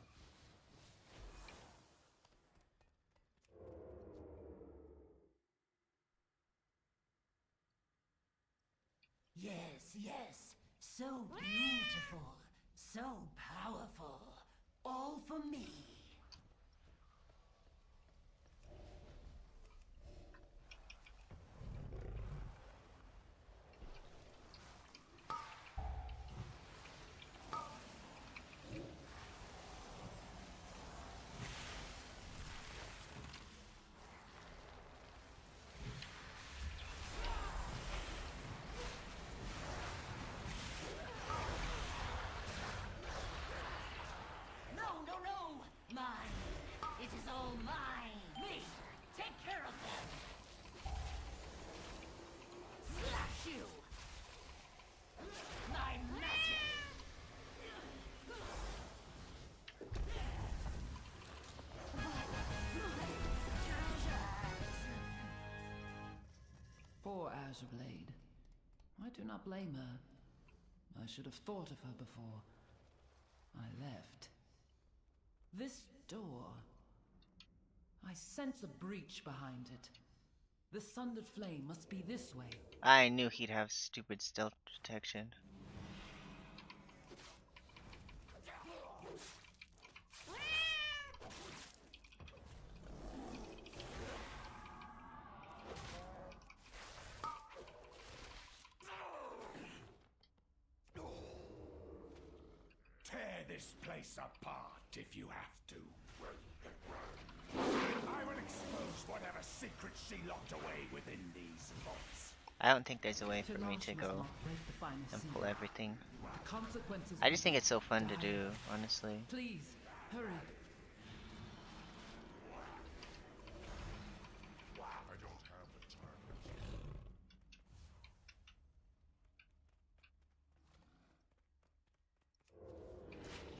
Yes, yes. So beautiful. So powerful. All for me. No, no, no! Mine! It is all mine! Me! Take care of them! Slash you! My magic! Poor Azure Blade. I do not blame her. I should have thought of her before I left. This door. I sense a breach behind it. The sundered flame must be this way. I knew he'd have stupid stealth detection. Tear this place apart if you have to. I will expose whatever secrets she locked away within these vaults. I don't think there's a way for me to go and pull everything. I just think it's so fun to do, honestly. Please, hurry. I don't have the time.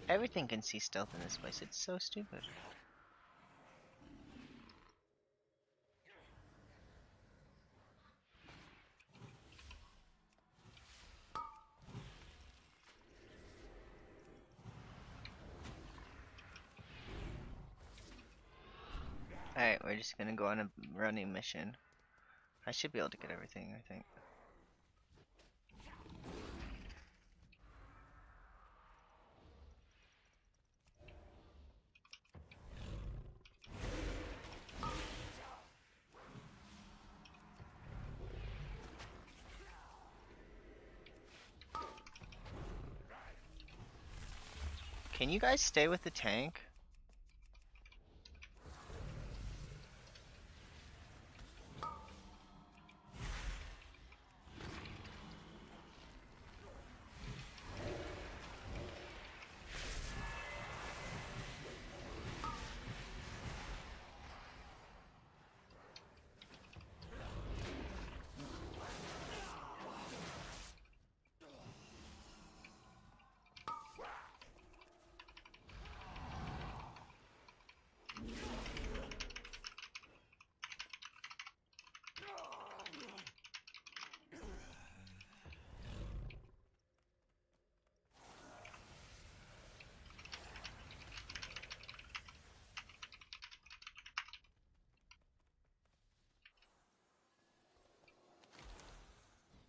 Everything can see stealth in this place. It's so stupid. Alright, we're just gonna go on a running mission. I should be able to get everything, I think. Can you guys stay with the tank?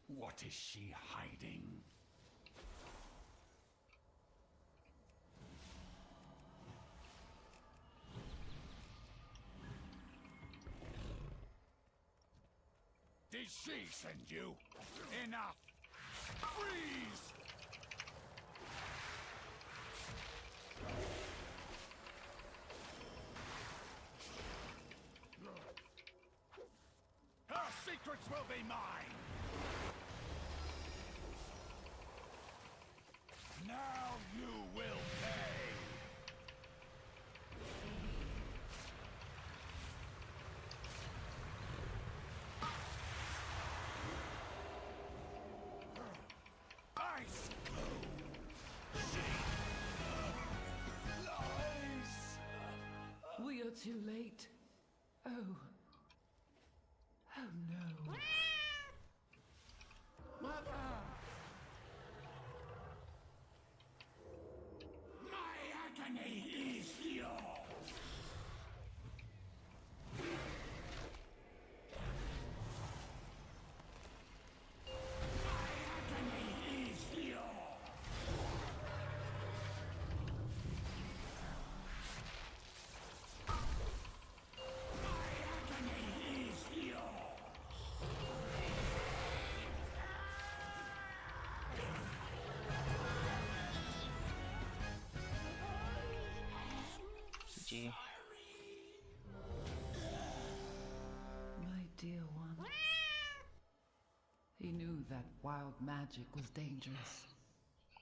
What is she hiding? Did she send you? Enough! Freeze! Her secrets will be mine! Now you will pay! Ice! Lies! We are too late. Oh. Oh no. Mother! My agony is yours! My agony is yours! My agony is yours! GG. My dear one. He knew that wild magic was dangerous.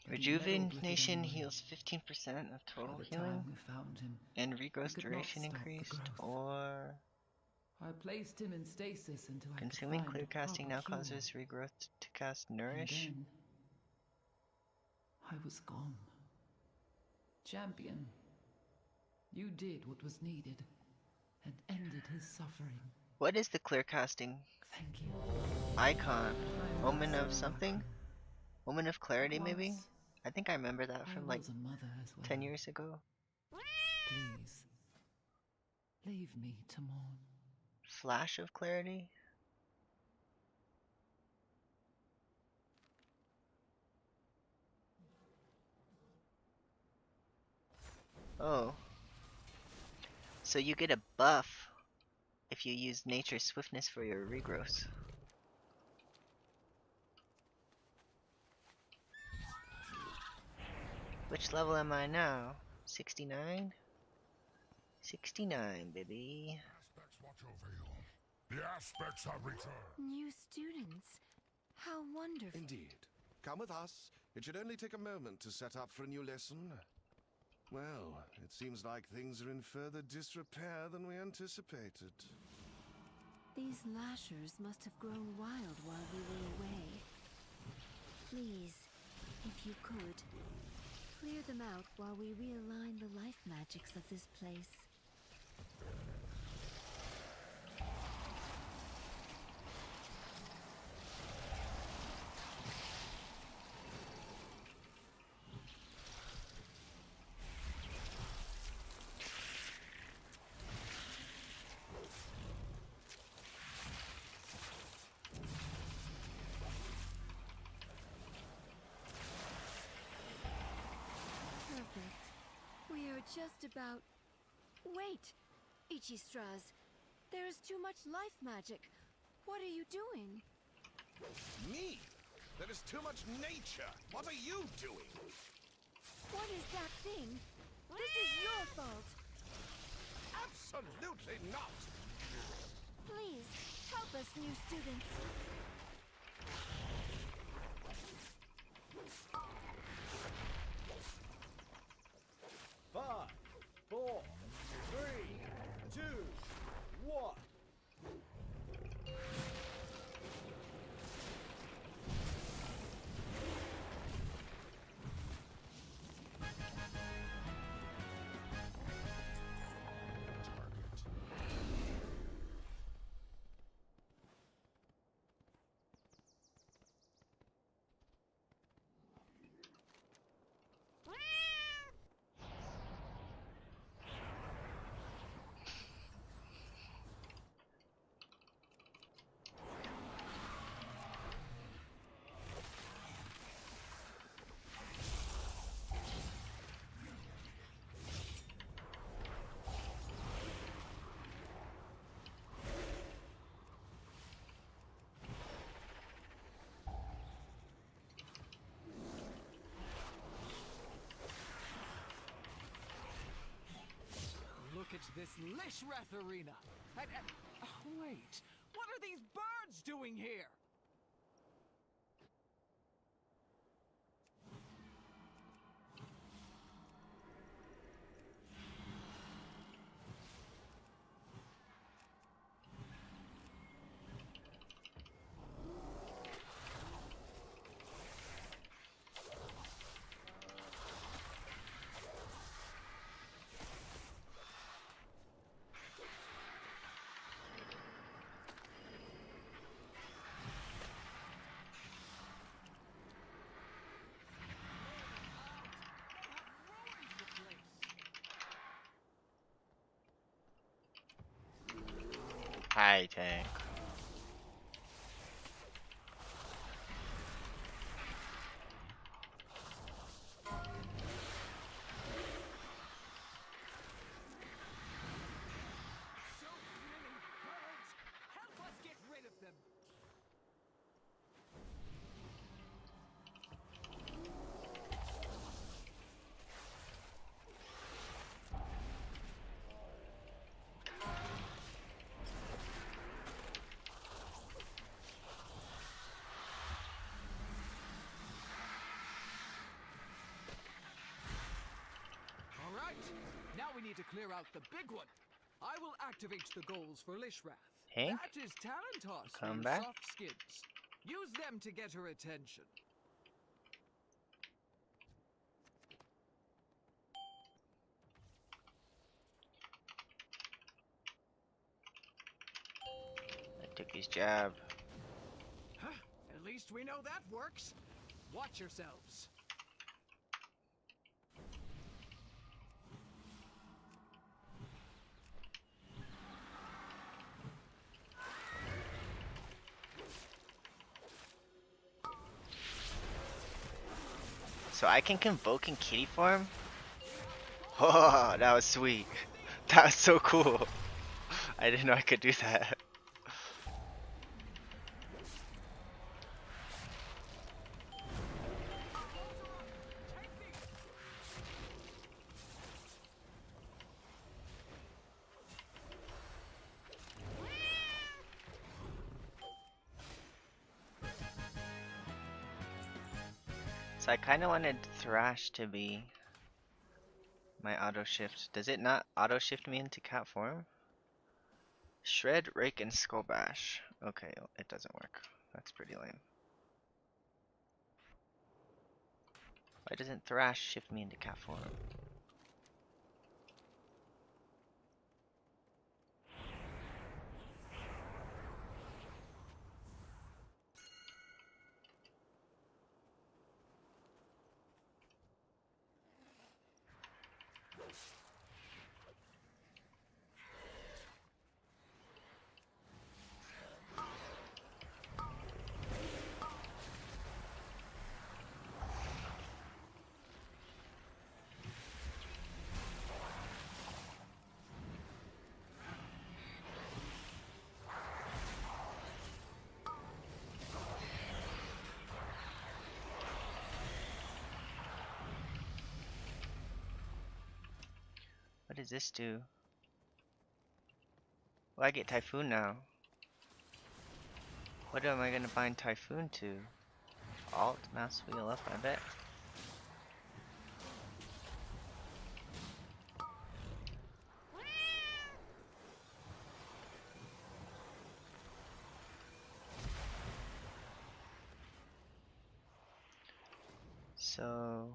but he meddled with it Rejuvenation anyway. heals 15% of total By the healing. time we found him, And we regrowth could not duration stop the increased, growth. or I placed him in stasis until I consuming could clear find a casting proper now cure. causes regrowth to cast And Nourish. then I was gone. Champion, you did what was needed and ended his suffering. What is the clear casting Thank you. icon? I'm Omen not of so something? lucky. Omen of clarity, But maybe? once I think I remember that I from like was a mother as well. 10 years ago. Please, leave me to mourn. Flash of clarity? Oh. So you get a buff if you use Nature's Swiftness for your regrowth. Which level am I now? 69? 69, baby. Aspects watch over you. The aspects have returned. New students. How wonderful. Indeed. Come with us. It should only take a moment to set up for a new lesson. Well, it seems like things are in further disrepair than we anticipated. These lashers must have grown wild while we were away. Please, if you could, clear them out while we realign the life magics of this place. you're just about... Wait! Ichistras, there is too much life magic. What are you doing? Me? There is too much nature. What are you doing? What is that thing? This is your fault. Absolutely not. Please, help us, new students. 5, 4, 3, 2, 1. Look at this Lishrath arena. Wait, what are these birds doing here? High tank. So many birds! Help us get rid of them! All right, now we need to clear out the big one. I will activate the goals for Lishrath. Hank? That is talent toss for Come you back. soft skins. Use them to get her attention. I took his jab. Huh, at least we know that works. Watch yourselves. So I can convoke in kitty form? Oh, that was sweet. That was so cool. I didn't know I could do that. So I kind of wanted Thrash to be my auto shift. Does it not auto shift me into cat form? Shred, Rake, and Skull Bash. Okay, it doesn't work. That's pretty lame. Why doesn't Thrash shift me into cat form? does this do? Well, I get Typhoon now. What am I gonna bind Typhoon to? Alt, mouse wheel up, I bet. So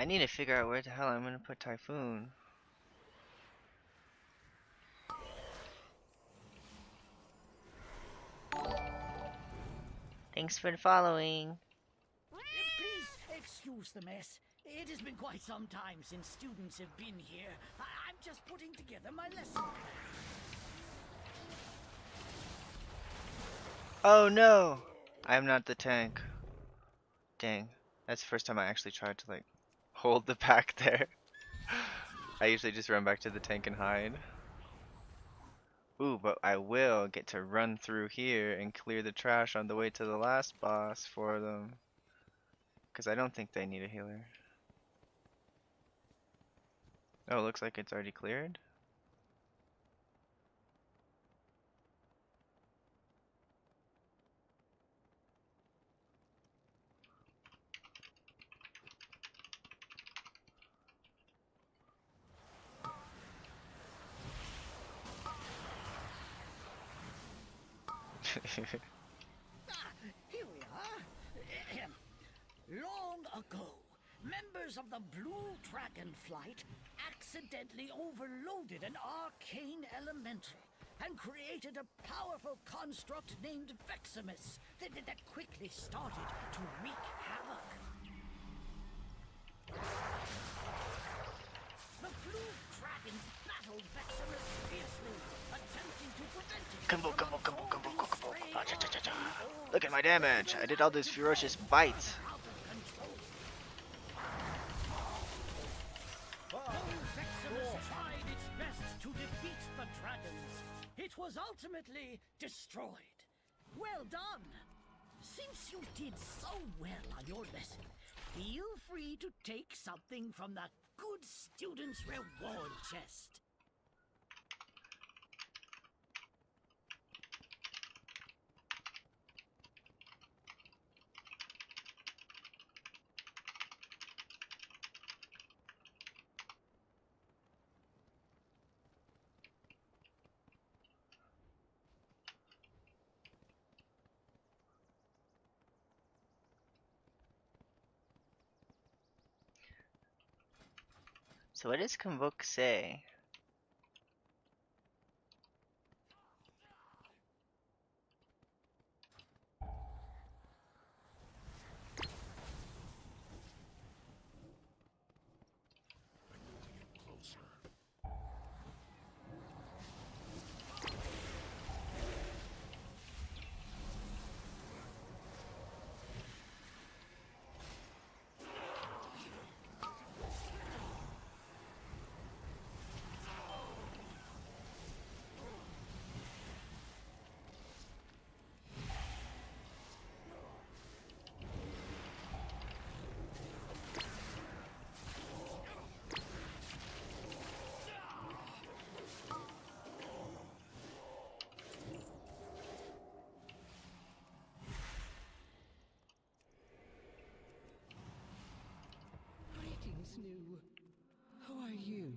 I need to figure out where the hell I'm gonna put Typhoon. Thanks for following. Please excuse the mess. It has been quite some time since students have been here. I'm just putting together my lesson plan. Oh no! I'm not the tank. Dang. That's the first time I actually tried to like hold the pack there. I usually just run back to the tank and hide. Ooh, but I will get to run through here and clear the trash on the way to the last boss for them. Because I don't think they need a healer. Oh, looks like it's already cleared. Here we are. Long ago, members of the Blue Dragon Flight accidentally overloaded an arcane elemental and created a powerful construct named Veximus that quickly started to wreak havoc. The Blue Dragons battled Veximus fiercely, attempting to prevent it from absorbing stray Look at my damage. I did all those ferocious bites. Veximus tried its best to defeat the dragons. It was ultimately destroyed. Well done! Since you did so well on your lesson, feel free to take something from the good student's reward chest. So what does Convoke say? New. Who are you?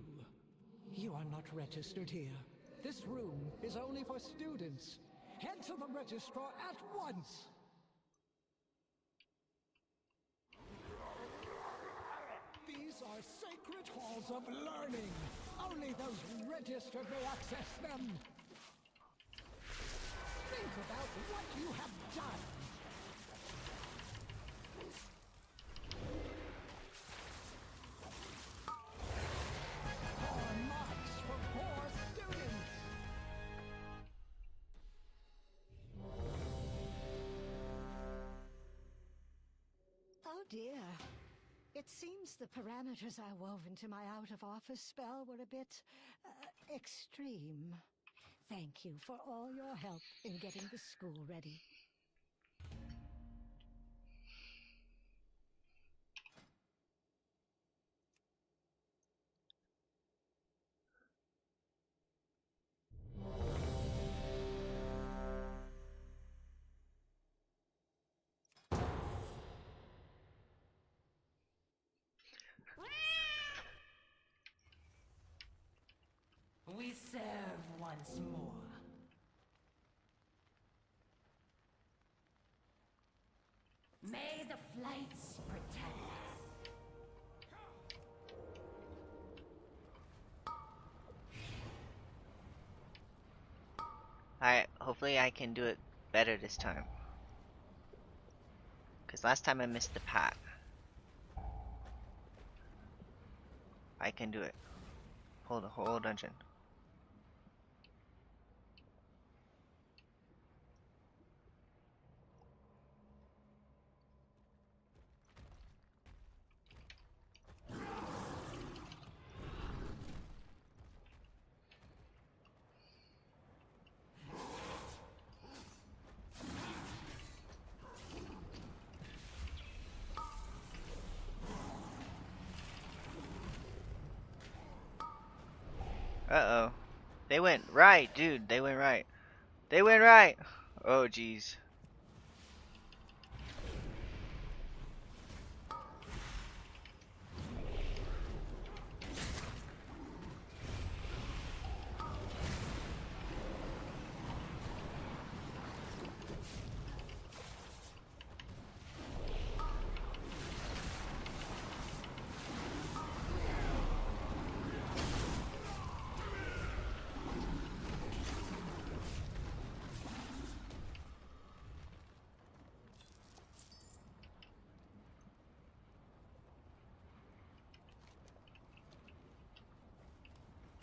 You are not registered here. This room is only for students. Head to the registrar at once! These are sacred halls of learning. Only those registered may access them. Think about what you have done. Oh dear. It seems the parameters I wove into my out-of-office spell were a bit, extreme. Thank you for all your help in getting the school ready. once more. May the flights protect us. Alright, hopefully I can do it better this time. Because last time I missed the path. I can do it. Pull the whole dungeon. Uh-oh. They went right, dude. They went right. They went right. Oh, jeez.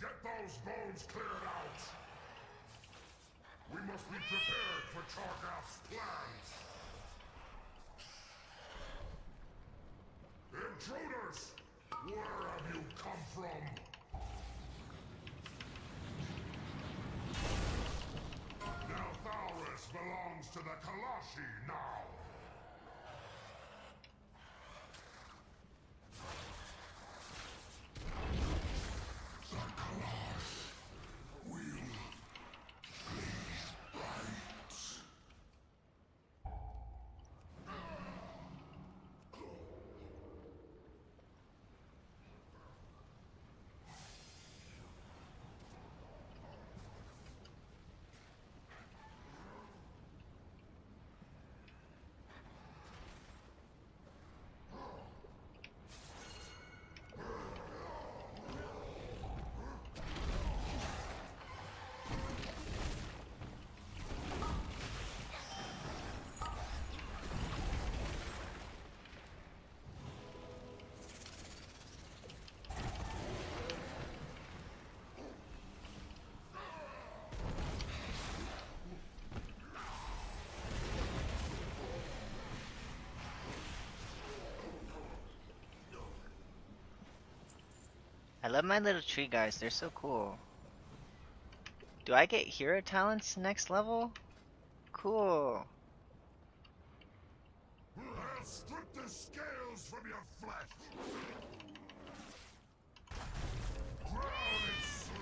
Get those bones cleared out! We must be prepared for Targath's plans! Intruders! Where have you come from? Now Thalris belongs to the Kalashi now! I love my little tree guys. They're so cool. Do I get hero talents next level? Cool. I'll strip the scales from your flesh! Grounded slag!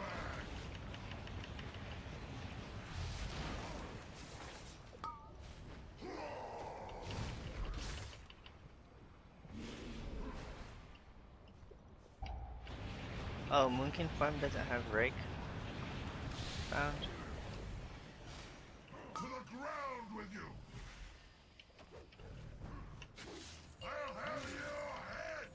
Oh, Moonkin Farm doesn't have rake found. To the ground with you! I'll have your head!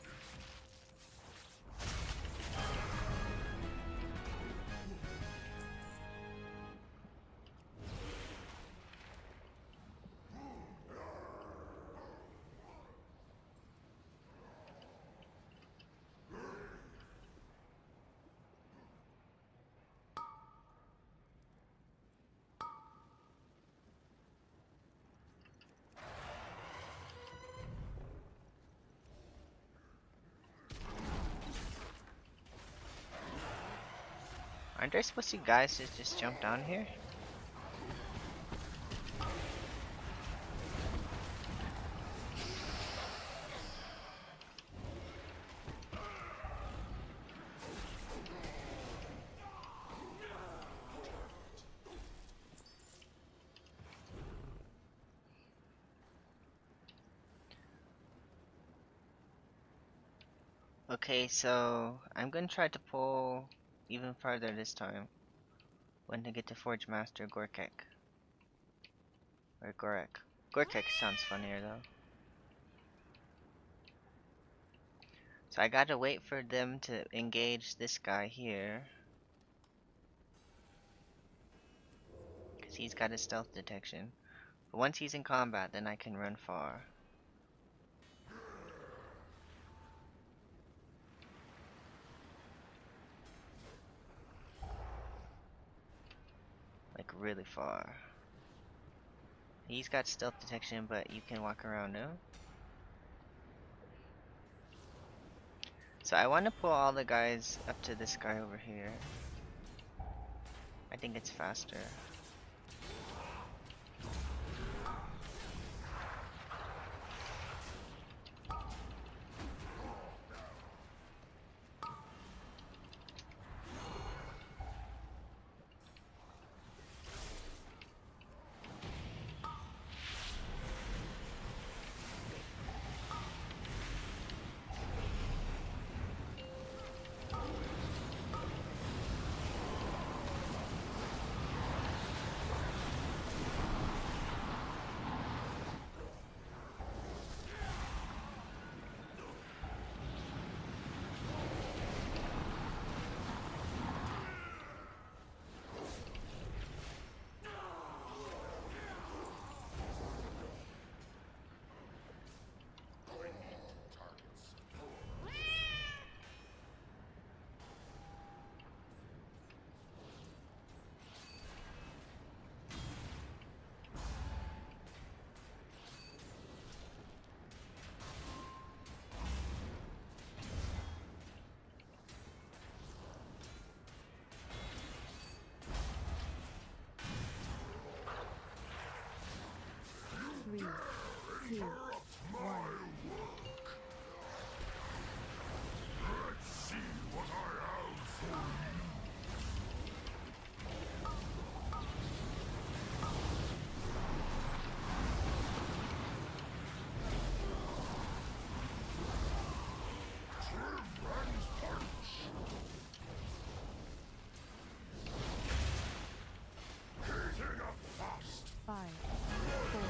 Aren't there supposed to be guys that just jump down here? Okay, so I'm gonna try to pull even farther this time. when to get to Forge Master Gorkek. Or Gorek. Gorkek sounds funnier though. So I gotta wait for them to engage this guy here. Because he's got his stealth detection. But once he's in combat, then I can run far. Like really far. He's got stealth detection, but you can walk around, no? So I want to pull all the guys up to this guy over here. I think it's faster. Three, two, one. Let's see what I have for you. Timber's punch. Hitting a fast. 5, 4.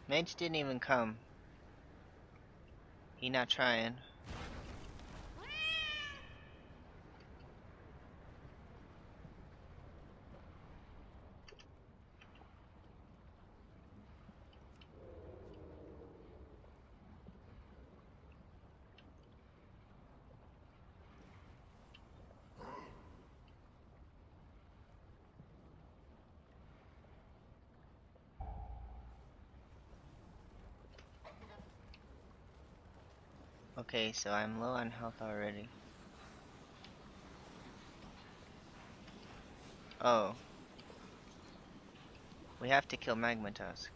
Mage didn't even come. He not trying. Okay, so I'm low on health already. Oh. We have to kill Magma Tusk.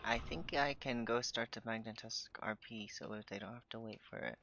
I think I can go start the Magma Tusk RP so that they don't have to wait for it.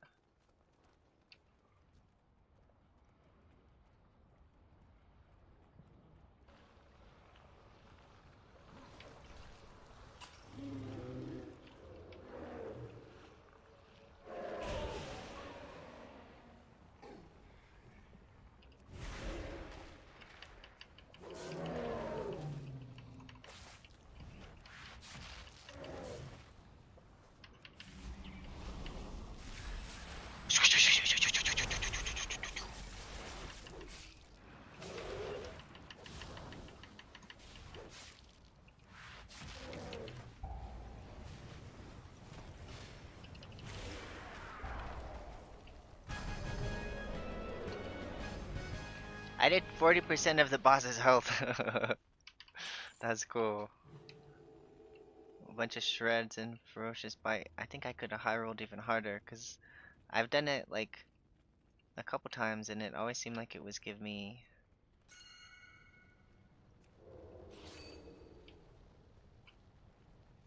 I did 40% of the boss's health. That's cool. A bunch of shreds and ferocious bite. I think I could have high rolled even harder because I've done it like a couple times and it always seemed like it was give me.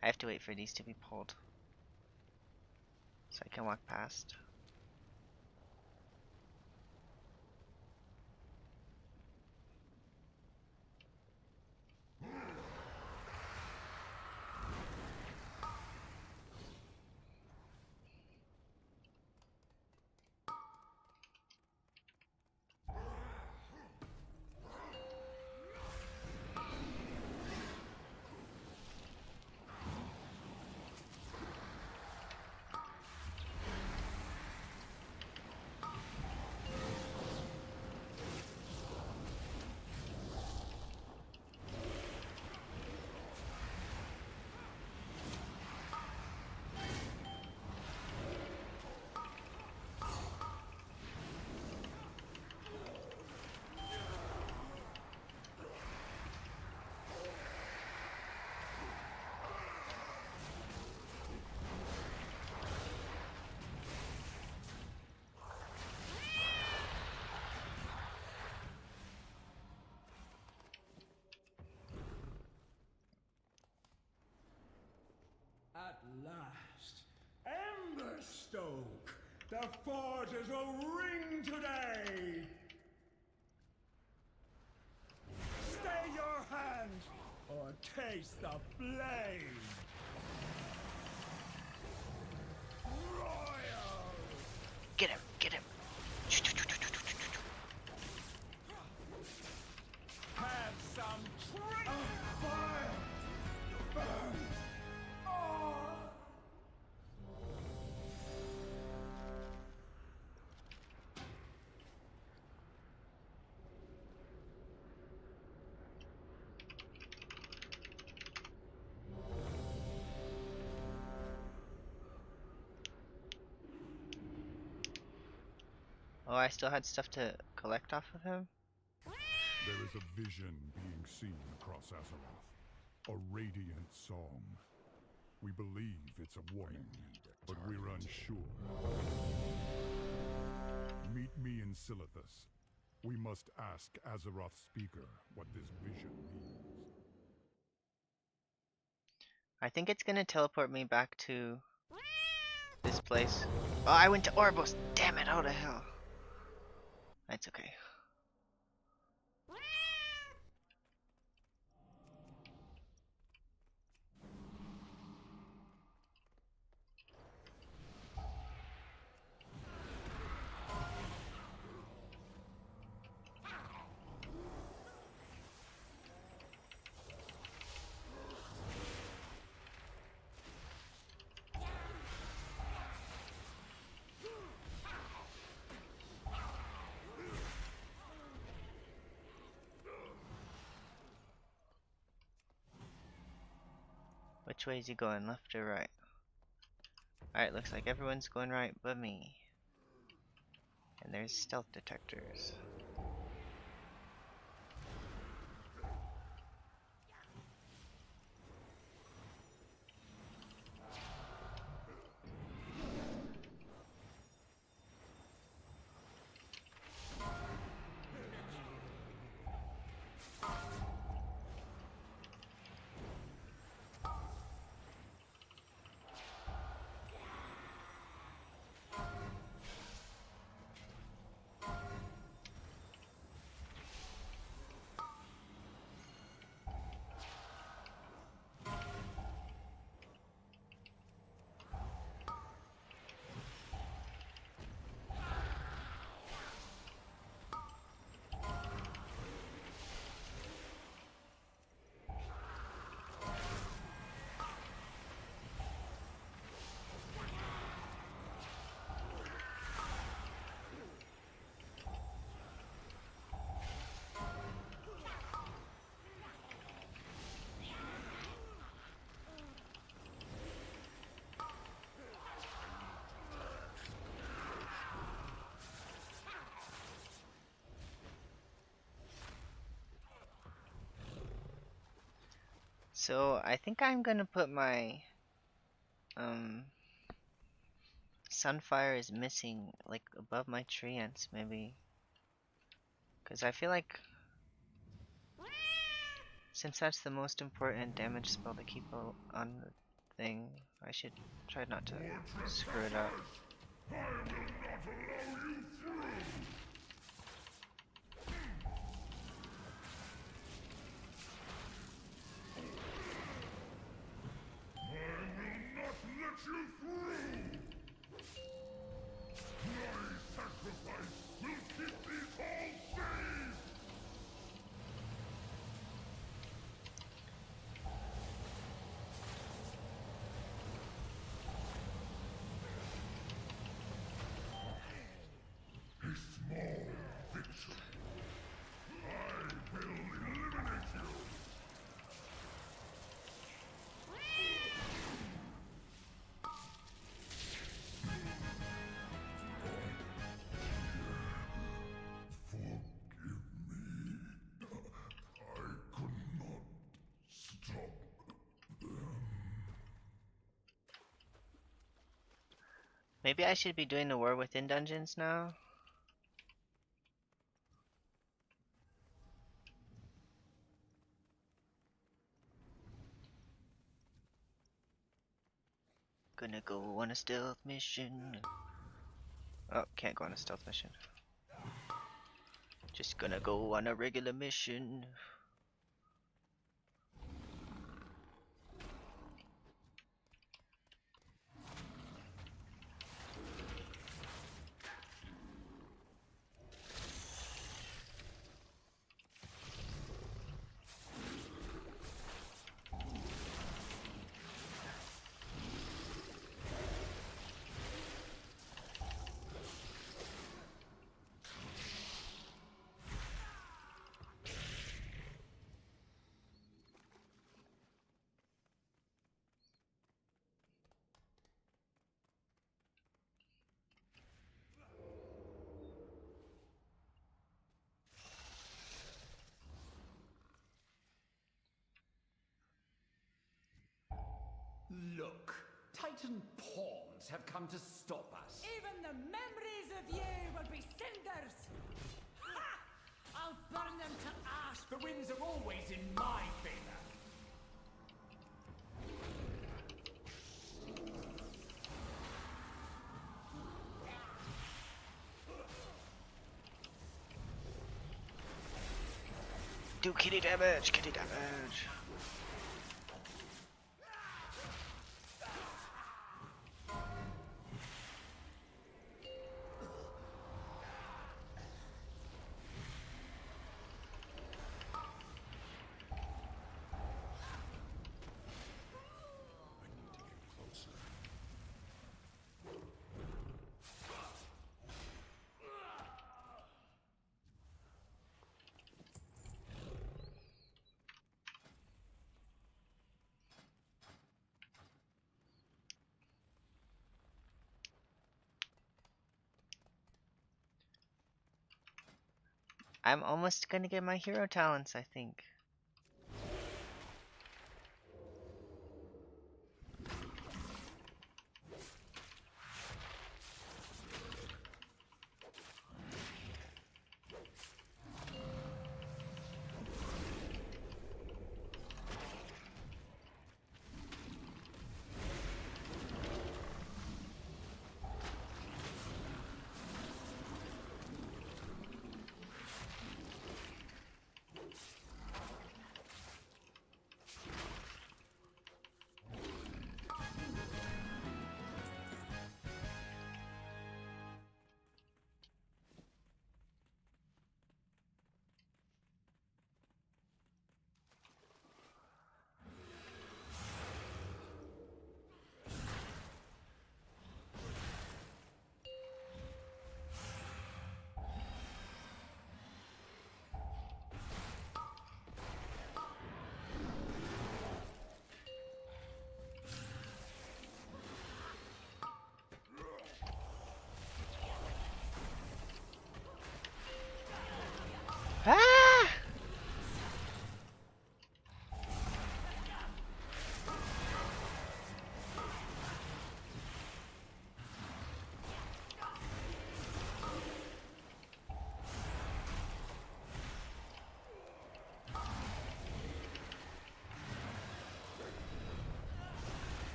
I have to wait for these to be pulled so I can walk past. At last, Emberstoke! The forges will ring today! Stay your hand, or taste the blade! Royal! Get him! Get him! Have some drink! Fire! Burn! Oh! Oh, I still had stuff to collect off of him? There is a vision being seen across Azeroth. A radiant song. We believe it's a warning, but we're unsure. Meet me in Silithus. We must ask Azeroth's speaker what this vision means. I think it's gonna teleport me back to this place. Oh, I went to Orbos! Damn it, how the hell? That's okay. Which way is he going, left or right? Alright, looks like everyone's going right but me. And there's stealth detectors. So I think I'm gonna put my Sunfire is missing like above my tree ants maybe, because I feel like since that's the most important damage spell to keep on the thing, I should try not to screw it up. I will not allow you through! Let you through! My sacrifice will keep these halls safe! A small victory. I will eliminate you! Maybe I should be doing the War Within dungeons now. Gonna go on a stealth mission. Oh, can't go on a stealth mission. Just gonna go on a regular mission. Look, Titan pawns have come to stop us. Even the memories of you will be cinders! Ha! I'll burn them to ash! The winds are always in my favor. Do kitty damage, kitty damage. I'm almost gonna get my hero talents, I think.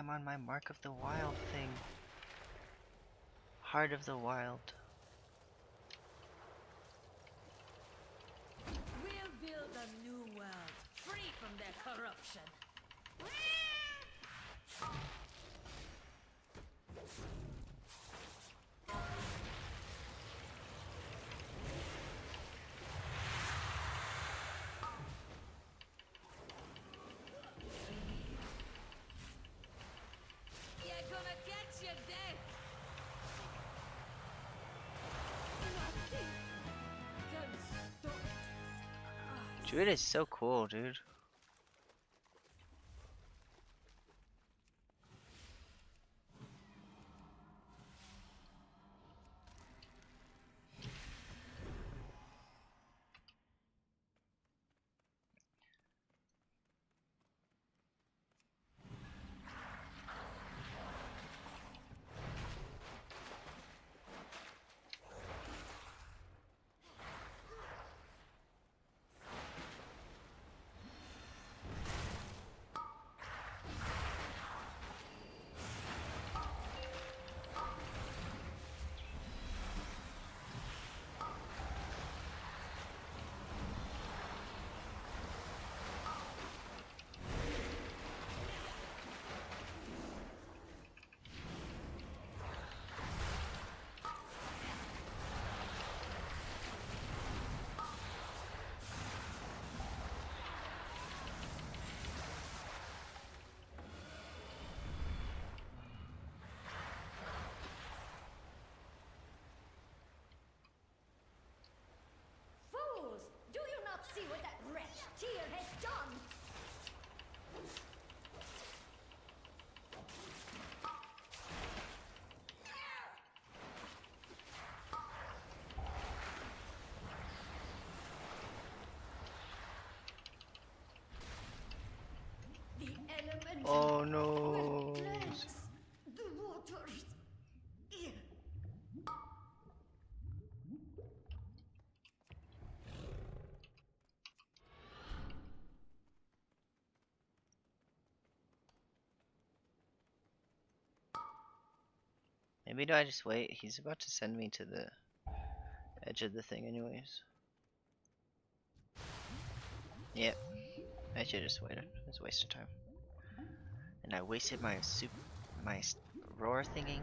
I'm on my Mark of the Wild thing. Heart of the Wild. We'll build a new world, free from their corruption. You're gonna get your death. Druid is so cool, dude. Fools! Do you not see what that wretch Tyr has done? The element Oh no. will cleanse the waters. Maybe do I just wait? He's about to send me to the edge of the thing anyways. Yep. I should just waited. It was a waste of time. And I wasted my roar thingy.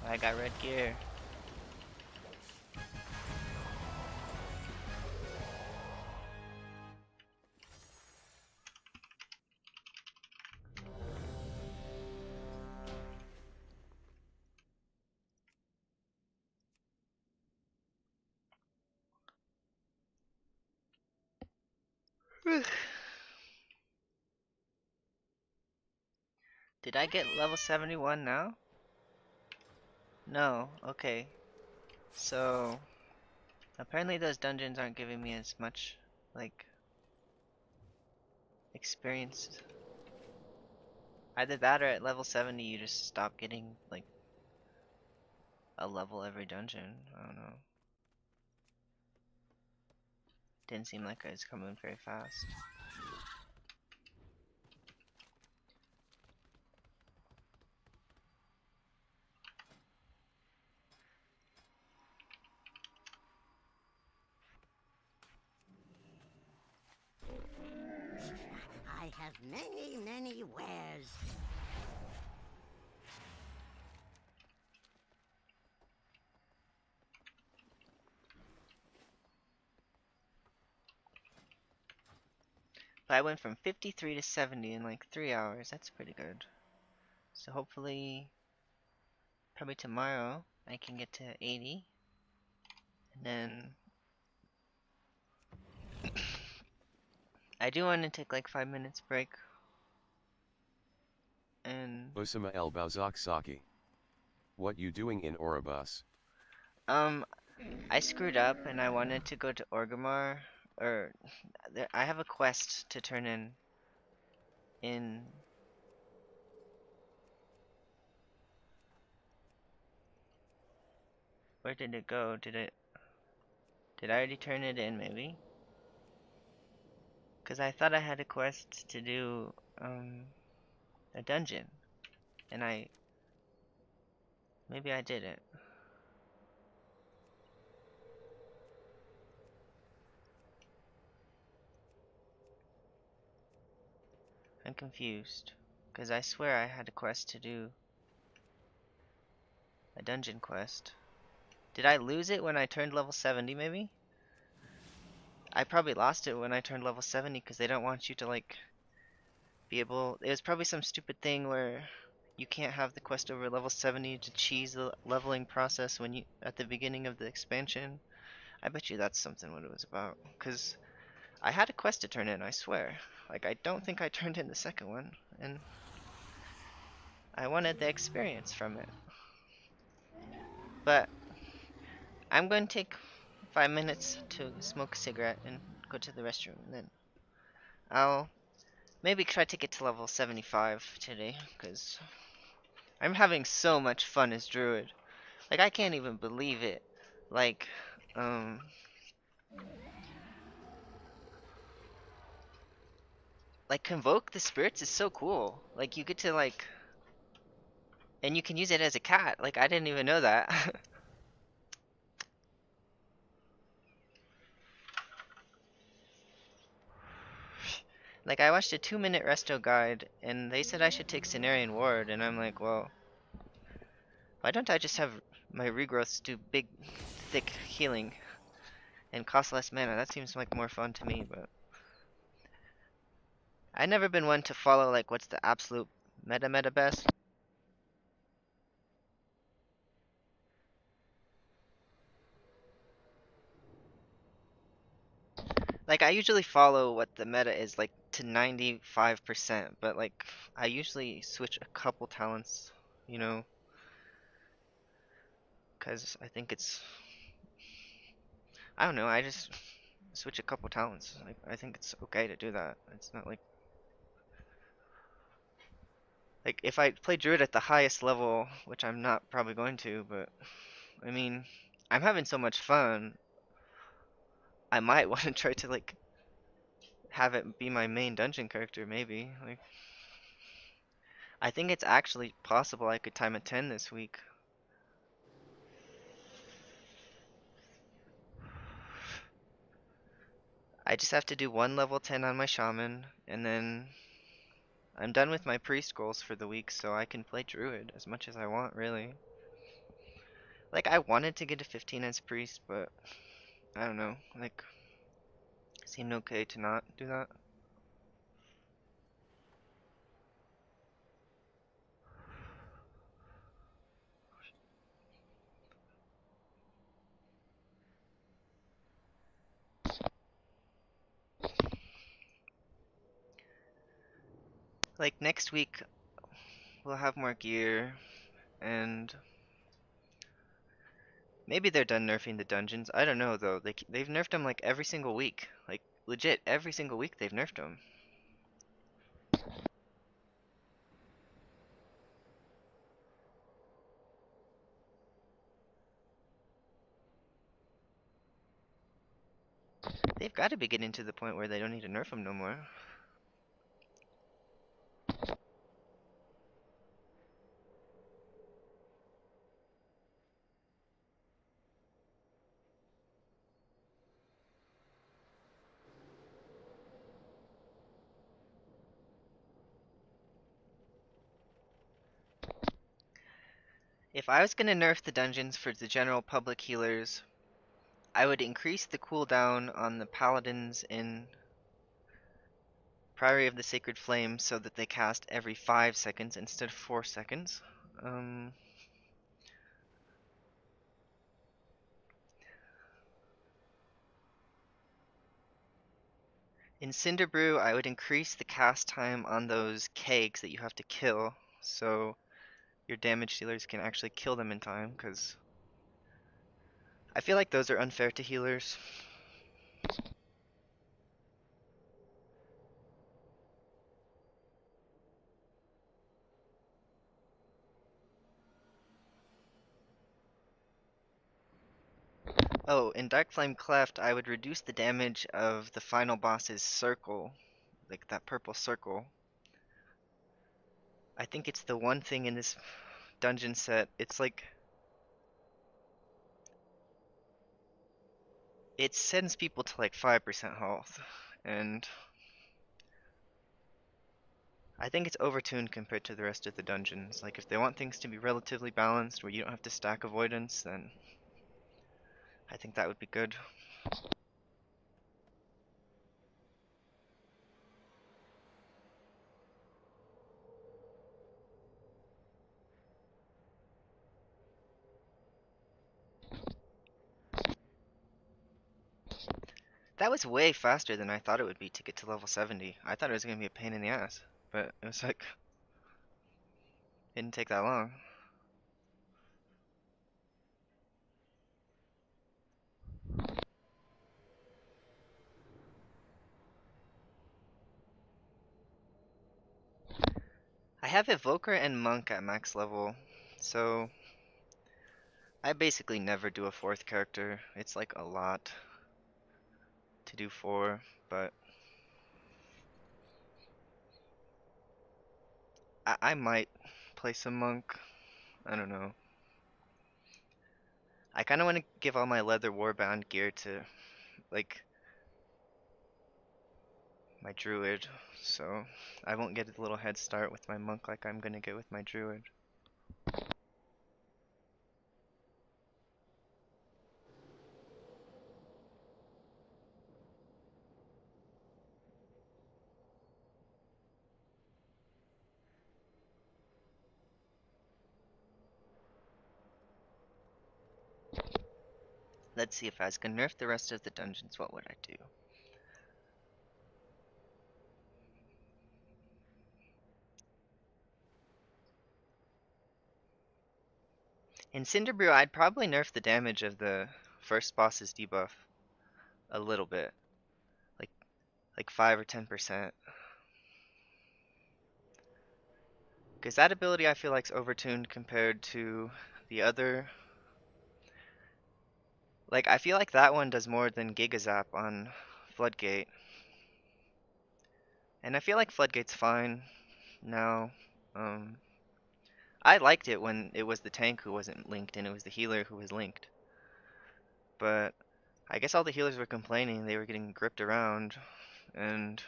I got red gear. Did I get level 71 now? No, okay. So, apparently those dungeons aren't giving me as much, like, experience. Either that or at level 70 you just stop getting, like, a level every dungeon. I don't know. Didn't seem like I was coming very fast. I have many, many wares. But I went from 53 to 70 in like 3 hours. That's pretty good. So hopefully, probably tomorrow, I can get to 80. And then I do want to take like 5 minutes break. And Osama El Bauzak Saki. What you doing in Oribus? I screwed up and I wanted to go to Orgrimmar, or I have a quest to turn in where did it go? Did I already turn it in maybe? Cause I thought I had a quest to do a dungeon, and maybe I didn't. I'm confused, cause I swear I had a quest to do a dungeon quest. Did I lose it when I turned level 70 maybe? I probably lost it when I turned level 70 because they don't want you to like be able. It was probably some stupid thing where you can't have the quest over level 70 to cheese the leveling process when you at the beginning of the expansion. I bet you that's something what it was about. Cause I had a quest to turn in, I swear. Like I don't think I turned in the second one, and I wanted the experience from it. But I'm going to take 5 minutes to smoke a cigarette and go to the restroom, and then I'll maybe try to get to level 75 today, because I'm having so much fun as Druid. Like, I can't even believe it. Like, like, Convoke the Spirits is so cool. Like, you get to, like, and you can use it as a cat. Like, I didn't even know that. Like, I watched a 2-minute resto guide, and they said I should take Cenarian Ward, and I'm like, well, why don't I just have my regrowths do big, thick healing and cost less mana? That seems like more fun to me, but I've never been one to follow, like, what's the absolute meta best. Like, I usually follow what the meta is, like, to 95%, but, like, I usually switch a couple talents, you know, because I think it's, I don't know, I just switch a couple talents. Like, I think it's okay to do that. It's not like if I play Druid at the highest level, which I'm not probably going to, but I mean, I'm having so much fun. I might want to try to like have it be my main dungeon character, maybe. Like, I think it's actually possible I could time a 10 this week. I just have to do one level 10 on my shaman, and then I'm done with my priest goals for the week, so I can play Druid as much as I want, really. Like, I wanted to get a 15 as priest, but I don't know. Like, it seemed okay to not do that. Like, next week, we'll have more gear, and maybe they're done nerfing the dungeons. I don't know, though. They've nerfed them, like, every single week. Like, legit, every single week they've nerfed them. They've got to be getting to the point where they don't need to nerf them no more. If I was gonna nerf the dungeons for the general public healers, I would increase the cooldown on the paladins in Priory of the Sacred Flame so that they cast every 5 seconds instead of 4 seconds. In Cinder Brew, I would increase the cast time on those kegs that you have to kill, so your damage dealers can actually kill them in time, because I feel like those are unfair to healers. Oh, in Dark Flame Cleft, I would reduce the damage of the final boss's circle, like that purple circle. I think it's the one thing in this dungeon set, it's like, it sends people to like 5% health, and I think it's overtuned compared to the rest of the dungeons. Like, if they want things to be relatively balanced, where you don't have to stack avoidance, then I think that would be good. That was way faster than I thought it would be to get to level 70. I thought it was going to be a pain in the ass, but it was like, it didn't take that long. I have Evoker and Monk at max level, so I basically never do a fourth character. It's like a lot to do four, but I might play some Monk. I don't know. I kind of want to give all my leather warband gear to, like, my Druid, so I won't get a little head start with my Monk like I'm gonna get with my Druid. Let's see, if I was gonna nerf the rest of the dungeons, what would I do? In Cinderbrew, I'd probably nerf the damage of the first boss's debuff a little bit, like 5 or 10%. Because that ability I feel like is overtuned compared to the other. Like, I feel like that one does more than Giga Zap on Floodgate. And I feel like Floodgate's fine now. I liked it when it was the tank who wasn't linked and it was the healer who was linked. But I guess all the healers were complaining they were getting gripped around, and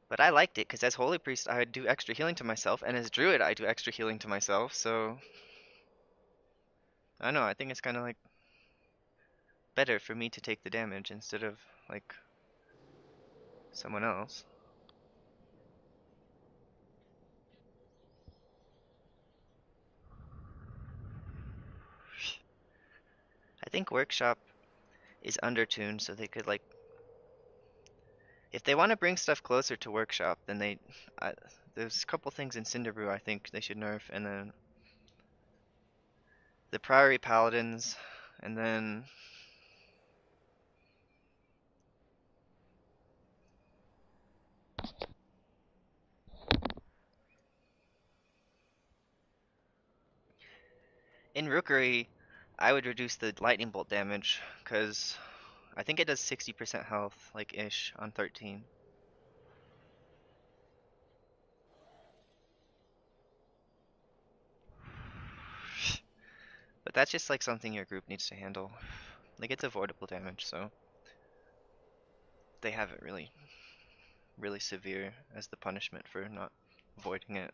but I liked it because as Holy Priest I would do extra healing to myself, and as Druid I do extra healing to myself, so I don't know, I think it's kind of like better for me to take the damage instead of like someone else. I think Workshop is undertuned, so they could like, if they want to bring stuff closer to Workshop, then there's a couple things in Cinderbrew I think they should nerf, and then the Priory Paladins, and then in Rookery, I would reduce the lightning bolt damage, because I think it does 60% health, like ish, on 13. But that's just like something your group needs to handle. Like, it's avoidable damage, so they have it really, really severe as the punishment for not avoiding it.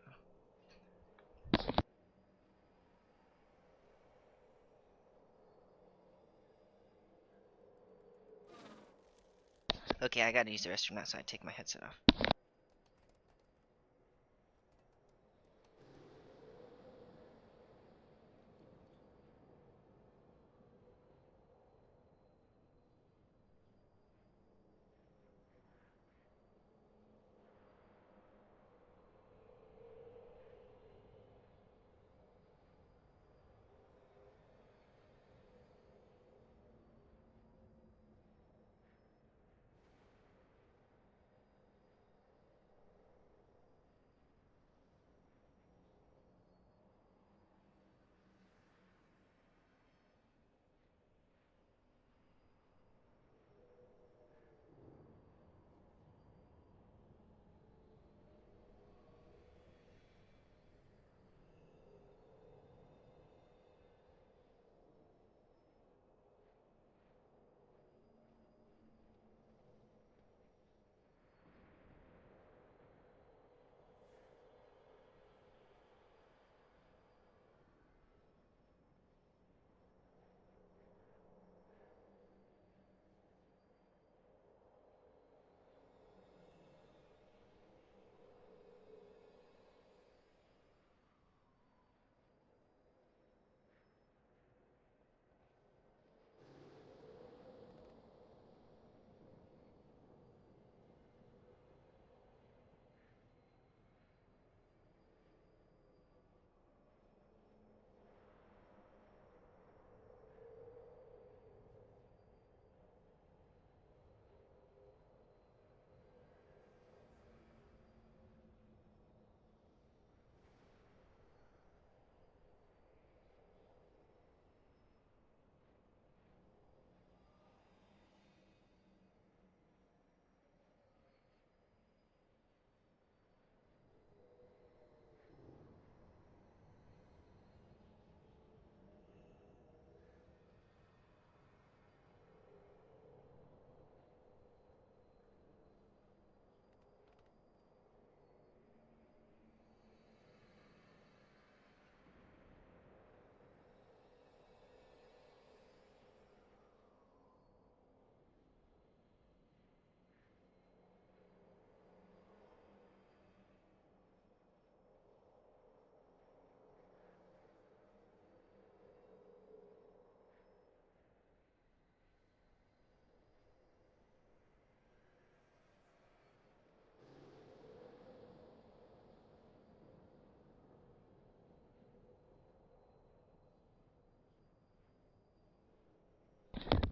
Okay, I gotta use the restroom now, so I take my headset off.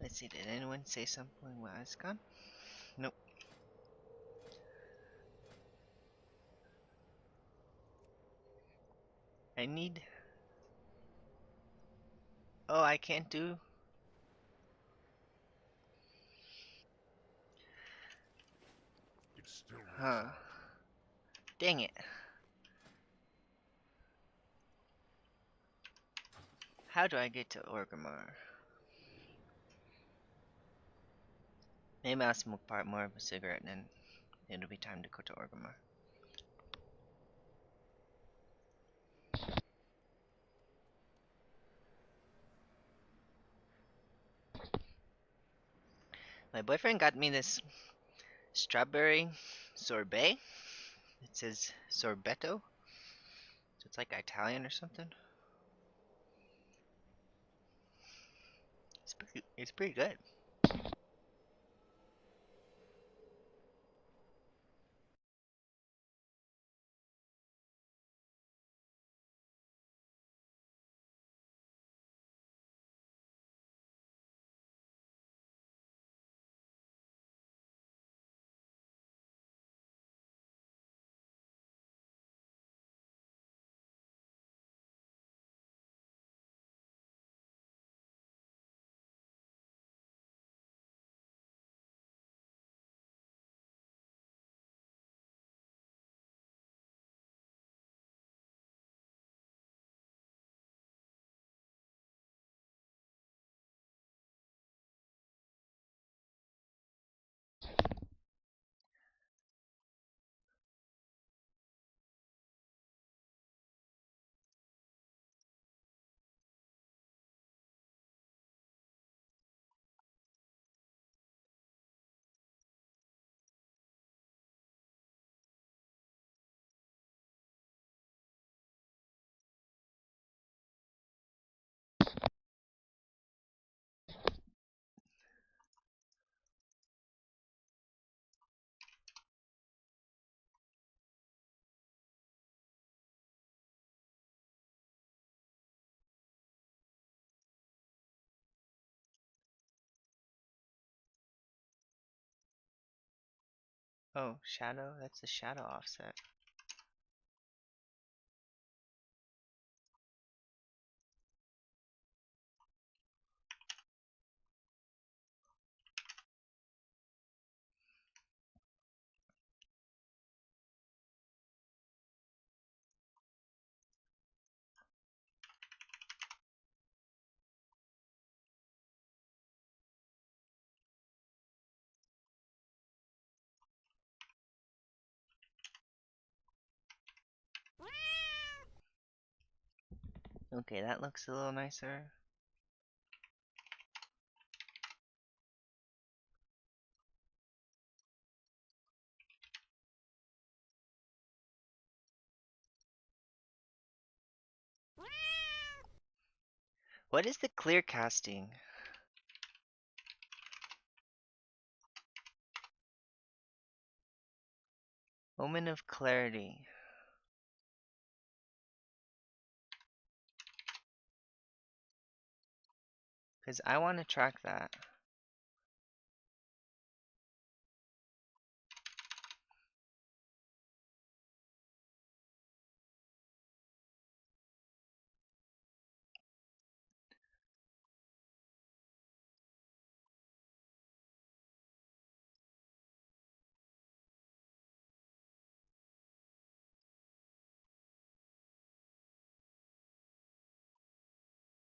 Let's see, did anyone say something while I was gone? Nope. I need... Oh, I can't do... Huh. Dang it. How do I get to Orgrimmar? Maybe I'll smoke more of a cigarette and then it'll be time to go to Orgrimmar. My boyfriend got me this strawberry sorbet. It says sorbetto. So it's like Italian or something. It's pretty good. Oh, shadow? That's the shadow offset. Okay, that looks a little nicer. What is the clear casting? Moment of clarity. Because I want to track that.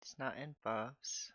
It's not in buffs.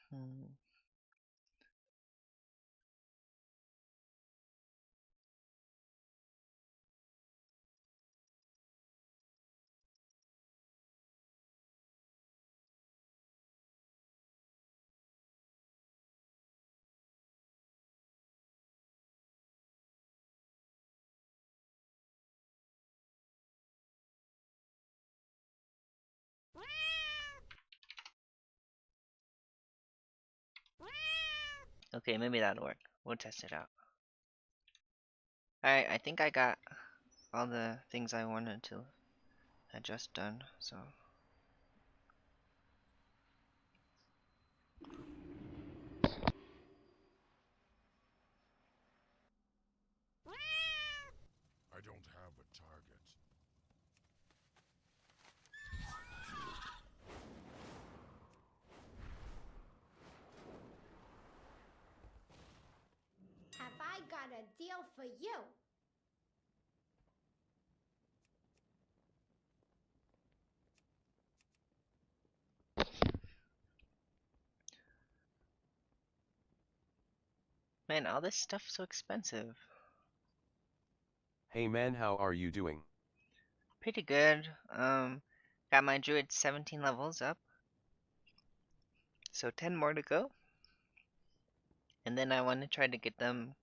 Hmm. Okay, maybe that'll work. We'll test it out. Alright, I think I got all the things I wanted to had just done, so. I don't have a target. Have I got a deal for you? Man, all this stuff's so expensive. Hey man, how are you doing? Pretty good. Got my Druid 17 levels up. So 10 more to go. And then I want to try to get them,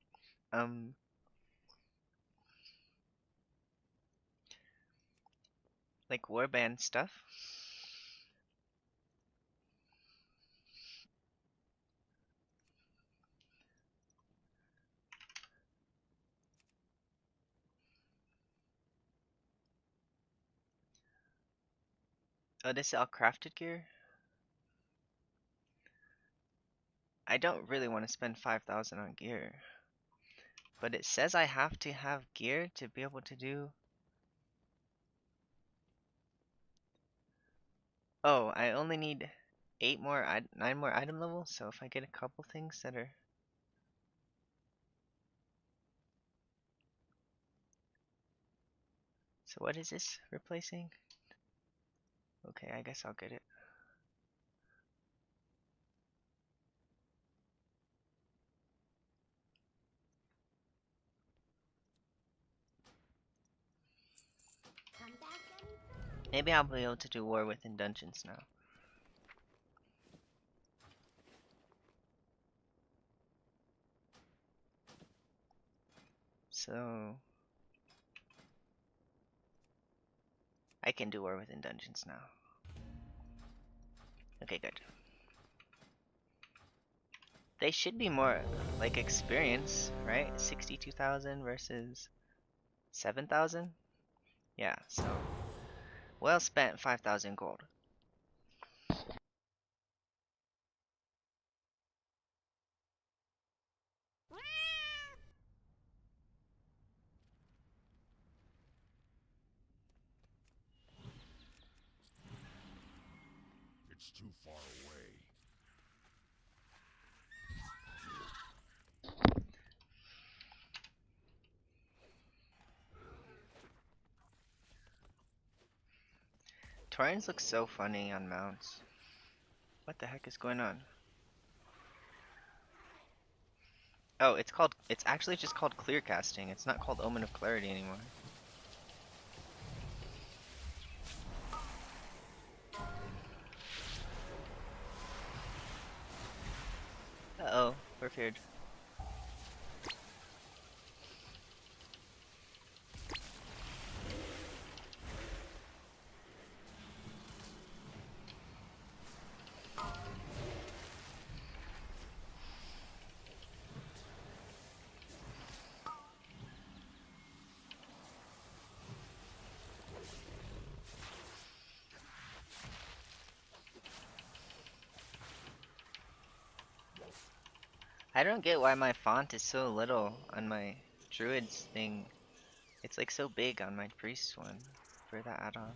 like warband stuff. Oh, this is all crafted gear? I don't really want to spend 5,000 on gear. But it says I have to have gear to be able to do... Oh, I only need 9 more item levels, so if I get a couple things that are... So what is this replacing? Okay, I guess I'll get it. Come back anytime. Maybe I'll be able to do war within dungeons now. So... I can do war within dungeons now. Okay, good. They should be more, like, experience, right? 62,000 versus 7,000? Yeah, so... Well spent 5,000 gold. It's too far away. Taurens look so funny on mounts. What the heck is going on? Oh, it's actually just called clear casting. It's not called Omen of Clarity anymore. Uh-oh, we're feared. I don't get why my font is so little on my Druid's thing. It's like so big on my Priest one for that add-on.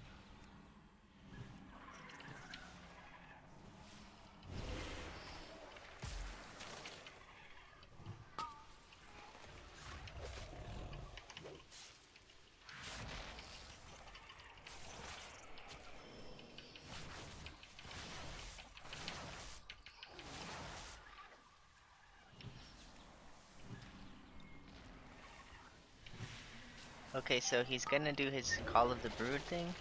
Okay, so he's gonna do his Call of the Brood thing.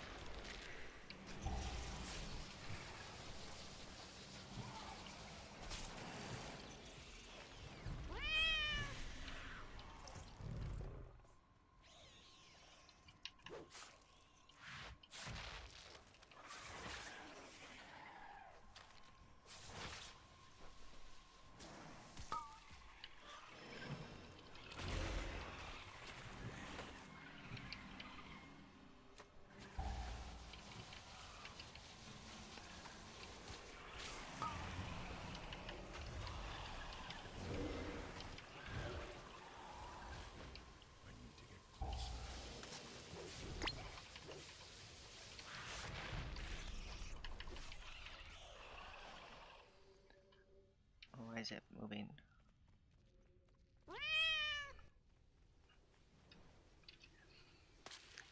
Why is it moving?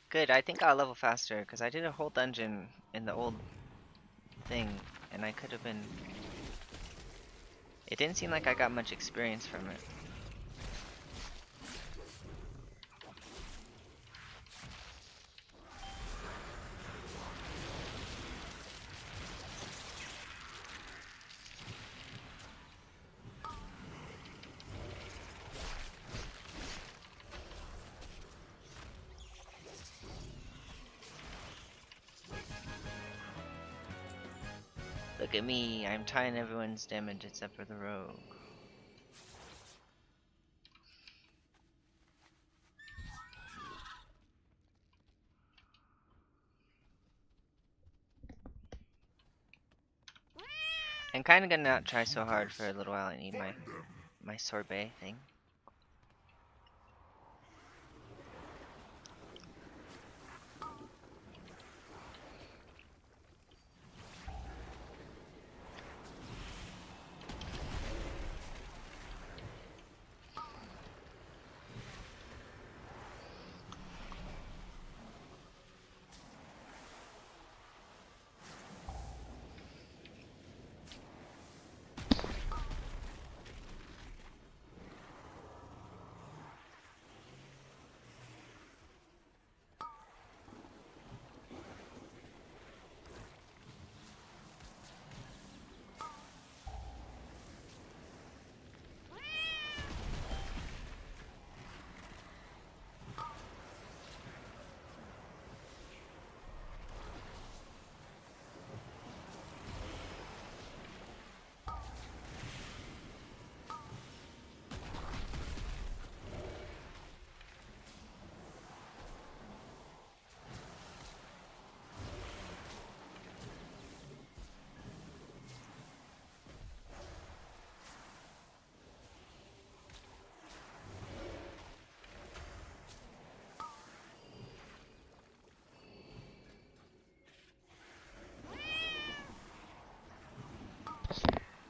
Good, I think I'll level faster, because I did a whole dungeon in the old thing, and I could have been... It didn't seem like I got much experience from it. Look at me, I'm tying everyone's damage except for the rogue. I'm kinda gonna not try so hard for a little while. I need my sorbet thing.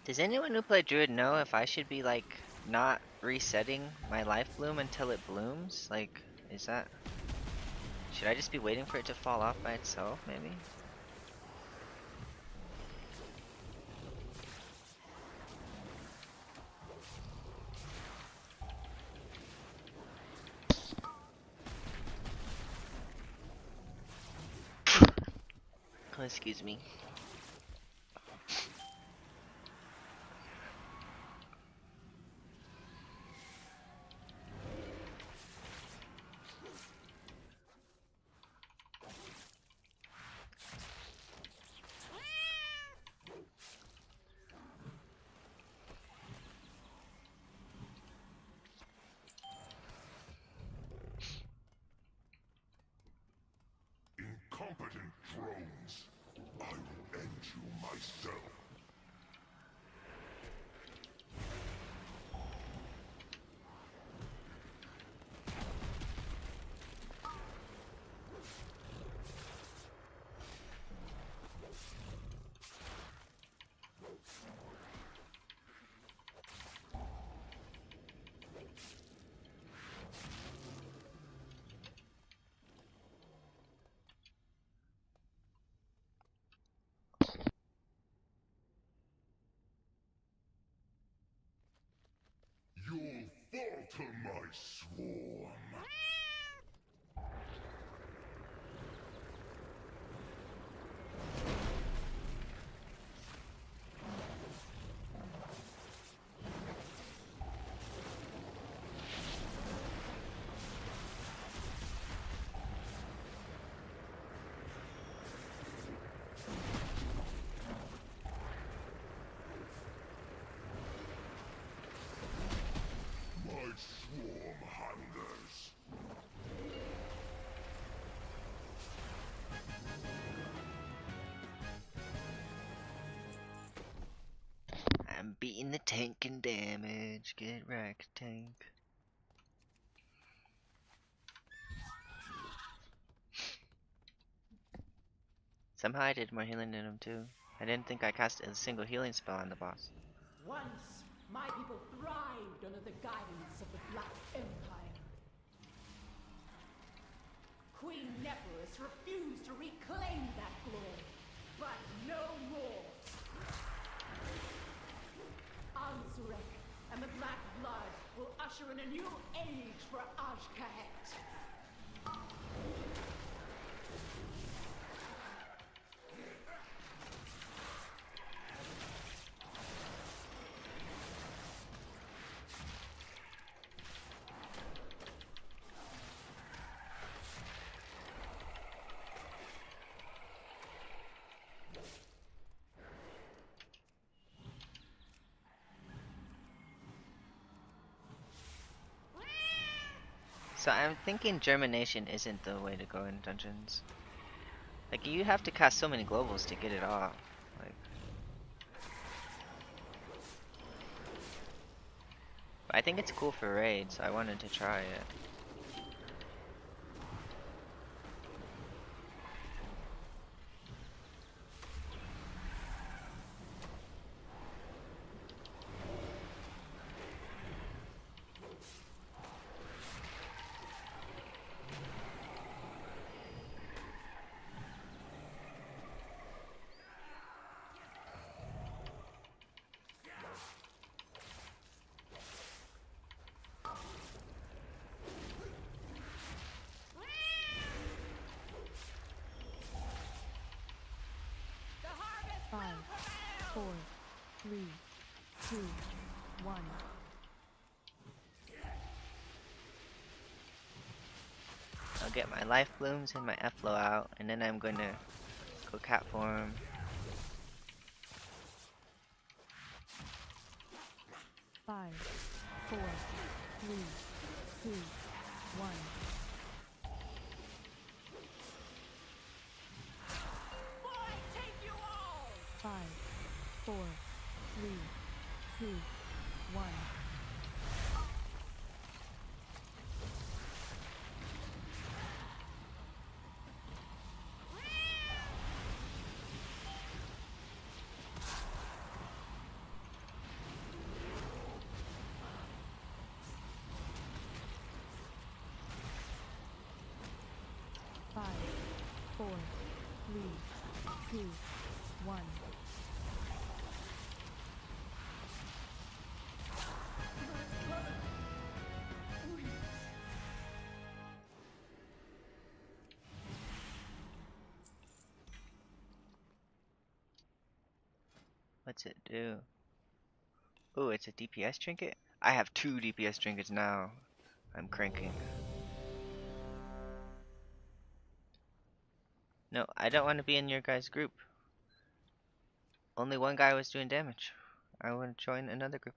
Does anyone who played Druid know if I should be like not resetting my life bloom until it blooms? Like, is that... Should I just be waiting for it to fall off by itself, maybe? Excuse me. Incompetent drones. I will end you myself. You'll falter, my swarm. Tanking damage, get wrecked, tank. Somehow I did more healing than him too. I didn't think I cast a single healing spell on the boss. Once, my people thrived under the guidance of the Black Empire. Queen Neferus refused to reclaim that glory, but no more. Ansurek and the Black Blood will usher in a new age for Ashkahet. So I'm thinking germination isn't the way to go in dungeons. Like, you have to cast so many globals to get it off. Like, but I think it's cool for raids, so I wanted to try it. Five, 4, 3, 2, 1. I'll get my life blooms and my F-flow out, and then I'm gonna go cat form. Five, 4, 3, 2, 1. Five, 4, 3, 2, 1. Five, 4, 3, 2, 1. What's it do? Oh, it's a DPS trinket? I have 2 DPS trinkets now. I'm cranking. No, I don't want to be in your guys' group. Only one guy was doing damage. I want to join another group.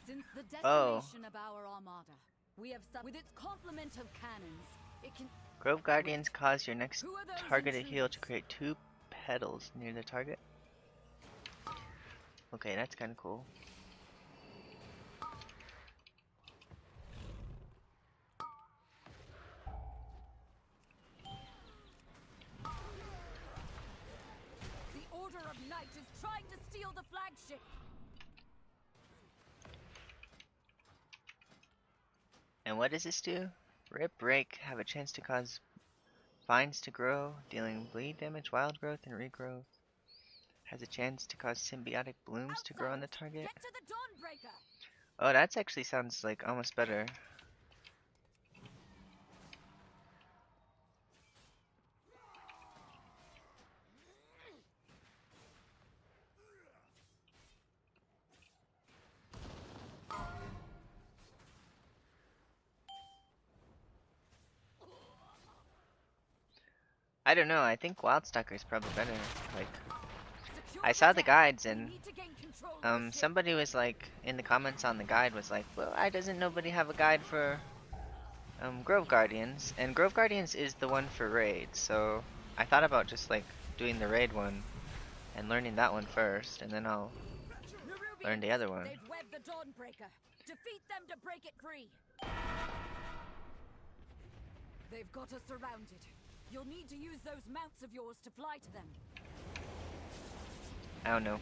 Since the decimation of our armada, we have with its complement of cannons, it can. Grove Guardians cause your next targeted heal to create 2 petals near the target. Okay, that's kind of cool. The Order of Night is trying to steal the flagship. And what does this do? Rip Break have a chance to cause vines to grow, dealing bleed damage, wild growth, and regrowth. Has a chance to cause symbiotic blooms to grow on the target. Get to the Dawnbreaker. Oh, that's actually sounds like almost better. I don't know, I think Wildstalker's probably better. Like, I saw the guides and somebody was like, in the comments on the guide was like, well, why doesn't nobody have a guide for Grove Guardians? And Grove Guardians is the one for raids, so I thought about just like doing the raid one and learning that one first, and then I'll learn the other one. They've webbed the Dawnbreaker. Defeat them to break it free. They've got us surrounded. You'll need to use those mounts of yours to fly to them. I don't know.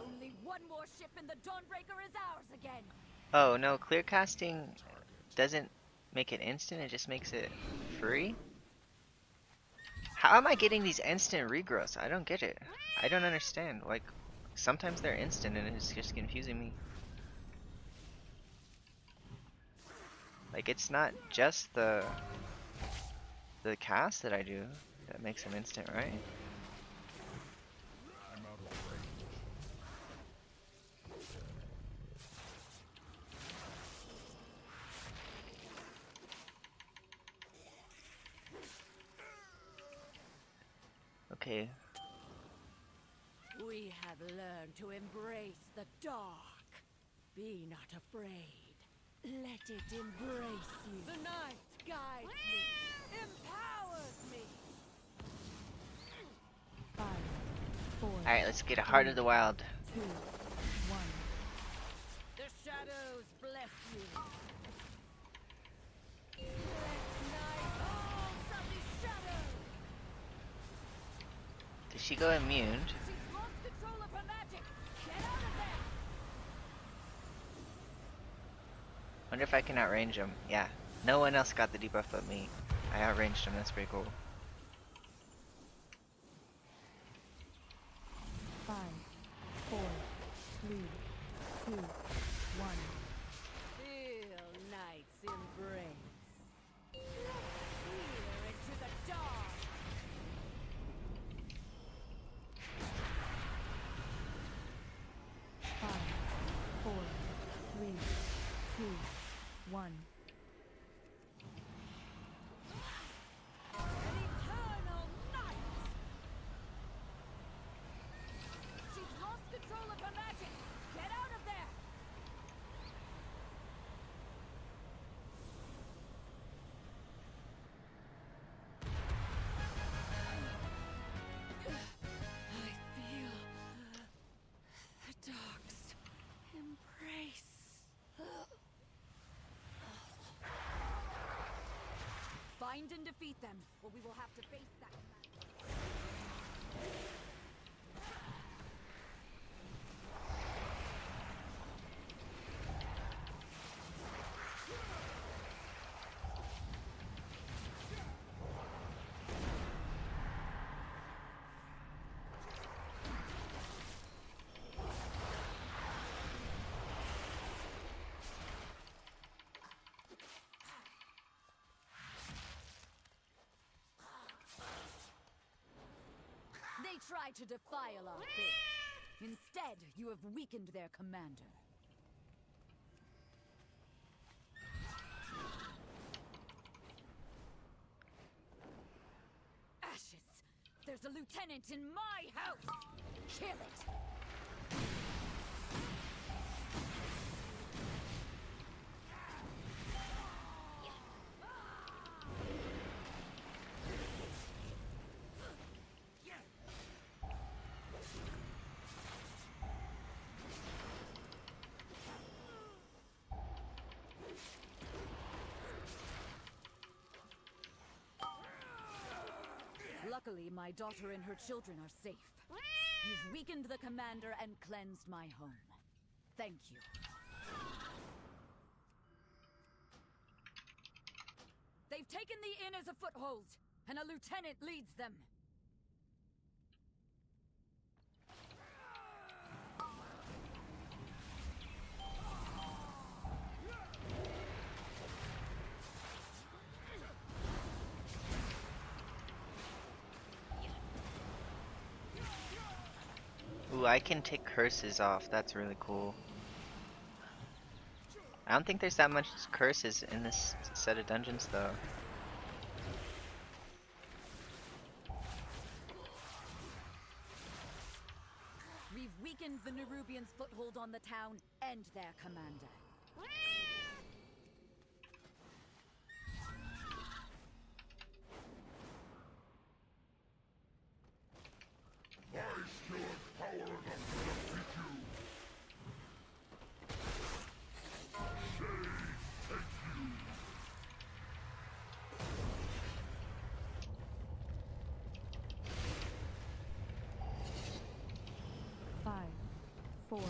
Only one more ship and the Dawnbreaker is ours again. Oh no, clear casting doesn't make it instant, it just makes it free? How am I getting these instant regrowths? I don't get it. I don't understand. Like, sometimes they're instant and it's just confusing me. Like, it's not just the cast that I do that makes them instant, right? I'm out of range. Okay. We have learned to embrace the dark. Be not afraid. Let it embrace you. The night guides me, empowers me. 5, 4. Alright, let's get a Heart of the Wild. 2, 1. The shadows bless you. Let night fall from the shadows. Did she go immune? She's lost control of her magic. Get out of there. Wonder if I can outrange him. Yeah. No one else got the debuff but me. I outranged him, that's pretty cool. 5, 4, 3, 2, 1. Feel night's embrace. Peer into the dark. 5, 4, 3, 2, 1. An eternal night. She's lost control of her magic. Get out of there. I feel the dark's embrace. Find and defeat them, or we will have to face that. They tried to defile our faith. Instead, you have weakened their commander. Ashes! There's a lieutenant in my house! Kill it! Luckily, my daughter and her children are safe. You've weakened the commander and cleansed my home. Thank you. They've taken the inn as a foothold, and a lieutenant leads them. Ooh, I can take curses off. That's really cool. I don't think there's that much curses in this set of dungeons though. We've weakened the Nerubians' foothold on the town and their commander. Five, 4, 3,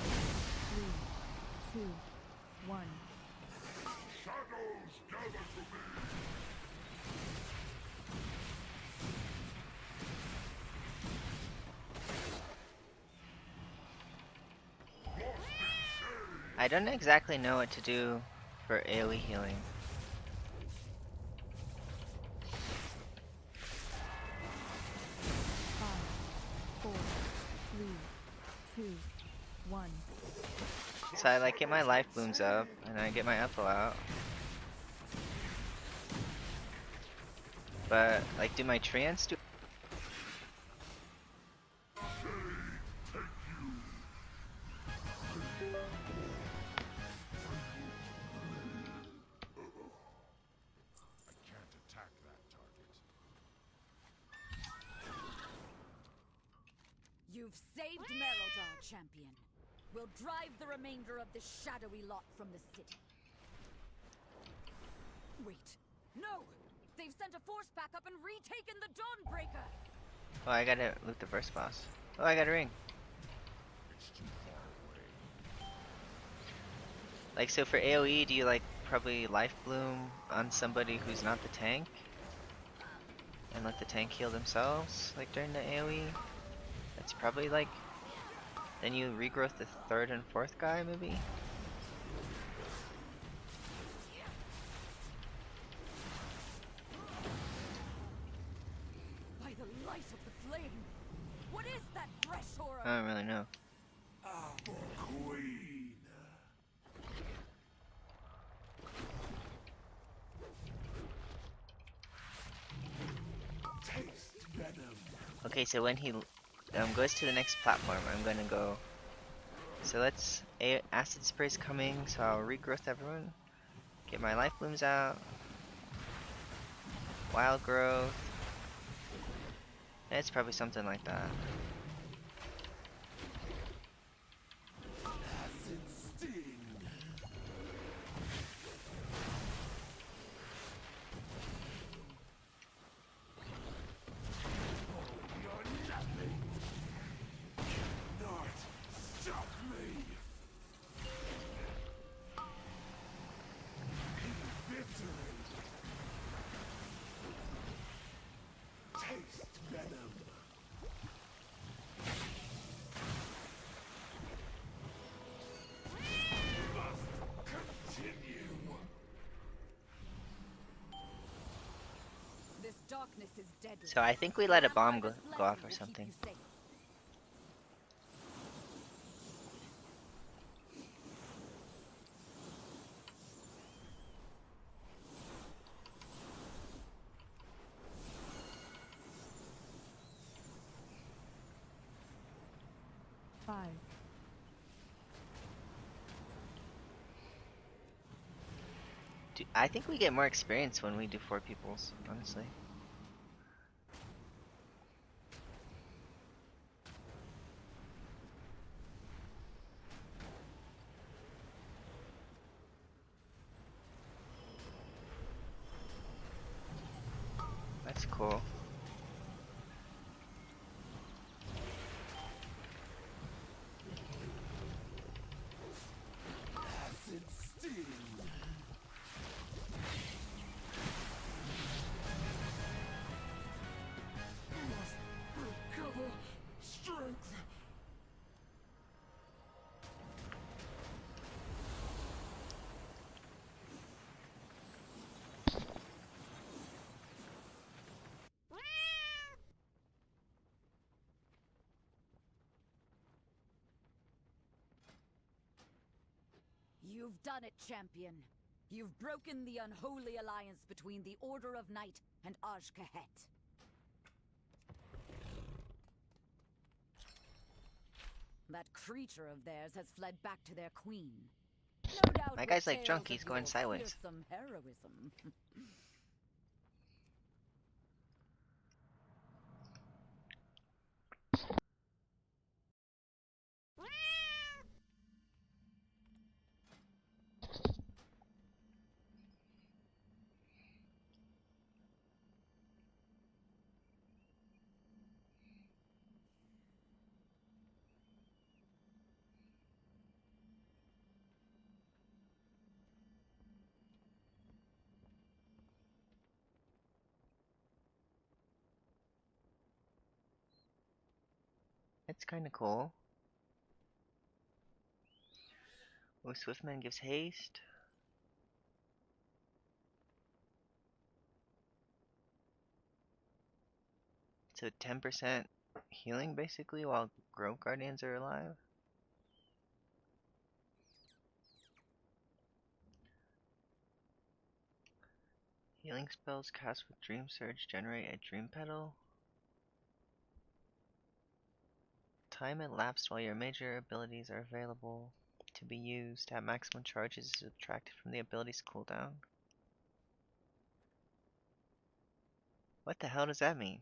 2, 1. Shadows gather to me! I don't exactly know what to do for AoE healing. Five, 4, 3, 2, 1. So I like get my life blooms up and I get my Ethel out. But like do my treants do Can't attack that target. You've saved Merodar, champion. We'll drive the remainder of this shadowy lot from the city. Wait. No! They've sent a force back up and retaken the Dawnbreaker! Oh, I gotta loot the first boss. Oh, I got a ring. It's too far away. Like, so for AoE, do you like probably life bloom on somebody who's not the tank? And let the tank heal themselves, like during the AoE? That's probably like... Then you regrowth the third and fourth guy, maybe? By the light of the flame! What is that fresh horror? I don't really know. Apple Queen! Taste venom! Okay, so when he goes to the next platform, I'm gonna go... So let's... Acid Spray's coming, so I'll regrowth everyone. Get my life blooms out. Wild growth. It's probably something like that. Acid sting! You're nothing! Cannot stop me! Eviscerate! Taste venom! Must continue! This darkness is deadly. So I think we let a bomb go off or something. Five, I think we get more experience when we do 4 peoples, honestly. That's cool. Acid sting! Must recover strength! You've done it, champion. You've broken the unholy alliance between the Order of Night and Aj-Kahet. That creature of theirs has fled back to their queen. No doubt My with guy's like tales drunk, of he's going your sideways. fearsome heroism. It's kinda cool. Oh, Swiftman gives haste. So 10% healing basically while Grove Guardians are alive. Healing spells cast with Dream Surge generate a Dream Petal. Time elapsed while your major abilities are available to be used at maximum charges is subtracted from the ability's cooldown. What the hell does that mean?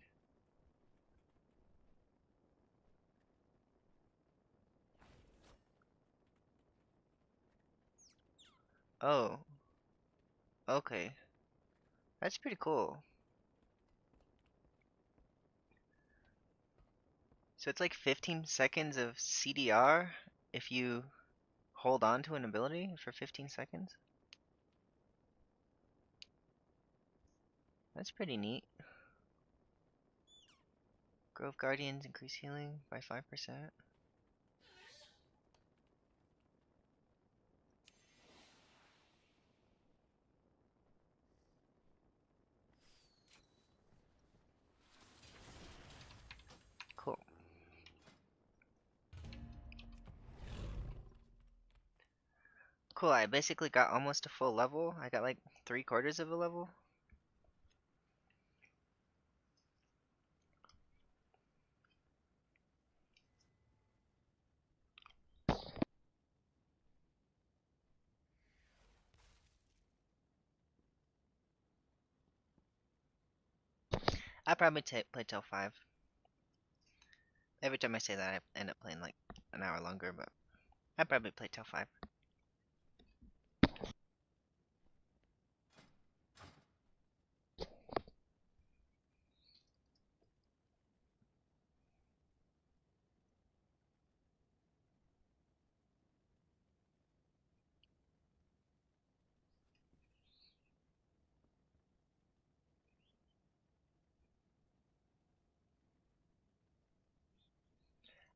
Oh, okay. That's pretty cool. So it's like 15 seconds of CDR if you hold on to an ability for 15 seconds? That's pretty neat. Grove Guardians increase healing by 5%. Cool. Cool, I basically got almost a full level. I got like 3/4 of a level. I probably play till 5. Every time I say that, I end up playing like an hour longer, but I probably play till 5.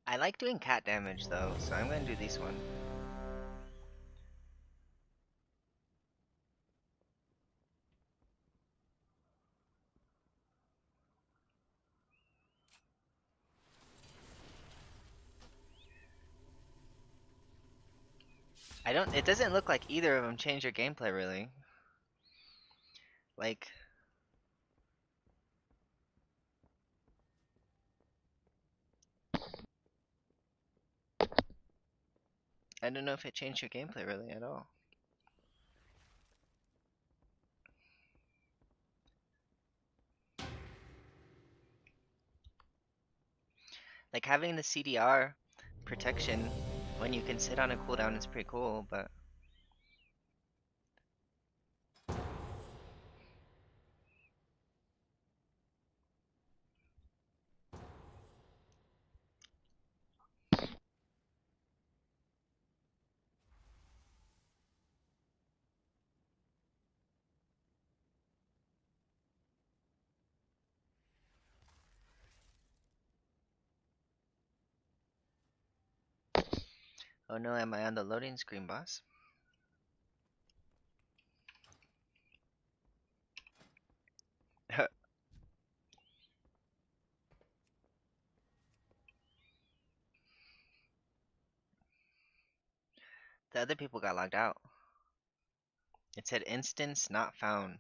I like doing cat damage though, so I'm gonna do this one. It doesn't look like either of them change their gameplay really. Like, I don't know if it changed your gameplay really at all. Like having the CDR protection when you can sit on a cooldown is pretty cool, but oh no, am I on the loading screen, boss? The other people got logged out. It said instance not found.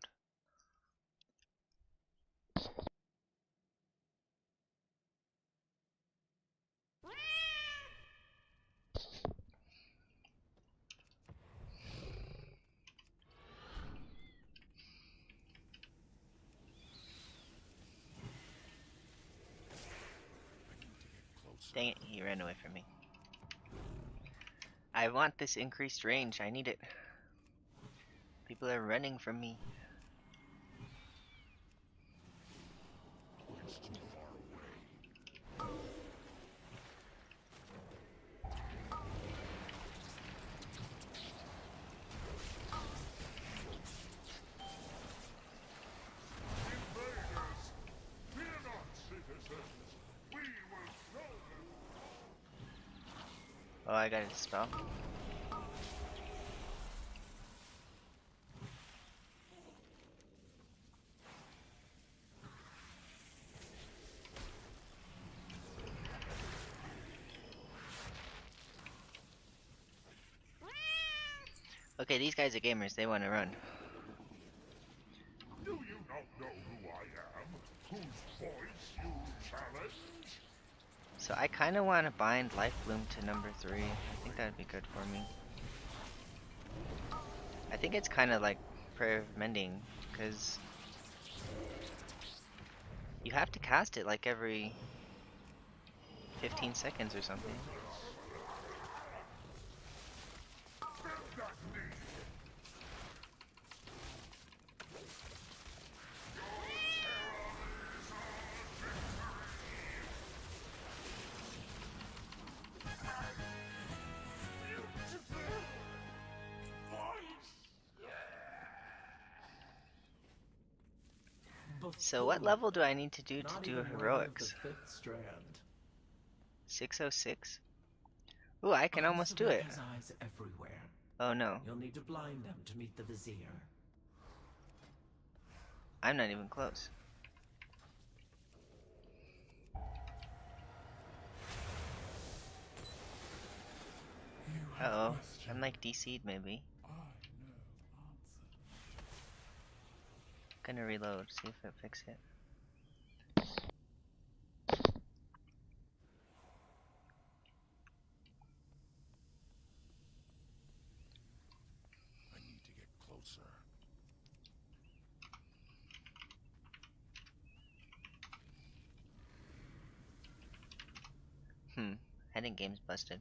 Dang it, he ran away from me. I want this increased range, I need it. People are running from me. It's too far away. Invaders! Fear not, citizens! We will show them! Oh, I got a spell. Okay, these guys are gamers, they want to run. Do you not know who I am? Whose voice you challenge? So I kind of want to bind Life Bloom to number 3. I think that would be good for me. I think it's kind of like Prayer of Mending, because you have to cast it like every 15 seconds or something. So what level do I need to do heroics? 606? Ooh, I can almost do it. Has eyes everywhere. Oh no. You'll need to blind them to meet the vizier. I'm not even close. Uh-oh. I'm like DC'd maybe. Gonna reload, see if it fixes it. I need to get closer. Heading game's busted.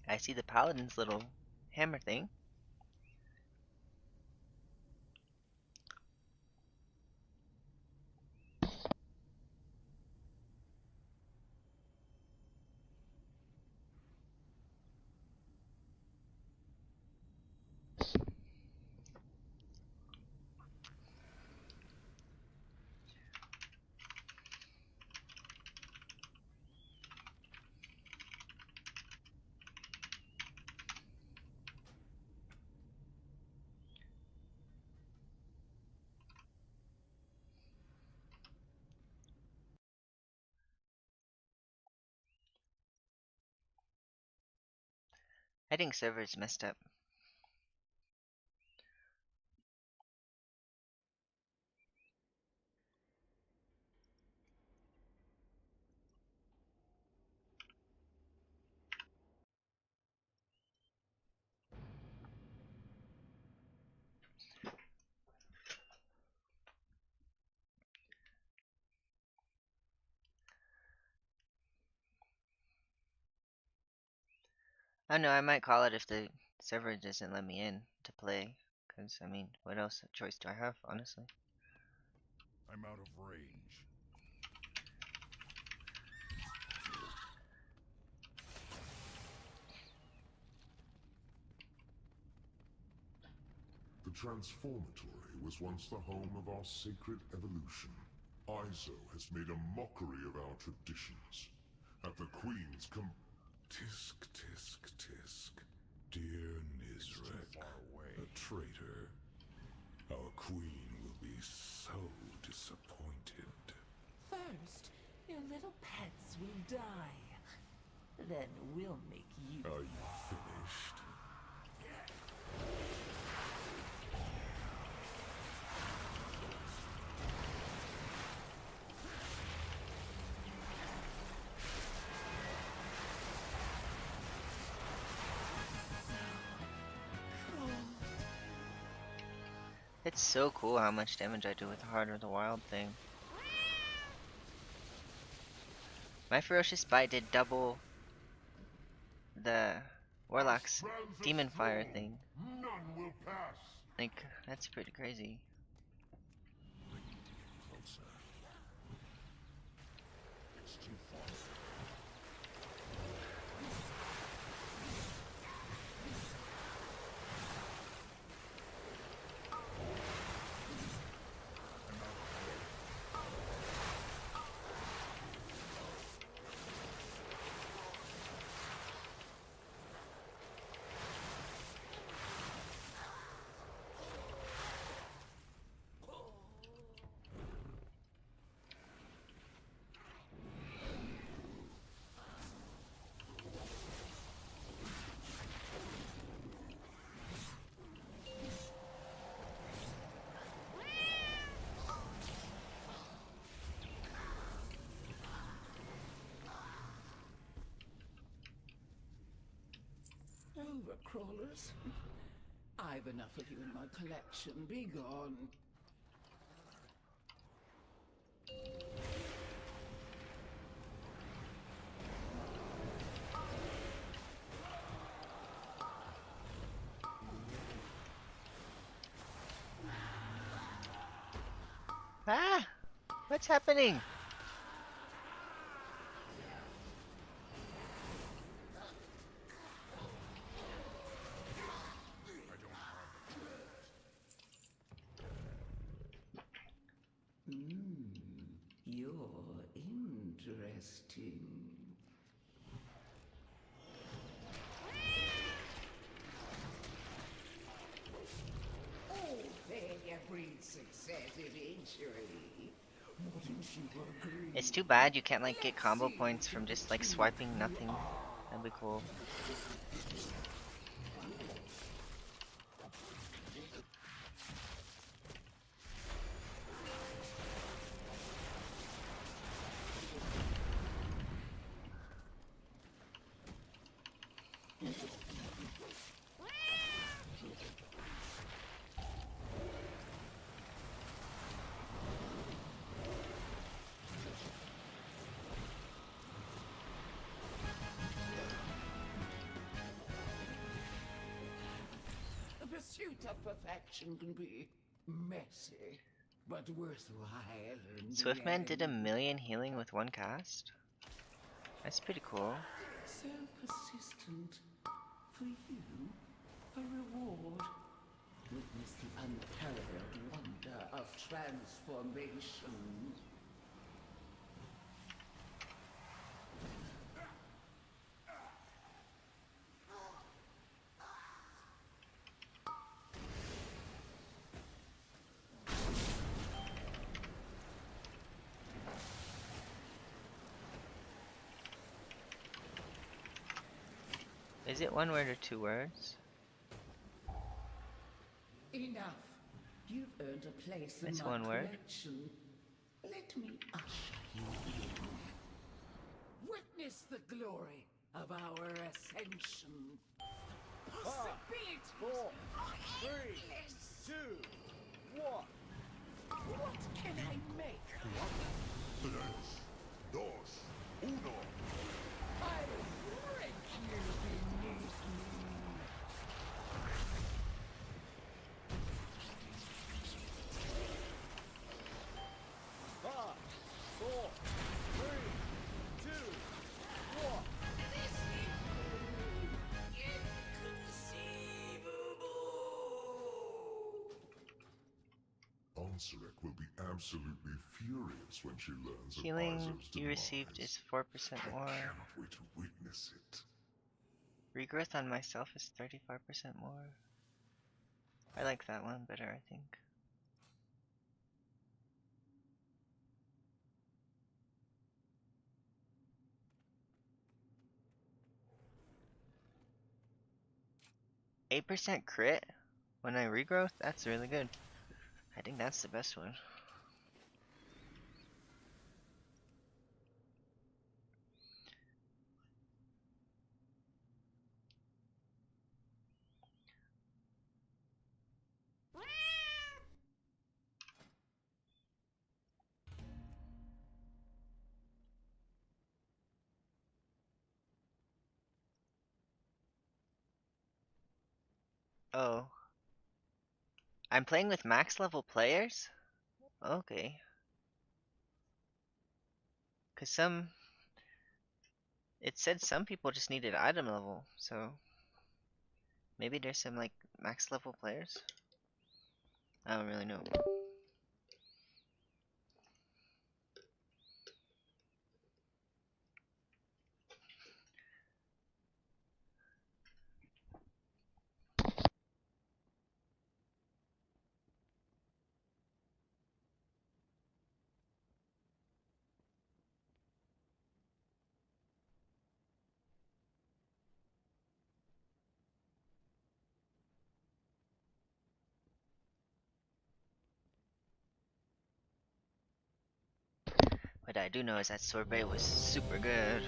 I see the paladin's little hammer thing. I think server's messed up. I know, I might call it if the server doesn't let me in to play. Because, I mean, what else choice do I have, honestly? I'm out of range. The Transformatory was once the home of our sacred evolution. Izo has made a mockery of our traditions. At the Queen's tisk, tisk, tisk. Dear Nizrek, a traitor. Our Queen will be so disappointed. First, your little pets will die. Then we'll make you. Are you finished? It's so cool how much damage I do with the Heart of the Wild thing. My Ferocious Bite did double the Warlock's Demon Fire thing. None will pass. Like, that's pretty crazy. Closer. It's too far. Overcrawlers. I've enough of you in my collection. Be gone. Ah! What's happening? You're interesting. Oh, there breeds successive injury. Wouldn't you agree? It's too bad you can't like get combo points from just like swiping nothing. That'd be cool. The pursuit of perfection can be messy, but worthwhile. Swiftman did 1,000,000 healing with one cast? That's pretty cool. So persistent. For you, a reward. Witness the unparalleled wonder of transformation. Is it one word or 2 words? Enough. You've earned a place in It's my one word. collection. Let me usher you in. Witness the glory of our ascension. The possibilities 4, are 3, endless. 2, 1. What can I make? 3, 2, 1. I'll break you beneath Consurrect will be absolutely furious when she learns of Healing Izo's you received demise. is 4% I more. cannot wait to witness it. Regrowth on myself is 35% more. I like that one better, I think. %8 crit when I regrowth? That's really good. I think that's the best one. Oh. I'm playing with max level players? Okay. Cause it said some people just needed item level, so maybe there's some like max level players? I don't really know. What I do know is that sorbet was super good.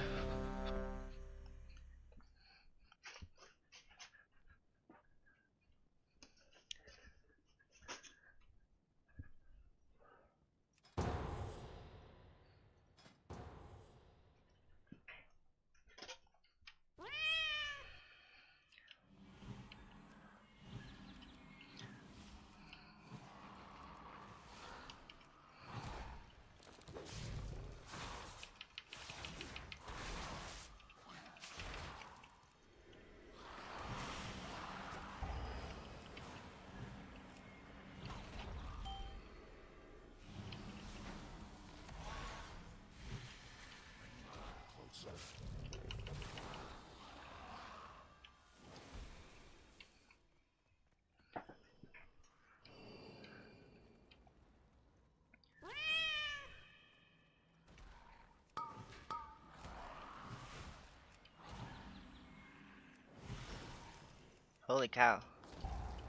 Holy cow.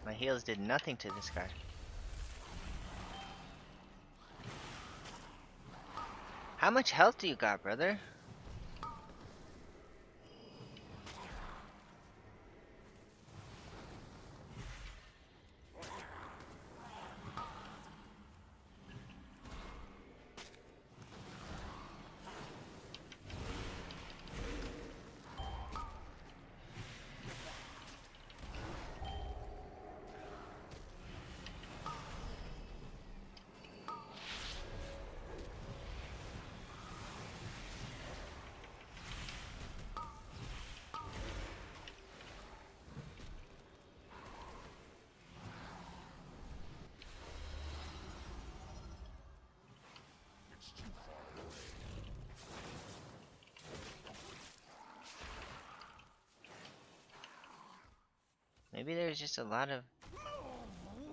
My heals did nothing to this guy. How much health do you got, brother? Maybe there's just a lot of...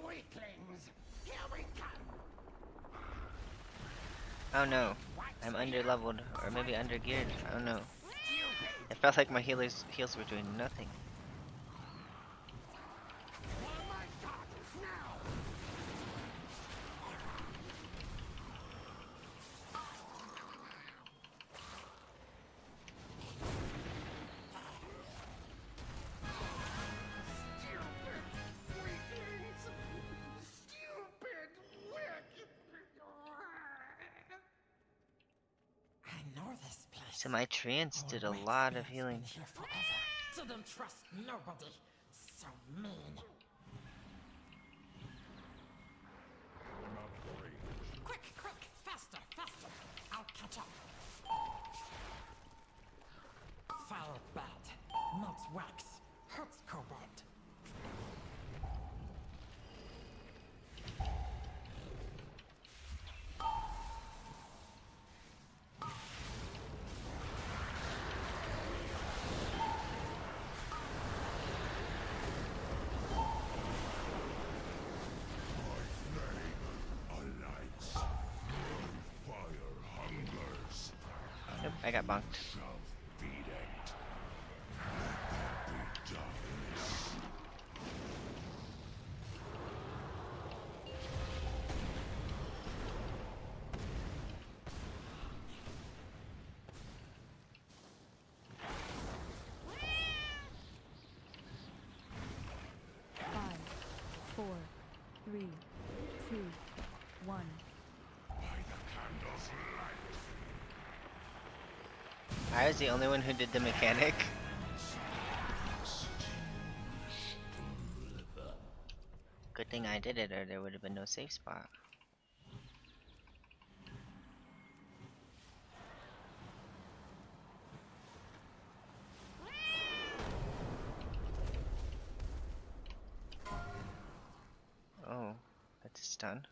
Weaklings, here we come. Oh no, I'm under leveled, or maybe under geared, I don't know. It felt like my heals were doing nothing. So my treants did a lot of healing. Didn't trust nobody. So mean. Quick, faster. I'll catch up. Foul bad. Melts wax. Hurts cobalt. I got bonked. Five, 4, 3, 2, 1. I was the only one who did the mechanic. Good thing I did it, or there would have been no safe spot. Oh, that's a stun.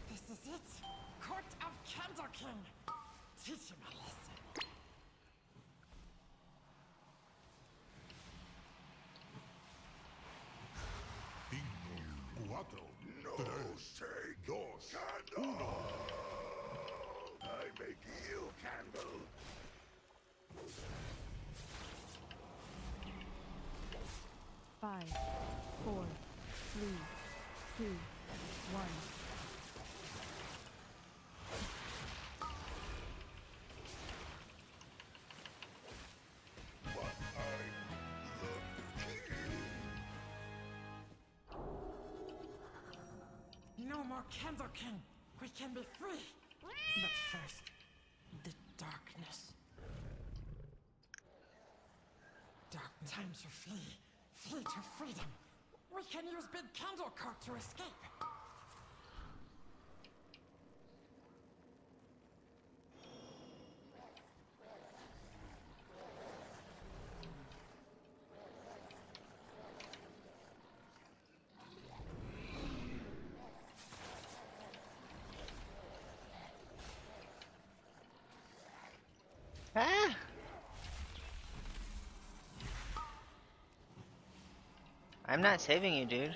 This is it. Court of Candle King. Teach him a lesson. Cuatro, tres, dos, uno. I make you candle. Five, 4, 3, 2, 1. No more Candle King. We can be free. But first, the darkness. Dark times are flee. Flee to freedom. We can use Big Candle Court to escape. Ah! I'm not saving you, dude.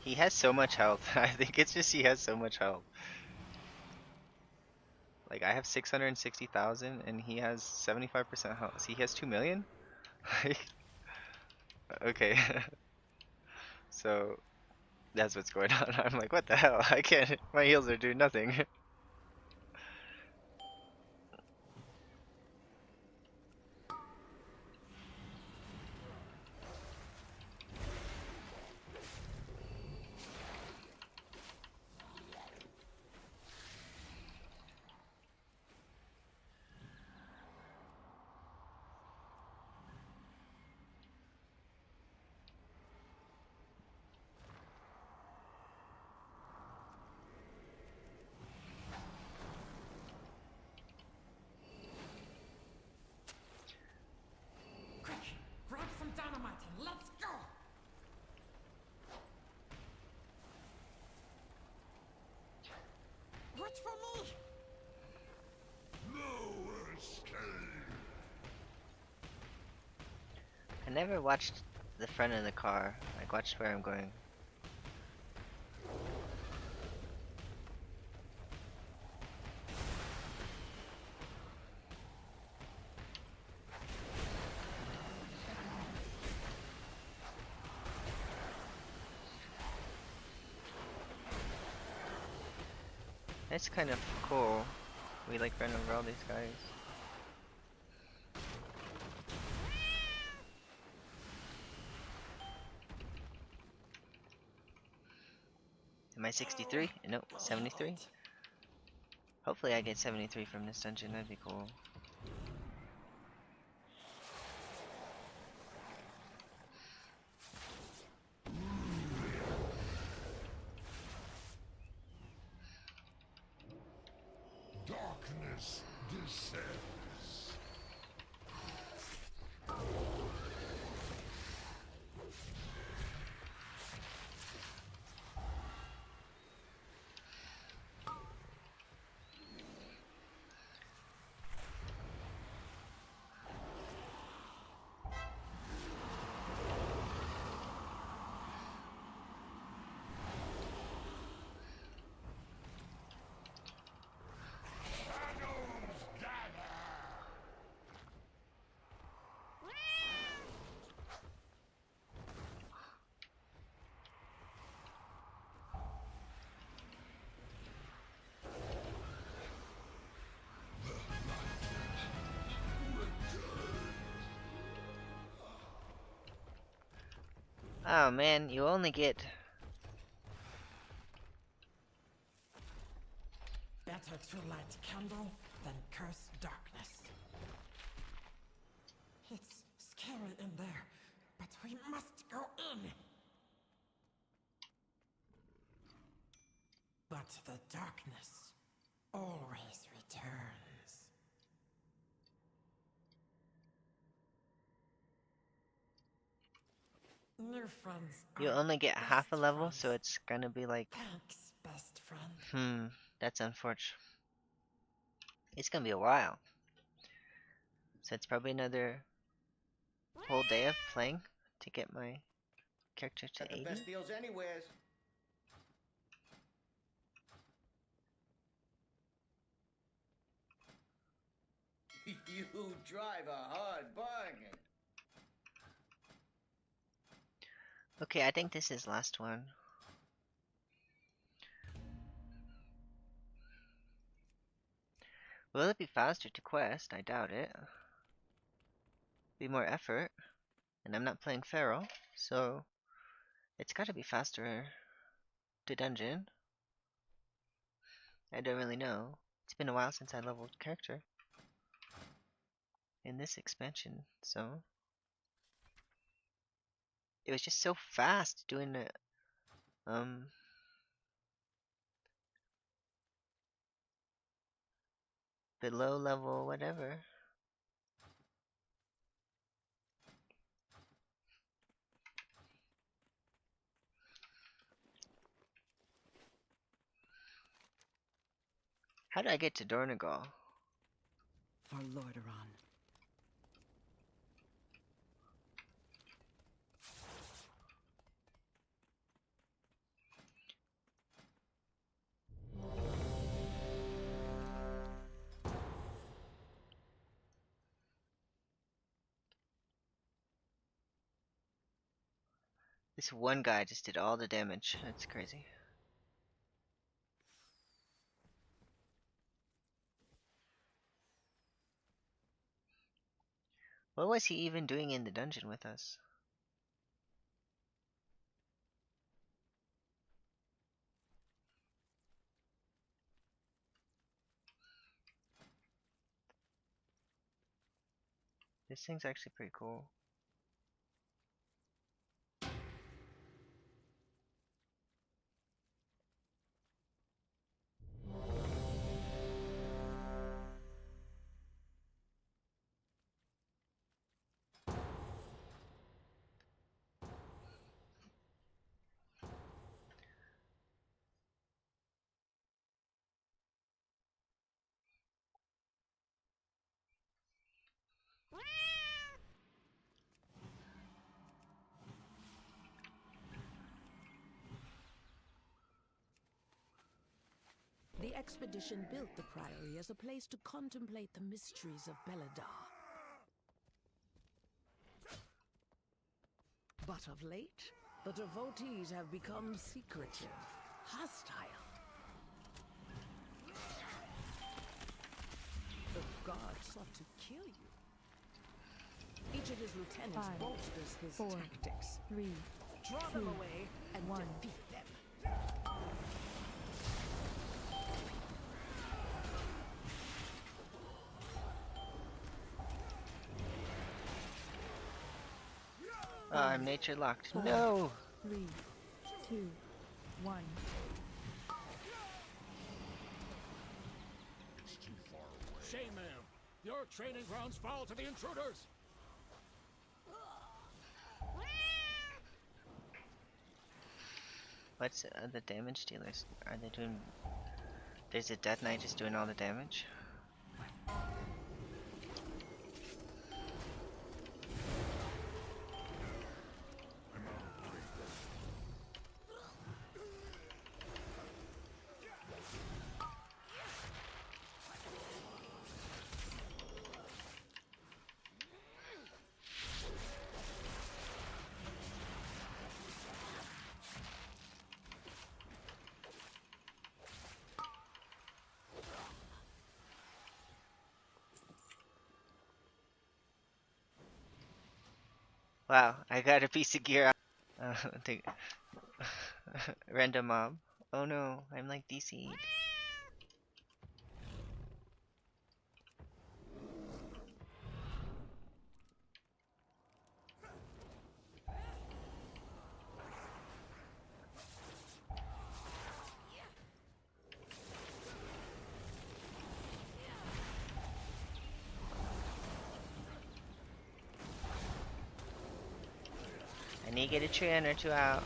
He has so much health. I think it's just he has so much health. Like, I have 660,000 and he has 75% health. See, he has 2 million? Okay. So, that's what's going on. I'm like, what the hell? I can't. My heals are doing nothing. Quick, grab some dynamite and let's go. Wait for me. No escape. I never watched the front of the car. Like, watched where I'm going. It's kind of cool. We like run over all these guys. Am I 63? Nope, 73. Hopefully I get 73 from this dungeon, that'd be cool. darkness descends. Oh man, you only get... Better to light candle than curse darkness. It's scary in there, but we must go in. But the darkness always returns. New friends. You only get half a level, so it's gonna be like... Thanks, best friend. That's unfortunate. It's gonna be a while. So it's probably another whole day of playing to get my character to 80. Best deals anywheres. You drive a hard bargain. Okay, I think this is last one. Will it be faster to quest? I doubt it. Be more effort. And I'm not playing Feral, so it's gotta be faster to dungeon. I don't really know. It's been a while since I leveled character in this expansion, so it was just so fast doing it. Below level whatever. How do I get to Dornagal? For Lordaeron. This one guy just did all the damage. That's crazy. What was he even doing in the dungeon with us? This thing's actually pretty cool. The expedition built the priory as a place to contemplate the mysteries of Beledar. But of late, the devotees have become secretive, hostile. The guard sought to kill you. Each of his lieutenants bolsters his tactics. 3, Draw them away and defeat them. I'm nature locked. No! 3, 2, 1. It's too far away. chainmail. Your training grounds fall to the intruders. What's the damage dealers? Are they doing... There's a Death Knight just doing all the damage? Wow, I got a piece of gear out. Random mob. Oh no, I'm like DC'd. I need to get a Trin or two out.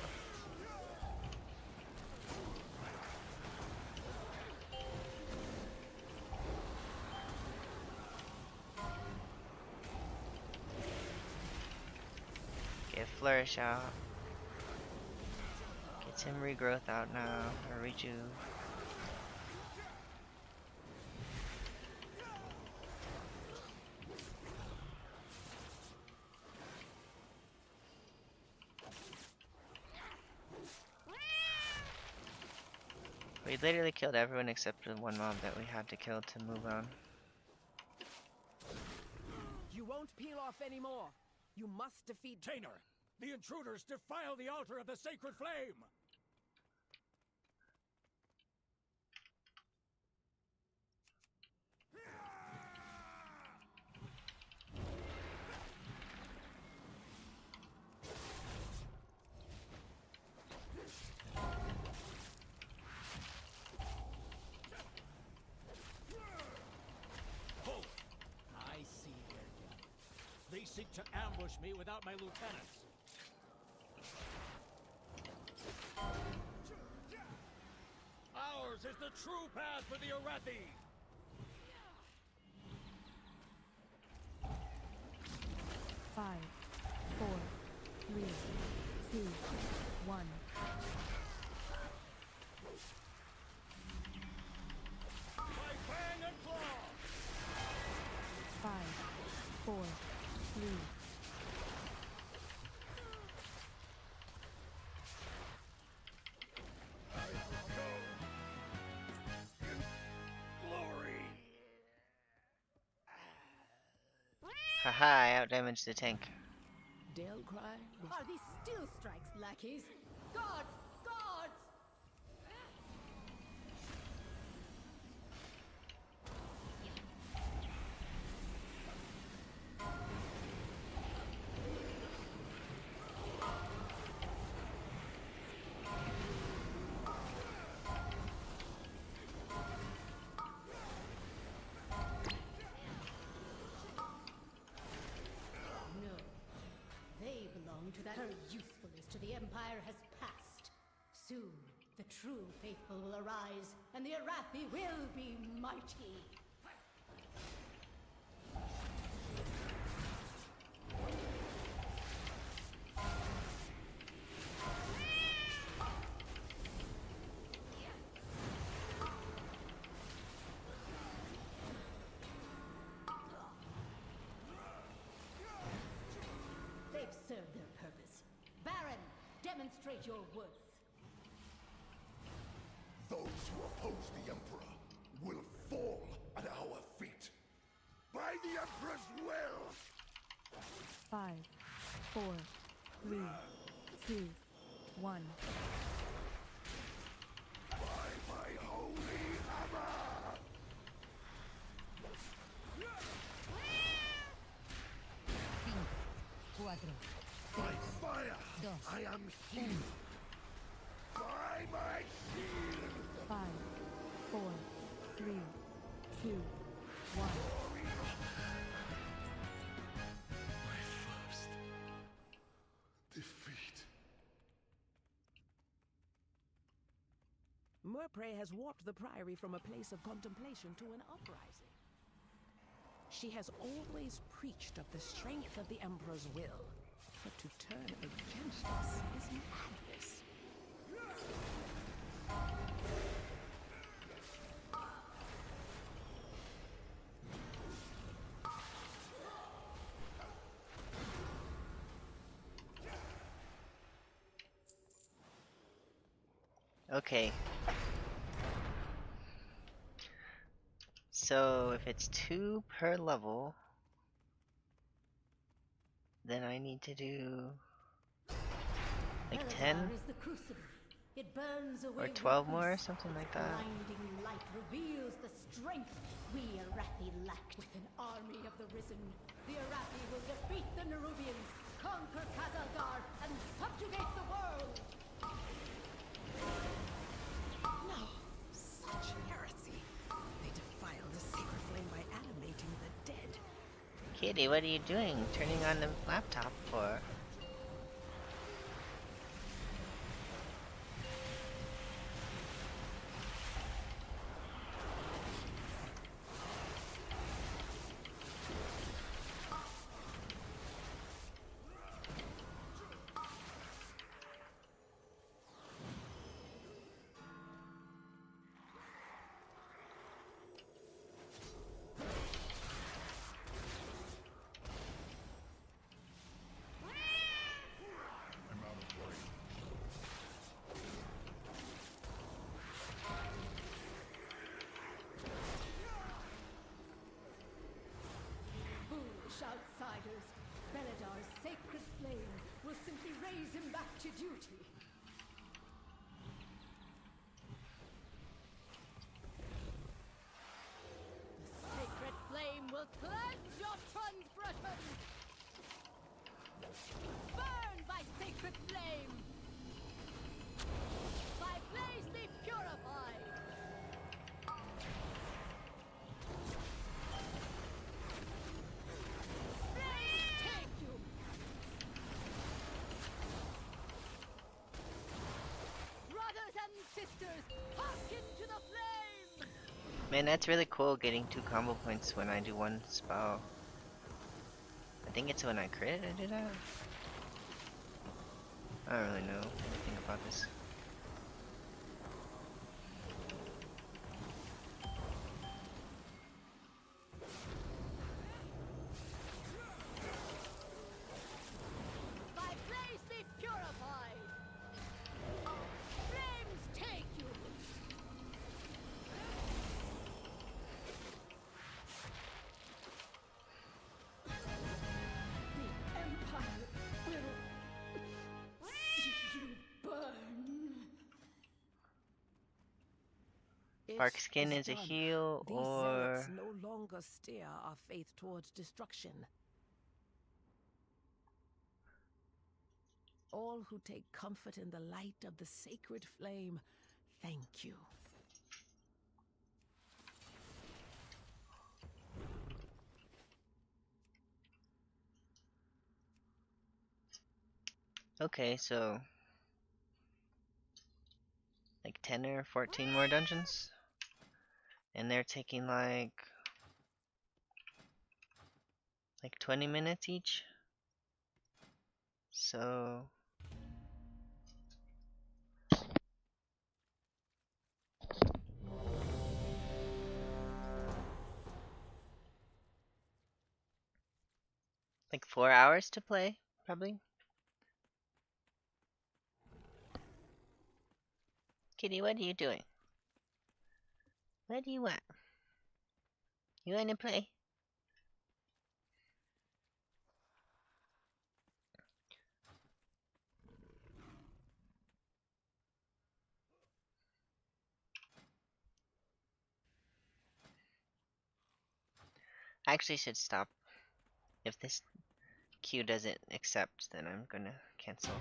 Get Flourish out. Get some regrowth out now, or rejuve. We literally killed everyone except for one mob that we had to kill to move on. You won't peel off anymore. You must defeat Tainer. The intruders defile the altar of the sacred flame. They seek to ambush me without my lieutenants. Ours is the true path for the Arathi! 5, 4, 3, 2, 1. By fang and claw! 5, 4, 3. Haha, I outdamaged the tank. Dale cry. Are these still strikes, lackeys? Guards! Guards! To that her usefulness to the Empire has passed. Soon, the true faithful will arise, and the Arathi will be mighty. They've served their purpose. Baron, demonstrate your worth. Those who oppose the Emperor will fall at our feet. By the Emperor's will! 5, 4, 3, 2, 1. By my holy hammer! 4, By fire, I am healed. By my shield! 5, 4, 3, 2, 1. Murprey has warped the Priory from a place of contemplation to an uprising. She has always preached of the strength of the Emperor's will, but to turn against us is madness. Okay. So if it's 2 per level, then I need to do like 10 Is the crucible. It burns away or 12 more or weakness. something like Its that. blinding light reveals the strength we Arathi lack. With an army of the Risen, the Arathi will defeat the Nerubians, conquer Khazalgar, and subjugate the world. No, such heresy. They defile the sacred flame by animating the dead. Kitty, what are you doing? Turning on the laptop for? Foolish outsiders. Beledar's sacred flame will simply raise him back to duty. The sacred flame will cleanse your transgression. Burn by sacred flame. By blaze be purified. Flames take you. Brothers and sisters, hearken to the flame. Man, that's really cool getting 2 combo points when I do 1 spell. I think it's when I crit I do that. I don't really know anything about this. By blaze be purified. Flames take you. The Empire will see you burn. Bark skin is a done. heal These or zealots no longer steer our faith towards destruction. All who take comfort in the light of the sacred flame, thank you. okay, so like 10 or 14 more dungeons, and they're taking like 20 minutes each. So like 4 hours to play, probably. Kitty, what are you doing? What do you want? You wanna play? I actually should stop. If this queue doesn't accept, then I'm gonna cancel.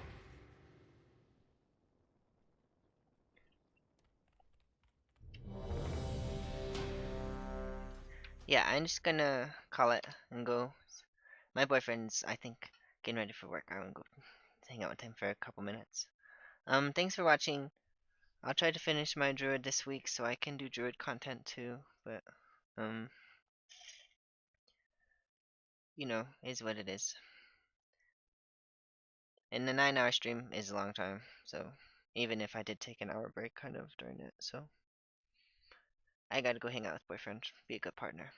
Yeah, I'm just gonna call it and go. My boyfriend's, I think, getting ready for work. I'm gonna go hang out with him for a couple minutes. Thanks for watching. I'll try to finish my Druid this week so I can do Druid content too, but, you know, is what it is. And the 9-hour stream is a long time, so even if I did take an hour break kind of during it, so I gotta go hang out with boyfriend, be a good partner.